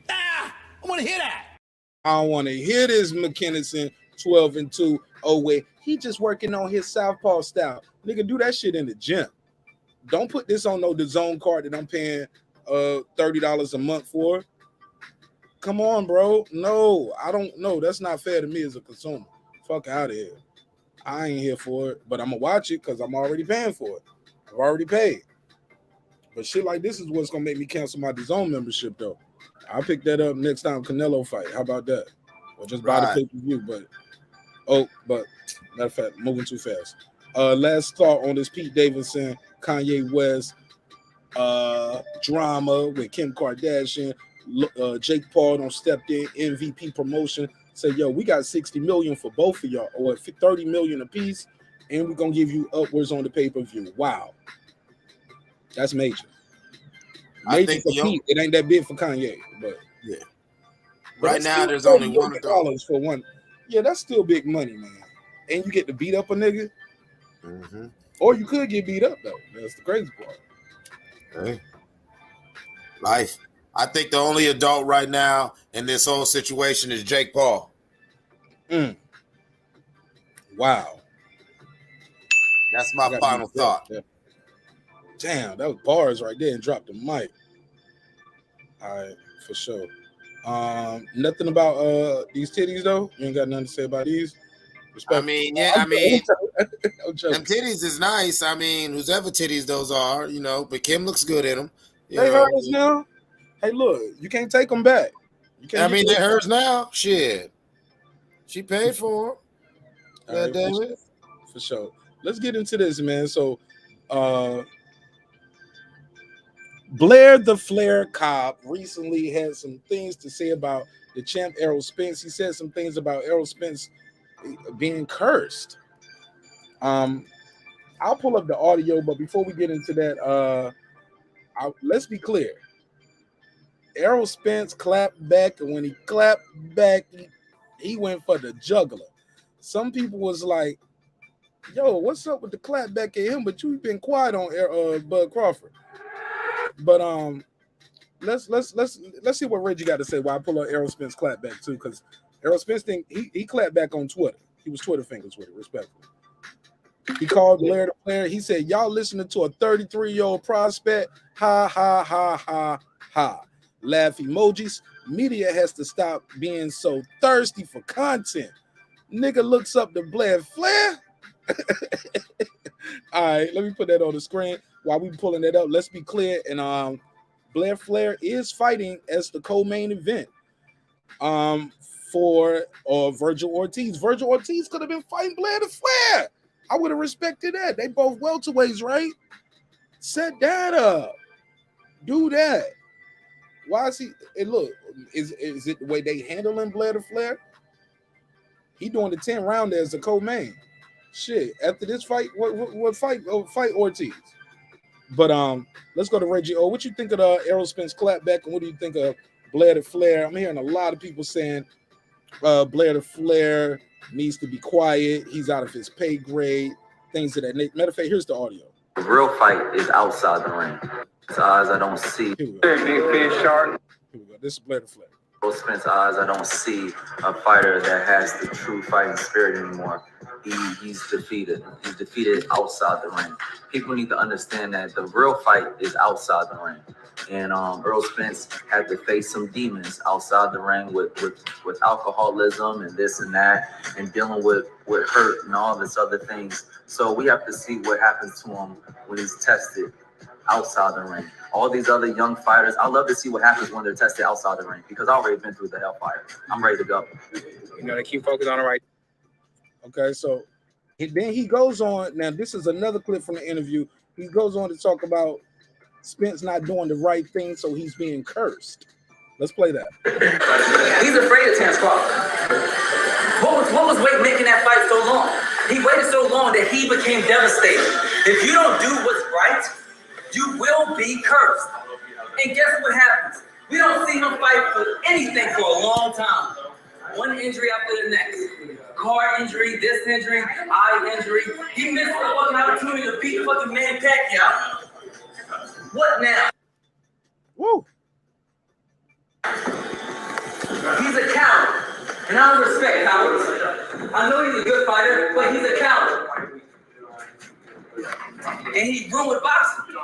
I want to hear that. I don't want to hear this, Mckinson. 12-2. Oh wait, he just working on his southpaw style. Nigga, do that shit in the gym. Don't put this on the zone card that I'm paying $30 a month for. Come on, bro. No, I don't know. That's not fair to me as a consumer. Fuck out of here. I ain't here for it, but I'm gonna watch it because I'm already paying for it. I've already paid. But shit like this is what's gonna make me cancel my DAZN membership, though. I'll pick that up next time Canelo fight. How about that? Or just buy the pay-per-view. But matter of fact, moving too fast. Last thought on this Pete Davidson, Kanye West drama with Kim Kardashian. Jake Paul don't stepped in, MVP promotion. Say, yo, we got $60 million for both of y'all, or $30 million a piece, and we're gonna give you upwards on the pay-per-view. Wow, that's major. Major for Pete. It ain't that big for Kanye, but yeah. Right now, there's only $1 for one. Yeah, that's still big money, man. And you get to beat up a nigga, or you could get beat up though. That's the crazy part. Hey, life. I think the only adult right now in this whole situation is Jake Paul. Wow. That's my final thought. Damn, that was bars right there and dropped the mic. All right, for sure. Nothing about these titties though. You ain't got nothing to say about these. Respect. Them titties is nice. I mean, whoever titties those are, but Kim looks good in them. They hers now. Hey, look, you can't take them back. They're hers now. Shit, she paid for them. Right, damn it. For sure. Let's get into this, man. So, Blair the Flair Cobb recently had some things to say about the champ Errol Spence. He said some things about Errol Spence being cursed. I'll pull up the audio, but before we get into that, let's be clear. Errol Spence clapped back, and when he clapped back, he went for the juggler. Some people was like, yo, what's up with the clap back at him? But you've been quiet on Bud Crawford. But let's see what Reggie got to say while I pull up Errol Spence clap back too, because Errol Spence he clapped back on Twitter. He was Twitter fingers with it, respectfully. He called Blair the player. He said, y'all listening to a 33-year-old prospect. Ha, ha, ha, ha, ha. Laugh emojis. Media has to stop being so thirsty for content. Nigga looks up to Blair Flair. All right, let me put that on the screen while we pulling that up. Let's be clear. And Blair Flair is fighting as the co-main event for Virgil Ortiz. Virgil Ortiz could have been fighting Blair the Flair. I would have respected that. They both welterweights, right? Set that up. Do that. Why is he? And look, is it the way they handling Blair the Flair? He doing the 10 rounder as a co-main. Shit. After this fight, what fight? Fight Ortiz. But let's go to Reggie. Oh, what you think of the Errol Spence clapback, and what do you think of Blair the Flair? I'm hearing a lot of people saying Blair the Flair needs to be quiet. He's out of his pay grade. Things of that nature. Matter of fact, here's the audio. The real fight is outside the ring. It's eyes I don't see. Here we go. This is Blair the Flair. Errol Spence eyes, I don't see a fighter that has the true fighting spirit anymore. he's defeated. He's defeated outside the ring. People need to understand that the real fight is outside the ring. And Errol Spence had to face some demons outside the ring with alcoholism and this and that, and dealing with hurt and all this other things. So we have to see what happens to him when he's tested outside the ring. All these other young fighters, I love to see what happens when they're tested outside the ring, because I've already been through the hellfire. I'm ready to go. You know, they keep focused on it right. Okay, so then he goes on. Now, this is another clip from the interview. He goes on to talk about Spence not doing the right thing, so he's being cursed. Let's play that. He's afraid of Terrence Crawford. What was Wade making that fight so long? He waited so long that he became devastated. If you don't do what's right, you will be cursed. And guess what happens? We don't see him fight for anything for a long time. One injury after the next. Car injury, this injury, eye injury. He missed the fucking opportunity to beat fucking Manny Pacquiao. What now? Woo! He's a coward. And I don't respect cowards. I know he's a good fighter, but he's a coward. And he ruined boxing.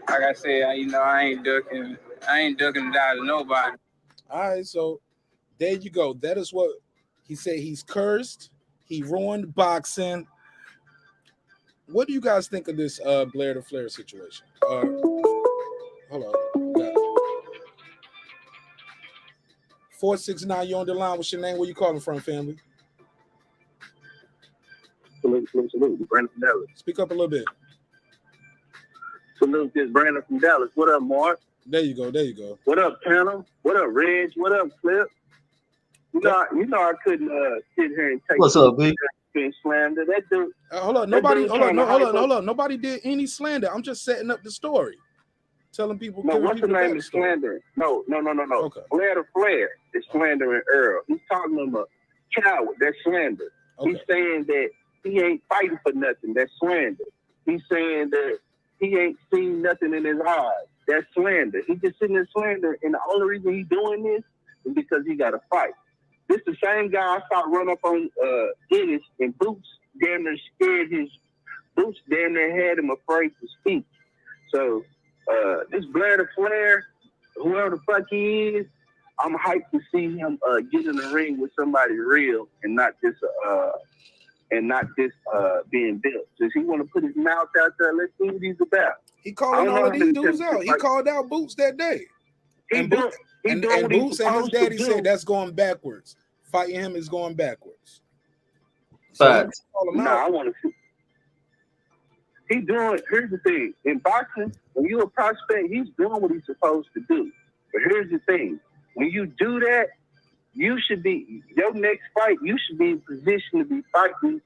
Like I said, you know, I ain't ducking the die to nobody. All right, so there you go. That is what he said. He's cursed. He ruined boxing. What do you guys think of this Blair to Flair situation? Hold on. 469, you on the line. What's your name? Where you calling from, family? Salute. Brandon from Dallas. Speak up a little bit. Salute, this Brandon from Dallas. What up, Marq? There you go. What up, Tanner? What up, Reg? What up, Flip? You know I couldn't sit here and take. What's up, big? Slander. That dude. Hold on. Nobody did any slander. I'm just setting up the story, telling people. No, what's the name is slandering? No. Okay. Blair to Flair is slandering Errol. He's talking about a coward. That's slander. Okay. He's saying that he ain't fighting for nothing. That's slander. He's saying that he ain't seen nothing in his eyes. That's slander. He's just sitting there slander, and the only reason he's doing this is because he got to fight. This the same guy I saw run up on Ennis, and Boots damn near scared his Boots damn near had him afraid to speak. So this Blair to Flair, whoever the fuck he is, I'm hyped to see him get in the ring with somebody real and not just being built. Does he want to put his mouth out there? Let's see what he's about. He calling all of these dudes out. He called out Boots that day. And Boots and his daddy said that's going backwards. Fighting him is going backwards. So I want to see. He's doing. Here's the thing: in boxing, when you're a prospect, he's doing what he's supposed to do. But here's the thing: when you do that, you should be your next fight. You should be in position to be fighting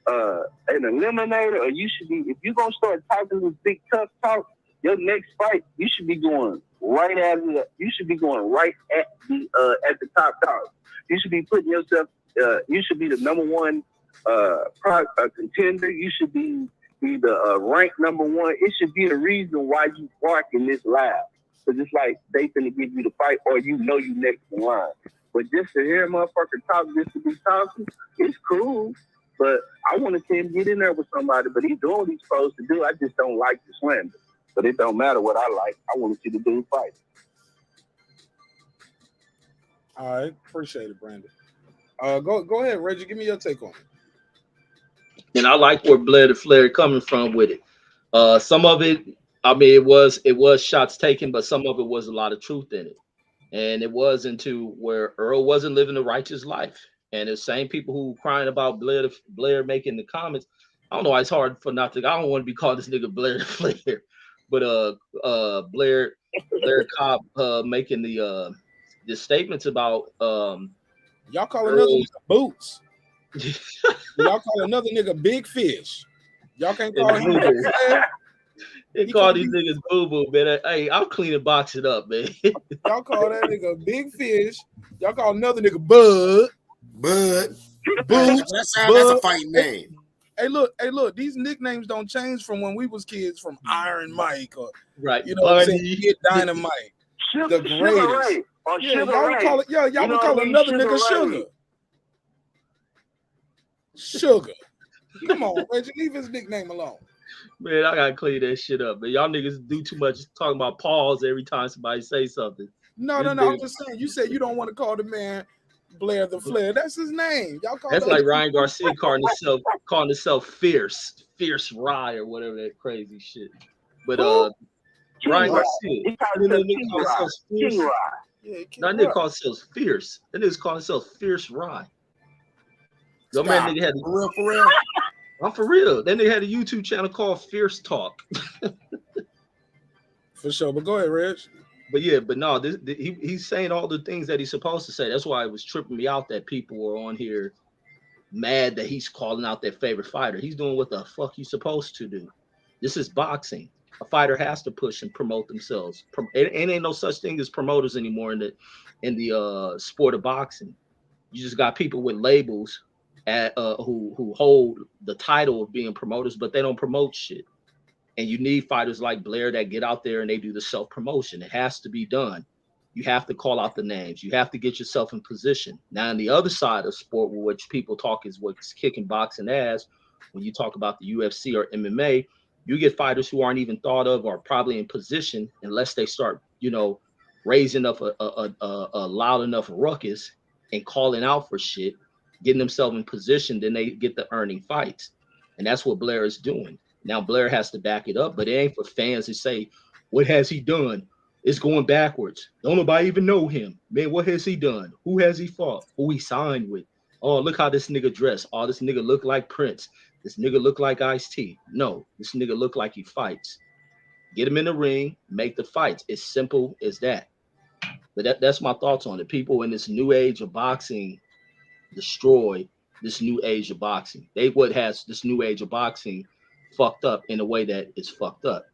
an eliminator, or you should be. If you're gonna start talking this big tough talk, your next fight, you should be going right at the. You should be going right at the top dog. You should be putting yourself. You should be the number one contender. You should be the ranked number one. It should be the reason why you barking this loud. Because it's like they finna give you the fight, or you know you next in line. But just to hear a motherfucker talk just to be talking, it's cool. But I want to see him get in there with somebody. But he's doing what he's supposed to do. I just don't like the slander. But it don't matter what I like. I want to see the dude fight. All right, appreciate it, Brandon. Go ahead, Reggie. Give me your take on it. And I like where Blair to Flair coming from with it. Some of it, I mean, it was shots taken, but some of it was a lot of truth in it. And it was into where Errol wasn't living a righteous life. And the same people who crying about Blair making the comments, I don't know why it's hard for not to. I don't want to be called this nigga Blair to Flair, but Blair Cobb making the statements about y'all call another nigga Boots. Y'all call another nigga Big Fish. Y'all can't call him Big Fish. They call these niggas boo boo, man. Hey, I'm cleaning boxing up, man. Y'all call that nigga Big Fish. Y'all call another nigga Bud. Boots. That's a fighting name. Hey, look, these nicknames don't change from when we was kids, from Iron Mike or right. You know what I'm saying? Get Dynamite. The greatest. Y'all would call it, y'all would call another nigga Sugar. Sugar. Come on, Reggie, leave his nickname alone. Man, I gotta clean that shit up, man. Y'all niggas do too much talking about pause every time somebody say something. No. I'm just saying. You said you don't want to call the man Blair the Flair. That's his name. Y'all call that's like Ryan Garcia calling himself fierce Rye or whatever that crazy shit. But Ryan Garcia, he called himself King Rye. That nigga called himself fierce. That nigga's calling himself fierce Rye. Yo, man, nigga had for real. I'm for real. Then they had a YouTube channel called Fierce Talk. For sure, but go ahead, Reg. But yeah, but no, he's saying all the things that he's supposed to say. That's why it was tripping me out that people were on here mad that he's calling out their favorite fighter. He's doing what the fuck he's supposed to do. This is boxing. A fighter has to push and promote themselves. It ain't no such thing as promoters anymore in the sport of boxing. You just got people with labels who hold the title of being promoters, but they don't promote shit. And you need fighters like Blair that get out there and they do the self-promotion. It has to be done. You have to call out the names. You have to get yourself in position. Now, on the other side of sport, which people talk is what's kicking boxing ass, when you talk about the UFC or MMA, you get fighters who aren't even thought of or probably in position unless they start, raising up a loud enough ruckus and calling out for shit, getting themselves in position, then they get the earning fights. And that's what Blair is doing. Now Blair has to back it up, but it ain't for fans to say, what has he done? It's going backwards. Don't nobody even know him. Man, what has he done? Who has he fought? Who he signed with? Oh, look how this nigga dressed. Oh, this nigga look like Prince. This nigga look like Ice-T. No, this nigga look like he fights. Get him in the ring, make the fights. It's simple as that. But that's my thoughts on it. People in this new age of boxing destroy this new age of boxing. What has this new age of boxing fucked up in a way that it's fucked up.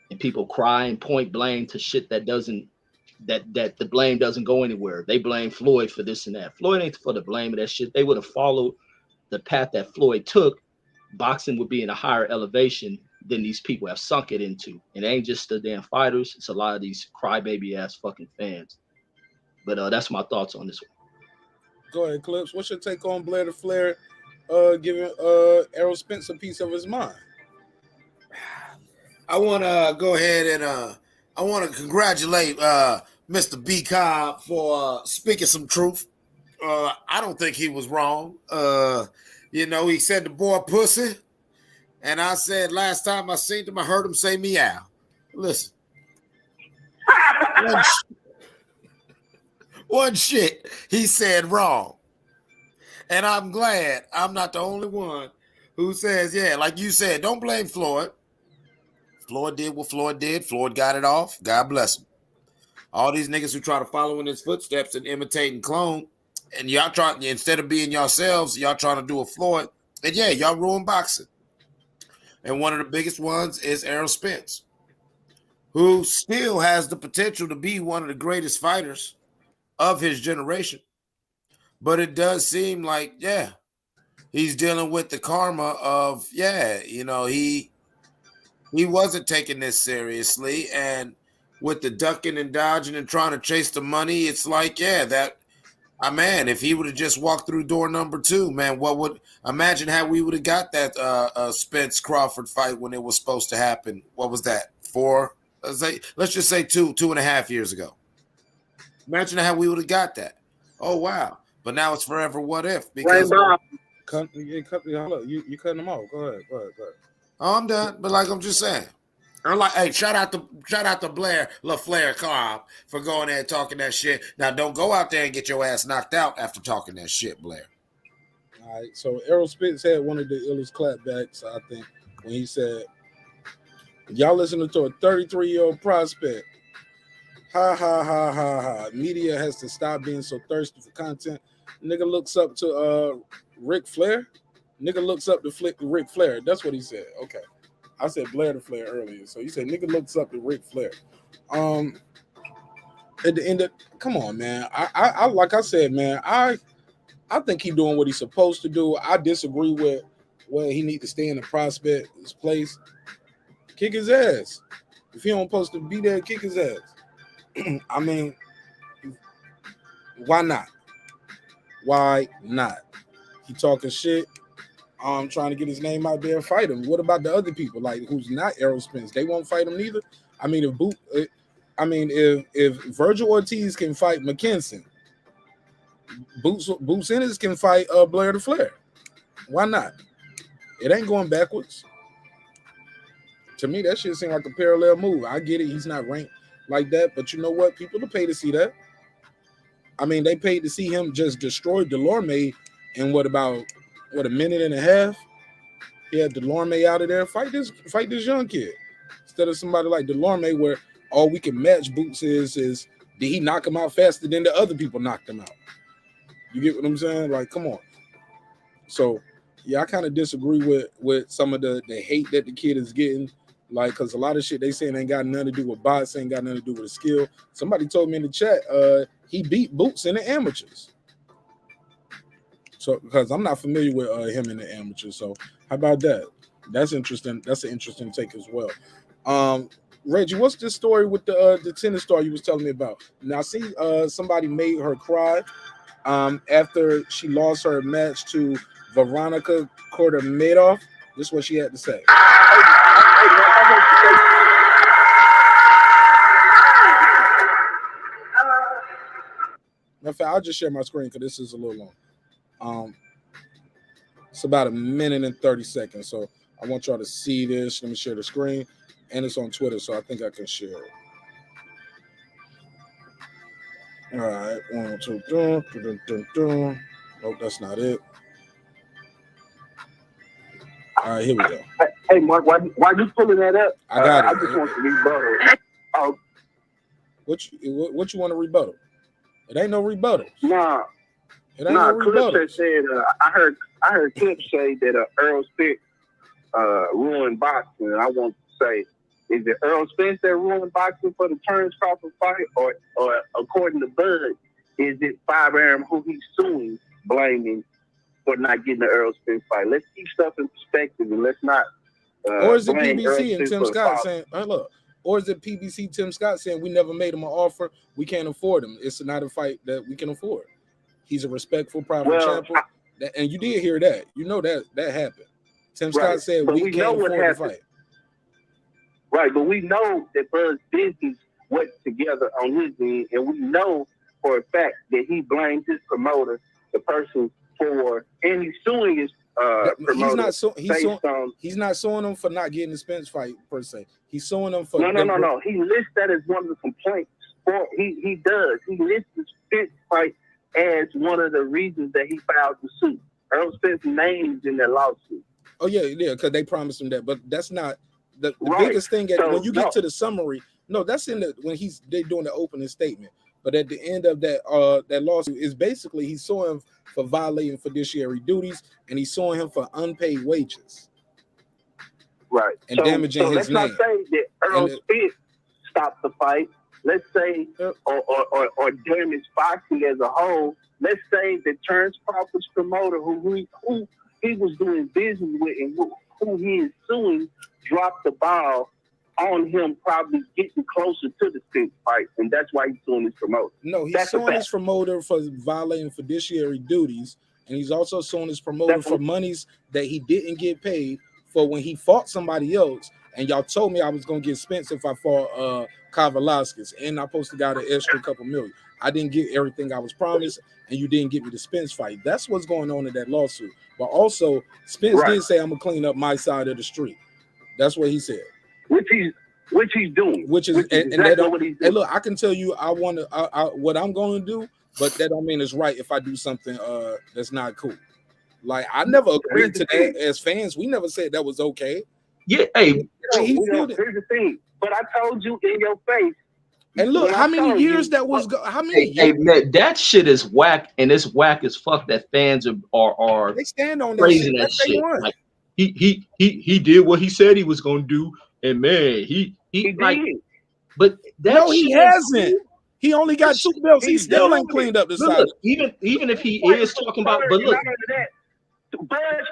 And people cry and point blame to shit that the blame doesn't go anywhere. They blame Floyd for this and that. Floyd ain't for the blame of that shit. They would have followed the path that Floyd took. Boxing would be in a higher elevation than these people have sunk it into. And it ain't just the damn fighters. It's a lot of these crybaby ass fucking fans. But that's my thoughts on this one. Go ahead, Clips. What's your take on Blair the Flair giving Errol Spence a piece of his mind? I want to go ahead and I want to congratulate Mr. B. Cobb for speaking some truth. I don't think he was wrong. He said the boy pussy, and I said last time I seen him, I heard him say meow. Listen, one shit he said wrong, and I'm glad I'm not the only one who says, yeah, like you said, don't blame Floyd. Floyd did what Floyd did. Floyd got it off. God bless him. All these niggas who try to follow in his footsteps and imitate and clone, and y'all try, instead of being yourselves, y'all trying to do a Floyd, and yeah, y'all ruin boxing. And one of the biggest ones is Errol Spence, who still has the potential to be one of the greatest fighters of his generation. But it does seem like, yeah, he's dealing with the karma of, he wasn't taking this seriously, and with the ducking and dodging and trying to chase the money, it's like, man, if he would have just walked through door number 2, man, imagine how we would have got that Spence Crawford fight when it was supposed to happen. What was that? Let's just say 2.5 years ago. Imagine how we would have got that. Oh, wow. But now it's forever what if. Because you cutting them off. Go ahead. Oh, I'm done. But like I'm just saying. I'm like, hey, shout out to Blair LaFlair Cobb for going there and talking that shit. Now don't go out there and get your ass knocked out after talking that shit, Blair. All right. So Errol Spence had one of the illest clapbacks, I think, when he said, y'all listening to a 33-year-old prospect. Ha ha ha ha ha. Media has to stop being so thirsty for content. Nigga looks up to Ric Flair. Nigga looks up to Ric Flair. That's what he said. Okay. I said Blair the Flair earlier. So you said nigga looks up to Ric Flair. At the end of, come on, man. I like I said, man, I think he's doing what he's supposed to do. I disagree with where he need to stay in the prospect's place. Kick his ass. If he don't supposed to be there, kick his ass. I mean, why not? Why not? He talking shit. trying to get his name out there and fight him. What about the other people, like who's not Errol Spence? They won't fight him neither. I mean, if Virgil Ortiz can fight Mckinson, Boots Ennis can fight Blair the Flair. Why not? It ain't going backwards. To me, that shit seemed like a parallel move. I get it. He's not ranked like that, but you know what? People will pay to see that. I mean, they paid to see him just destroy Delorme in a minute and a half. He had Delorme out of there. Fight this young kid. Instead of somebody like Delorme where all we can match Boots is did he knock him out faster than the other people knocked him out? You get what I'm saying? Like, come on. So, yeah, I kind of disagree with some of the hate that the kid is getting. Like, because a lot of shit they saying ain't got nothing to do with bots, ain't got nothing to do with a skill. Somebody told me in the chat, he beat Boots in the amateurs. So, because I'm not familiar with him in the amateurs. So, how about that? That's interesting. That's an interesting take as well. Reggie, what's this story with the tennis star you was telling me about? Now, I see somebody made her cry after she lost her match to Veronica Kordamadov. This is what she had to say. In fact, I'll just share my screen because this is a little long. It's about a minute and 30 seconds. So I want y'all to see this. Let me share the screen. And it's on Twitter, so I think I can share it. All right. 1, 2, 3. Nope, that's not it. All right, here we go. Hey, Mark, why you pulling that up? I got it. I just want to rebuttal. Oh, What you want to rebuttal? It ain't no rebuttal. Nah. It ain't no rebuttal. Clips that said I heard Clips say that Errol Spence ruined boxing, and I want to say, is it Errol Spence that ruined boxing for the Terrence Crawford fight, or according to Bud, is it Five Arm who he's suing, blaming for not getting the Errol Spence fight? Let's keep stuff in perspective, and let's not. Or is it PBC and Tim Scott saying, look, or is it PBC Tim Scott saying we never made him an offer, we can't afford him. It's not a fight that we can afford. He's a respectful private champion. And you did hear that. You know that happened. Tim Scott said we can't afford the fight. Right, but we know that Bud's business went together on his end, and we know for a fact that he blamed his promoter, the person and he's suing his promoter. He's not suing him for not getting the Spence fight per se. He's suing him for no. He lists that as one of the complaints. He does. He lists the Spence fight as one of the reasons that he filed the suit. Errol Spence names in that lawsuit. Oh yeah, because they promised him that, but that's not the biggest thing. When you get to the summary, no, that's in when they're doing the opening statement. But at the end of that lawsuit is basically he's suing him for violating fiduciary duties, and he's suing him for unpaid wages. Right. And damaging his name. Let's not say that Errol Spence stopped the fight. Let's say or damage boxing as a whole. Let's say that Terrence Crawford's promoter, who he was doing business with and who he is suing, dropped the ball on him, probably getting closer to the Spence fight, and that's why he's suing his promoter. No, he's suing his promoter for violating fiduciary duties, and he's also suing his promoter for monies that he didn't get paid for when he fought somebody else. And y'all told me I was gonna get Spence if I fought Kavalauskas, and I supposed to got an extra couple million. I didn't get everything I was promised, and you didn't get me the Spence fight. That's what's going on in that lawsuit. But also, Spence did say I'm gonna clean up my side of the street. That's what he said. Which he's doing. Which is exactly what he's doing. And look, I can tell you what I'm going to do, but that don't mean it's right if I do something that's not cool. Like I never agreed to that as fans. We never said that was okay. Yeah, hey, here's the thing. But I told you in your face. And look, how many years that was? How many? Hey, man, that shit is whack, and it's whack as fuck that fans are they stand on praising that shit. Like, he did what he said he was gonna do, and man, he like, did. But that he hasn't. He only got 2 belts. He still ain't cleaned up the side. Even if he is talking about, but look, Bud's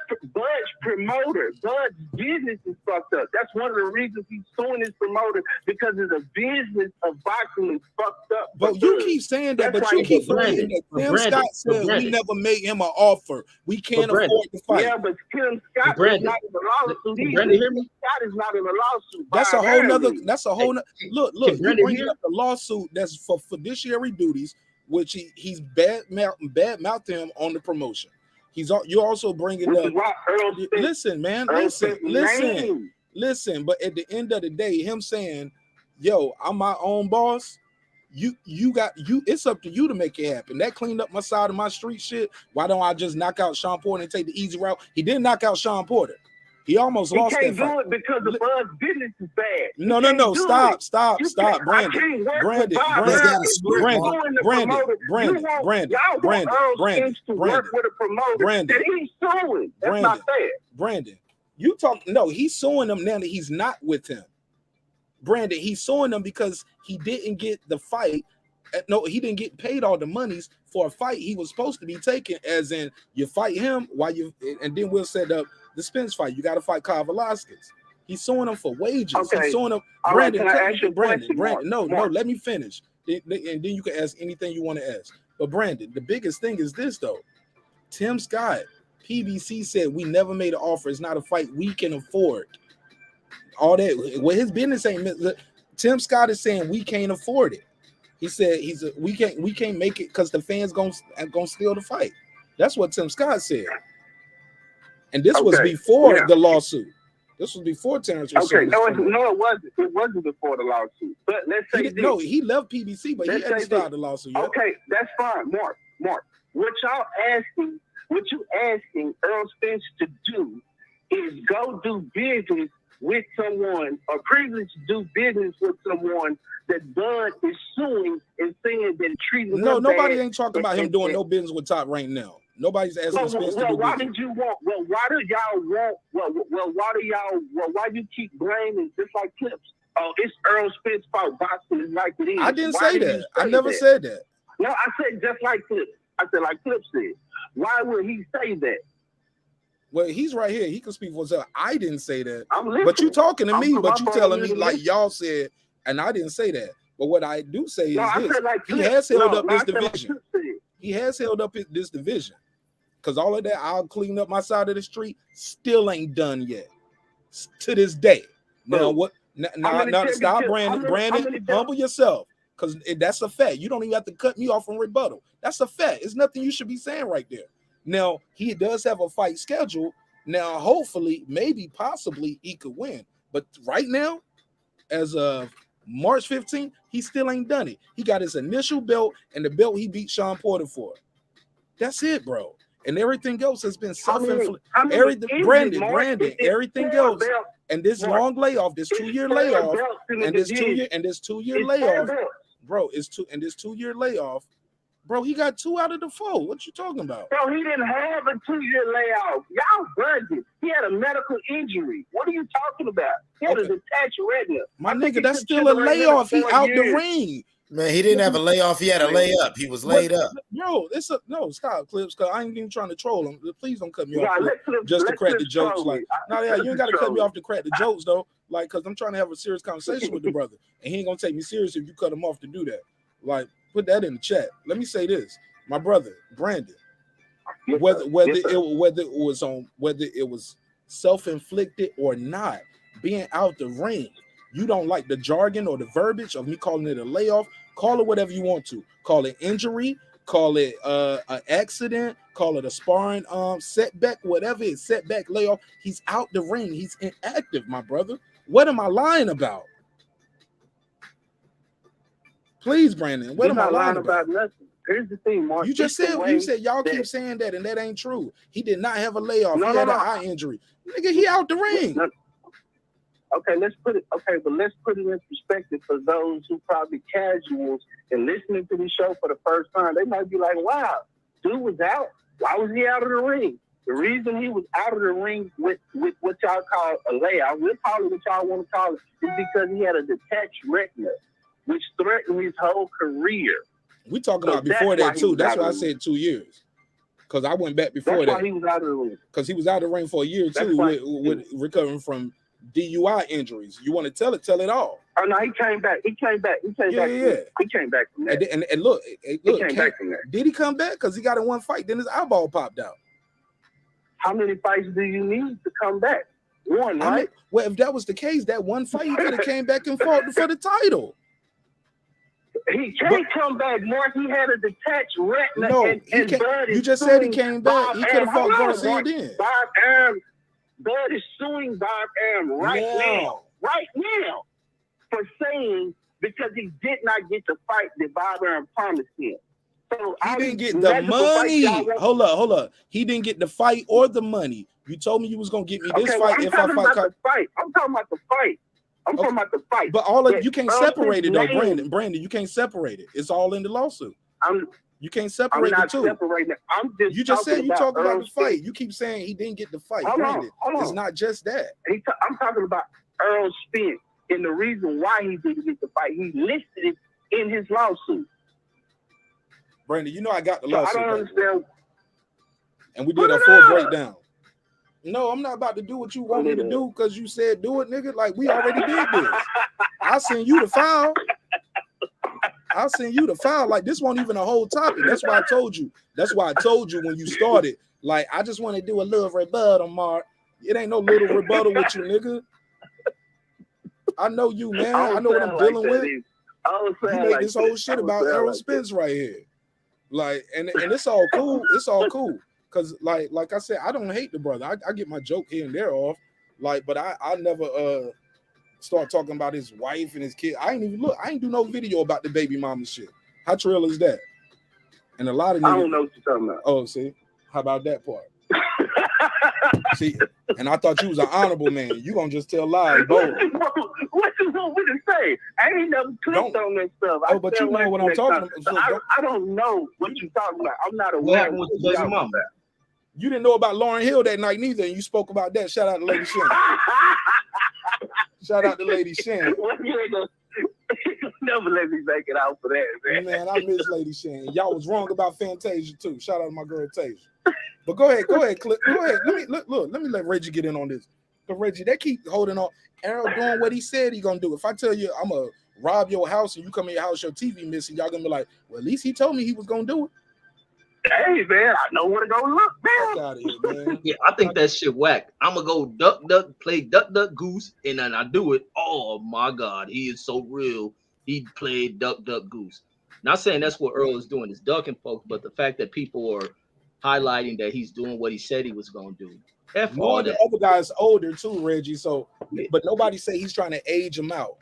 promoter, Bud's business is fucked up. That's one of the reasons he's suing his promoter, because of the business of boxing is fucked up. But you keep saying that, but you keep saying that Tim Scott said we never made him an offer. We can't afford to fight. Yeah, but Tim Scott is not in a lawsuit either. Tim Scott is not in a lawsuit. That's a whole nother. That's a whole. Look. You bringing up the lawsuit that's for fiduciary duties, which he's bad mouthing him on the promotion. You're also bringing up. Listen, man. Listen. But at the end of the day, him saying, "Yo, I'm my own boss." It's up to you to make it happen. That cleaned up my side of my street shit. Why don't I just knock out Sean Porter and take the easy route? He didn't knock out Sean Porter. He almost lost that fight. He can't do it because the Bud's business is bad. No. Stop, Brandon. Brandon, you talk. No, he's suing him now that he's not with him. Brandon, he's suing them because he didn't get the fight. No, he didn't get paid all the monies for a fight he was supposed to be taking, as in you fight him and then we'll set up the Spence fight. You got to fight Cobb. He's suing him for wages. Okay. He's suing him. Brandon, no, let me finish. And then you can ask anything you want to ask. But Brandon, the biggest thing is this though. Tim Scott, PBC said we never made an offer. It's not a fight we can afford. All that. Well, his business ain't. Tim Scott is saying we can't afford it. He said we can't make it because the fans gonna steal the fight. That's what Tim Scott said. And this was before the lawsuit. This was before Terrence was it wasn't. It wasn't before the lawsuit. But let's say he left PBC, but he hadn't started the lawsuit yet. Okay, that's fine. Mark. What you asking Errol Spence to do is go do business with someone, or previously do business with someone that Bud is suing and saying that treating him nobody bad. Ain't talking about him doing no business with Top right now. Nobody's asking Spence to do why business. did you want? Well, why do y'all want? Why you keep blaming just like Clips? Oh, it's Errol Spence fault. Boxing is like it is. I didn't say that. I never said that. No, I said just like Clips. I said like Clips said. Why would he say that? Well, he's right here. He can speak for himself. I didn't say that. But you talking to me, but you telling me like y'all said, and I didn't say that. But what I do say is this: he has held up this division. He has held up this division. Because all of that, I'll clean up my side of the street, still ain't done yet. To this day. Now what? Now stop, Brandon. Brandon, humble yourself. Because that's a fact. You don't even have to cut me off from rebuttal. That's a fact. It's nothing you should be saying right there. Now, he does have a fight scheduled. Now, hopefully, maybe, possibly, he could win. But right now, as of March 15th, he still ain't done it. He got his initial belt and the belt he beat Sean Porter for. That's it, bro. And everything else has been self-inflicted. Brandon, everything else. And this long layoff, this 2-year layoff, and this 2-year layoff, bro, this 2-year layoff. Bro, he got 2 out of the 4. What you talking about? Bro, he didn't have a 2-year layoff. Y'all budget. He had a medical injury. What are you talking about? He had a detached retina. My nigga, that's still a layoff. He out the ring. Man, he didn't have a layoff. He had a layup. He was laid up. Bro, stop, Clips, because I ain't even trying to troll him. Please don't cut me off just to crack the jokes. Like, you ain't got to cut me off to crack the jokes, though. Like, because I'm trying to have a serious conversation with the brother. And he ain't going to take me serious if you cut him off to do that. Like, put that in the chat. Let me say this. My brother, Brandon, whether it was self-inflicted or not, being out the ring, you don't like the jargon or the verbiage of me calling it a layoff, call it whatever you want to. Call it injury, call it an accident, call it a sparring setback, whatever it is, setback, layoff. He's out the ring. He's inactive, my brother. What am I lying about? Please, Brandon, what am I lying about? Nothing. Here's the thing, Mark. You just said y'all keep saying that, and that ain't true. He did not have a layoff. He had an eye injury. Nigga, he out the ring. Okay, let's put it in perspective for those who probably casuals and listening to the show for the first time. They might be like, wow, dude was out. Why was he out of the ring? The reason he was out of the ring with what y'all call a layoff, we'll call it what y'all want to call it, is because he had a detached retina, which threatened his whole career. We talking about before that too. That's why I said 2 years. Because I went back before That's that. why he was out of the ring. Because he was out of the ring for a year too, with recovering from DUI injuries. You want to tell it all. Oh no, he came back. He came back from that. And look, he came back from that. Did he come back? Because he got in one fight, then his eyeball popped out. How many fights do you need to come back? One, right? I mean, well, if that was the case, that one fight he could have came back and fought for the title. He can't come back, Mark. He had a detached retina. No, and Bud you is just said he suing came back. Bob He could have Arum. fought Hold on, Garcia Mark. then. Bob Arum. Bud is suing Bob Arum right now, for saying because he did not get the fight that Bob Arum promised him. So he didn't get the money. Hold up. He didn't get the fight or the money. You told me you was gonna get me this fight if I fight. I'm talking about the fight. I'm talking about the fight. But you can't separate it though, Brandon. You can't separate it. It's all in the lawsuit. You can't separate the two. Separating. You just said you talked about the fight. You keep saying he didn't get the fight. Brandon, it's not just that. I'm talking about Errol Spence, and the reason why he didn't get the fight. He listed it in his lawsuit. Brandon, you know I got the lawsuit. I don't understand. And we did a full breakdown. No, I'm not about to do what you want me to do because you said do it, nigga. Like we already did this. I'll send you the file. Like this wasn't even a whole topic. That's why I told you. That's why I told you when you started. Like I just want to do a little rebuttal, Marq. It ain't no little rebuttal with you, nigga. I know you, man. I know what I'm dealing with. You made this whole shit about Errol Spence right here. Like, and it's all cool. It's all cool. Cause like I said, I don't hate the brother. I get my joke here and there off. Like, but I never start talking about his wife and his kid. I ain't do no video about the baby mama shit. How trill is that? And a lot of niggas, I don't know what you're talking about. Oh, see, how about that part? See, and I thought you was an honorable man. You gonna just tell lies, bold. What you want me to say? I ain't never clicked on that stuff. Oh, but you know what I'm talking about. So I don't know what you're talking about. I'm not aware. What happened with the baby mama? You didn't know about Lauryn Hill that night neither, and you spoke about that. Shout out to Lady Shannon. Shout out to Lady Shannon. Never let me make it out for that, man. Man, I miss Lady Shannon. Y'all was wrong about Fantasia too. Shout out to my girl Tasia. But go ahead, Clip. Go ahead. Let me let Reggie get in on this. But Reggie, they keep holding on. Errol doing what he said he gonna do. If I tell you I'm gonna rob your house and you come in your house, your TV missing, y'all gonna be like, well, at least he told me he was gonna do it. Hey man, I know where to go look, man. Fuck out of here, man. Yeah, I think that shit whack. I'm gonna go play duck goose, and then I do it. Oh my god, he is so real. He played duck goose. Not saying that's what Errol is doing, is ducking folks, but the fact that people are highlighting that he's doing what he said he was gonna do. F all that. The other guy's older too, Reggie. So, but nobody say he's trying to age him out.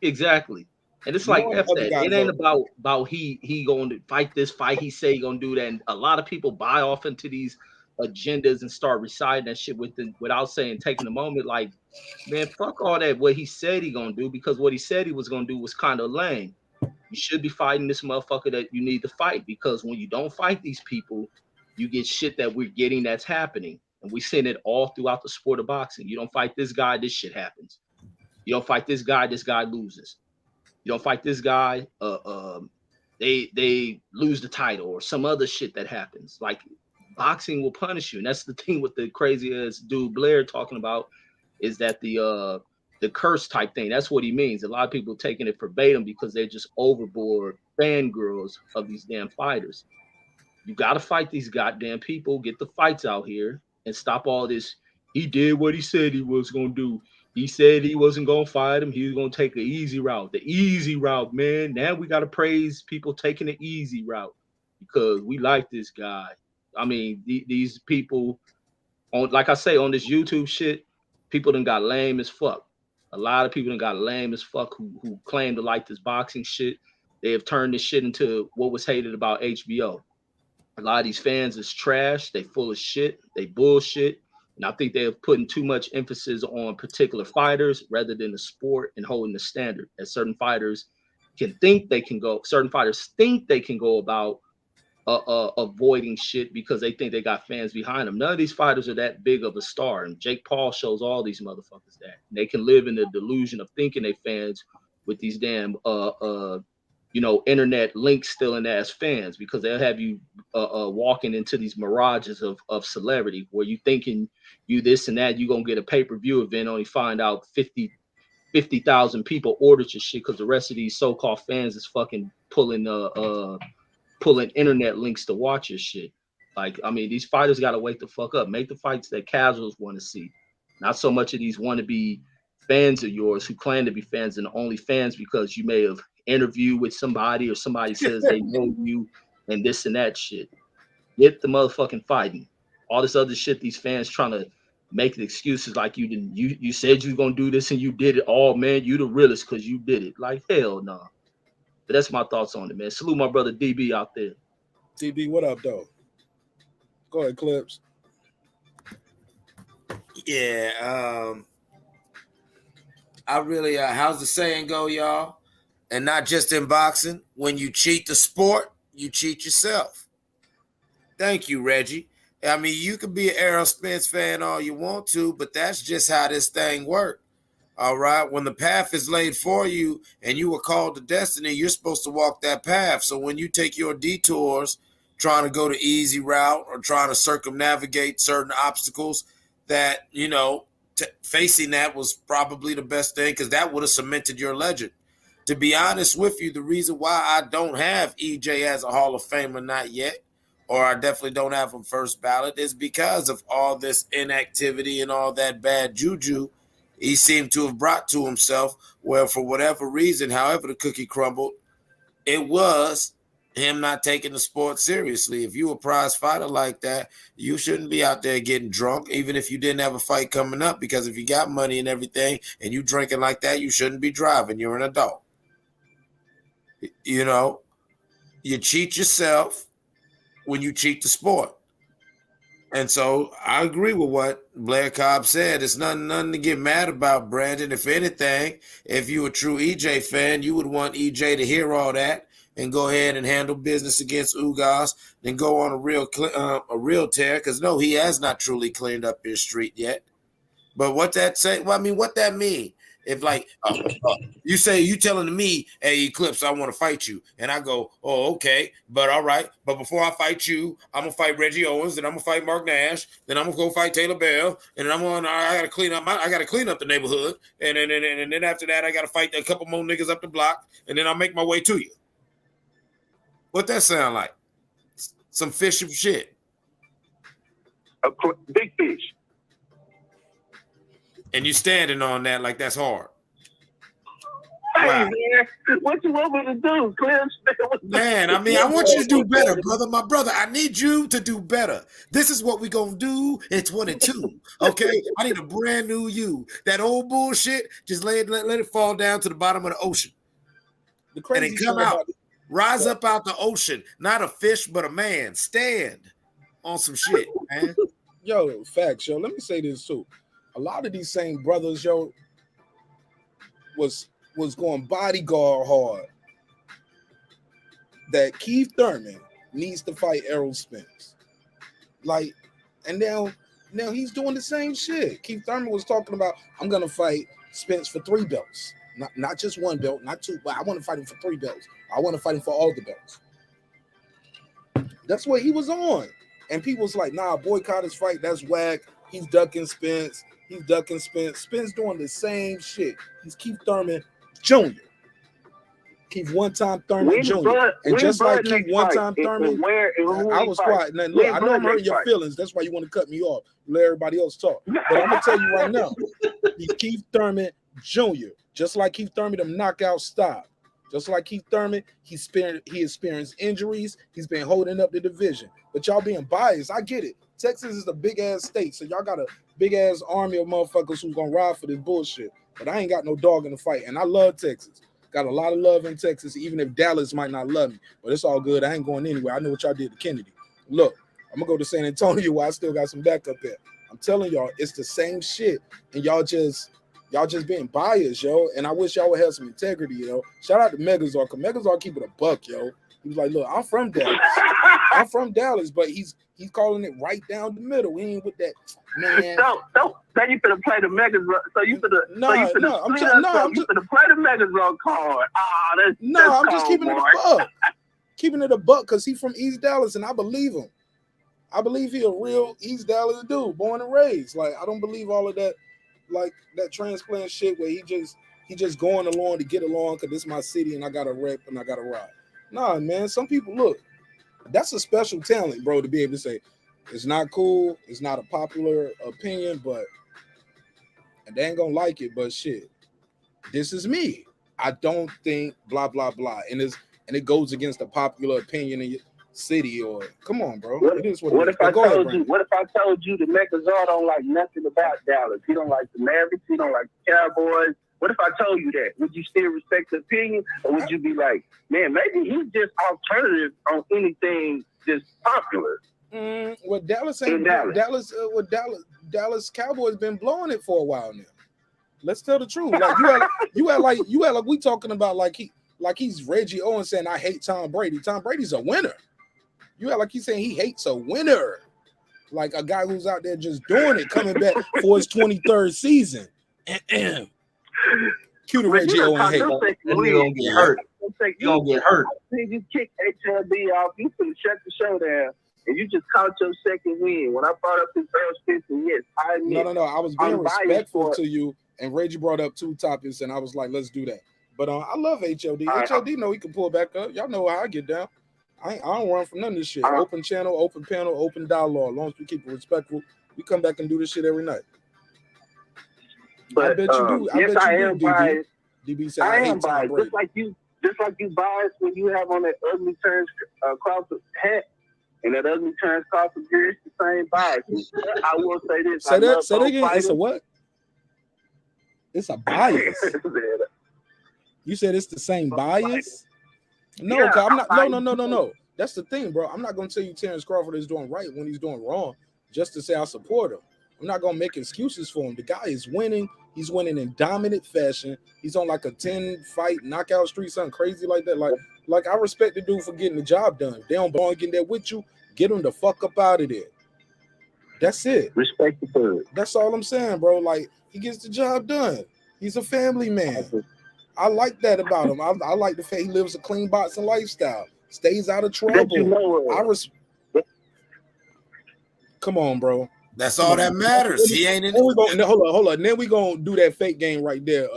Exactly. And it's like F that. It ain't about he going to fight this fight. He say he gonna do that. And a lot of people buy off into these agendas and start reciting that shit without taking a moment. Like, man, fuck all that. What he said he gonna do, because what he said he was gonna do was kind of lame. You should be fighting this motherfucker that you need to fight, because when you don't fight these people, you get shit that we're getting that's happening. And we seen it all throughout the sport of boxing. You don't fight this guy, this shit happens. You don't fight this guy loses. You don't fight this guy, they lose the title or some other shit that happens. Like, boxing will punish you. And that's the thing with the crazy ass dude Blair talking about, is that the curse type thing. That's what he means. A lot of people taking it verbatim because they're just overboard fangirls of these damn fighters. You got to fight these goddamn people, get the fights out here, and stop all this. He did what he said he was going to do. He said he wasn't going to fight him. He was going to take the easy route. The easy route, man. Now we got to praise people taking the easy route because we like this guy. I mean, these people, like I say, on this YouTube shit, people done got lame as fuck. A lot of people done got lame as fuck who claim to like this boxing shit. They have turned this shit into what was hated about HBO. A lot of these fans is trash. They full of shit. They bullshit. And I think they have put too much emphasis on particular fighters rather than the sport and holding the standard. As certain fighters think they can go about avoiding shit because they think they got fans behind them. None of these fighters are that big of a star. And Jake Paul shows all these motherfuckers that they can live in the delusion of thinking they fans with these damn internet link stealing ass fans, because they'll have you walking into these mirages of celebrity where you thinking you this and that, you're gonna get a pay-per-view event, only find out 50,000 people ordered your shit because the rest of these so-called fans is fucking pulling internet links to watch your shit. Like, I mean, these fighters gotta wake the fuck up. Make the fights that casuals want to see. Not so much of these wannabe fans of yours who claim to be fans and only fans because you may have interviewed with somebody or somebody says they know you and this and that shit. Get the motherfucking fighting. All this other shit, these fans trying to make the excuses like you didn't. You said you was gonna do this and you did it. Oh man, you the realest because you did it. Like hell no. But that's my thoughts on it, man. Salute my brother DB out there. DB, what up, though? Go ahead, Clips. Yeah, I really, how's the saying go, y'all? And not just in boxing. When you cheat the sport, you cheat yourself. Thank you, Reggie. I mean, you could be an Errol Spence fan all you want to, but that's just how this thing works. All right. When the path is laid for you and you were called to destiny, you're supposed to walk that path. So when you take your detours, trying to go the easy route or trying to circumnavigate certain obstacles, that, facing that was probably the best thing, because that would have cemented your legend. To be honest with you, the reason why I don't have EJ as a Hall of Famer, not yet, or I definitely don't have him first ballot, is because of all this inactivity and all that bad juju he seemed to have brought to himself, where for whatever reason, however the cookie crumbled, it was him not taking the sport seriously. If you a prize fighter like that, you shouldn't be out there getting drunk, even if you didn't have a fight coming up, because if you got money and everything and you drinking like that, you shouldn't be driving. You're an adult. You cheat yourself when you cheat the sport. And so I agree with what Blair Cobb said. It's nothing to get mad about, Brandon. If anything, if you a true EJ fan, you would want EJ to hear all that and go ahead and handle business against Ugas, then go on a real tear, because no, he has not truly cleaned up his street yet. But what that say? Well, I mean, what that mean? If like you telling me, hey, Eclipse, I want to fight you, and I go, oh, okay, but all right, but before I fight you, I'm gonna fight Reggie Owens, then I'm gonna fight Marq Nash, then I'm gonna go fight Taylor Bell, and then I gotta clean up the neighborhood, and then after that, I gotta fight a couple more niggas up the block, and then I'll make my way to you. What that sound like? Some fish of shit. A big fish. And you standing on that like that's hard. Hey, wow. Man, what you want me to do, Clips? Man, I mean, I want you to do better, brother. My brother, I need you to do better. This is what we're going to do in 22, okay? I need a brand new you. That old bullshit, just let it fall down to the bottom of the ocean. And then come out. Rise up out the ocean. Not a fish, but a man. Stand on some shit, man. Yo, facts, yo. Let me say this, too. A lot of these same brothers, yo, was going bodyguard hard that Keith Thurman needs to fight Errol Spence. Like, and now he's doing the same shit. Keith Thurman was talking about, I'm going to fight Spence for 3 belts. Not just 1 belt, not 2, but I want to fight him for 3 belts. I want to fight him for all the belts. That's what he was on. And people was like, nah, boycott his fight. That's whack. He's ducking Spence. Spence doing the same shit. He's Keith Thurman Jr. Keith one-time Thurman Jr. And just like Keith one-time Thurman, I was quiet. Now, look, I know I'm hurting your feelings. That's why you want to cut me off. Let everybody else talk. But I'm going to tell you right now, he's Keith Thurman Jr. Just like Keith Thurman, them knockouts stop. Just like Keith Thurman, he experienced injuries. He's been holding up the division. But y'all being biased, I get it. Texas is a big-ass state, so y'all got a big-ass army of motherfuckers who's going to ride for this bullshit. But I ain't got no dog in the fight, and I love Texas. Got a lot of love in Texas, even if Dallas might not love me. But it's all good. I ain't going anywhere. I know what y'all did to Kennedy. Look, I'm going to go to San Antonio where I still got some backup there. I'm telling y'all, it's the same shit, and y'all just being biased, yo. And I wish y'all would have some integrity, yo. Shout out to Megazord, because Megazord keep it a buck, yo. He was like, look, I'm from Dallas. I'm from Dallas, but he's calling it right down the middle. We ain't with that, man. Don't. Then you finna play the Megazord. So you finna. I'm finna play the Megazord card. I'm just keeping it a buck. Keeping it a buck because he's from East Dallas, and I believe him. I believe he a real East Dallas dude, born and raised. Like, I don't believe all of that, like that transplant shit where he just going along to get along because this is my city and I got to rep and I got to ride. Nah, man. Some people, look, that's a special talent, bro, to be able to say it's not cool, it's not a popular opinion, but and they ain't gonna like it. But shit, this is me. I don't think blah blah blah, and it goes against the popular opinion in your city. Or come on, bro. What if I told you the Megazord don't like nothing about Dallas? He don't like the Mavericks. He don't like the Cowboys. What if I told you that? Would you still respect the opinion, or would you be like, man, maybe he's just alternative on anything just popular? Well, Dallas Cowboys been blowing it for a while now. Let's tell the truth. Like you act like we talking about like he's Reggie Owens saying I hate Tom Brady. Tom Brady's a winner. You act like he's saying he hates a winner, like a guy who's out there just doing it, coming back for his 23rd season. Cue the Reggie Owens hate. And he gonna get hurt. He gonna get hurt. You kick HLB off. You could shut the show down, and you just caught your second win. When I brought up this Errol Spence, yes, I admit. No. I was being respectful to you, and Reggie brought up 2 topics, and I was like, let's do that. But I love HLD. HLD know he can pull back up. Y'all know how I get down. I don't run from none of this shit. Open channel, open panel, open dialogue. As long as we keep it respectful, we come back and do this shit every night. But I bet you do. Yes, I am biased. DB said I I am hate Tom biased. Brady. Just like you biased when you have on that ugly turns Crawford hat and that ugly turns Crawford gear. It's the same bias. I will say this. Say that again. Fighters. It's a what? It's a bias. You said it's the same bias? No, yeah, I'm not. No. That's the thing, bro. I'm not gonna tell you Terrence Crawford is doing right when he's doing wrong, just to say I support him. I'm not gonna make excuses for him. The guy is winning. He's winning in dominant fashion. He's on like a 10-fight knockout streak, something crazy like that. Like I respect the dude for getting the job done. If they don't belong getting there with you, get him the fuck up out of there. That's it. Respect the bird. That's all I'm saying, bro. Like, he gets the job done. He's a family man. I like that about him. I like the fact he lives a clean boxing lifestyle. Stays out of trouble. Come on, bro. That's all that matters. He ain't in it. Hold on. Then we gonna do that fake game right there.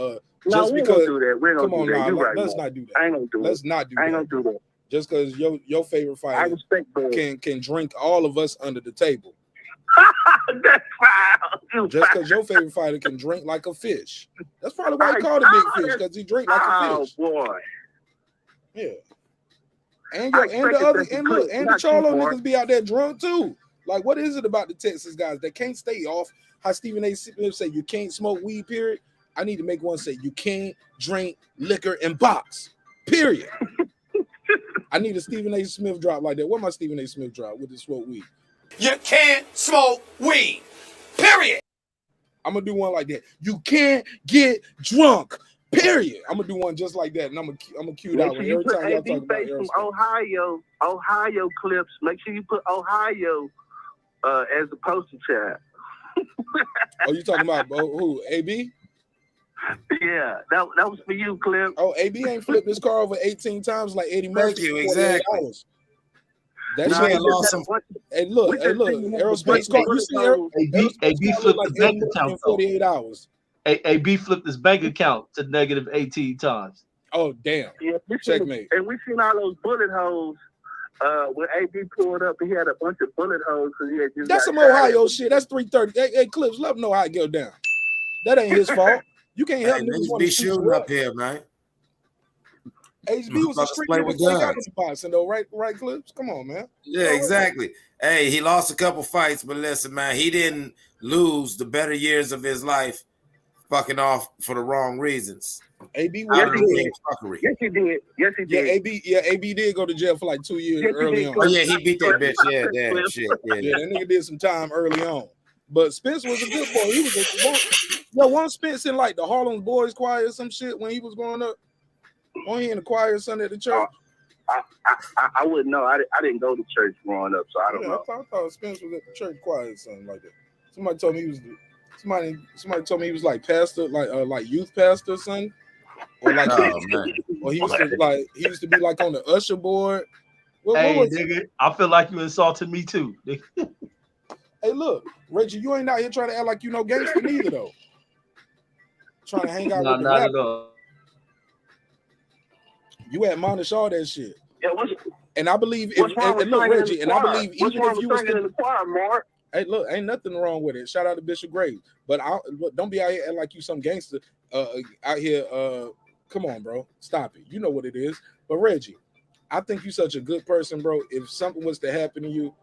Just because. Do that. We're gonna do that. Let's not do that. I ain't gonna do it. Let's not do that. I ain't gonna do that. Just because your favorite fighter can drink all of us under the table. That's foul. Just because your favorite fighter can drink like a fish. That's probably why they call it big fish, because he drink like a fish. Oh boy. Yeah. And the Charlo niggas be out there drunk too. Like, what is it about the Texas guys that can't stay off? How Stephen A. Smith say you can't smoke weed, period. I need to make one say you can't drink liquor and box, period. I need a Stephen A. Smith drop like that. What my Stephen A. Smith drop with the smoke weed? You can't smoke weed, period. I'm gonna do one like that. You can't get drunk, period. I'm gonna do one just like that, and I'm gonna cue that one every time y'all talk about Errol. Ohio clips. Make sure you put Ohio as the poster child. Oh, you talking about who? AB? Yeah, that was for you, Clip. Oh, AB ain't flipped his car over 18 times like Eddie Murphy. Thank you, exactly. That's why lost some. Hey, look, Errol Spence car. You see AB flipped his bank account 48 hours. AB flipped his bank account to negative 18 times. Oh, damn. Yeah, checkmate. And we seen all those bullet holes when AB pulled up. He had a bunch of bullet holes because he had just. That's some Ohio shit. That's 330. Hey, Clips, let him know how it go down. That ain't his fault. You can't help niggas be shooting up here, man. HB was a street nigga before he got into boxing, though, right, Clips? Come on, man. Yeah, exactly. Hey, he lost a couple fights, but listen, man, he didn't lose the better years of his life fucking off for the wrong reasons. AB Yes, he did. Yeah, AB did go to jail for like 2 years early on. Oh, yeah, he beat that bitch. Yeah, damn shit. Yeah, that nigga did some time early on. But Spence was a good boy. He was one Spence in like the Harlem Boys Choir or some shit when he was growing up. Wasn't he in the choir or something at the church? I wouldn't know. I didn't go to church growing up, so I don't know. I thought Spence was at the church choir or something like that. Somebody told me he was somebody told me he was like pastor, like youth pastor or something. Or like or he used to be like on the usher board. What was nigga, I feel like you insulted me too. Hey, look, Reggie, you ain't out here trying to act like you know gangster neither though. Trying to hang out with the not rap. at all. You admonish all that shit. Yeah, and I believe look, Reggie, and I believe even if you was in the choir, Marq. Hey, look, ain't nothing wrong with it. Shout out to Bishop Graves. But don't be out here acting like you some gangster out here. Come on, bro. Stop it. You know what it is. But Reggie, I think you're such a good person, bro. If something was to happen to you,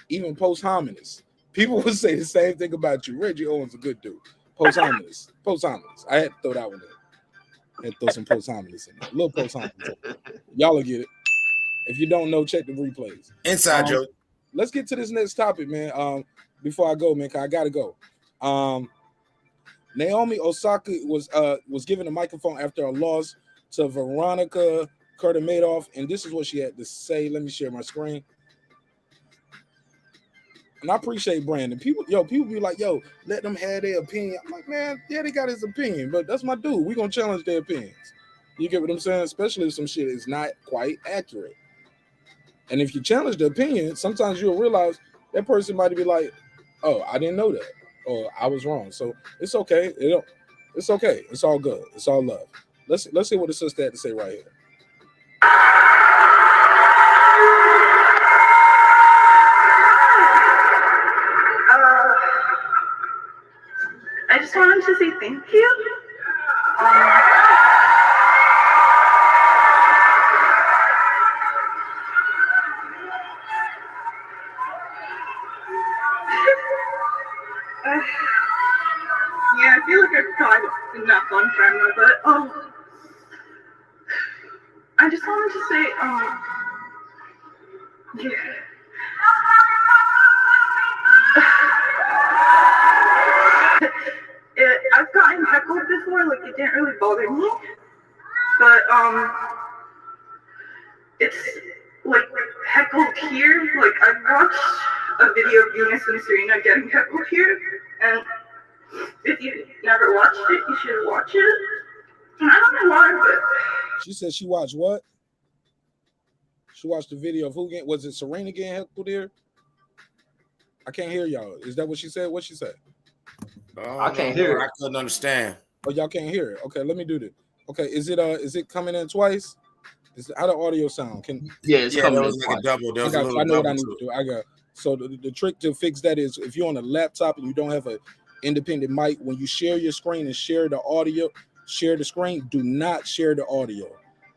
even post-hominis, people would say the same thing about you. Reggie Owens a good dude. Post-hominis. Post-hominis. I had to throw that one in. I had to throw some post-hominis in there. A little post-hominis. Y'all will get it. If you don't know, check the replays. Inside joke. Let's get to this next topic, man. Before I go, man, cause I gotta go. Naomi Osaka was given a microphone after a loss to Veronica Kurdimadoff, and this is what she had to say. Let me share my screen. And I appreciate Brandon. People be like, yo, let them have their opinion. I'm like, man, yeah, they got his opinion, but that's my dude. We're gonna challenge their opinions. You get what I'm saying? Especially if some shit is not quite accurate. And if you challenge the opinion, sometimes you'll realize that person might be like, oh, I didn't know that, or I was wrong. So it's okay. It's okay. It's all good. It's all love. Let's see what the sister had to say right here. I just wanted to say thank you. Yeah, I feel like I've cried enough on camera, but I just wanted to say, yeah. I've gotten heckled before, like it didn't really bother me, but it's like heckled here. Like I've watched a video of Ugas and Serena getting heckled here, and if you never watched it, you should watch it. And I don't know why, but she said she watched what? She watched the video of who getting, was it Serena getting heckled here? I can't hear y'all. Is that what she said? What she said? I can't hear it. I couldn't understand. Oh, y'all can't hear it. Okay, let me do this. Okay, is it coming in twice? How the audio sound? It's coming in like a double. There was a little I know what I double need to do. I got so the trick to fix that is if you're on a laptop and you don't have an independent mic, when you share your screen and share the audio, share the screen, do not share the audio.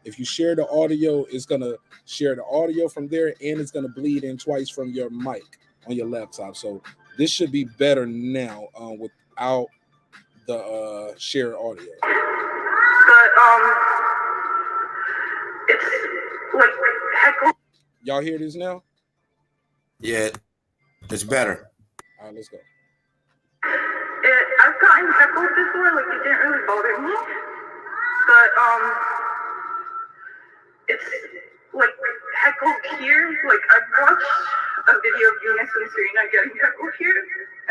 If you share the audio, it's gonna share the audio from there and it's gonna bleed in twice from your mic on your laptop. So this should be better now without the shared audio. But it's like heckle. Y'all hear this now? Yeah, it's better. All right, let's go. I've gotten heckled before, like it didn't really bother me, but it's like heckled here. Like I've watched a video of Ugas and Serena getting heckled here,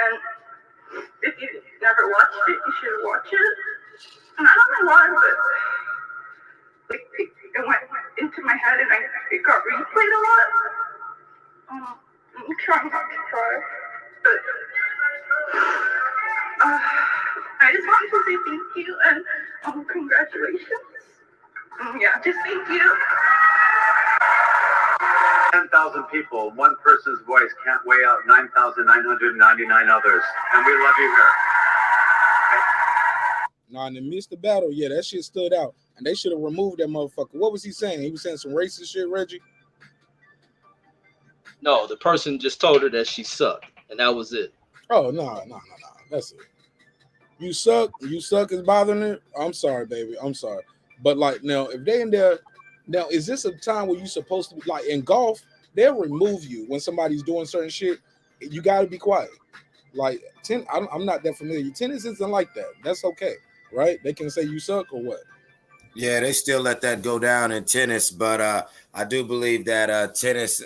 and if you never watched it, you should watch it. And I don't know why, but like it went into my head and it got replayed a lot. I'm trying not to cry, but I just wanted to say thank you and congratulations. Yeah, just thank you. 10,000 people, one person's voice can't weigh out 9,999 others. And we love you here. Now, in the midst of battle, yeah, that shit stood out. And they should have removed that motherfucker. What was he saying? He was saying some racist shit, Reggie? No, the person just told her that she sucked. And that was it. Oh, no. That's it. You suck is bothering her? I'm sorry, baby. I'm sorry. But, like, now, if they in there, now, is this a time where you're supposed to be, like, in golf, they'll remove you when somebody's doing certain shit. You got to be quiet. Like, I'm not that familiar. Tennis isn't like that. That's okay, right? They can say you suck or what? Yeah, they still let that go down in tennis, but I do believe that tennis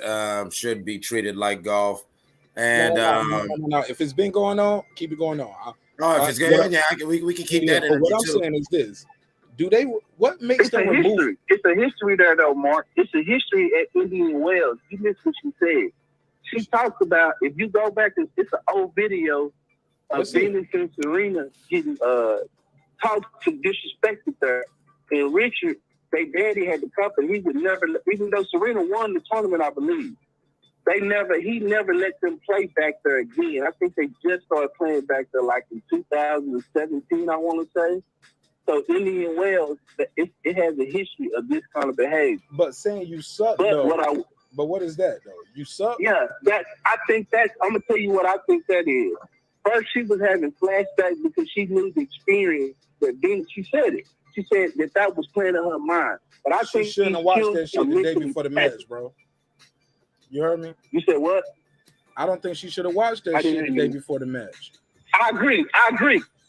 should be treated like golf. And No. If it's been going on, keep it going on. if it's good, we can keep that. But what I'm saying is this: what makes them remove? History. It's a history there, though, Marq. It's a history at Indian Wells. You missed what she said. She talks about, if you go back, it's an old video of Venus and Serena getting talked to, disrespected her. And Richard, their daddy had the company. He would never, even though Serena won the tournament, I believe, he never let them play back there again. I think they just started playing back there like in 2017, I want to say. So Indian Wells, it has a history of this kind of behavior. But saying you suck, but what is that though? You suck? Yeah, I'm gonna tell you what I think that is. First, she was having flashbacks because she knew the experience that then she said it. She said that was playing in her mind. But I think she shouldn't have watched that shit the day before the match, bro. You heard me? You said what? I don't think she should have watched that shit the day before the match. I agree.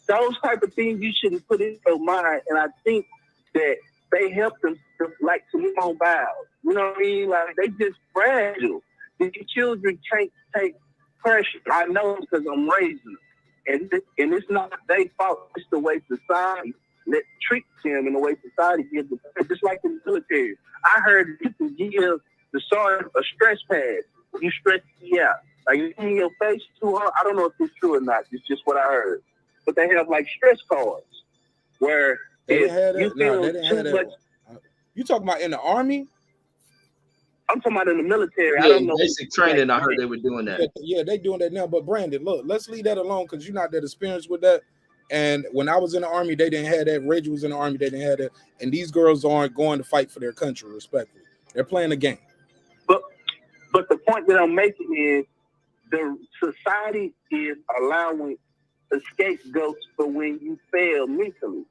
Those type of things you shouldn't put in your mind, and I think that they help them like Simone Biles. You know what I mean? Like they just fragile. These children can't take pressure. I know because I'm raising them, and it's not their fault. It's the way society treats them and the way society gives them. Just like in the military, I heard you can give the sergeant a stress pad. You stress me out. Like you in your face too hard. I don't know if it's true or not. It's just what I heard. But they have like stress cards where they didn't have that. You feel they didn't have that. You talking about in the Army? I'm talking about in the military. Yeah, I don't know. Basic training. I heard they were doing that. Yeah, they doing that now. But Brandon, look, let's leave that alone because you're not that experienced with that. And when I was in the Army, they didn't have that. Reggie was in the Army, they didn't have that. And these girls aren't going to fight for their country, respectfully. They're playing a game. But the point that I'm making is the society is allowing scapegoats for when you fail mentally.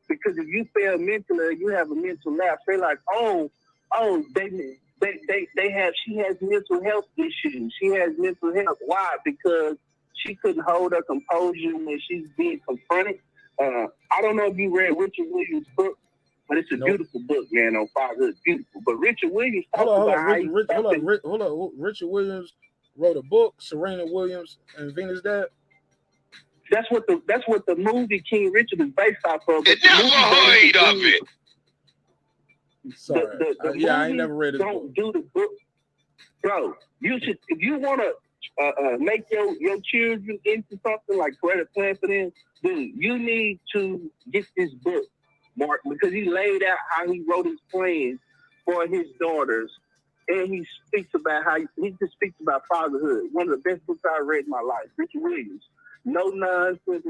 Because if you fail mentally, you have a mental lapse. They're like, she has mental health issues. She has mental health. Why? Because she couldn't hold her composure when she's being confronted. I don't know if you read Richard Williams' book, but it's a beautiful book, man, on fatherhood. It's beautiful. But Richard Williams Richard Williams wrote a book, Serena Williams and Venus' dad. That's what the movie King Richard is based off of. It never heard of it. Sorry. I ain't never read it. Don't do the book, bro. You should, if you want to make your children into something like create a plan for them, dude, you need to get this book, Marq, because he laid out how he wrote his plan for his daughters, and he speaks about how he just speaks about fatherhood. One of the best books I read in my life, Richard Williams. No nonsense,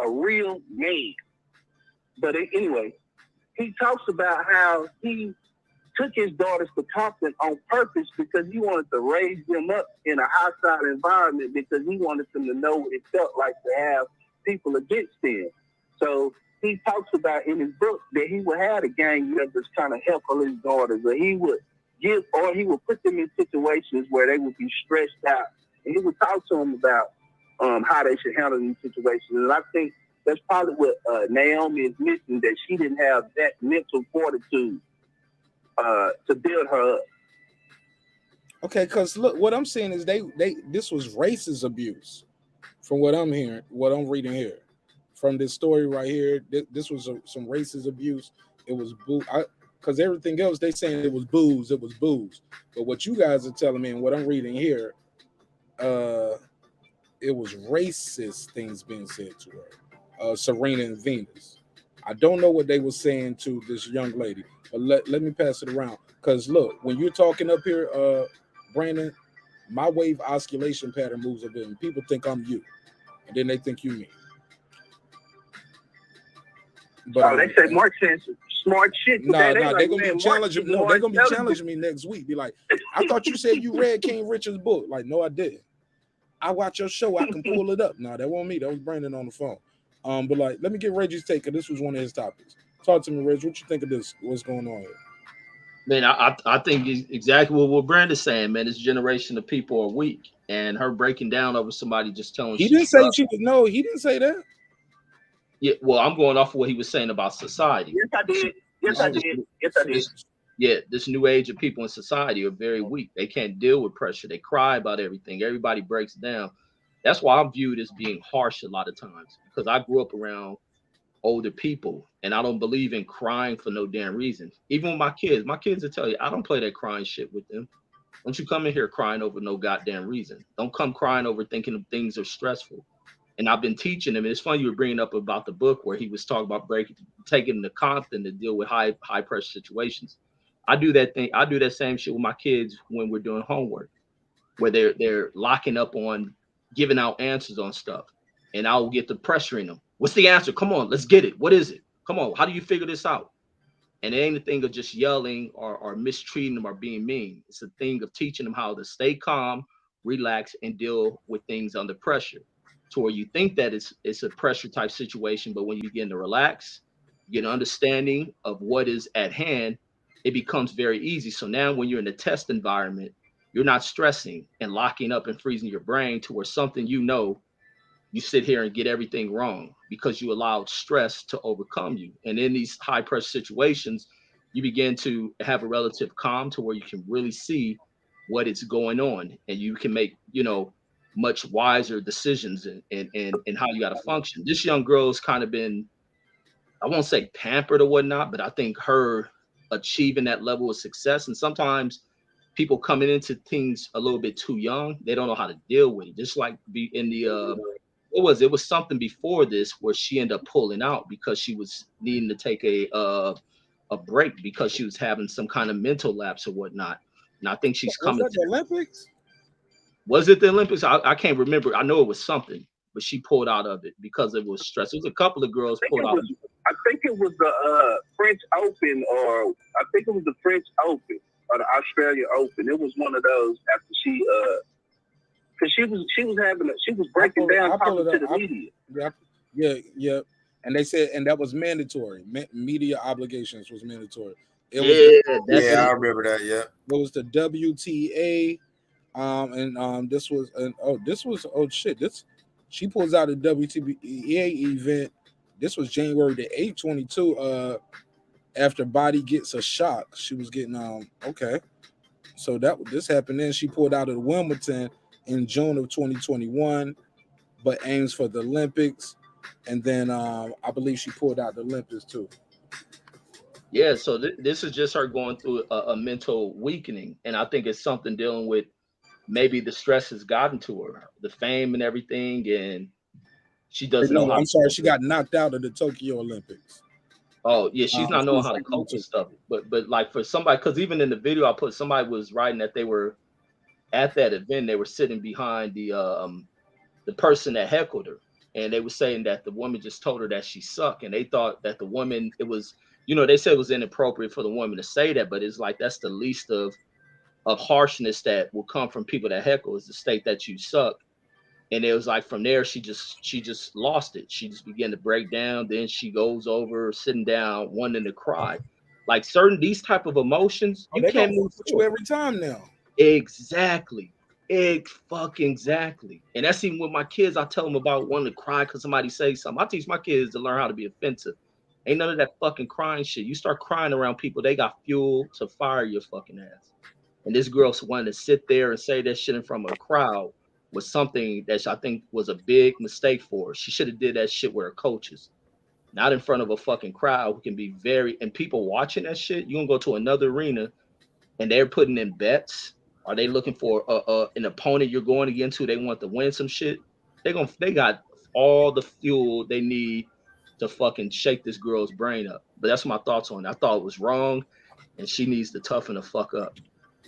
a real man. But anyway, he talks about how he took his daughters to Compton on purpose because he wanted to raise them up in a hostile environment because he wanted them to know what it felt like to have people against him. So he talks about in his book that he would have the gang members kind of help his daughters, or he would put them in situations where they would be stressed out, and he would talk to them about how they should handle these situations. And I think that's probably what Naomi is missing, that she didn't have that mental fortitude to build her up. Okay, because look, what I'm saying is this was racist abuse from what I'm hearing, what I'm reading here. From this story right here, this was some racist abuse. It was because everything else they saying it was booze. But what you guys are telling me and what I'm reading here, it was racist things being said to her, Serena and Venus. I don't know what they were saying to this young lady, but let me pass it around. Because look, when you're talking up here, Brandon, my wave oscillation pattern moves a bit, and people think I'm you, and then they think you me. But they say Marq saying some smart shit. They're gonna be challenging. No, they're gonna be challenging me next week. Be like, I thought you said you read King Richard's book. Like, no, I didn't. I watch your show. I can pull it up. No, that wasn't me. That was Brandon on the phone. But like, let me get Reggie's take. Cause this was one of his topics. Talk to me, Reggie. What you think of this? What's going on here? Man, I think exactly what Brandon's saying, man. This generation of people are weak, and her breaking down over somebody just telling. He didn't say she was. No, he didn't say that. Yeah, well, I'm going off of what he was saying about society. Yes, I did. Yes, I did. Yes, I did. Yeah, this new age of people in society are very weak. They can't deal with pressure. They cry about everything. Everybody breaks down. That's why I'm viewed as being harsh a lot of times, because I grew up around older people and I don't believe in crying for no damn reason. Even with my kids will tell you, I don't play that crying shit with them. Don't you come in here crying over no goddamn reason. Don't come crying over thinking things are stressful. And I've been teaching him. And it's funny you were bringing up about the book where he was talking about taking the Compton to deal with high pressure situations. I do that thing. I do that same shit with my kids when we're doing homework, where they're locking up on giving out answers on stuff, and I'll get the pressuring them. What's the answer? Come on, let's get it. What is it? Come on, how do you figure this out? And it ain't a thing of just yelling or mistreating them or being mean. It's a thing of teaching them how to stay calm, relax, and deal with things under pressure. To where you think that it's a pressure type situation, but when you begin to relax, get an understanding of what is at hand, it becomes very easy. So now when you're in a test environment, you're not stressing and locking up and freezing your brain to where something you sit here and get everything wrong because you allowed stress to overcome you. And in these high pressure situations, you begin to have a relative calm to where you can really see what is going on and you can make, much wiser decisions and how you got to function. This young girl's kind of been, I won't say pampered or whatnot, but I think her achieving that level of success, and sometimes people coming into things a little bit too young, they don't know how to deal with it. Just like be in the it was something before this where she ended up pulling out because she was needing to take a break because she was having some kind of mental lapse or whatnot. And I think she's coming to the Olympics. Was it the Olympics? I can't remember. I know it was something, but she pulled out of it because it was stress. It was a couple of girls pulled out. I think it was the French Open, or I think it was the French Open or the Australian Open. It was one of those after she because she was breaking down talking to the media. Yeah. And they said, and that was mandatory. Media obligations was mandatory. I remember that. Yeah, it was the WTA. She pulls out a WTA event. This was January the 8th, 22. After Body Gets a Shock, she was getting okay. So this happened. Then she pulled out of Wimbledon in June of 2021, but aims for the Olympics. And then I believe she pulled out the Olympics too. Yeah, so this is just her going through a mental weakening, and I think it's something dealing with. Maybe the stress has gotten to her, the fame and everything, and she doesn't know how. I'm sorry, she got knocked out of the Tokyo Olympics. Oh yeah, she's not knowing how to cope with stuff. But like for somebody, because even in the video I put, somebody was writing that they were at that event, they were sitting behind the person that heckled her, and they were saying that the woman just told her that she sucked, and they thought that the woman, it was, they said it was inappropriate for the woman to say that, but it's like that's the least of harshness that will come from people that heckle, is the state that you suck. And it was like from there she just lost it. She just began to break down. Then she goes over sitting down wanting to cry. Like these type of emotions, you can't move you every time now. Exactly. Exactly. And that's even with my kids. I tell them about wanting to cry because somebody says something. I teach my kids to learn how to be offensive. Ain't none of that fucking crying shit. You start crying around people, they got fuel to fire your fucking ass. And this girl wanted to sit there and say that shit in front of a crowd was something that I think was a big mistake for her. She should have did that shit with her coaches, not in front of a fucking crowd who can be and people watching that shit. You gonna go to another arena and they're putting in bets. Are they looking for an opponent you're going against who they want to win some shit? They got all the fuel they need to fucking shake this girl's brain up. But that's my thoughts on it. I thought it was wrong, and she needs to toughen the fuck up.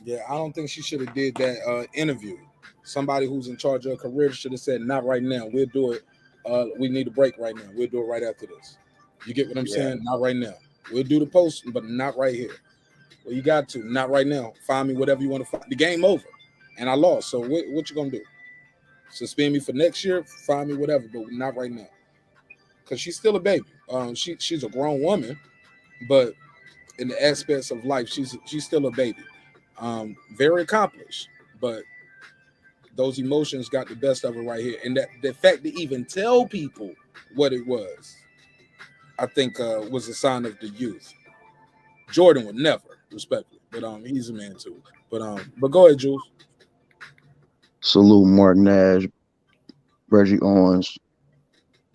Yeah, I don't think she should have did that interview. Somebody who's in charge of her career should have said, "Not right now. We'll do it. We need a break right now. We'll do it right after this." You get what I'm saying? Not right now. We'll do the post, but not right here. Well, you got to. Not right now. Find me whatever you want to find. The game over, and I lost. So what you gonna do? Suspend me for next year? Find me whatever, but not right now. Because she's still a baby. She's a grown woman, but in the aspects of life, she's still a baby. Very accomplished, but those emotions got the best of her right here. And that the fact to even tell people what it was, I think was a sign of the youth. Jordan would never, respectfully. But he's a man too. But go ahead, Jules. Salute Marq Nash, Reggie Owens,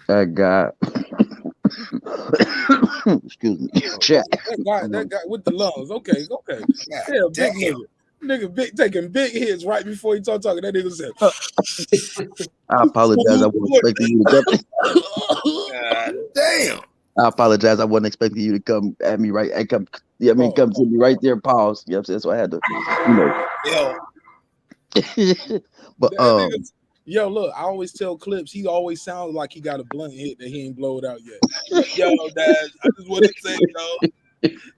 that guy. Excuse me. Chat. That guy with the lungs. Okay. Yeah, big nigga big, taking big hits right before he started talking. That nigga said, I apologize. I wasn't expecting you to come. God damn. I apologize. I wasn't expecting you to come at me right. Come to me right there. Pause. You know what I'm saying? So I had to, But yo, look, I always tell Clips, he always sounds like he got a blunt hit that he ain't blowed out yet. Yo, Dad, I just want to say,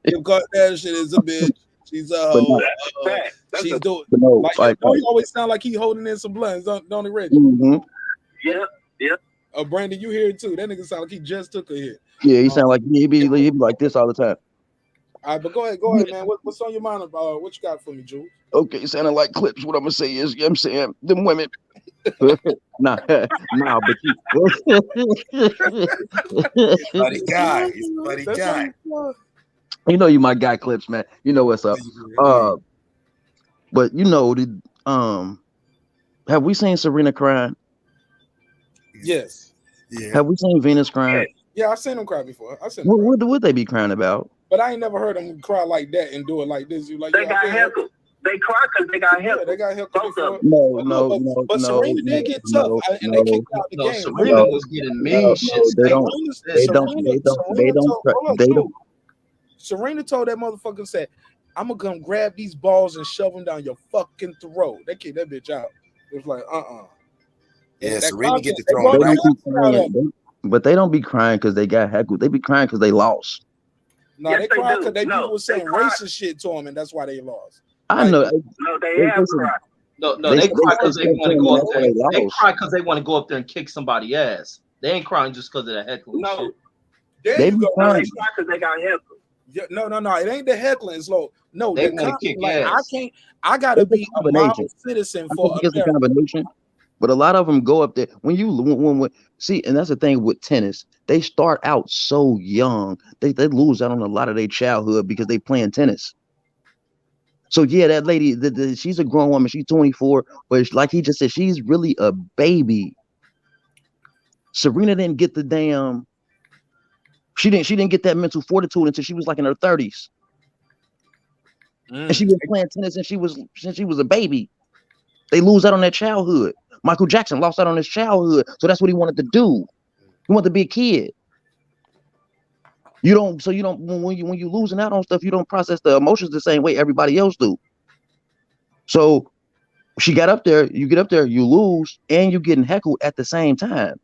Kim Kardashian is a bitch. She's a hoe. She's doing he always sound like he holding in some blunts, don't he, Reggie? Mm-hmm. Yeah. Brandon, you hear it too. That nigga sound like he just took a hit. Yeah, he sound like he be like this all the time. All right, but go ahead, man. What's on your mind about what you got for me, Jules? Okay, sounding like Clips. What I'm gonna say is, you know what I'm saying, them women. nah, but buddy guy. He's a buddy guy. You know you my guy, Clips, man. You know what's up. But you know, have we seen Serena crying? Yes. Yeah. Have we seen Venus crying? Yeah, I've seen them cry before. What would they be crying about? But I ain't never heard them cry like that and do it like this. You like they got heckled. They cry because they got heckled. Yeah, they got heckled before. No. But Serena did get tough, and they kicked out the game. Serena was getting mean shit. Serena told that motherfucker, said, "I'm gonna come grab these balls and shove them down your fucking throat." They kicked that bitch out. It was like, Yeah, Serena get the throwing back. But they don't be crying because they got heckled. They be crying because they lost. No, yes, they cried because people were saying racist shit to them, and that's why they lost. I know. No, they have cried. No, they cry because they want to go up there. They cry because they want to go up there and kick somebody's ass. They ain't crying just because of the heckling. No, they cry because they got heckled. Yeah, no. It ain't the heckling. Slow. No, they want to kick ass. I gotta be a model citizen for a combination. But a lot of them go up there when see, and that's the thing with tennis. They start out so young. They lose out on a lot of their childhood because they playing tennis. So yeah, that lady, she's a grown woman. She's 24, but like he just said, she's really a baby. Serena didn't get the damn. She didn't get that mental fortitude until she was like in her 30s, and she was playing tennis since she was a baby. They lose out on their childhood. Michael Jackson lost out on his childhood, so that's what he wanted to do. He wanted to be a kid. When you losing out on stuff, you don't process the emotions the same way everybody else do. So she got up there, you get up there, you lose, and you're getting heckled at the same time.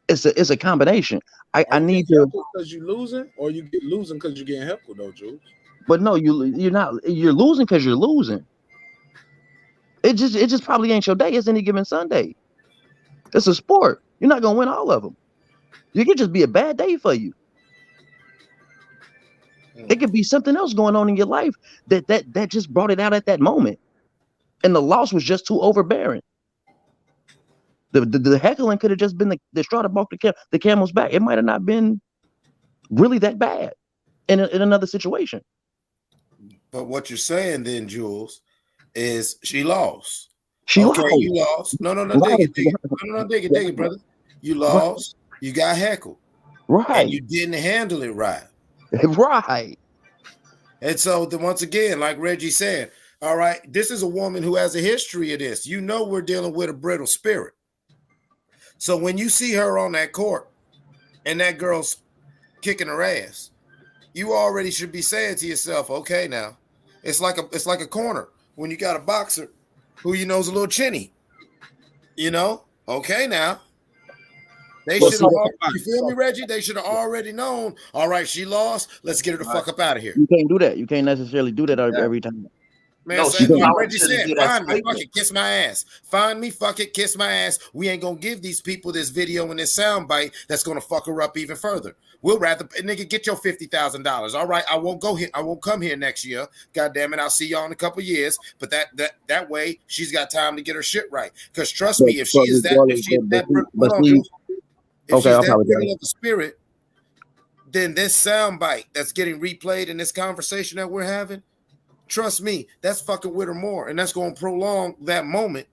It's a combination. I need to because you're losing, or you get losing because you're getting heckled though, Jules. But no, you're not. You're losing because you're losing. It just probably ain't your day. It's any given Sunday. It's a sport. You're not gonna win all of them. You could just be a bad day for you. It could be something else going on in your life that just brought it out at that moment, and the loss was just too overbearing. The heckling could have just been the straw that broke the camel's back. It might have not been really that bad in another situation. But what you're saying then, Jules, is she lost. She okay, lost. You lost. No, dig it, brother. You lost. Right. You got heckled. Right. And you didn't handle it right. Right. And so then once again, like Reggie said, all right, this is a woman who has a history of this. You know we're dealing with a brittle spirit. So when you see her on that court and that girl's kicking her ass, you already should be saying to yourself, okay, now it's like a corner when you got a boxer who you know is a little chinny. You know, okay, now they should have. You feel me, Reggie? They should have already known. All right, she lost. Let's get her the fuck up out of here. You can't do that. You can't necessarily do that every time. Man, like Reggie said, find me, fuck it, kiss my ass. Find me, fuck it, kiss my ass. We ain't gonna give these people this video and this sound bite that's gonna fuck her up even further. We'll rather, nigga, get your $50,000. All right, I won't go here. I won't come here next year. God damn it, I'll see y'all in a couple of years. But that way, she's got time to get her shit right. Because trust me, if she's that brittle of the spirit, then this soundbite that's getting replayed in this conversation that we're having, trust me, that's fucking with her more, and that's going to prolong that moment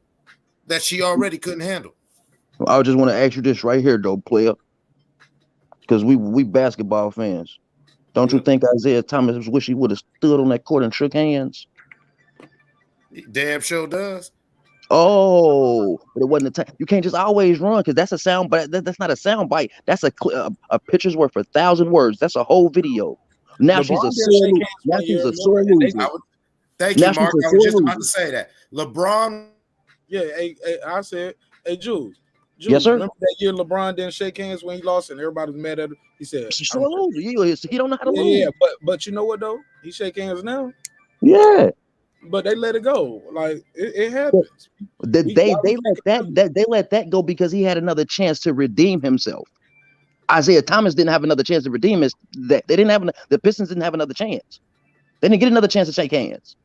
that she already couldn't handle. I just want to ask you this right here, though, player, because we basketball fans. Don't you think Isaiah Thomas wish he would have stood on that court and shook hands? Damn sure does. Oh, but it wasn't a time. You can't just always run because that's a sound bite. That's not a sound bite. That's a picture's worth 1,000 words. That's a whole video. Now LeBron she's a sore loser. Now she's a sore loser. Thank you, Mark. I was just about to say that. LeBron. Yeah, I said, hey, Jules. Yes, sir. Remember that year LeBron didn't shake hands when he lost and everybody was mad at him? He said, sore loser. He don't know how to lose. Yeah, but you know what, though? He shake hands now. Yeah. But they let it go. Like it happens. They let that go because he had another chance to redeem himself. Isaiah Thomas didn't have another chance to redeem his. The Pistons didn't have another chance. They didn't get another chance to shake hands.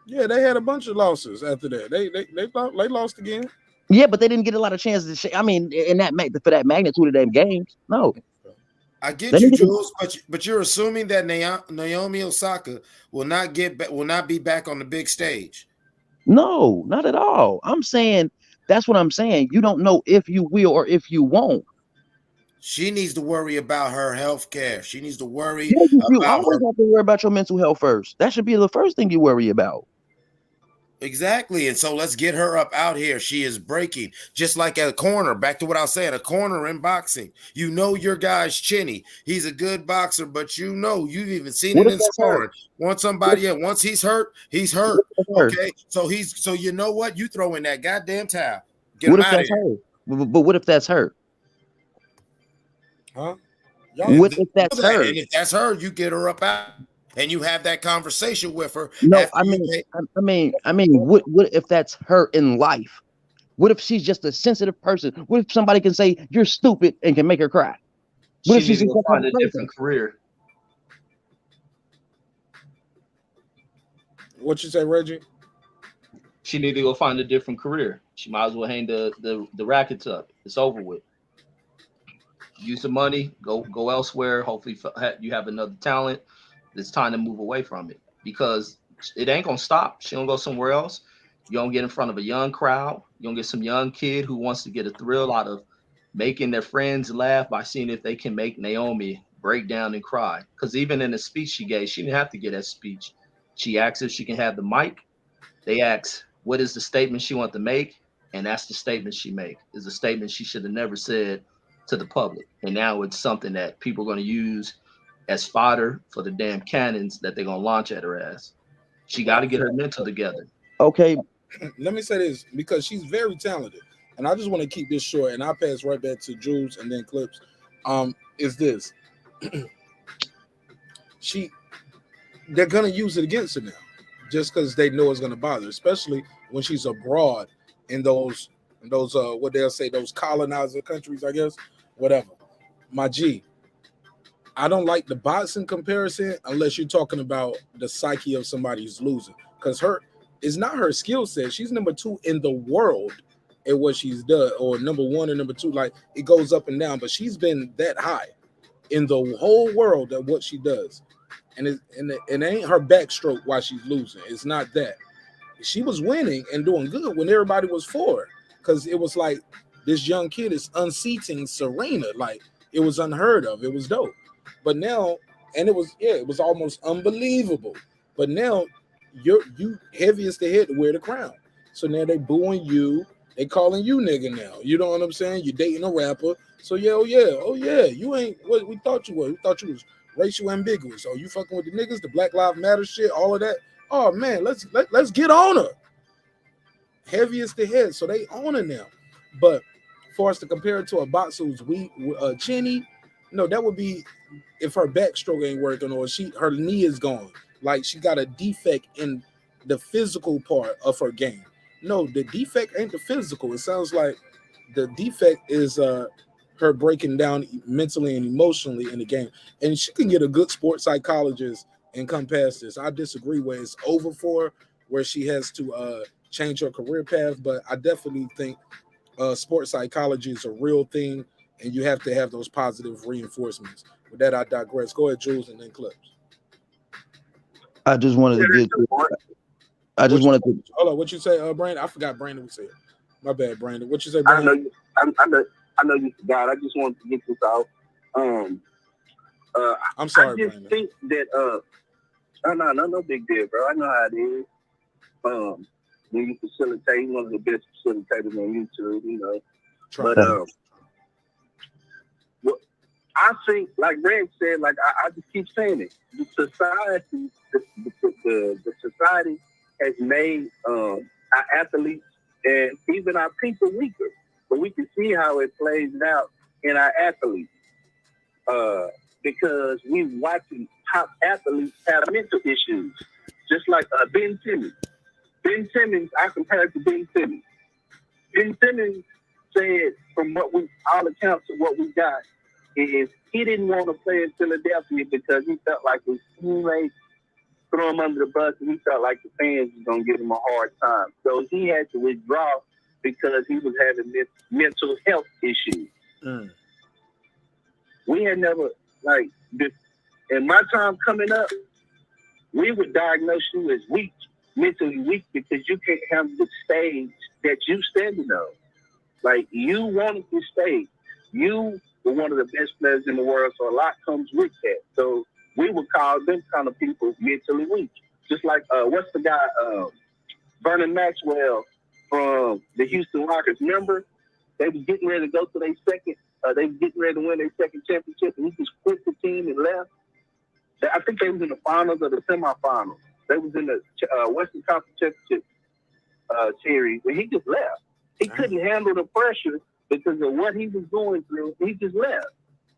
Yeah, they had a bunch of losses after that. They lost again. Yeah, but they didn't get a lot of chances to shake. I mean, for that magnitude of them games, no. I get you, Jules, but you're assuming that Naomi Osaka will not be back on the big stage. No, not at all. I'm saying that's what I'm saying. You don't know if you will or if you won't. She needs to worry about her health care. She needs to worry. You always have to worry about your mental health first. That should be the first thing you worry about. Exactly. And so let's get her up out here. She is breaking, just like at a corner. Back to what I was saying, a corner in boxing. You know your guy's chinny. He's a good boxer, but you know, you've even seen it in sparring. Once he's hurt, he's hurt. Okay. So you know what? You throw in that goddamn towel. Get him out of here. But what if that's her? Huh? What if that's her? And if that's her, you get her up out. And you have that conversation with her. No, I mean, what if that's her in life? What if she's just a sensitive person? What if somebody can say you're stupid and can make her cry? What if she's gonna find a different career? What you say, Reggie? She need to go find a different career. She might as well hang the rackets up. It's over with. Use the money. Go elsewhere. Hopefully, you have another talent. It's time to move away from it because it ain't gonna stop. She gonna go somewhere else. You don't get in front of a young crowd. You don't get some young kid who wants to get a thrill out of making their friends laugh by seeing if they can make Naomi break down and cry. Because even in the speech she gave, she didn't have to get that speech. She asked if she can have the mic. They asked what is the statement she wants to make, and that's the statement she make. Is a statement she should have never said to the public, and now it's something that people are going to use as fodder for the damn cannons that they're gonna launch at her ass. She got to get her mental together. Okay. Let me say this because she's very talented, and I just want to keep this short. And I'll pass right back to Jules and then Clips. Is this? They're gonna use it against her now, just because they know it's gonna bother, especially when she's abroad in those what they'll say, those colonizer countries, I guess, whatever. My G. I don't like the boxing comparison unless you're talking about the psyche of somebody who's losing, because it's not her skill set. She's number 2 in the world at what she's done, or number 1 or number 2. Like it goes up and down, but she's been that high in the whole world at what she does, and it ain't her backstroke why she's losing. It's not that. She was winning and doing good when everybody was for her, because it was like this young kid is unseating Serena, like it was unheard of. It was dope. But now, and it was almost unbelievable. But now you heaviest the head to wear the crown. So now they booing you, they calling you nigga now. You know what I'm saying? You're dating a rapper. So oh yeah, you ain't what we thought you were. We thought you was racial ambiguous. Oh, you fucking with the niggas, the Black Lives Matter shit, all of that. Oh man, let's get on her. Heaviest the head, so they own her now. But for us to compare it to a boxer who's weak, chinny, no, that would be if her backstroke ain't working or her knee is gone. Like she got a defect in the physical part of her game. No, the defect ain't the physical. It sounds like the defect is her breaking down mentally and emotionally in the game. And she can get a good sports psychologist and come past this. I disagree where it's over for her, where she has to change her career path. But I definitely think sports psychology is a real thing, and you have to have those positive reinforcements. with that, I digress. Go ahead, Jules, and then Clips. I just wanted to get. I just wanted to. Hold on, what you say, Brandon? I forgot Brandon was here. My bad, Brandon. What you say, I Brandon? know you forgot. I just wanted to get this out. I'm sorry, I just Brandon. think that no big deal, bro. I know how it is. When you facilitate, one of the best facilitators on YouTube, you know. But I think, like Greg said, like I just keep saying it. The society has made our athletes and even our people weaker. But we can see how it plays out in our athletes. Because we watching top athletes have mental issues. Just like Ben Simmons. Ben Simmons, I compared to Ben Simmons. Ben Simmons said, from all accounts of what we got, is he didn't want to play in Philadelphia because he felt like his teammates throw him under the bus, and he felt like the fans was going to give him a hard time. So he had to withdraw because he was having mental health issues. We had never, like, this, in my time coming up, we would diagnose you as weak, mentally weak, because you can't handle the stage that you standing on. Like, you wanted this stage. You were one of the best players in the world, so a lot comes with that. So we would call them kind of people mentally weak. Just like, what's the guy, Vernon Maxwell from the Houston Rockets. Remember, they was getting ready to go to their second, they was getting ready to win their second championship, and he just quit the team and left. I think they was in the finals or the semifinals. They was in the Western Conference Championship series, and he just left. He couldn't handle the pressure because of what he was going through. He just left.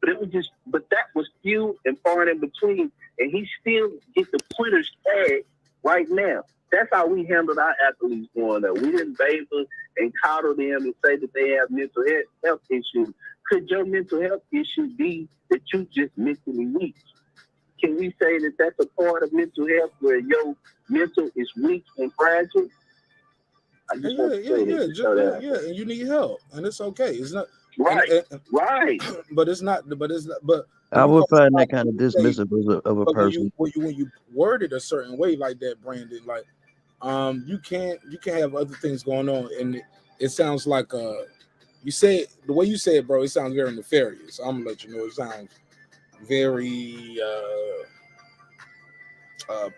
But that was few and far in between, and he still get the quitter's tag right now. That's how we handled our athletes growing up. We didn't bathe them and coddle them and say that they have mental health issues. Could your mental health issue be that you just mentally weak? Can we say that that's a part of mental health where your mental is weak and fragile? And you need help, and it's okay. It's not right. But it's not. But I would find that kind of dismissive of a person. When you word it a certain way like that, Brandon, like you can't have other things going on, and it sounds like you say the way you say it, bro. It sounds very nefarious. I'm gonna let you know. It sounds very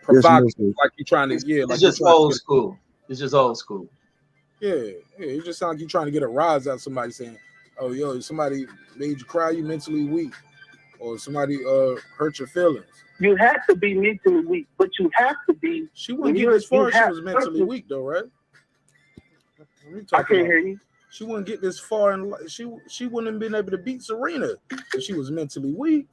provocative, like you're trying to It's just old school. It's just old school. Yeah, it just sounds like you're trying to get a rise out of somebody saying, "Oh, yo, somebody made you cry, you mentally weak," or somebody hurt your feelings. You have to be mentally weak, but you have to be. She wouldn't get this far. She was mentally weak, though, right? I can't hear you. She wouldn't get this far, and she wouldn't have been able to beat Serena if she was mentally weak.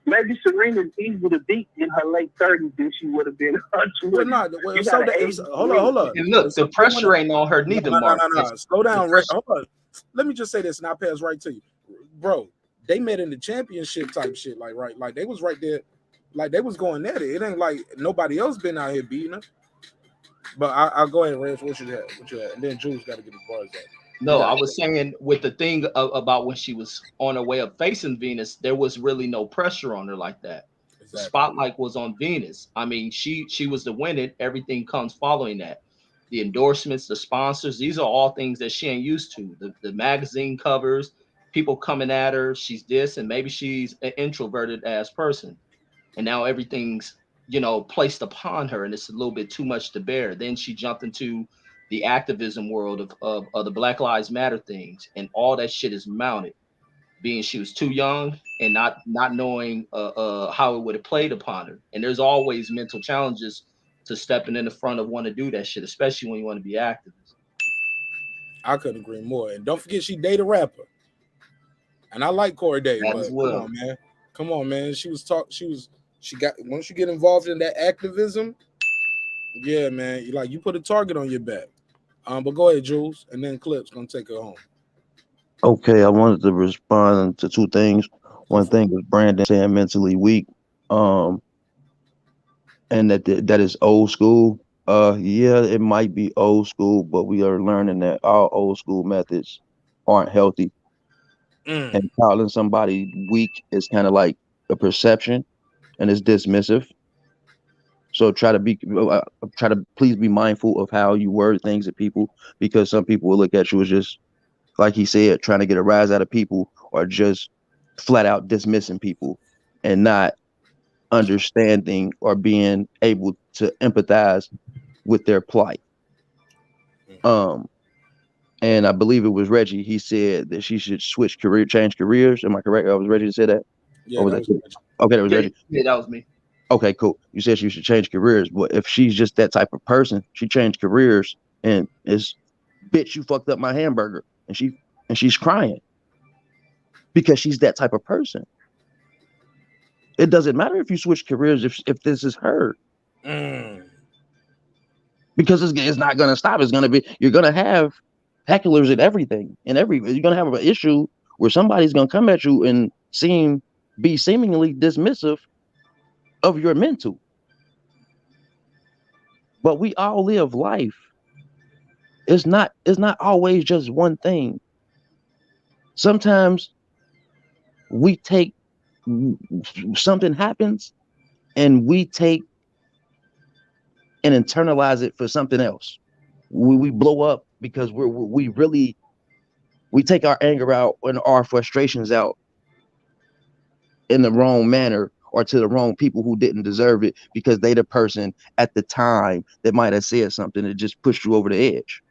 Maybe Serena's easier to beat in her late 30s than she would have been. Hold on. And look, the pressure ain't on her neither, Marq. No. Slow down, Ray. Hold on. Let me just say this, and I'll pass right to you, bro. They met in the championship type shit, like they was right there, like they was going at it. It ain't like nobody else been out here beating her. But I'll go ahead, Reg. What you had, and then Jules got to get his bars out. No, I was saying with the thing about when she was on her way up facing Venus, there was really no pressure on her like that. Exactly. The spotlight was on Venus. I mean, she was the winner. Everything comes following that. The endorsements, the sponsors, these are all things that she ain't used to. The magazine covers, people coming at her. She's this, and maybe she's an introverted ass person. And now everything's, placed upon her, and it's a little bit too much to bear. Then she jumped into the activism world of the Black Lives Matter things, and all that shit is mounted, being she was too young and not knowing how it would have played upon her. And there's always mental challenges to stepping in the front of want to do that shit, especially when you want to be activist. I couldn't agree more. And don't forget, she dated a rapper, and I like Corey Day. But come on, man. Once you get involved in that activism, yeah, man, you put a target on your back. But go ahead, Jules, and then Clip's gonna take her home. Okay, I wanted to respond to two things. One thing was Brandon saying mentally weak, and that is old school. Yeah, it might be old school, but we are learning that our old school methods aren't healthy. And calling somebody weak is kind of like a perception, and it's dismissive. So try to please be mindful of how you word things to people, because some people will look at you as just, like he said, trying to get a rise out of people, or just flat out dismissing people and not understanding or being able to empathize with their plight. And I believe it was Reggie. He said that she should change careers. Am I correct? Was Reggie that said that? Yeah, or was that Reggie? Okay, that was Reggie. Yeah, that was me. Okay, cool. You said she should change careers, but if she's just that type of person, she changed careers and is, bitch, you fucked up my hamburger, and she's crying because she's that type of person. It doesn't matter if you switch careers if this is her. Because it's not gonna stop. It's gonna be, you're gonna have hecklers and everything, and you're gonna have an issue where somebody's gonna come at you and be seemingly dismissive of your mental. But we all live life. It's not always just one thing. Sometimes something happens and we take and internalize it for something else. We blow up because we take our anger out and our frustrations out in the wrong manner, or to the wrong people who didn't deserve it, because they the person at the time that might have said something that just pushed you over the edge.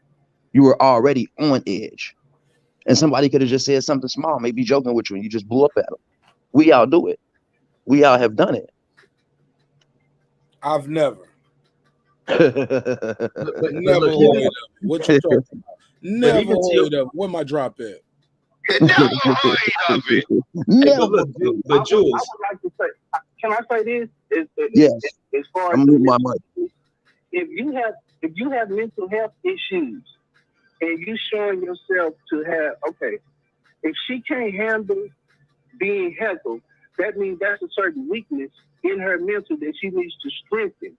You were already on edge, and somebody could have just said something small, maybe joking with you, and you just blew up at them. We all do it. We all have done it. I've never. But Never look, hold it up. What you talking about? Never even hold to it up. Where my drop at? Never. But Jules, I would like to say, can I say this? Yes. As far as I'm moving my mic. if you have mental health issues and you showing yourself to have, okay, if she can't handle being heckled, that means that's a certain weakness in her mental that she needs to strengthen.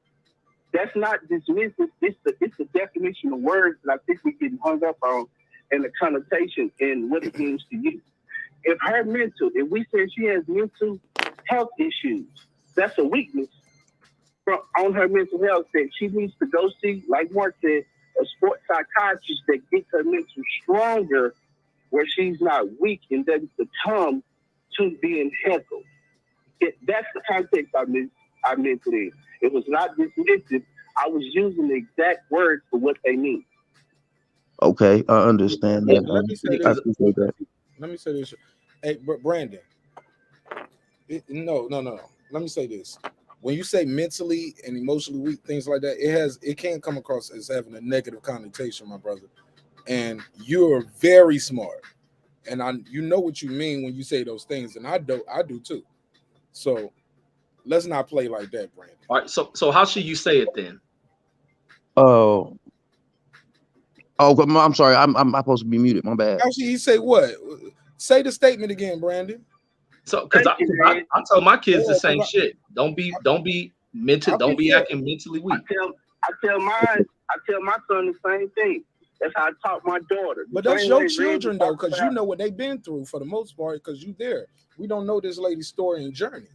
That's not dismissive. It's the definition of words that I think we get hung up on, and the connotation and what it means to you. If we say she has mental health issues, that's a weakness on her mental health that she needs to go see, like Marq said, a sports psychiatrist that gets her mental stronger, where she's not weak and doesn't succumb to being heckled. That's the context I meant it in. It was not dismissive. I was using the exact words for what they mean. Okay, I understand that. Let me say I this. appreciate that. Let me say this. Hey, Brandon. No. Let me say this. When you say mentally and emotionally weak, things like that, it can come across as having a negative connotation, my brother. And you're very smart, and you know what you mean when you say those things, and I do too. So let's not play like that, Brandon. all right. So how should you say it then? Oh, I'm sorry. I'm supposed to be muted. My bad. How should he say what? Say the statement again, Brandon. So because I tell my kids the same shit. Don't be mental. Don't be acting mentally weak. I tell my son the same thing. That's how I taught my daughter. But that's your children though, because you know what they've been through for the most part, because you there. We don't know this lady's story and journey.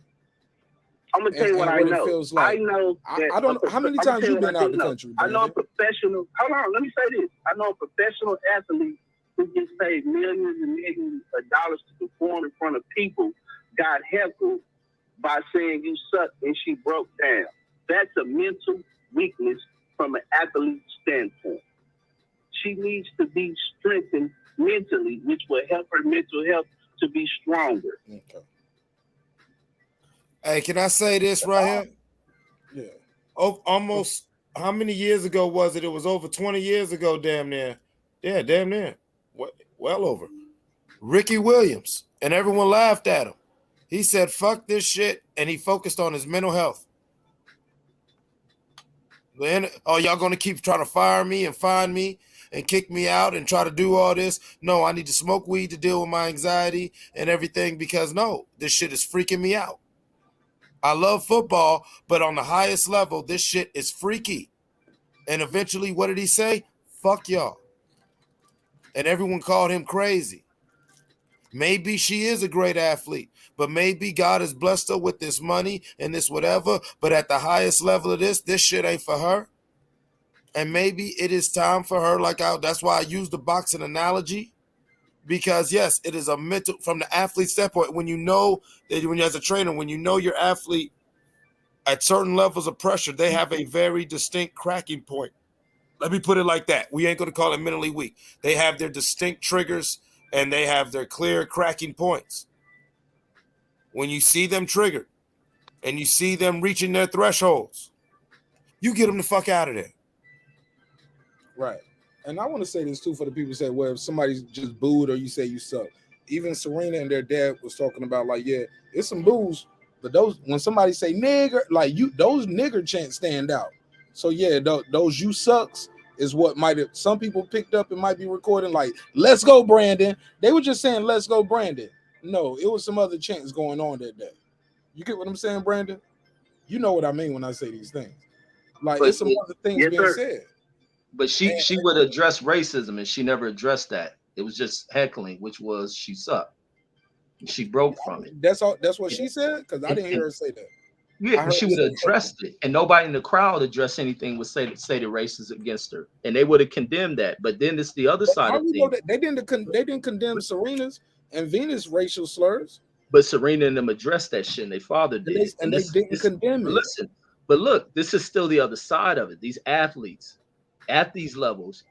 I'm gonna tell you what I know. It feels like. I know. I don't know how many times you've been out the country. I know a professional. Hold on, let me say this. I know a professional athlete who gets paid millions and millions of dollars to perform in front of people got heckled by saying you suck, and she broke down. That's a mental weakness from an athlete's standpoint. She needs to be strengthened mentally, which will help her mental health to be stronger. Okay. Hey, can I say this right here? Yeah. Oh, almost how many years ago was it? It was over 20 years ago, damn near. Yeah, damn near. Well over. Ricky Williams. And everyone laughed at him. He said, fuck this shit, and he focused on his mental health. Then, y'all gonna keep trying to fire me and find me and kick me out and try to do all this? No, I need to smoke weed to deal with my anxiety and everything, because no, this shit is freaking me out. I love football, but on the highest level, this shit is freaky. And eventually, what did he say? Fuck y'all. And everyone called him crazy. Maybe she is a great athlete, but maybe God has blessed her with this money and this whatever, but at the highest level of this shit ain't for her. And maybe it is time for her, that's why I use the boxing analogy, because yes, it is a mental, from the athlete standpoint, when you know that when you're as a trainer, when you know your athlete at certain levels of pressure, they have a very distinct cracking point. Let me put it like that. We ain't going to call it mentally weak. They have their distinct triggers and they have their clear cracking points. When you see them triggered and you see them reaching their thresholds, you get them the fuck out of there. Right. And I want to say this too for the people who say, well, if somebody's just booed or you say you suck. Even Serena and their dad was talking about yeah, it's some boos, but those when somebody say nigger, those nigger chants stand out. So yeah, those you sucks is what might have some people picked up and might be recording let's go Brandon. They were just saying let's go Brandon. No, it was some other chants going on that day. You get what I'm saying, Brandon? You know what I mean when I say these things. It's some other things being said. But she would address racism, and she never addressed that. It was just heckling, which was she sucked. She broke from it. That's all. That's what she said, because I didn't hear her say that. Yeah, she would have addressed it, and nobody in the crowd addressed anything would say the racist against her, and they would have condemned that. But then it's the other side of things. They didn't condemn Serena's and Venus' racial slurs. But Serena and them addressed that shit, and their father did, and they didn't condemn it. Listen, but look, this is still the other side of it. These athletes at these levels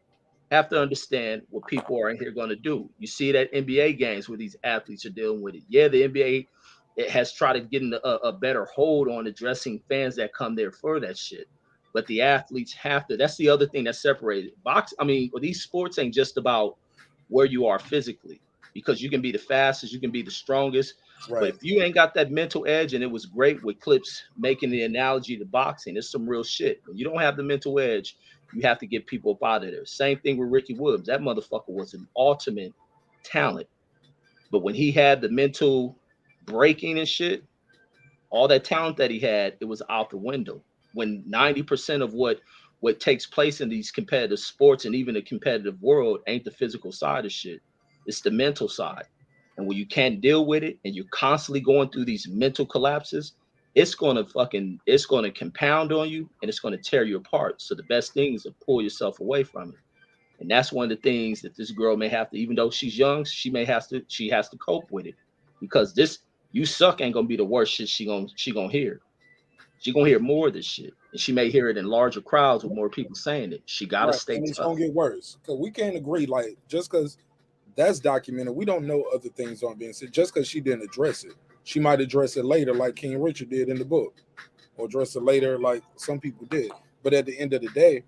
have to understand what people are in here going to do. You see that NBA games where these athletes are dealing with it. Yeah, the NBA has tried to get a better hold on addressing fans that come there for that shit. But the athletes have to. That's the other thing that's separated. These sports ain't just about where you are physically, because you can be the fastest, you can be the strongest. Right. But if you ain't got that mental edge, and it was great with Clips making the analogy to boxing, it's some real shit. When you don't have the mental edge, you have to get people up out of there. Same thing with Ricky Williams. That motherfucker was an ultimate talent. But when he had the mental breaking and shit, all that talent that he had, it was out the window. When 90% of what takes place in these competitive sports and even the competitive world ain't the physical side of shit. It's the mental side. And when you can't deal with it and you're constantly going through these mental collapses, it's going to compound on you, and it's going to tear you apart. So the best thing is to pull yourself away from it. And that's one of the things that this girl may have to, even though she's young, she has to cope with it, because this you suck ain't going to be the worst shit she gonna hear. She gonna hear more of this shit, and she may hear it in larger crowds with more people saying it. She gotta stay tough. It's gonna get worse, because we can't agree. Just because that's documented, we don't know other things aren't being said. Just because she didn't address it, she might address it later, like King Richard did in the book, or address it later, like some people did. But at the end of the day,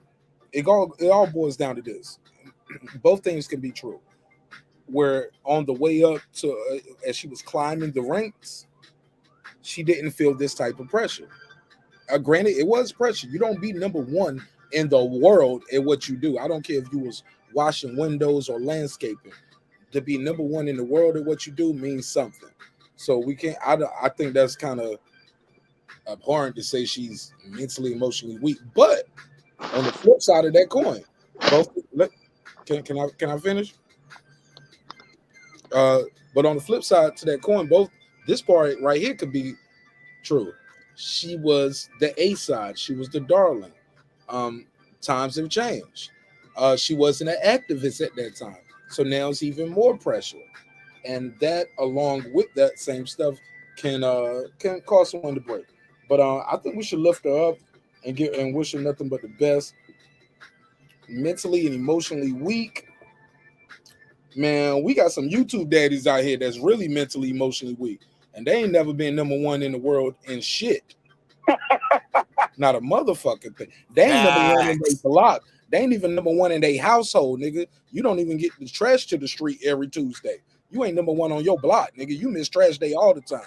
it all boils down to this: both things can be true. Where on the way up to, as she was climbing the ranks, she didn't feel this type of pressure. Granted, it was pressure. You don't be number one in the world at what you do. I don't care if you was washing windows or landscaping. To be number one in the world at what you do means something. So we can't. I think that's kind of abhorrent to say she's mentally, emotionally weak. But on the flip side of that coin, both. Can I finish? But on the flip side to that coin, both this part right here could be true. She was the A side. She was the darling. Times have changed. She wasn't an activist at that time. So now it's even more pressure. And that, along with that same stuff, can cause someone to break. But I think we should lift her up and wish her nothing but the best. Mentally and emotionally weak. Man, we got some YouTube daddies out here that's really mentally, emotionally weak. And they ain't never been number one in the world in shit. Not a motherfucking thing. They ain't number one in their block. They ain't even number one in their household, nigga. You don't even get the trash to the street every Tuesday. You ain't number one on your block, nigga. You miss trash day all the time.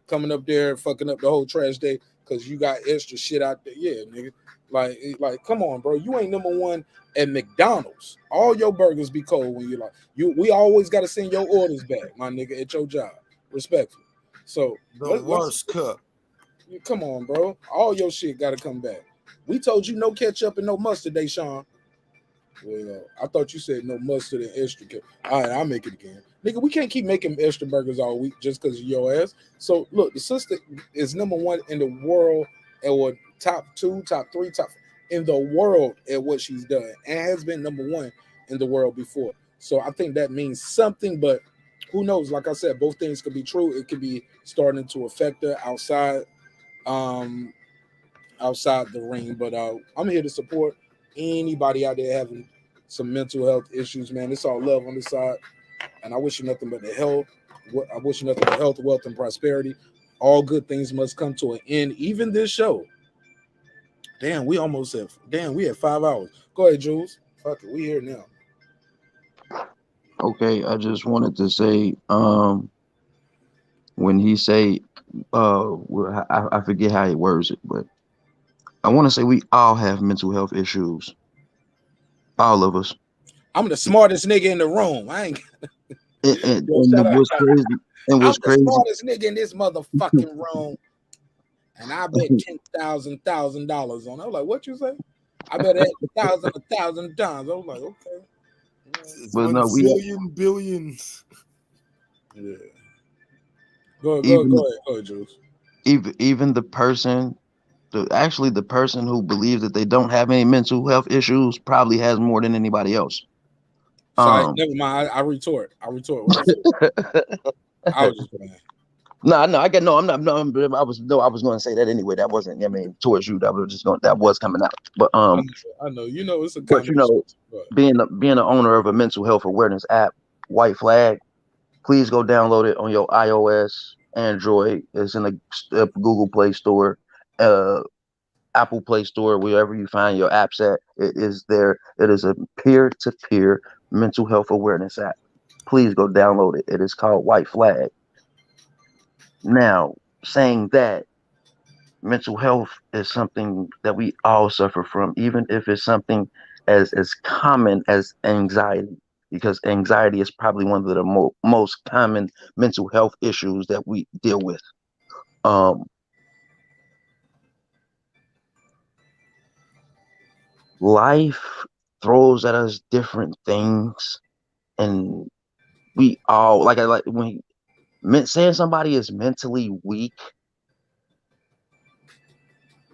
Coming up there, fucking up the whole trash day because you got extra shit out there. Yeah, nigga. Like, come on, bro. You ain't number one at McDonald's. All your burgers be cold when you're we always got to send your orders back, my nigga, at your job. Respectfully. So the worst cook. Come on, bro. All your shit got to come back. We told you no ketchup and no mustard, Deshaun. Well, I thought you said no mustard and extra. All right, I'll make it again. Nigga, we can't keep making extra burgers all week just because of your ass. So, look, the sister is #1 in the world and what top 2, top 3, top in the world at what she's done and has been #1 in the world before. So, I think that means something, but who knows? Like I said, both things could be true. It could be starting to affect her outside the ring. But I'm here to support anybody out there having some mental health issues, man. It's all love on this side. And I wish you nothing but the health. I wish you nothing but health, wealth, and prosperity. All good things must come to an end. Even this show. Damn, we had 5 hours. Go ahead, Jules. Fuck it, we here now. Okay, I just wanted to say, when he say, I forget how he words it, but I want to say we all have mental health issues. All of us. I'm the smartest nigga in the room. I ain't. And what's crazy? And what's crazy? I'm the smartest nigga in this motherfucking room. And I bet $10,000 on it. I was like, what you say? I bet $1,000 times. I was like, okay. But no, billions. Yeah. Go ahead, Jules. Even the person who believes that they don't have any mental health issues probably has more than anybody else. Sorry, never mind. I retort. What I said. I was just playing. I'm not. I was going to say that anyway. That wasn't. I mean, towards you, that was coming out. But I know. You know, it's a. But you know, being an owner of a mental health awareness app, White Flag, please go download it on your iOS, Android. It's in the Google Play Store, Apple Play Store, wherever you find your apps at. It is there. It is a peer-to-peer mental health awareness app. Please go download it. It is called White Flag. Now, saying that, mental health is something that we all suffer from, even if it's something as common as anxiety, because anxiety is probably one of the most common mental health issues that we deal with. Life throws at us different things, and we all like when saying somebody is mentally weak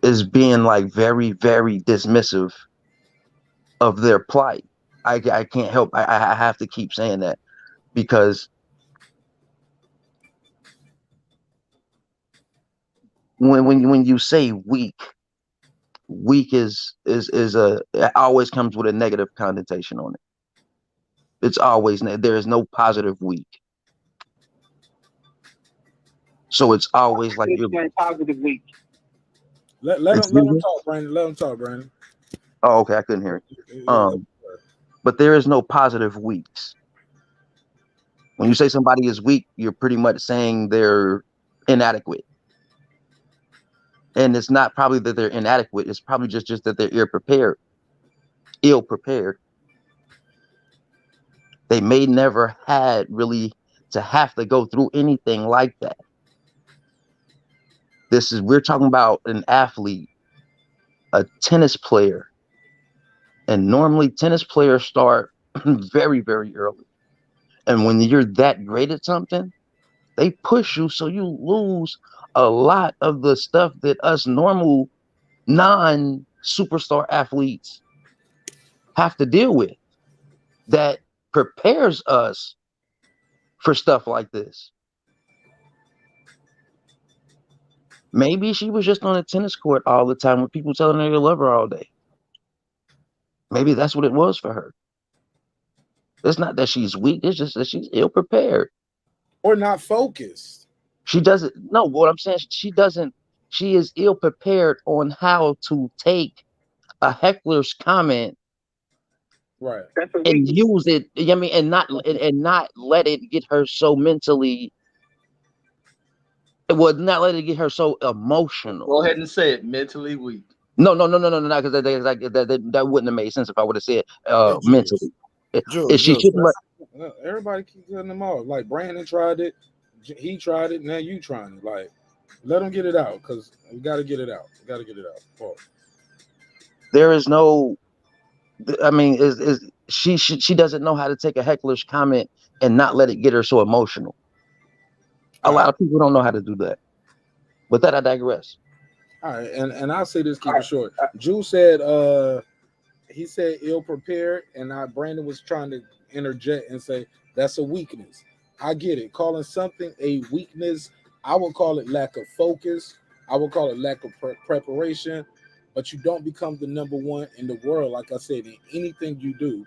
is being like very, very dismissive of their plight. I can't help. I have to keep saying that, because when you say weak is it always comes with a negative connotation on it. It's always, there is no positive weak. So it's always like you're positive weak. Let him talk, Brandon. Let him talk, Brandon. Oh, okay. I couldn't hear it. But there is no positive weaks. When you say somebody is weak, you're pretty much saying they're inadequate. And it's not probably that they're inadequate. It's probably just that they're ill prepared. They may never had really to have to go through anything like that. We're talking about an athlete, a tennis player. And normally tennis players start very, very early. And when you're that great at something, they push you so you lose a lot of the stuff that us normal non-superstar athletes have to deal with, that prepares us for stuff like this. Maybe she was just on a tennis court all the time with people telling her to love her all day. Maybe that's what it was for her. It's not that she's weak. It's just that she's ill prepared. Or not focused. She doesn't know what I'm saying. She is ill prepared on how to take a heckler's comment, right, and use it. I mean, and not let it get her so mentally. It would not let it get her so emotional. Go ahead and say it. Mentally weak. No, because that wouldn't have made sense if I would have said mentally. Everybody keep cutting them off. Like Brandon tried it, he tried it. Now you trying it. Like, let them get it out, because we got to get it out. Paul. There is no I mean, is she doesn't know how to take a heckler's comment and not let it get her so emotional. A lot of people don't know how to do that. With that, I digress. All right, and I'll say this, keep it short. Jules said he said ill prepared, and Brandon was trying to interject and say that's a weakness. I get it. Calling something a weakness, I would call it lack of focus. I would call it lack of preparation. But you don't become the number one in the world, like I said, in anything you do,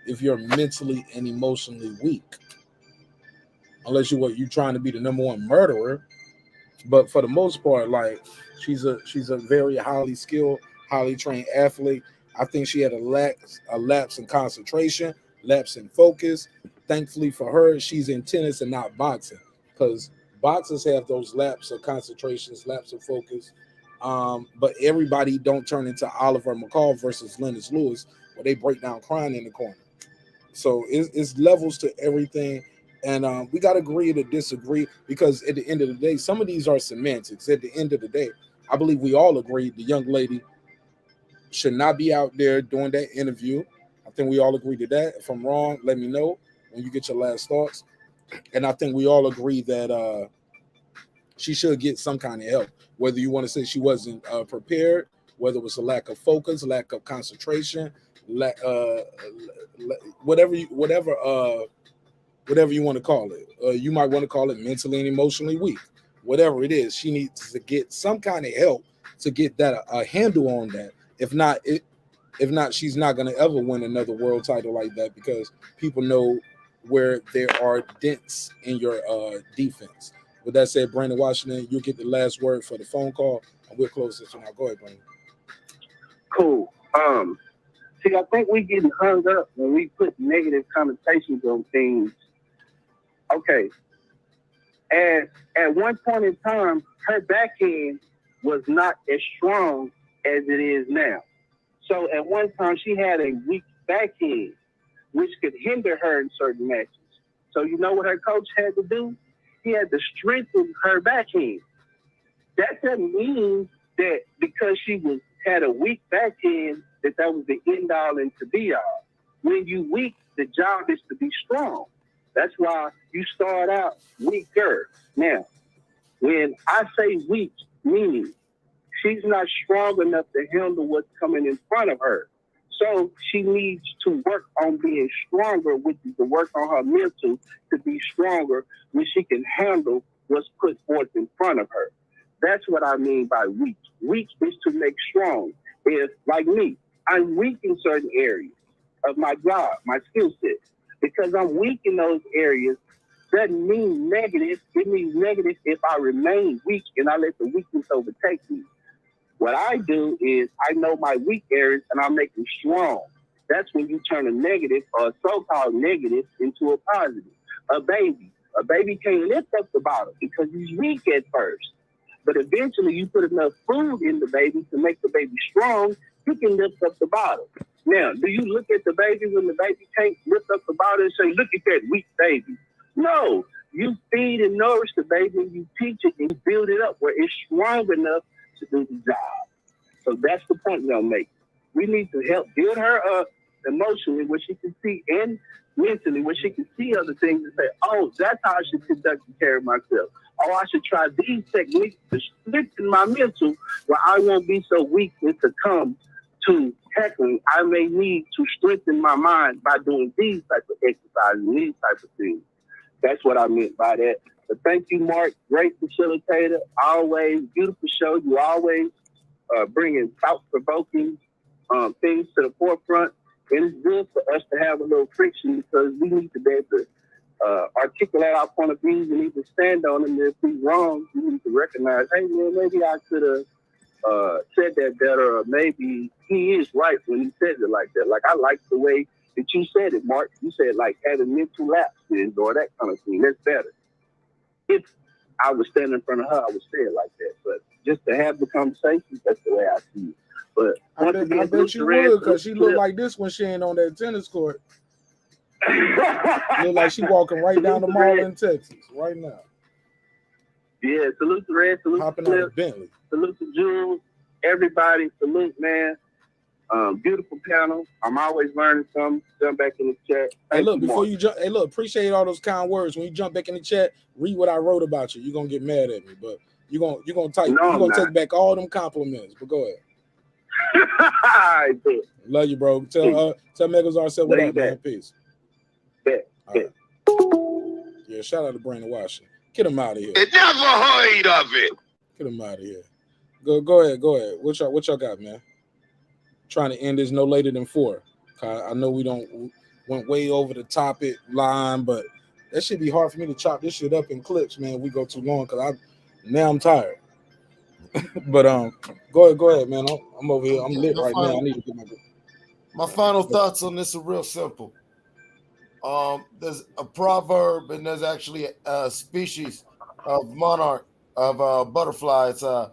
if you're mentally and emotionally weak. Unless you're trying to be the number one murderer. But for the most part, like she's a very highly skilled, highly trained athlete. I think she had a lapse in concentration, lapse in focus. Thankfully for her, she's in tennis and not boxing, because boxers have those lapse of concentrations, lapse of focus. But everybody don't turn into Oliver McCall versus Lennox Lewis, where they break down crying in the corner. So it's levels to everything. And we got to agree to disagree, because at the end of the day, some of these are semantics. At the end of the day, I believe we all agree the young lady should not be out there doing that interview. I think we all agree to that. If I'm wrong, let me know when you get your last thoughts. And I think we all agree that she should get some kind of help, whether you want to say she wasn't prepared, whether it was a lack of focus, lack of concentration, whatever you want to call it. You might want to call it mentally and emotionally weak. Whatever it is, she needs to get some kind of help to get that a handle on that. If not, she's not going to ever win another world title like that, because people know where there are dents in your defense. With that said, Brandon Washington, you'll get the last word for the phone call, and we'll close this one out. Go ahead, Brandon. Cool. See, I think we getting hung up when we put negative connotations on things. Okay. At one point in time, her backhand was not as strong as it is now. So at one time, she had a weak backhand, which could hinder her in certain matches. So you know what her coach had to do? He had to strengthen her backhand. That doesn't mean that because she had a weak backhand, that was the end all and to be all. When you weak, the job is to be strong. That's why you start out weaker. Now, when I say weak, meaning she's not strong enough to handle what's coming in front of her. So she needs to work on being stronger, which is to work on her mental to be stronger when she can handle what's put forth in front of her. That's what I mean by weak. Weak is to make strong. If, like me, I'm weak in certain areas of my job, my skill set. Because I'm weak in those areas, doesn't mean negative. It means negative if I remain weak and I let the weakness overtake me. What I do is I know my weak areas and I make them strong. That's when you turn a negative or a so-called negative into a positive. A baby can't lift up the bottle because he's weak at first. But eventually you put enough food in the baby to make the baby strong, you can lift up the bottle. Now, do you look at the baby when the baby can't lift up the bottle and say, look at that weak baby? No, you feed and nourish the baby and you teach it and you build it up where it's strong enough to do the job. So that's the point we're making. We need to help build her up emotionally where she can see, and mentally where she can see other things and say, oh, that's how I should conduct and carry myself. Oh, I should try these techniques to strengthen my mental where I won't be so weak and succumb to heckling. I may need to strengthen my mind by doing these types of exercises, these types of things. That's what I meant by that. But thank you, Marq. Great facilitator. Always beautiful show. You always bringing thought-provoking things to the forefront. And it's good for us to have a little friction because we need to be able to articulate our point of views and need to stand on them. If we're wrong, we need to recognize, hey, man, maybe I could have said that better, or maybe he is right when he says it like that. Like, I like the way that you said it, Marq. You said, like, having mental lapses or that kind of thing. That's better. If I was standing in front of her, I would say it like that. But just to have the conversation, that's the way I see it. But I bet you would, because she looked like this when she ain't on that tennis court. Look like she walking right down the mall in Texas right now. Yeah, salute to Red, salute Hopping to on a Flip, Bentley. salute to Jules, everybody, salute, man. Beautiful panel. I'm always learning something. Jump back in the chat. Hey, Thank look, you, before Marq. you jump, hey, look, appreciate all those kind words. When you jump back in the chat, read what I wrote about you. You're gonna get mad at me, but you're gonna type, No, you're I'm gonna not. take back all them compliments. But go ahead. I bet. Love you, bro. Tell Megazar said what Love you up, man. back. Peace. Bet. All right. Yeah, shout out to Brandon Washington. Get him out of here. It never heard of it. Get him out of here. Go ahead. What y'all got, man? Trying to end this no later than 4. I know we went way over the topic line, but that should be hard for me to chop this shit up in clips, man. We go too long because I'm tired. But go ahead, man. I'm over here. I'm lit right now. I need to get my final thoughts on this are real simple. There's a proverb, and there's actually a species of monarch of butterfly. It's the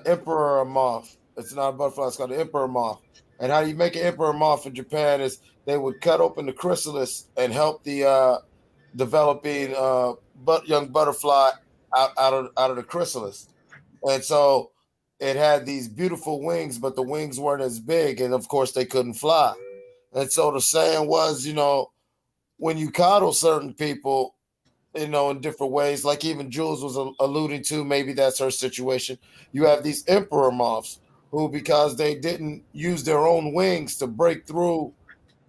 emperor moth. It's not a butterfly. It's called the emperor moth. And how you make an emperor moth in Japan is they would cut open the chrysalis and help the developing young butterfly out of the chrysalis. And so it had these beautiful wings, but the wings weren't as big, and of course they couldn't fly. And so the saying was, when you coddle certain people, in different ways, like even Jules was alluding to, maybe that's her situation. You have these emperor moths who, because they didn't use their own wings to break through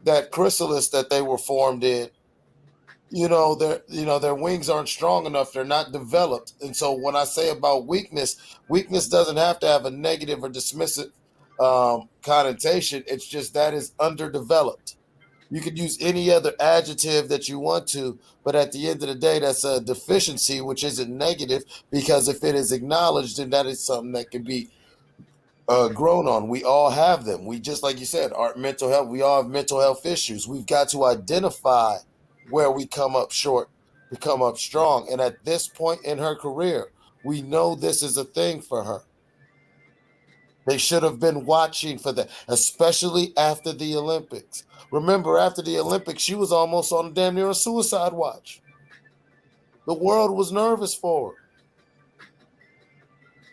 that chrysalis that they were formed in, their wings aren't strong enough. They're not developed. And so when I say about weakness doesn't have to have a negative or dismissive connotation. It's just that is underdeveloped. You could use any other adjective that you want to, but at the end of the day, that's a deficiency, which isn't negative, because if it is acknowledged, then that is something that can be grown on. We all have them. We, just like you said, our mental health, we all have mental health issues. We've got to identify where we come up short to come up strong. And at this point in her career, we know this is a thing for her. They should have been watching for that, especially after the Olympics. Remember, after the Olympics, she was almost on damn near a suicide watch. The world was nervous for her.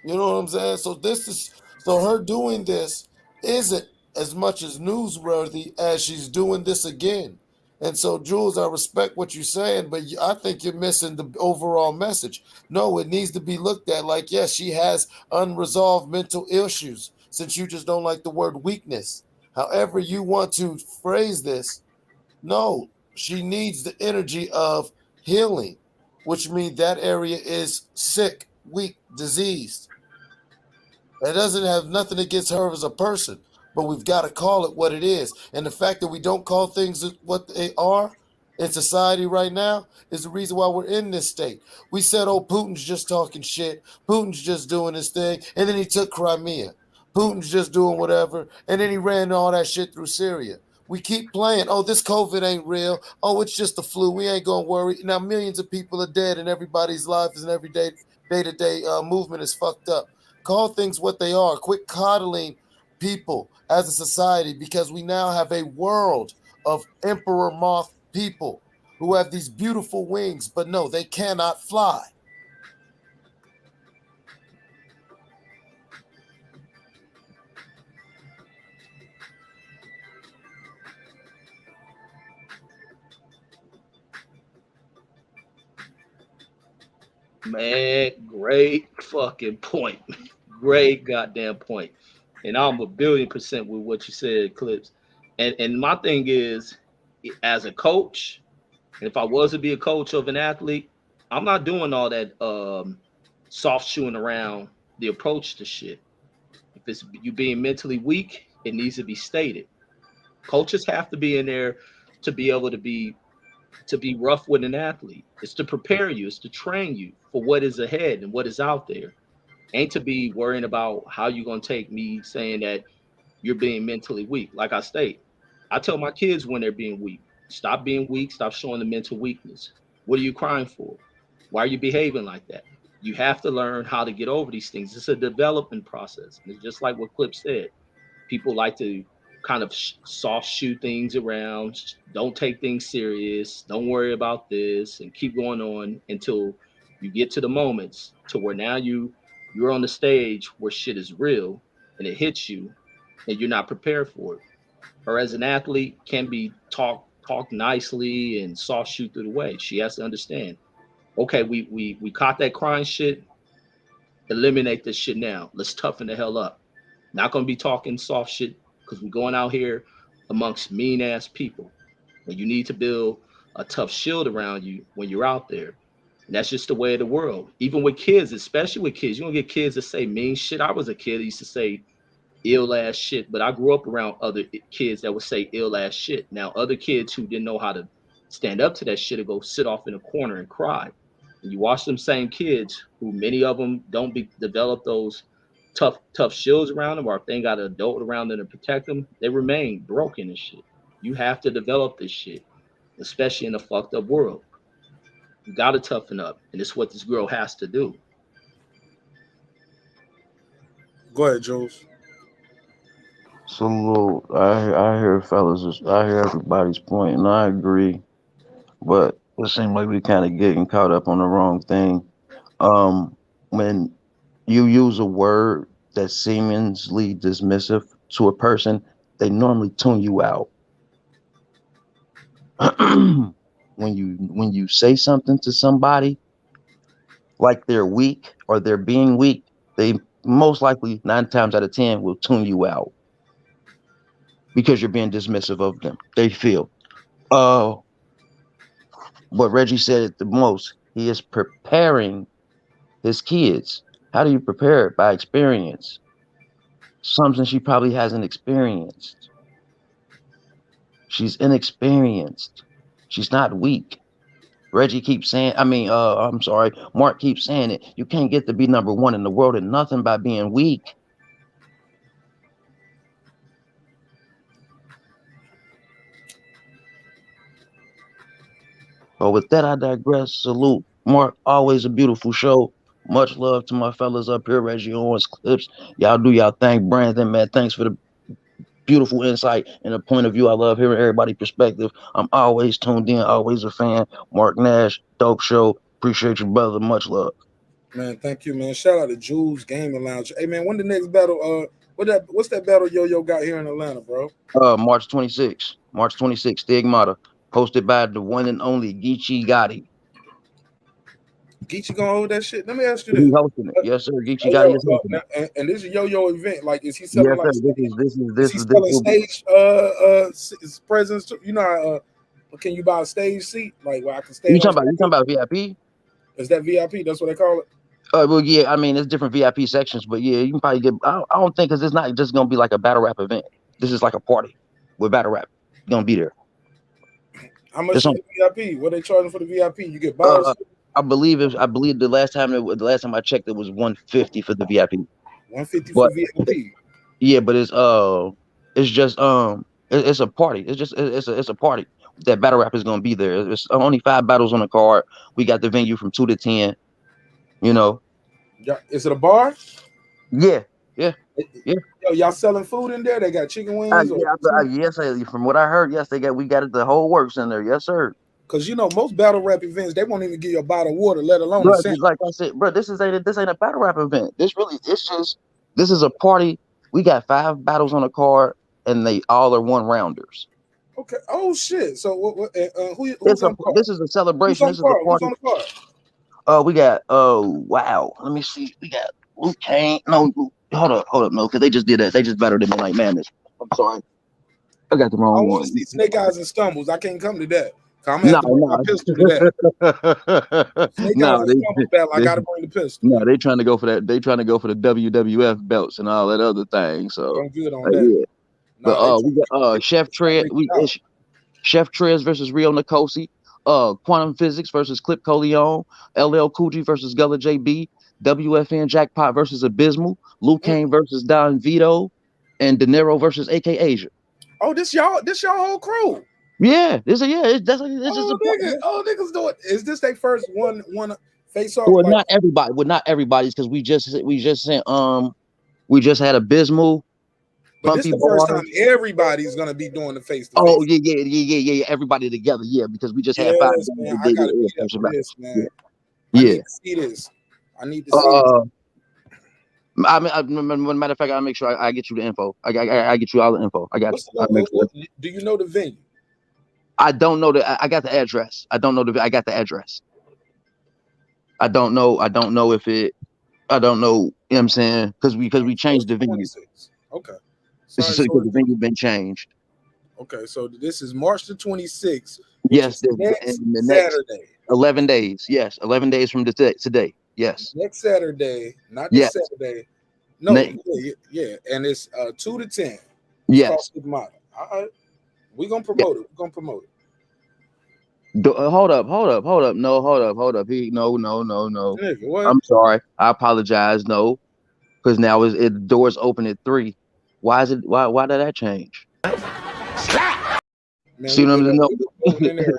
You know what I'm saying? So her doing this isn't as much as newsworthy as she's doing this again. And so, Jules, I respect what you're saying, but I think you're missing the overall message. No, it needs to be looked at like, yes, she has unresolved mental issues, since you just don't like the word weakness. However you want to phrase this, no, she needs the energy of healing, which means that area is sick, weak, diseased. It doesn't have nothing against her as a person, but we've got to call it what it is. And the fact that we don't call things what they are in society right now is the reason why we're in this state. We said, oh, Putin's just talking shit. Putin's just doing his thing. And then he took Crimea. Putin's just doing whatever. And then he ran all that shit through Syria. We keep playing. Oh, this COVID ain't real. Oh, it's just the flu. We ain't going to worry. Now, millions of people are dead and everybody's life and every day-to-day movement is fucked up. Call things what they are. Quit coddling people as a society, because we now have a world of emperor moth people who have these beautiful wings, but no, they cannot fly. Man, great fucking point. Great goddamn point. And I'm 1,000,000,000% with what you said, Clips. And my thing is, as a coach, and if I was to be a coach of an athlete, I'm not doing all that soft shoeing around the approach to shit. If it's you being mentally weak, it needs to be stated. Coaches have to be in there to be able to be rough with an athlete. It's to prepare you, it's to train you for what is ahead and what is out there. Ain't to be worrying about how you're gonna take me saying that you're being mentally weak. Like I state, I tell my kids when they're being weak, stop being weak, stop showing the mental weakness. What are you crying for? Why are you behaving like that? You have to learn how to get over these things. It's a development process. And it's just like what Clip said. People like to kind of soft shoe things around, don't take things serious, don't worry about this, and keep going on until you get to the moments to where now you're on the stage where shit is real and it hits you, and you're not prepared for it. Her as an athlete can be talked nicely and soft shoot through the way. She has to understand. Okay, we caught that crying shit. Eliminate this shit now. Let's toughen the hell up. Not gonna be talking soft shit because we're going out here amongst mean ass people. When you need to build a tough shield around you when you're out there. And that's just the way of the world. Even with kids, especially with kids, you don't get kids that say mean shit. I was a kid that used to say ill ass shit, but I grew up around other kids that would say ill ass shit. Now, other kids who didn't know how to stand up to that shit would go sit off in a corner and cry. And you watch them same kids who many of them don't develop those tough shields around them, or if they ain't got an adult around them to protect them, they remain broken and shit. You have to develop this shit, especially in a fucked up world. You gotta toughen up, and it's what this girl has to do. Go ahead, Jules. So I hear fellas, I hear everybody's point, and I agree, but it seems like we kind of getting caught up on the wrong thing. When you use a word that's seemingly dismissive to a person, they normally tune you out. When you say something to somebody like they're weak or they're being weak, they most likely 9 times out of 10 will tune you out because you're being dismissive of them. They feel. What Reggie said it the most. He is preparing his kids. How do you prepare it? By experience. Something she probably hasn't experienced. She's inexperienced. She's not weak. Reggie keeps saying, I'm sorry, Marq keeps saying it. You can't get to be number 1 in the world in nothing by being weak. But with that, I digress. Salute. Marq, always a beautiful show. Much love to my fellas up here, Reggie Owens Clips. Y'all do y'all thing. Brandon, man, thanks for the beautiful insight and a point of view. I love hearing everybody's perspective. I'm always tuned in, always a fan. Marq Nash, dope show. Appreciate you, brother. Much love. Man, thank you, man. Shout out to Jules Gaming Lounge. Hey, man, when the next battle? What's that battle Yo-Yo got here in Atlanta, bro? March 26th. March 26th, Stigmata. Hosted by the one and only Geechee Gotti. Geechee gonna hold that shit? Let me ask you this. He's hosting it. Yes, sir. Geechee Gotti is hosting it. And this is Yo-Yo event. Like, is he selling this is selling stage presence too? You know, can you buy a stage seat? Like, where I can stay? You talking about VIP? Is that VIP? That's what they call it. Well, yeah. I mean, it's different VIP sections, but yeah, you can probably get. I don't think because it's not just gonna be like a battle rap event. This is like a party with battle rap. You're gonna be there. How much is the VIP? What they charging for the VIP? You get bottles. I believe the last time I checked, it was $150 for the VIP. $150 for VIP. Yeah, but it's just it's a party. It's a party. That battle rap is gonna be there. There's only 5 battles on the card. We got the venue from 2 to 10. You know. Yeah, is it a bar? Yeah. Yo, y'all selling food in there? They got chicken wings? Yes, from what I heard, yes, we got it, the whole works in there. Yes, sir. Because you know, most battle rap events, they won't even give you a bottle of water, let alone bro, like I said, bro, this ain't a battle rap event. This is a party. We got 5 battles on the card, and they all are 1-rounders. Okay. Oh shit. So this is a celebration. This is a party. Who's on the card? We got wow. Let me see. We got Luke Kane. No, hold up, no, because they just did that. They just battled him in like madness. I'm sorry. I got the wrong one. I want to see Snake Eyes and Stumbles. I can't come to that. I'm gonna have to bring my pistol to that. I gotta bring the pistol. No, they trying to go for that. They trying to go for the WWF belts and all that other thing. So I'm good on that. Yeah. But we got Chef Trez. Chef Trez versus Rio Nicosi. Quantum Physics versus Clip Coleon. LL Cool J versus Gullah JB. WFN Jackpot versus Abysmal. Luke Kane versus Don Vito. And De Niro versus AK Asia. Oh, this y'all whole crew. Yeah, niggas do it. Is this their first one face off? Well, not everybody. Well, not everybody's because we just sent we just had Abysmal. But this is the first time everybody's gonna be doing the face to face. Oh yeah, everybody together. Yeah, because we just had 5. Man, I gotta be there for this, man. Yeah. I need to see this. I need to see this. Matter of fact, I'll make sure I get you the info. I get you all the info. I got What's you. Make sure. Do you know the venue? I don't know I got the address. I don't know I got the address. I don't know if it. I don't know. You know what I'm saying? Because we changed the venue. Okay. Because the venue been changed. Okay, so this is March the 26th. Yes, the next Saturday. 11 days. Yes, 11 days from today. Yes. Next Saturday, not this Saturday. No, yeah, and it's 2 to 10. Yes. All right, we're gonna promote it. We're gonna promote it. Hold up. No, hold up. No. Nigga, I'm sorry. I apologize. No, because now the doors open at 3. Why is it? Why did that change? Man, see what I'm saying?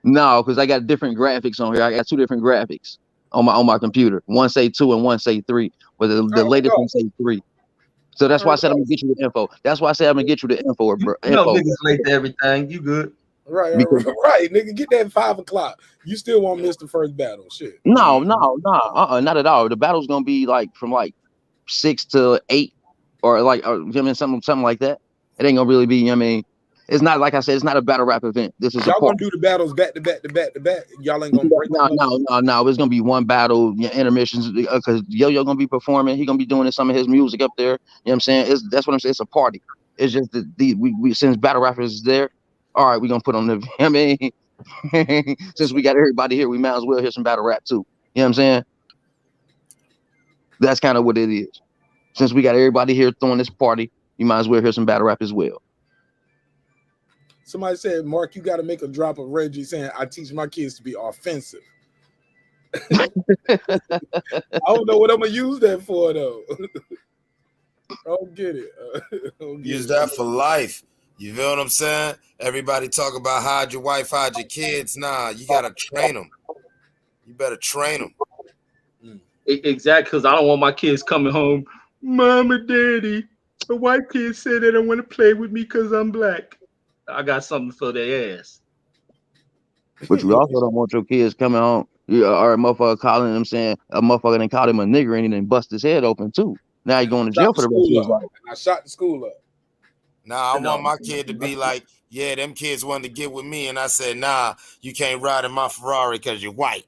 No, because I got different graphics on here. I got 2 different graphics on my computer. One say 2 and one say 3, but the latest one say 3. So that's why I said I'm gonna get you the info. That's why I said I'm gonna get you the info, bro. Niggas late to everything. You good? Right, nigga. Get that 5 o'clock. You still won't miss the first battle. Shit. No, not at all. The battle's gonna be from 6 to 8, or something like that. It ain't gonna really be. It's not, like I said, it's not a battle rap event. This is y'all gonna do the battles back to back. Y'all ain't gonna break. No. It's gonna be one battle, intermissions, because Yo gonna be performing. He gonna be doing some of his music up there. You know what I'm saying? That's what I'm saying. It's a party. It's just we since battle rappers is there. All right, we gonna put on the. Since we got everybody here, we might as well hear some battle rap too. You know what I'm saying? That's kind of what it is. Since we got everybody here throwing this party, you might as well hear some battle rap as well. Somebody said, Mark, you got to make a drop of Reggie saying, I teach my kids to be offensive. I don't know what I'm going to use that for, though. I don't get it. Use that for life. You feel what I'm saying? Everybody talk about hide your wife, hide your kids. Nah, you got to train them. You better train them. Exactly, because I don't want my kids coming home, Mama, Daddy, the white kids said they don't want to play with me because I'm black. I got something for their ass. But you also don't want your kids coming home, or a motherfucker calling them saying a motherfucker done called him a nigger and he done bust his head open too. Now he going to jail for the rest of his life. I shot the school up. Nah, I want my kid to be like, yeah, them kids wanted to get with me, and I said, nah, you can't ride in my Ferrari because you're white.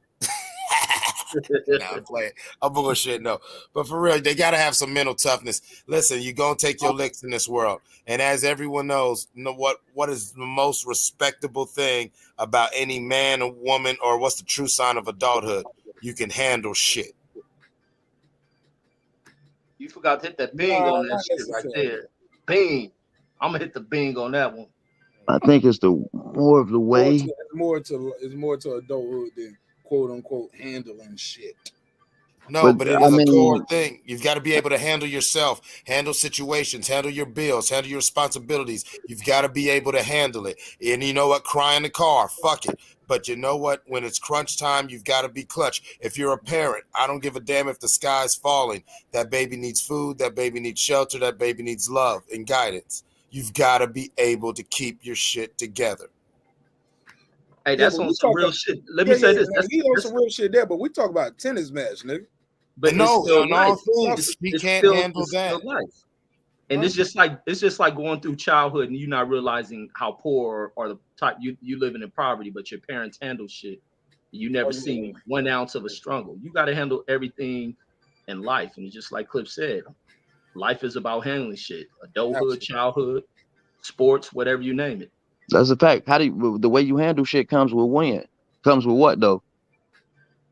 Nah, I'm playing. I'm bullshit, no. But for real, they gotta have some mental toughness. Listen, you're gonna take your licks in this world. And as everyone knows, what is the most respectable thing about any man or woman, or what's the true sign of adulthood? You can handle shit. You forgot to hit that bing on that shit right there. Bing. I'm gonna hit the bing on that one. I think it's more of the way. It's more to adulthood than quote unquote handling shit. No, but it is a core thing. You've got to be able to handle yourself, handle situations, handle your bills, handle your responsibilities. You've got to be able to handle it. And you know what? Cry in the car. Fuck it. But you know what? When it's crunch time, you've got to be clutch. If you're a parent, I don't give a damn if the sky's falling. That baby needs food. That baby needs shelter. That baby needs love and guidance. You've got to be able to keep your shit together. Hey, that's on some real shit. Let me say this. He's on some real shit there, but we talk about a tennis match, nigga. But no, he can't handle that. And it's just like going through childhood and you not realizing how poor or the type you living in poverty, but your parents handle shit. You never seen 1 ounce of a struggle. You got to handle everything in life, and just like Cliff said, life is about handling shit. Adulthood, childhood, sports, whatever you name it. That's a fact. The way you handle shit comes with when? Comes with what though?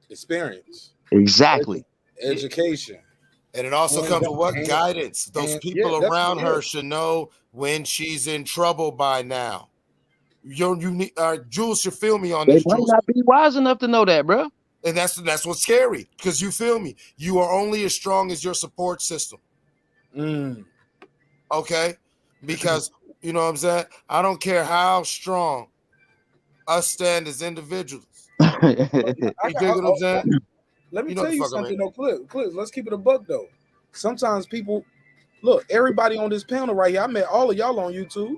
Experience. Exactly. Education. And it also comes with what? Guidance. Those people around her should know when she's in trouble by now. You need Jules should feel me on this. They might not be wise enough to know that, bro. And that's what's scary, because you feel me. You are only as strong as your support system. Okay? Because you know what I'm saying? I don't care how strong us stand as individuals. You dig what I'm saying? Let me tell you something, though, Cliff. Let's keep it a buck, though. Sometimes people, look, everybody on this panel right here, I met all of y'all on YouTube.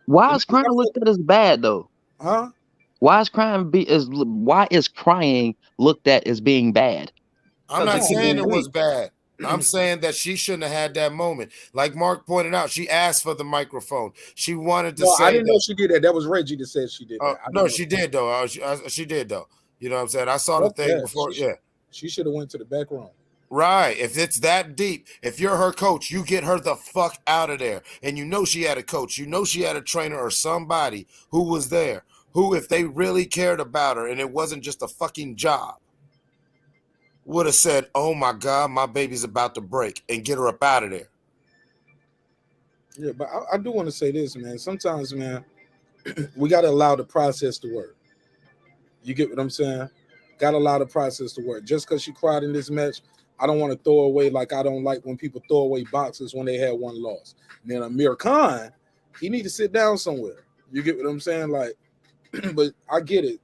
Why is crying looked at as bad, though? Huh? Why is crying looked at as being bad? I'm not saying it was bad. I'm saying that she shouldn't have had that moment. Like Mark pointed out, she asked for the microphone. She wanted to say I didn't know that. she did that. That was Reggie that said she did that. No, she did though. She did though. You know what I'm saying? I saw the Fuck thing that. before. Yeah. She should have went to the back room. Right. If it's that deep, if you're her coach, you get her the fuck out of there. And you know she had a coach, you know she had a trainer or somebody who was there, who, if they really cared about her and it wasn't just a fucking job, would have said, oh my God, my baby's about to break, and get her up out of there. Yeah, but I do want to say this, man. Sometimes, man, we got to allow the process to work. You get what I'm saying? Got to allow the process to work. Just because she cried in this match, I don't want to throw away, like I don't like when people throw away boxers when they had one loss. And then Amir Khan, he need to sit down somewhere. You get what I'm saying? Like, but I get it.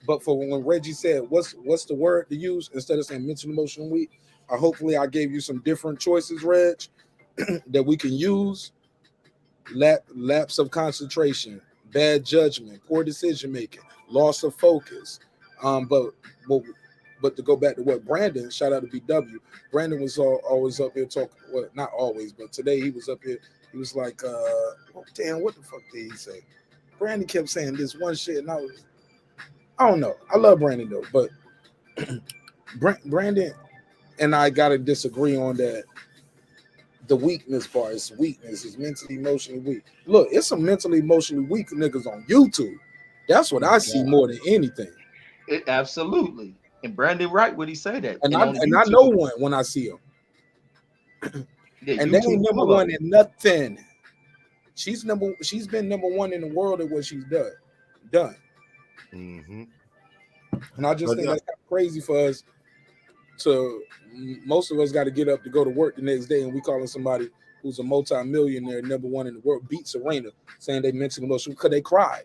But for when Reggie said, what's the word to use instead of saying mental emotional weak? Hopefully I gave you some different choices, Reg, that we can use. Lapse of concentration, bad judgment, poor decision making, loss of focus. But to go back to what Brandon, shout out to BW, Brandon was always up here talking. Well, not always, but today he was up here. He was like, damn, what the fuck did he say? Brandon kept saying this one shit, and I don't know. I love Brandon though, but Brandon and I gotta disagree on that. The weakness part is weakness, is mentally, emotionally weak. Look, it's some mentally, emotionally weak niggas on YouTube. That's what I see more than anything. Absolutely. And Brandon Wright, would he say that? And I know one when I see him. Yeah, and they ain't number one in nothing. She's been number one in the world at what she's done. Mm-hmm. And I just think that's kind of crazy for us to, most of us got to get up to go to work the next day, and we calling somebody who's a multi-millionaire, number one in the world, beat Serena, saying they mentally emotional because they cried.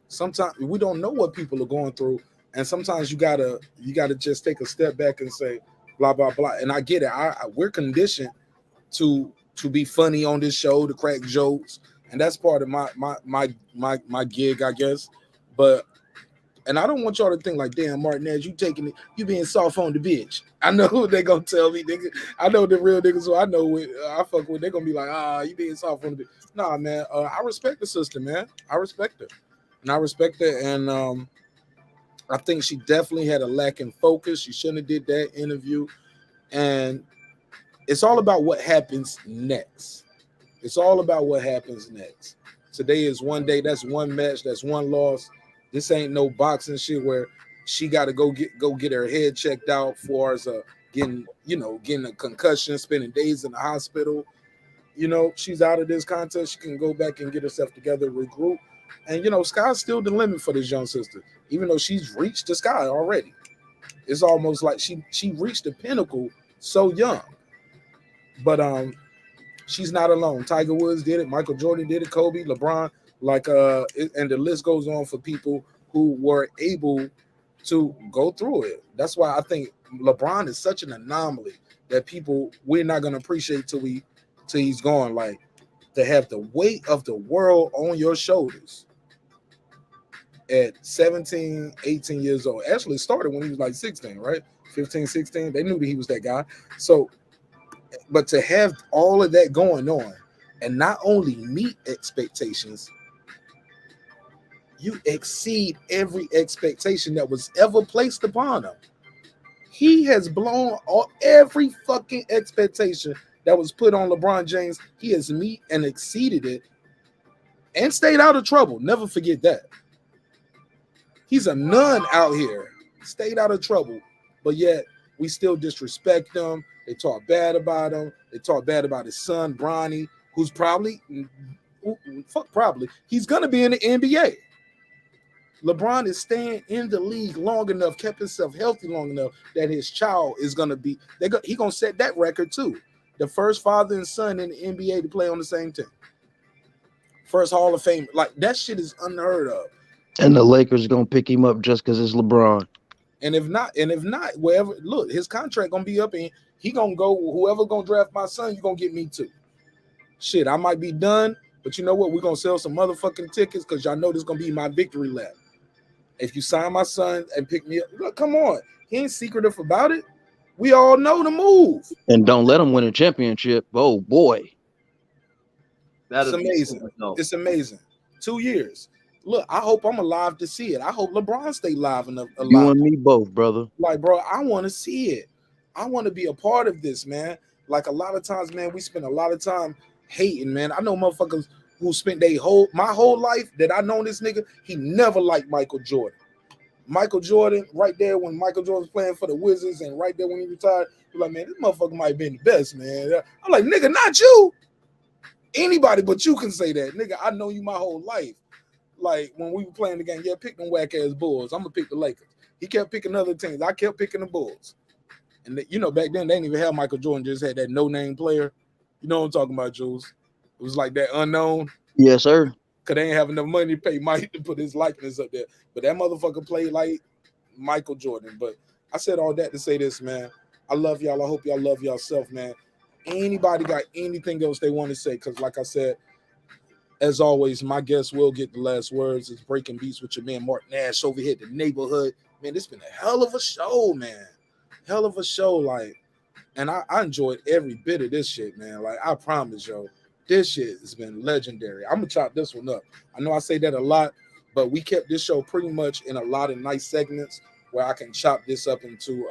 Sometimes we don't know what people are going through, and sometimes you gotta just take a step back and say blah blah blah. And I get it. We're conditioned to be funny on this show, to crack jokes, and that's part of my gig, I guess. And I don't want y'all to think like, damn, marqnash, you being soft on the bitch. I know who they gonna tell me, nigga. I know the real niggas who I know I fuck with. They're gonna be like, you being soft on the bitch. Nah, man. I respect the sister, man. I respect her. And I respect her, and I think she definitely had a lack in focus. She shouldn't have did that interview. And it's all about what happens next. It's all about what happens next. Today is one day. That's one match. That's one loss. This ain't no boxing shit where she got to go get her head checked out for as getting a concussion, spending days in the hospital. She's out of this contest. She can go back and get herself together, regroup. And sky's still the limit for this young sister, even though she's reached the sky already. It's almost like she reached the pinnacle so young. But she's not alone. Tiger Woods did it, Michael Jordan did it, Kobe, LeBron, and the list goes on for people who were able to go through it. That's why I think LeBron is such an anomaly that we're not gonna appreciate till he's gone. Like, to have the weight of the world on your shoulders at 17, 18 years old. Actually started when he was like 16, right? 15, 16. They knew that he was that guy. So, but to have all of that going on and not only meet expectations, you exceed every expectation that was ever placed upon him. He has blown every fucking expectation that was put on LeBron James. He has met and exceeded it and stayed out of trouble. Never forget that. He's a nun out here, stayed out of trouble, but yet we still disrespect him. They talk bad about him. They talk bad about his son, Bronny, who's probably, he's going to be in the NBA. LeBron is staying in the league long enough, kept himself healthy long enough that his child is going to be, he's going to set that record too. The first father and son in the NBA to play on the same team. First Hall of Fame. Like, that shit is unheard of. And the Lakers are going to pick him up just because it's LeBron. And if not, wherever, look, his contract going to be up and he going to go, whoever going to draft my son, you're going to get me too. Shit, I might be done, but you know what? We're going to sell some motherfucking tickets because y'all know this is going to be my victory lap. If you sign my son and pick me up, look, come on. He ain't secretive about it. We all know the move. And don't let them win a championship. Oh boy. It's amazing. It's amazing. 2 years. Look, I hope I'm alive to see it. I hope LeBron stay alive enough. You and me both, brother. Like, bro, I want to see it. I want to be a part of this, man. Like a lot of times, man, we spend a lot of time hating, man. I know motherfuckers who spent my whole life that I known this nigga, he never liked Michael Jordan. Michael Jordan, right there when Michael Jordan was playing for the Wizards, and right there when he retired, you're like, man, this motherfucker might have been the best, man. I'm like, nigga, not you. Anybody but you can say that, nigga. I know you my whole life. Like when we were playing the game, yeah, pick them whack ass Bulls. I'm gonna pick the Lakers. He kept picking other teams. I kept picking the Bulls. And you know, back then they didn't even have Michael Jordan. Just had that no name player. You know what I'm talking about, Jules? It was like that unknown. Yes, sir. Cause they ain't have enough money to pay Mike to put his likeness up there. But that motherfucker played like Michael Jordan. But I said all that to say this, man. I love y'all. I hope y'all love yourself, man. Anybody got anything else they want to say? Because like I said, as always, my guests will get the last words. It's Breaking Beats with your man marqnash over here at the neighborhood. Man, this been a hell of a show, man. Hell of a show, like, and I enjoyed every bit of this shit, man. Like, I promise, yo, this shit has been legendary. I'm gonna chop this one up. I know I say that a lot, but we kept this show pretty much in a lot of nice segments where I can chop this up into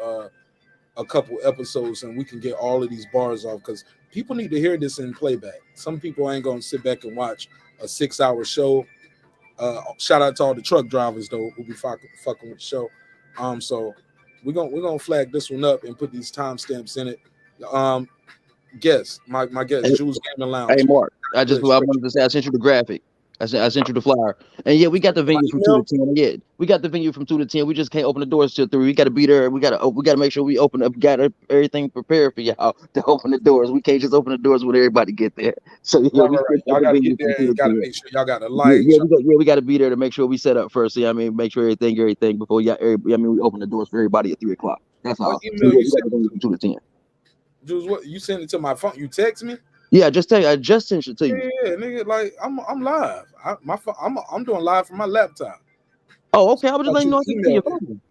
a couple episodes and we can get all of these bars off because people need to hear this in playback. Some people ain't gonna sit back and watch a 6-hour show. Shout out to all the truck drivers though who be fucking with the show. So we're gonna flag this one up and put these timestamps in it. Guess my guest, Hey, Jules Gaming Lounge. hey Mark, I wanted to say I sent you the graphic. I sent you the flyer. And yeah, we got the venue from 2 to 10. Yeah, we got the venue from 2 to 10. We just can't open the doors till 3. We got to be there. We got to make sure we open up. Got everything prepared for y'all to open the doors. We can't just open the doors when everybody get there. So yeah, right. Y'all got to get there and got to make sure y'all got the lights. We got to be there to make sure we set up first. So, I mean, make sure everything before we open the doors for everybody at 3 o'clock. That's all. What email you sent from 2 to 10. Jules, what you sent it to my phone? You text me? Yeah, I just sent it to you. Yeah, nigga, like I'm live. I'm doing live from my laptop. Oh, okay. I was just letting you know I your phone.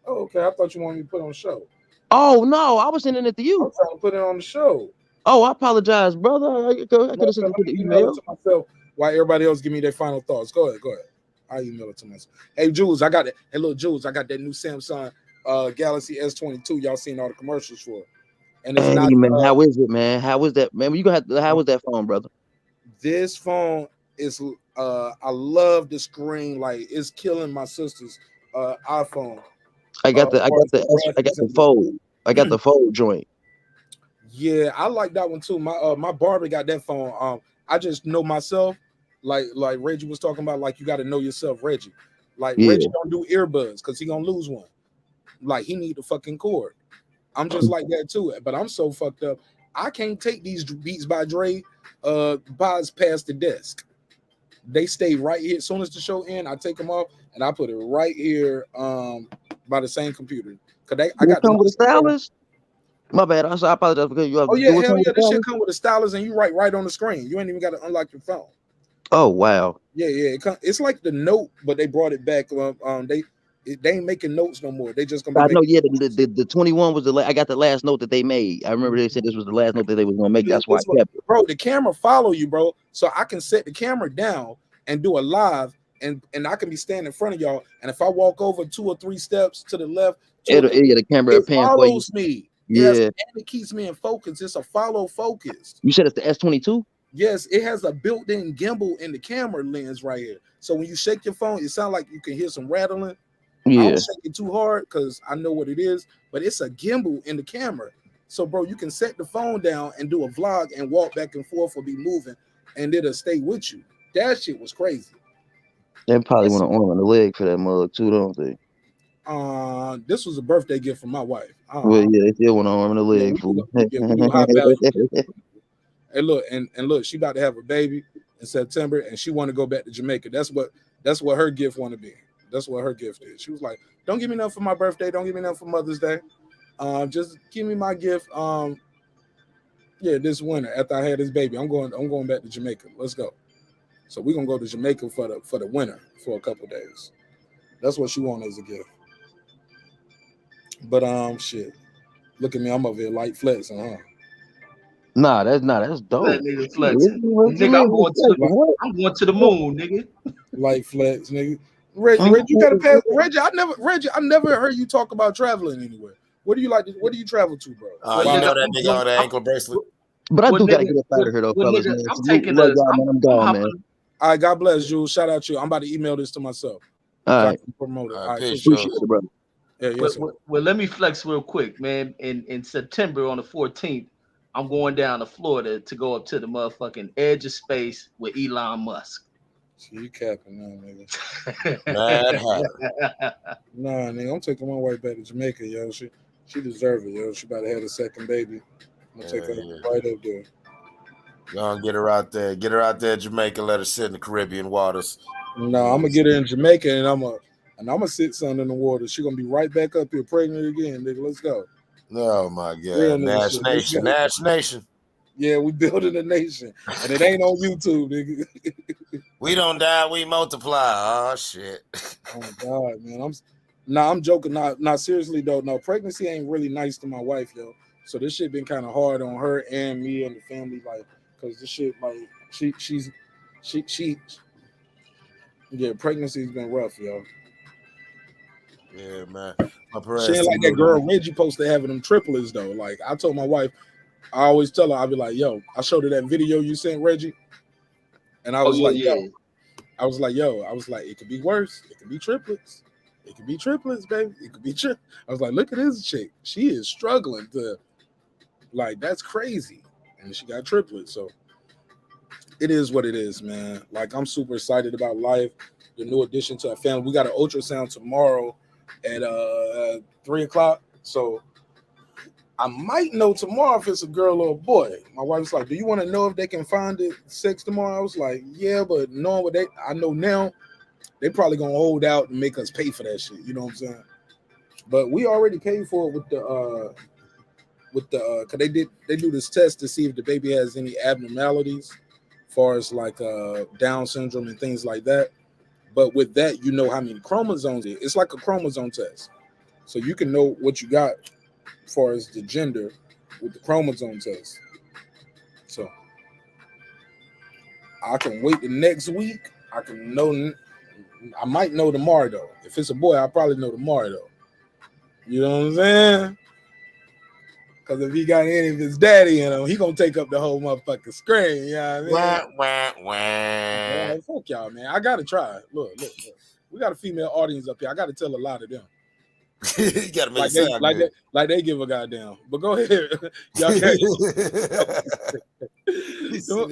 Oh, okay. I thought you wanted me to put on the show. Oh no, I was sending it to you. I'm trying to put it on the show. Oh, I apologize, brother. I could have sent it to the email to myself while everybody else give me their final thoughts. Go ahead. I email it to myself. Hey, Jules, I got it. Hey, little Jules, I got that new Samsung Galaxy S22. Y'all seen all the commercials for it. And it's not, man, how is it, man? How is that, man? How is that phone, brother? This phone is I love the screen. Like it's killing my sister's iPhone. I got the fold. I got the fold joint. Yeah, I like that one too. My barber got that phone. I just know myself. Like Reggie was talking about. Like you got to know yourself, Reggie. Like Reggie don't do earbuds because he gonna lose one. Like he need the fucking cord. I'm just like that too, but I'm so fucked up. I can't take these Beats by Dre buys past the desk. They stay right here. As soon as the show ends, I take them off and I put it right here by the same computer. Cause I got come with a stylus. My bad. I apologize because you have. Oh yeah, hell yeah. This shit come with a stylus and you write right on the screen. You ain't even got to unlock your phone. Oh wow. Yeah. It's like the Note, but they brought it back. They ain't making notes no more. They just gonna. I know. Yeah, the 21 was I got the last note that they made. I remember they said this was the last note that they was gonna make. That's why I kept it. Bro, the camera follow you, bro. So I can set the camera down and do a live, and I can be standing in front of y'all. And if I walk over 2 or 3 steps to the left, the camera follows me. Yeah, and it keeps me in focus. It's a follow focus. You said it's the S22. Yes, it has a built-in gimbal in the camera lens right here. So when you shake your phone, it sounds like you can hear some rattling. Yeah. I don't shake it too hard because I know what it is, but it's a gimbal in the camera. So, bro, you can set the phone down and do a vlog and walk back and forth or be moving, and it'll stay with you. That shit was crazy. They probably want an arm and a leg for that mug too, don't they? This was a birthday gift from my wife. Well, yeah, they still want an arm and a leg. Hey, look, and look, she about to have a baby in September, and she want to go back to Jamaica. That's what her gift want to be. That's what her gift is. She was like, "Don't give me nothing for my birthday. Don't give me nothing for Mother's Day. Just give me my gift. This winter after I had this baby, I'm going back to Jamaica. Let's go." So we're gonna go to Jamaica for the winter for a couple days. That's what she wanted as a gift. But shit. Look at me, I'm over here light flexing, huh? Nah, that's dope. That nigga flexing. Nigga, I'm going to the moon, nigga. Light flex, nigga. Reggie, you gotta pass. Reggie, I never heard you talk about traveling anywhere. What do you like? What do you travel to, bro? You know that nigga on the ankle bracelet. But I do gotta get up out of here though, fellas. Man. I'm taking the. I'm gone, man. All right, God bless you. Shout out to you. I'm about to email this to myself. All right, promote it. All right, appreciate it, brother. Yeah, yes, well, let me flex real quick, man. In September on the 14th, I'm going down to Florida to go up to the motherfucking edge of space with Elon Musk. See, you capping now, nigga. Nah, nigga, I'm taking my wife back to Jamaica, yo. She deserves it, yo. She about to have a second baby. I'm gonna take her right up there. Gonna get her out there. Get her out there, Jamaica. Let her sit in the Caribbean waters. No, I'm gonna get her in Jamaica, and I'm gonna sit son in the water. She's gonna be right back up here pregnant again, nigga. Let's go. Oh my God, Nash Nation, Nash Nation. Yeah, we building a nation, and it ain't on YouTube, nigga. We don't die, we multiply. Oh shit. Oh my God, man. I'm joking. Not seriously though. No, pregnancy ain't really nice to my wife, yo. So this shit been kind of hard on her and me and the family, like, cause this shit, like, she yeah, pregnancy's been rough, yo. Yeah, man. She ain't like that girl Reggie supposed to having them triplets though. Like I told my wife, I always tell her, I'll be like, yo, I showed her that video you sent Reggie, and I was yo, it could be worse. It could be triplets. It could be triplets, baby. It could be I was like, look at this chick. She is struggling to, like, that's crazy, and she got triplets. So it is what it is, man. Like I'm super excited about life. The new addition to our family. We got an ultrasound tomorrow at 3:00. So I might know tomorrow if it's a girl or a boy. My wife's like, do you want to know if they can find it sex tomorrow? I was like, yeah, but knowing what I know now, they probably gonna hold out and make us pay for that shit. You know what I'm saying? But we already paid for it with the cause they do this test to see if the baby has any abnormalities, as far as like Down syndrome and things like that. But with that, you know how many chromosomes it is. It's like a chromosome test. So you can know what you got as far as the gender with the chromosome test. So I can wait the next week. I might know tomorrow though. If it's a boy, I'll probably know tomorrow though. You know what I'm saying? Because if he got any of his daddy in him, he gonna take up the whole motherfucking screen. You know what I mean? Yeah, fuck y'all, man. I gotta try. Look. We got a female audience up here. I gotta tell a lot of them. You gotta make like they give a goddamn. But go ahead. Y'all can't. Hey, look,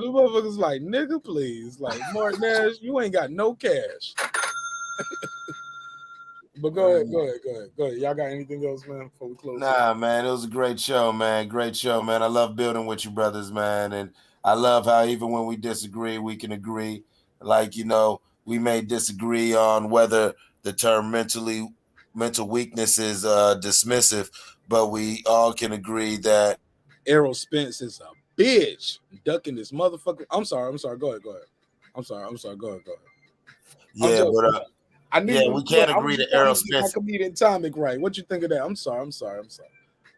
the motherfuckers like, nigga, please. Like, marqnash, you ain't got no cash. But go ahead. Y'all got anything else, man, before we close? Nah, man, it was a great show, man. Great show, man. I love building with you brothers, man. And I love how even when we disagree, we can agree. Like, you know, we may disagree on whether the term mental weakness is dismissive, but we all can agree that Errol Spence is a bitch ducking this motherfucker. I'm sorry. Go ahead. I'm sorry. Go ahead. Yeah, but we can't agree to Errol Spence. My comedian Tomic, right? What you think of that? I'm sorry.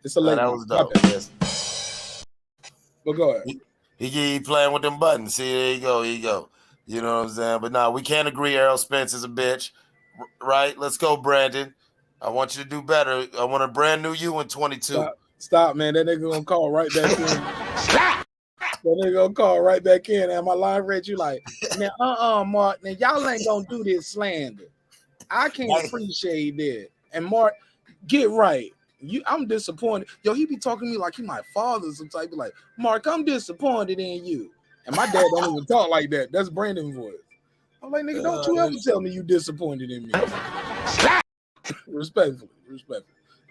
It's a lady. That was dope. Yes. But go ahead. He playing with them buttons. See, there you go. You know what I'm saying? But no, we can't agree Errol Spence is a bitch, right? Let's go, Brandon. I want you to do better. I want a brand new you in 22. Stop, man. That nigga gonna call right back in. That nigga gonna call right back in. And my line read you like, now, Marq, now y'all ain't gonna do this slander. I can't appreciate that. And Marq, get right. I'm disappointed. Yo, he be talking to me like he my father sometimes. Be like, Marq, I'm disappointed in you. And my dad don't even talk like that. That's Brandon's voice. I'm like, nigga, don't you ever tell me you disappointed in me. Respectfully.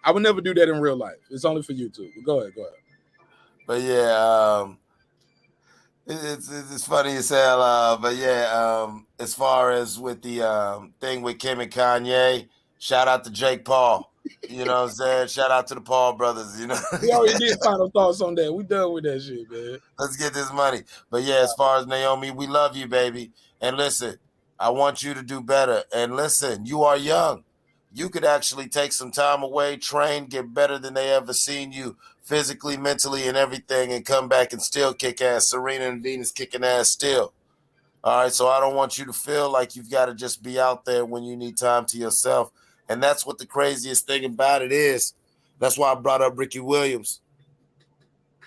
I would never do that in real life. It's only for YouTube. But go ahead. But yeah, it's funny as hell. But yeah, as far as with the thing with Kim and Kanye, shout out to Jake Paul. You know what I'm saying? Shout out to the Paul brothers. You know, we already did final thoughts on that. We done with that shit, man. Let's get this money. But yeah, as far as Naomi, we love you, baby. And listen, I want you to do better. And listen, you are young. you could actually take some time away, train, get better than they ever seen you physically, mentally, and everything, and come back and still kick ass. Serena and Venus kicking ass still. All right, so I don't want you to feel like you've got to just be out there when you need time to yourself. And that's what the craziest thing about it is. That's why I brought up Ricky Williams,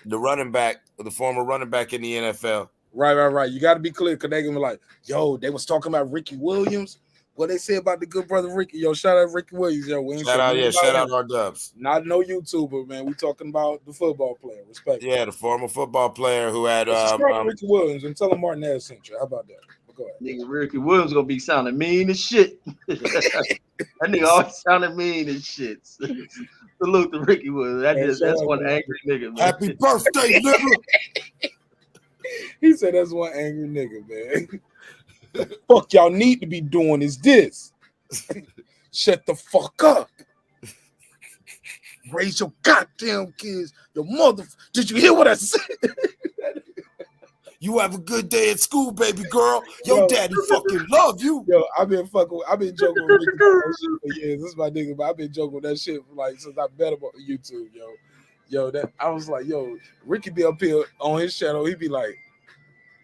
the running back, the former running back in the NFL. Right. You got to be clear because they gonna be like, yo, they was talking about Ricky Williams. What they say about the good brother Ricky? Yo, shout out Ricky Williams. Yo, we ain't Shout out our Dubs. Not no YouTuber, man. We talking about the football player. Respect. Yeah, the former football player who had Ricky Williams and tell him Marqnash sent you. How about that? Go ahead. Nigga, Ricky Williams gonna be sounding mean as shit. That nigga always sounding mean as shit. Salute to Ricky Williams. That's one angry nigga, man. Happy birthday, nigga. He said that's one angry nigga, man. The fuck y'all need to be doing is this. Shut the fuck up. Raise your goddamn kids. Your mother. Did you hear what I said? You have a good day at school, baby girl. Your daddy fucking love you. Yo, I've been joking with Ricky for years. This is my nigga, but I've been joking with that shit for like since I met him on YouTube, yo. That I was like, yo, Ricky be up here on his channel. He be like,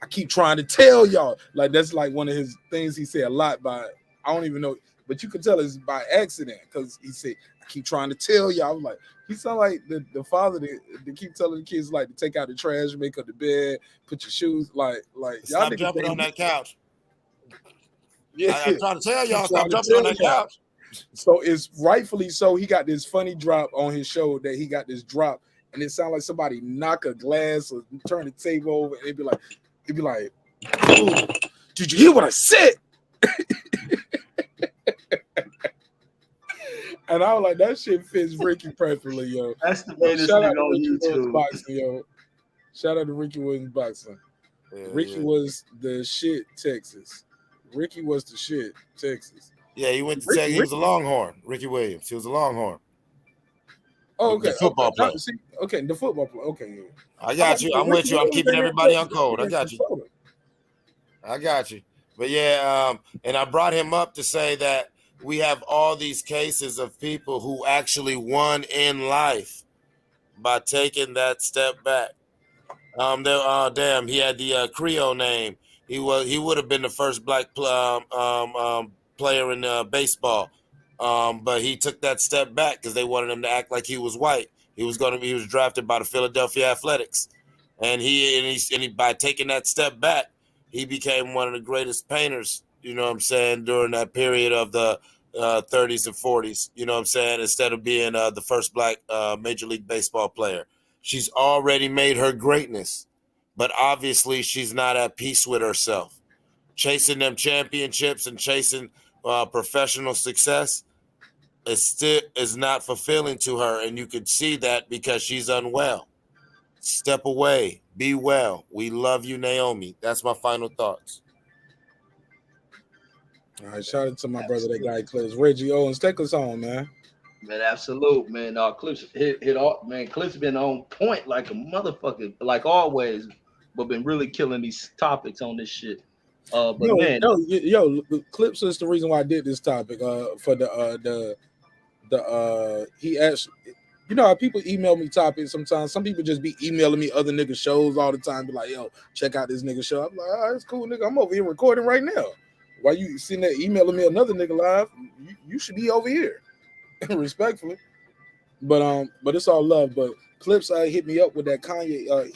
I keep trying to tell y'all. Like that's like one of his things he said a lot by. I don't even know, but you can tell it's by accident because he said, I keep trying to tell y'all. I was like, he sound like the father that keep telling the kids like to take out the trash, make up the bed, put your shoes like stop y'all jumping on that couch. Yeah, I'm trying to tell y'all, stop jumping on that couch. So it's rightfully so. He got this funny drop on his show that he got this drop, and it sounded like somebody knock a glass or turn the table over, and it'd be like, oh, did you hear what I said? And I was like, that shit fits Ricky perfectly, yo. That's the latest thing on YouTube. Boxing, yo. Shout out to Ricky Williams boxing. Yeah, Ricky was the shit, Texas. Ricky was the shit, Texas. Yeah, he went to Texas. He was a Longhorn. Ricky Williams. He was a Longhorn. Oh, okay. The football player. Okay, the football player. Okay, yeah. I got you. I'm with you. I'm keeping everybody on code. I got you. But yeah, and I brought him up to say that we have all these cases of people who actually won in life by taking that step back. Damn, he had the Creole name. He would have been the first black player in baseball, but he took that step back because they wanted him to act like he was white. He was drafted by the Philadelphia Athletics, and he by taking that step back, he became one of the greatest painters. You know what I'm saying, during that period of the 30s and 40s. You know what I'm saying, instead of being the first black Major League Baseball player. She's already made her greatness, but obviously she's not at peace with herself. Chasing them championships and chasing professional success is not fulfilling to her, and you can see that because she's unwell. Step away. Be well. We love you, Naomi. That's my final thoughts. All right, shout out to my brother, that guy Clips. Reggie Owens, take us home, man. Man, absolute, man. Clips hit off, man. Clips been on point like a motherfucker, like always, but been really killing these topics on this shit. But Clips is the reason why I did this topic. For he asked, you know how people email me topics sometimes. Some people just be emailing me other nigga shows all the time. Be like, yo, check out this nigga show. I'm like, all right, it's cool, nigga. I'm over here recording right now. Why you sitting there emailing me another nigga live? You should be over here, respectfully. But it's all love. But Clips hit me up with that Kanye.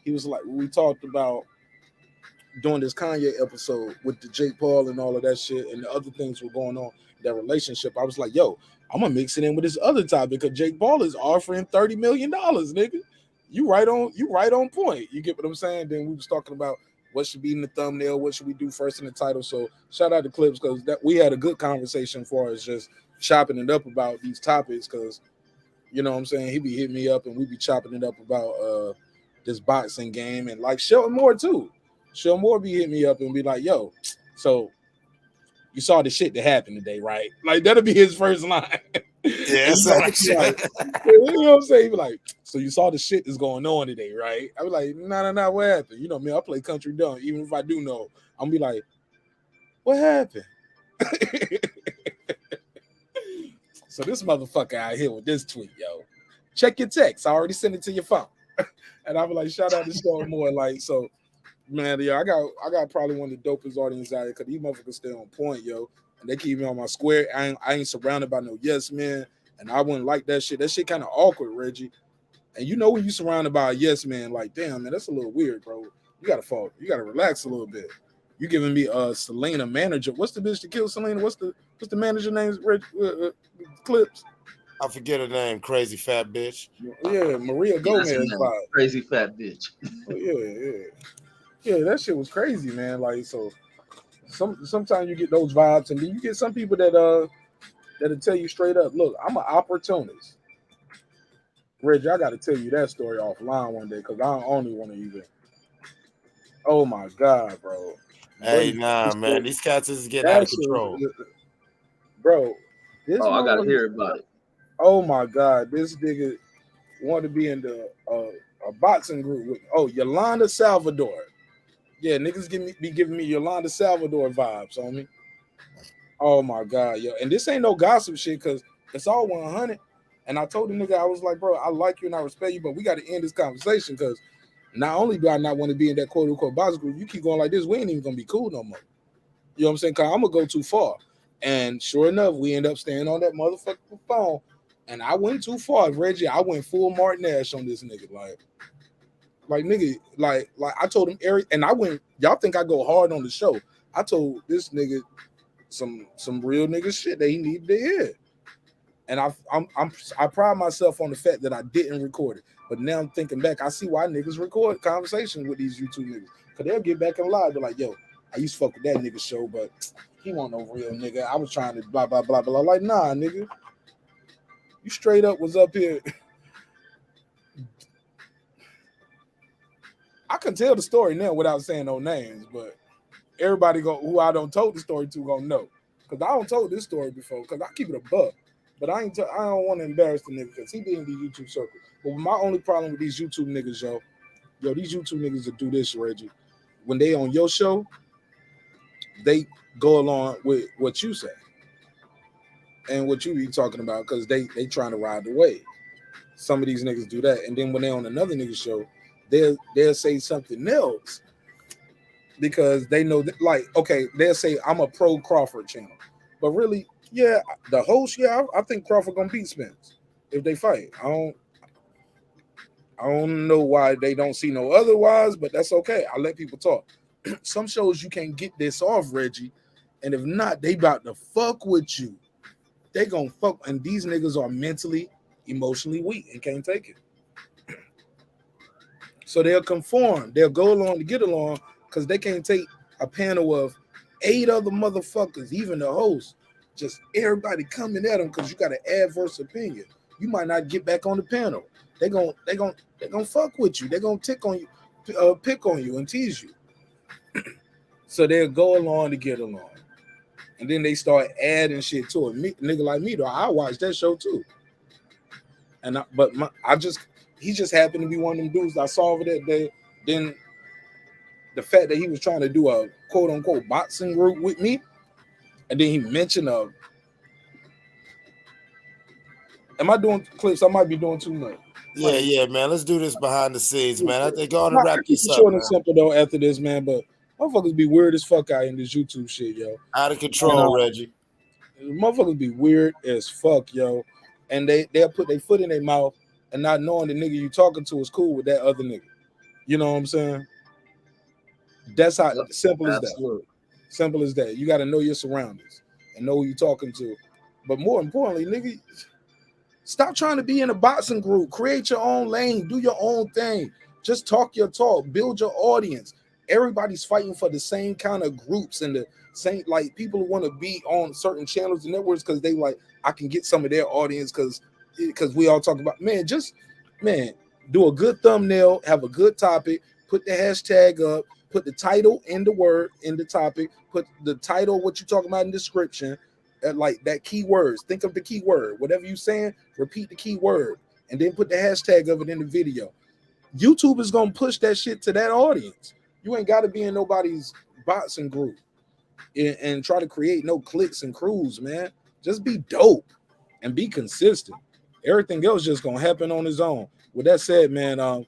He was like, we talked about doing this Kanye episode with the Jake Paul and all of that shit, and the other things were going on in that relationship. I was like, yo, I'm gonna mix it in with this other topic because Jake Paul is offering $30 million, nigga. You right on point. You get what I'm saying? Then we was talking about what should be in the thumbnail, what should we do first in the title. So shout out to Clips because that we had a good conversation for us just chopping it up about these topics because, you know what I'm saying, he be hitting me up and we be chopping it up about this boxing game and like Shelton Moore too. Shelton Moore be hitting me up and be like, yo, so you saw the shit that happened today, right? Like that'll be his first line. Yeah, like, you know what I'm saying? He be like, so you saw the shit that's going on today, right? I be like, nah, what happened? You know me, I play country dumb. Even if I do know, I'm be like, what happened? So this motherfucker out here with this tweet, yo. Check your text. I already sent it to your phone. And I was like, shout out to Show More. Like, so man, yeah, I got probably one of the dopest audience out here because these motherfuckers stay on point, yo. And they keep me on my square. I ain't surrounded by no yes man. And I wouldn't like that shit. That shit kind of awkward, Reggie. And you know when you surrounded by a yes man, like, damn, man, that's a little weird, bro. You gotta fall. You gotta relax a little bit. You giving me Selena manager. What's the bitch that killed Selena? What's the manager name? Clips. I forget her name. Crazy fat bitch. Yeah, Maria Gomez. Crazy fat bitch. Yeah, that shit was crazy, man. Like, so sometimes you get those vibes, and then you get some people that'll tell you straight up, look, I'm an opportunist. Reggie, I got to tell you that story offline one day because I don't only want to even. Oh my God, bro. Hey, nah, man, these cats is getting out of control, bro. I gotta hear about it. Oh my God, this nigga wanted to be in the a boxing group with Yolanda Salvador. Yeah, niggas be giving me Yolanda Salvador vibes on me. Oh my God, yo. And this ain't no gossip shit because it's all 100. And I told the nigga, I was like, bro, I like you and I respect you, but we got to end this conversation because not only do I not want to be in that quote unquote boxing group, you keep going like this, we ain't even gonna be cool no more. You know what I'm saying? Cause I'm gonna go too far. And sure enough, we end up staying on that motherfucking phone. And I went too far, Reggie. I went full marqnash on this nigga. Like nigga, like I told him Eric, and I went, y'all think I go hard on the show. I told this nigga some real nigga shit that he needed to hear. And I pride myself on the fact that I didn't record it. But now I'm thinking back, I see why niggas record conversations with these YouTube niggas. Cause they'll get back in live, be like, yo, I used to fuck with that nigga show, but he wasn't no real nigga. I was trying to blah, blah, blah, blah. Like, nah, nigga. You straight up was up here. I can tell the story now without saying no names, but everybody who I don't told the story to gonna know. Cause I don't told this story before, cause I keep it a buck. But I don't want to embarrass the nigga because he be in the YouTube circle. But my only problem with these YouTube niggas, yo, these YouTube niggas that do this, Reggie, when they on your show, they go along with what you say and what you be talking about because they trying to ride the wave. Some of these niggas do that, and then when they on another nigga show, they'll say something else because they know that, like, okay, they'll say I'm a pro Crawford channel, but really. Yeah, the host. Yeah, I think Crawford gonna beat Spence if they fight. I don't know why they don't see no otherwise, but that's okay. I let people talk. Some shows you can't get this off, Reggie, and if not, they about to fuck with you. They gonna fuck, and these niggas are mentally, emotionally weak and can't take it. So they'll conform. They'll go along to get along because they can't take a panel of 8 other motherfuckers, even the host. Just everybody coming at them because you got an adverse opinion. You might not get back on the panel. They gonna fuck with you. They gonna pick on you and tease you. So they'll go along to get along, and then they start adding shit to it. Nigga like me though, I watch that show too. And he just happened to be one of them dudes I saw over that day. Then the fact that he was trying to do a quote unquote boxing group with me. And then he mentioned am I doing clips? I might be doing too much. Yeah, man. Let's do this behind the scenes, man. I think going to wrap this up. Short and simple though after this, man. But motherfuckers be weird as fuck out in this YouTube shit, yo. Out of control, Reggie. Motherfuckers be weird as fuck, yo. And they'll put their foot in their mouth and not knowing the nigga you talking to is cool with that other nigga. You know what I'm saying? That's how simple as that. Simple as that. You got to know your surroundings and know who you're talking to. But more importantly, nigga, stop trying to be in a boxing group. Create your own lane. Do your own thing. Just talk your talk. Build your audience. Everybody's fighting for the same kind of groups and the same, like, people who want to be on certain channels and networks because they like, I can get some of their audience because we all talk about, man, do a good thumbnail, have a good topic, put the hashtag up, put the title in the word, in the topic, put the title, what you're talking about in the description, like that keywords. Think of the keyword. Whatever you're saying, repeat the keyword, and then put the hashtag of it in the video. YouTube is going to push that shit to that audience. You ain't got to be in nobody's boxing group and try to create no cliques and crews, man. Just be dope. and be consistent. Everything else just gonna happen on his own. With that said, man,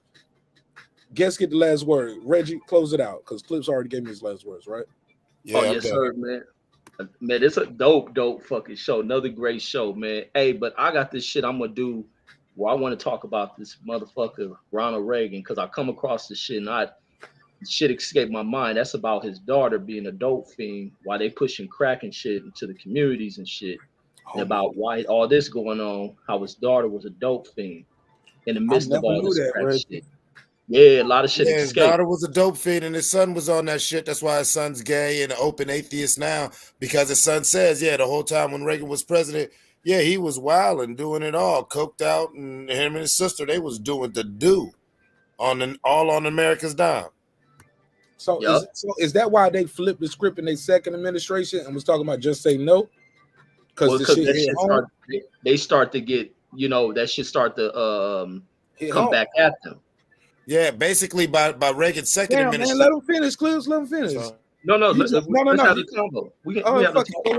guess get the last word. Reggie, close it out because Clips already gave me his last words, right? Yeah, oh yes, sir, man. Man, it's a dope fucking show. Another great show, man. Hey, but I got this shit I'm gonna do where I want to talk about this motherfucker Ronald Reagan because I come across this shit and shit escaped my mind. That's about his daughter being a dope fiend while they pushing crack and shit into the communities and shit. And about why all this going on, how his daughter was a dope fiend in the midst of all this crack shit. Yeah, a lot of shit Yeah, his escaped. daughter was a dope fiend and his son was on that shit. That's why his son's gay and an open atheist now, because his son says, yeah, the whole time when Reagan was president, yeah, he was wild and doing it all, coked out, and him and his sister, they was doing the do all on America's dime. So, is that why they flipped the script in their second administration and was talking about just say no? Because they start to get, that shit start to come back at them. Yeah, basically by Reagan's second administration. Man, let him finish, Clips. Let him finish. No. Let's have a combo.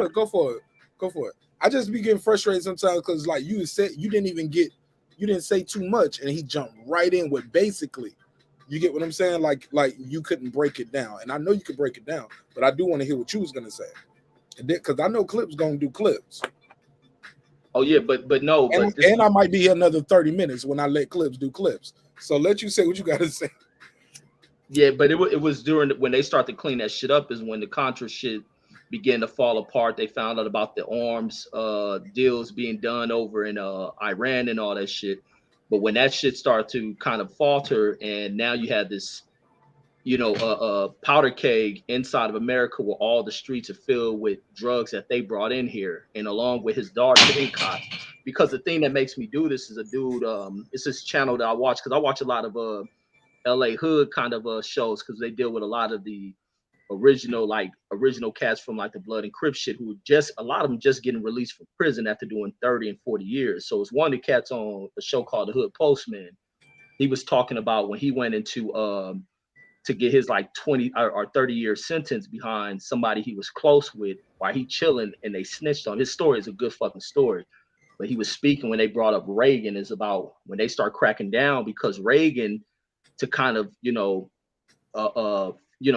Go for it. I just be getting frustrated sometimes because, like you said, you didn't say too much, and he jumped right in with basically. You get what I'm saying? Like you couldn't break it down, and I know you could break it down, but I do want to hear what you was gonna say, because I know Clips gonna do clips. Oh yeah, but no, and I might be here another 30 minutes when I let Clips do clips. So let you say what you gotta say. Yeah, but it was during when they start to clean that shit up is when the Contra shit began to fall apart. They found out about the arms deals being done over in Iran and all that shit. But when that shit started to kind of falter, and now you have this, powder keg inside of America where all the streets are filled with drugs that they brought in here, and along with his daughter getting caught. Because the thing that makes me do this is a dude, it's this channel that I watch because I watch a lot of LA hood kind of shows because they deal with a lot of the original cats from like the Blood and Crip shit who a lot of them just getting released from prison after doing 30 and 40 years. So it's one of the cats on a show called The Hood Postman. He was talking about when he went into to get his like 20 or 30-year sentence behind somebody he was close with while he chilling and they snitched on. His story is a good fucking story. But he was speaking when they brought up Reagan is about when they start cracking down because Reagan to kind of,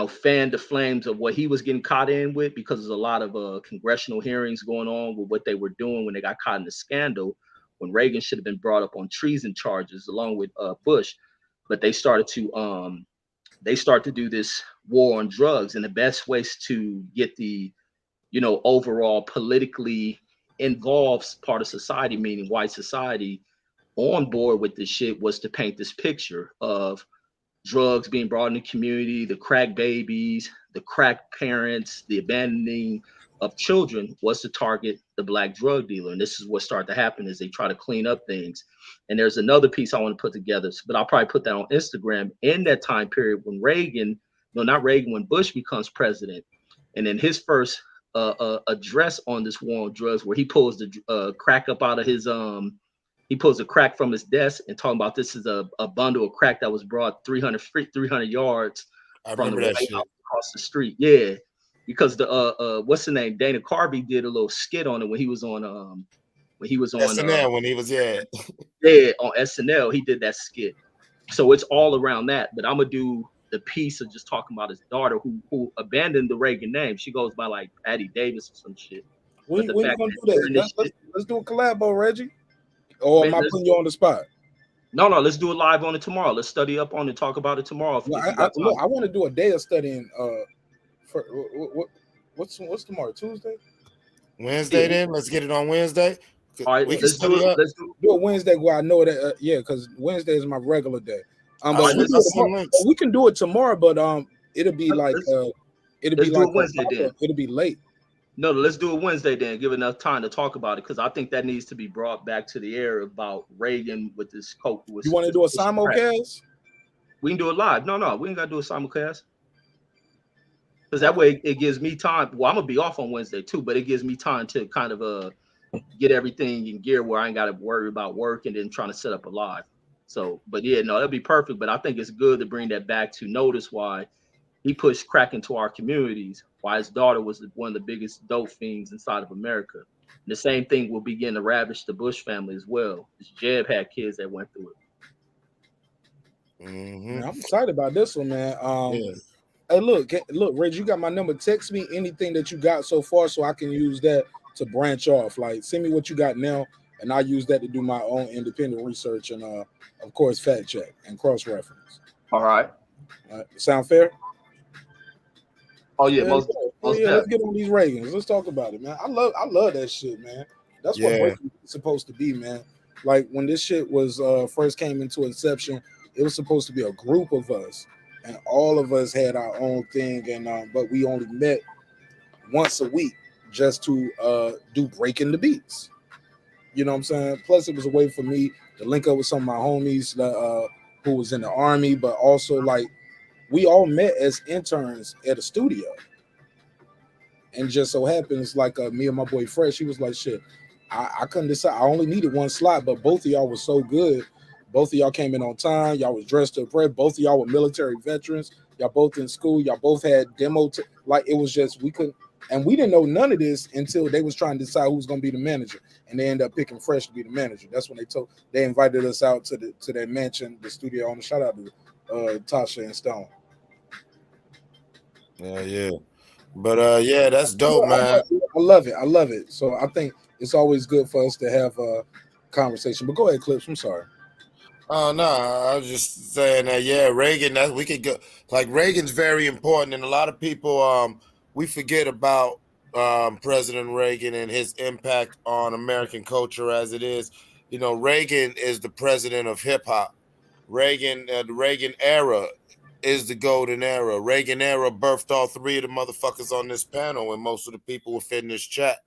fan the flames of what he was getting caught in with because there's a lot of congressional hearings going on with what they were doing when they got caught in the scandal when Reagan should have been brought up on treason charges along with Bush. But they started to do this war on drugs, and the best ways to get the, overall politically involved part of society, meaning white society, on board with this shit was to paint this picture of drugs being brought in the community, the crack babies, the crack parents, the abandoning of children was to target the black drug dealer. And this is what started to happen as they try to clean up things. And there's another piece I want to put together, but I'll probably put that on Instagram in that time period when when Bush becomes president. And then his first address on this war on drugs where he pulls the crack up out of his he pulls a crack from his desk and talking about this is a bundle of crack that was brought 300 yards from the White House across the street. Yeah, because the what's the name? Dana Carvey did a little skit on it when he was on SNL when he was on SNL. He did that skit. So it's all around that. But I'm gonna do the piece of just talking about his daughter who abandoned the Reagan name. She goes by like Patty Davis or some shit. When you gonna do that? Let's do a collabo, Reggie. Or am I putting you on the spot? No, let's do it live on it tomorrow. Let's study up on it, talk about it tomorrow. I want to do a day of studying. What's tomorrow? Tuesday? Wednesday. Then let's get it on Wednesday. All right, let's do it. Let's do it Wednesday. Where I know that, because Wednesday is my regular day. But we can do it tomorrow. But it'll be like Wednesday. Then it'll be late. No, let's do it Wednesday then. Give enough time to talk about it because I think that needs to be brought back to the air about Reagan with this coke. You want to do a simulcast? We can do it live. No, we ain't got to do a simulcast because that way it gives me time. Well, I'm gonna be off on Wednesday too, but it gives me time to kind of get everything in gear where I ain't got to worry about work and then trying to set up a live. So, but yeah, no, that'd be perfect. But I think it's good to bring that back to notice why he pushed crack into our communities. Why his daughter was one of the biggest dope fiends inside of America. The same thing will begin to ravage the Bush family as well. Jeb had kids that went through it. Man, I'm excited about this one, man. Hey, look, Reg, you got my number. Text me anything that you got so far, so I can use that to branch off. Like, send me what you got now, and I'll use that to do my own independent research and, of course, fact check and cross reference. All right. Sound fair? Oh yeah, let's get on these Reagans. Let's talk about it, man. I love that shit, man. That's what Reagan is supposed to be, man. Like when this shit was first came into inception, it was supposed to be a group of us, and all of us had our own thing, and but we only met once a week just to do breaking the beats. You know what I'm saying? Plus, it was a way for me to link up with some of my homies who was in the army, but also like we all met as interns at a studio. And just so happens, like me and my boy Fresh, he was like, shit, I couldn't decide. I only needed one slot, but both of y'all was so good. Both of y'all came in on time. Y'all was dressed to impress. Both of y'all were military veterans. Y'all both in school. Y'all both had demo. Like it was just, we couldn't, and we didn't know none of this until they was trying to decide who's going to be the manager. And they ended up picking Fresh to be the manager. That's when they invited us out to their mansion, the studio owner. Shout out to Tasha and Stone. Yeah. But yeah, that's dope, man. I love it. So I think it's always good for us to have a conversation. But go ahead, Clips. I'm sorry. Oh no, I was just saying that. Yeah, Reagan. That we could go. Like Reagan's very important, and a lot of people we forget about President Reagan and his impact on American culture as it is. You know, Reagan is the president of hip hop. Reagan, the Reagan era is the golden era. Reagan era birthed all three of the motherfuckers on this panel, and most of the people within this chat.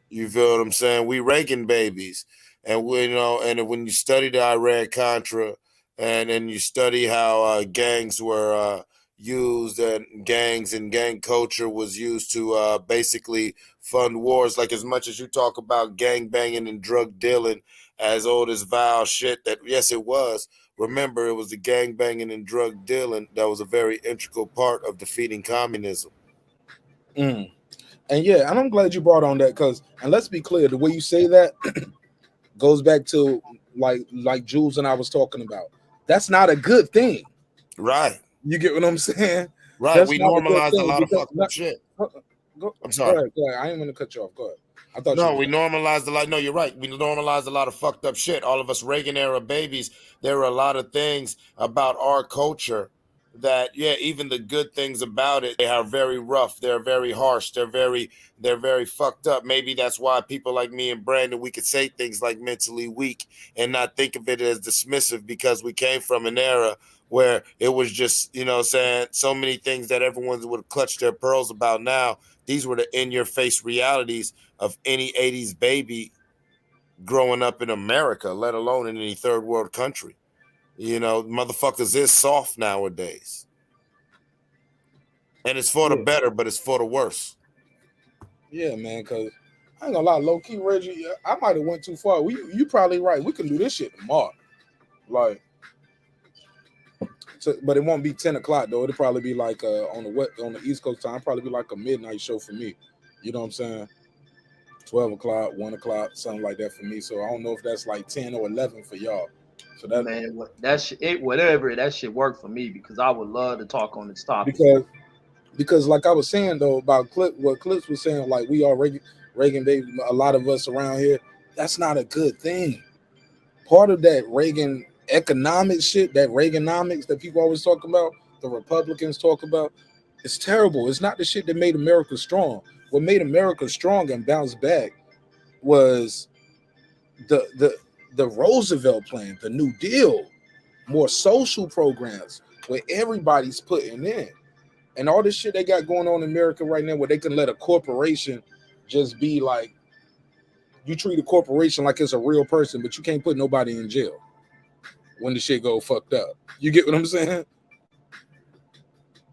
You feel what I'm saying? We Reagan babies, and we, you know, and when you study the Iran-Contra, and then you study how gangs were used, and gangs and gang culture was used to basically fund wars. Like as much as you talk about gang banging and drug dealing as old as vile shit, that yes, it was. Remember, it was the gang banging and drug dealing that was a very integral part of defeating communism. And yeah, and I'm glad you brought on that because, and let's be clear, the way you say that goes back to like Jules and I was talking about. That's not a good thing, right? You get what I'm saying? Right. That's we normalize a lot of fucked up shit. I'm sorry. Go ahead. I ain't gonna cut you off. Go ahead. I thought no, we normalized a lot. No, you're right. We normalized a lot of fucked up shit. All of us Reagan era babies. There were a lot of things about our culture that, yeah, even the good things about it, they are very rough. They're very harsh. They're very fucked up. Maybe that's why people like me and Brandon, we could say things like mentally weak and not think of it as dismissive because we came from an era where it was just, you know, saying so many things that everyone would clutch their pearls about now. These were the in-your-face realities of any 80s baby growing up in America, let alone in any third world country. You know, motherfuckers is soft nowadays. And it's for the better, but it's for the worse. Yeah, man, because I ain't gonna lie, low-key, Reggie, I might have went too far. You probably right. We can do this shit tomorrow. Like, but it won't be 10 o'clock, though. It'll probably be like on the East Coast time, probably be like a midnight show for me. You know what I'm saying? 12 o'clock, 1 o'clock, something like that for me. So I don't know if that's like 10 or 11 for y'all. So that, man, whatever, that shit worked for me because I would love to talk on this topic. Because like I was saying though about what Clips was saying, like we are Reagan baby, a lot of us around here, that's not a good thing. Part of that Reagan economic shit, that Reaganomics that people always talk about, the Republicans talk about, it's terrible. It's not the shit that made America strong. What made America strong and bounce back was the Roosevelt plan, the New Deal, more social programs where everybody's putting in. And all this shit they got going on in America right now where they can let a corporation just be like, you treat a corporation like it's a real person, but you can't put nobody in jail when the shit go fucked up. You get what I'm saying?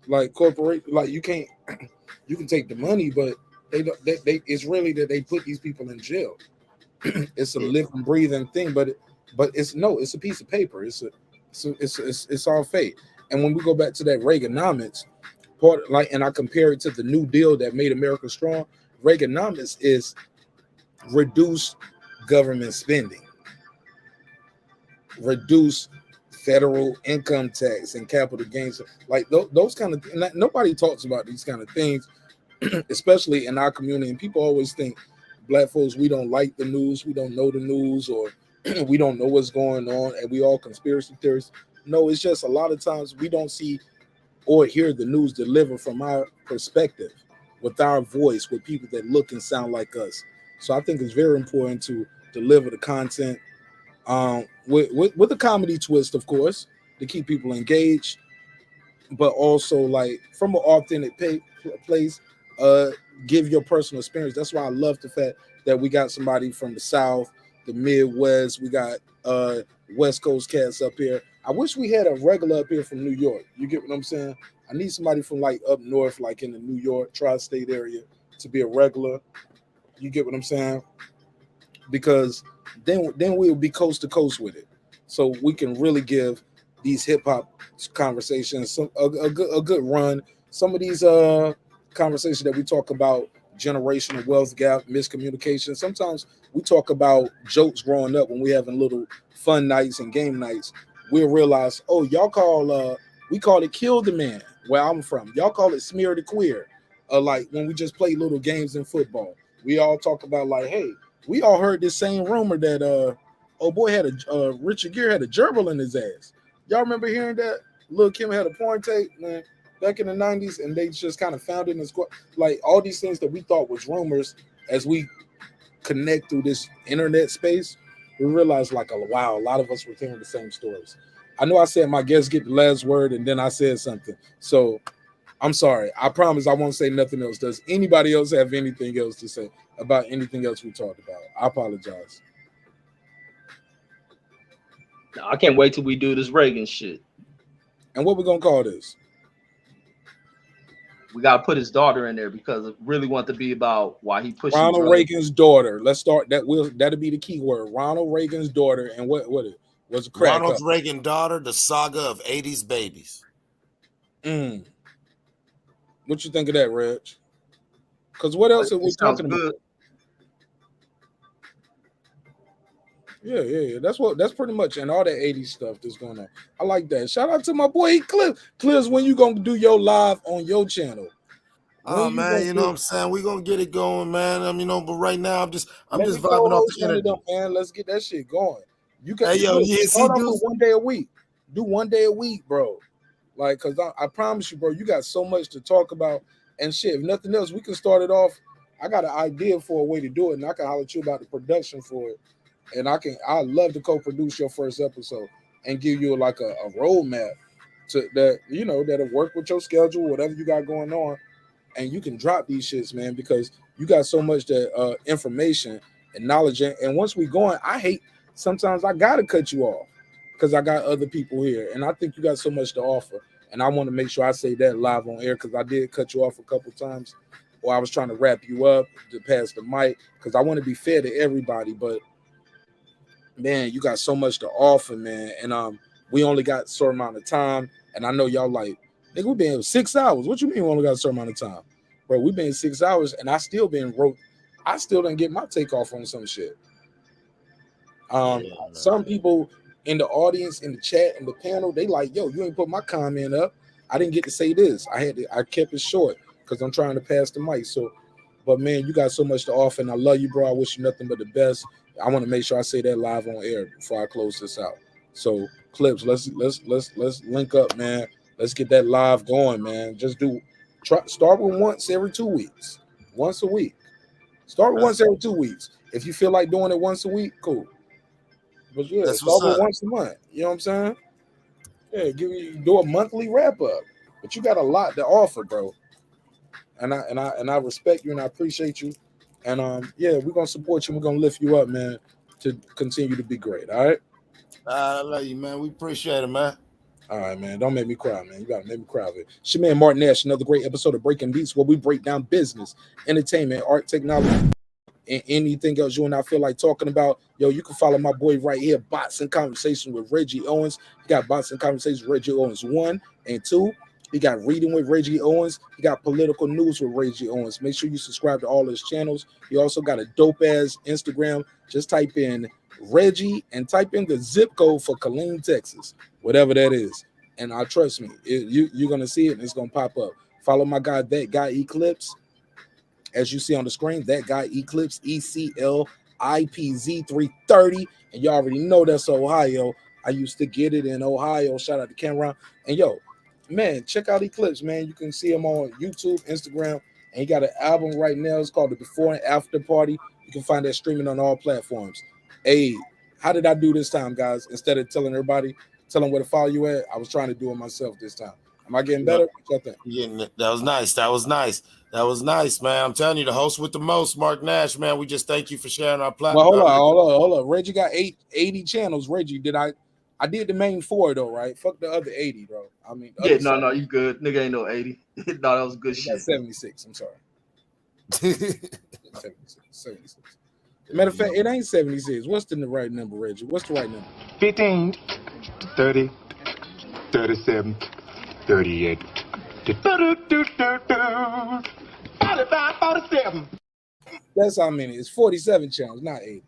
Like like you can't, you can take the money, but they it's really that they put these people in jail. It's a living, breathing thing, but it's a piece of paper. It's all fake. And when we go back to that Reaganomics part, and I compare it to the New Deal that made America strong, Reaganomics is reduce government spending, reduce federal income tax and capital gains, like those kind of. Nobody talks about these kind of things, especially in our community. And people always think Black folks, we don't like the news, we don't know the news, or we don't know what's going on, and we all conspiracy theorists. No, it's just a lot of times we don't see or hear the news delivered from our perspective, with our voice, with people that look and sound like us. So I think it's very important to deliver the content with a comedy twist, of course, to keep people engaged, but also like from an authentic place. Give your personal experience. That's why I love the fact that we got somebody from the South, the Midwest. We got West Coast cats up here. I wish we had a regular up here from New York. You get what I'm saying? I need somebody from like up north, like in the New York tri-state area, to be a regular. You get what I'm saying? Because then we'll be coast to coast with it, so we can really give these hip hop conversations a good run. Some of these conversations that we talk about, generational wealth gap, miscommunication. Sometimes we talk about jokes growing up when we having little fun nights and game nights. We'll realize, oh, y'all call we call it kill the man where I'm from. Y'all call it smear the queer. Like when we just play little games in football, we all talk about like, hey, we all heard this same rumor that oh boy had a Richard Gere had a gerbil in his ass. Y'all remember hearing that? Lil' Kim had a porn tape, man, back in the 90s, and they just kind of found it in the squad. Like all these things that we thought was rumors, as we connect through this internet space, we realized like, wow, a lot of us were hearing the same stories. I know I said my guests get the last word, and then I said something. So I'm sorry. I promise I won't say nothing else. Does anybody else have anything else to say about anything else we talked about? I apologize. I can't wait till we do this Reagan shit. And what we're gonna call this? We gotta put his daughter in there because it really want to be about why he pushed Ronald Reagan's daughter. Let's start that. That'll be the key word. Ronald Reagan's daughter. And what it was a crack Ronald up. Reagan daughter, the saga of 80s babies. What you think of that, Reg? Because what else are we talking about? Yeah. That's pretty much, and all that 80s stuff that's going on. I like that. Shout out to my boy Clips. When you gonna do your live on your channel? Oh man, you know what I'm saying? We're gonna get it going, man. But right now I'm just vibing off the energy. Man, let's get that shit going. You can start off with 1 day a week. Do 1 day a week, bro. Like, cause I promise you, bro, you got so much to talk about and shit. If nothing else, we can start it off. I got an idea for a way to do it, and I can holler at you about the production for it. And I'd love to co-produce your first episode and give you like a roadmap to that, that'll work with your schedule, whatever you got going on, and you can drop these shits, man, because you got so much that information and knowledge. And once we going, I hate sometimes I gotta cut you off because I got other people here, and I think you got so much to offer, and I want to make sure I say that live on air because I did cut you off a couple times, or I was trying to wrap you up to pass the mic because I want to be fair to everybody, but. Man, you got so much to offer, man. And we only got a certain amount of time. And I know y'all like, nigga, we've been here 6 hours. What you mean we only got a certain amount of time? Bro, we've been 6 hours and I still didn't get my take off on some shit. Some people in the audience, in the chat, in the panel, they like, yo, you ain't put my comment up. I didn't get to say this. I kept it short because I'm trying to pass the mic. So, but man, you got so much to offer, and I love you, bro. I wish you nothing but the best. I want to make sure I say that live on air before I close this out. So, Clips, let's link up, man. Let's get that live going, man. Just start with once every 2 weeks, once a week. Start with once every 2 weeks. If you feel like doing it once a week, cool. But yeah, start with once a month. You know what I'm saying? Yeah, do a monthly wrap up. But you got a lot to offer, bro. And I respect you and I appreciate you. And yeah, we're gonna support you. We're gonna lift you up, man, to continue to be great. All right. I love you, man. We appreciate it, man. All right, man. Don't make me cry, man. You gotta make me cry of it. It's your man marqnash, another great episode of Breaking Beats, where we break down business, entertainment, art, technology, and anything else you and I feel like talking about. Yo, you can follow my boy right here, Bots and Conversation with Reggie Owens. You got Bots and Conversation with Reggie Owens 1 and 2. He got Reading with Reggie Owens. He got Political News with Reggie Owens. Make sure you subscribe to all his channels. He also got a dope-ass Instagram. Just type in Reggie and type in the zip code for Killeen, Texas, whatever that is. And trust me, you're going to see it and it's going to pop up. Follow my guy, That Guy Eclipse. As you see on the screen, That Guy Eclipse, ECLIPZ330. And you already know that's Ohio. I used to get it in Ohio. Shout out to Cameron. And yo, man, check out Eclipse, man. You can see him on YouTube, Instagram, and he got an album right now. It's called The Before and After Party. You can find that streaming on all platforms. Hey, how did I do this time, guys? Instead of telling everybody, tell them where to follow you at, I was trying to do it myself this time. Am I getting better? What you think? That was nice. That was nice. That was nice, man. I'm telling you, the host with the most, Marq Nash, man. We just thank you for sharing our platform. Well, hold on. Reggie got 80 channels. Reggie, I did the main 4 though, right? Fuck the other 80, bro. I mean, yeah, no, you good. Nigga ain't no 80. No, that was good shit. 76. I'm sorry. 76. Matter of fact, it ain't 76. What's the right number, Reggie? What's the right number? 15, 30, 37, 38, 45, 47. That's how many. It's 47 channels, not 80.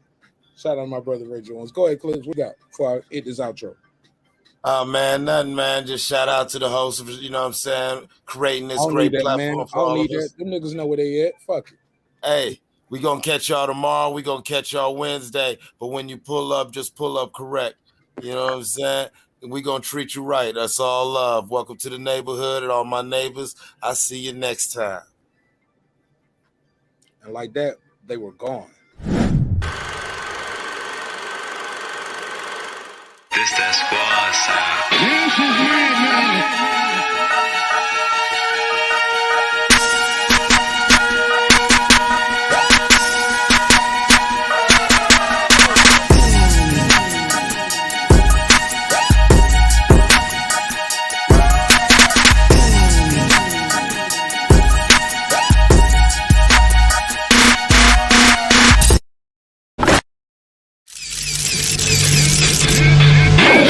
Shout out to my brother Reggie Owens. Go ahead, Clips. What we got before I hit this outro? Oh man, nothing, man. Just shout out to the host of, you know what I'm saying, creating this great platform for all of us. Them niggas know where they at. Fuck it. Hey, we gonna catch y'all tomorrow. We gonna catch y'all Wednesday. But when you pull up, just pull up correct. You know what I'm saying? We gonna treat you right. That's all love. Welcome to the neighborhood and all my neighbors. I'll see you next time. And like that, they were gone. This that squad sound. This is Reagan.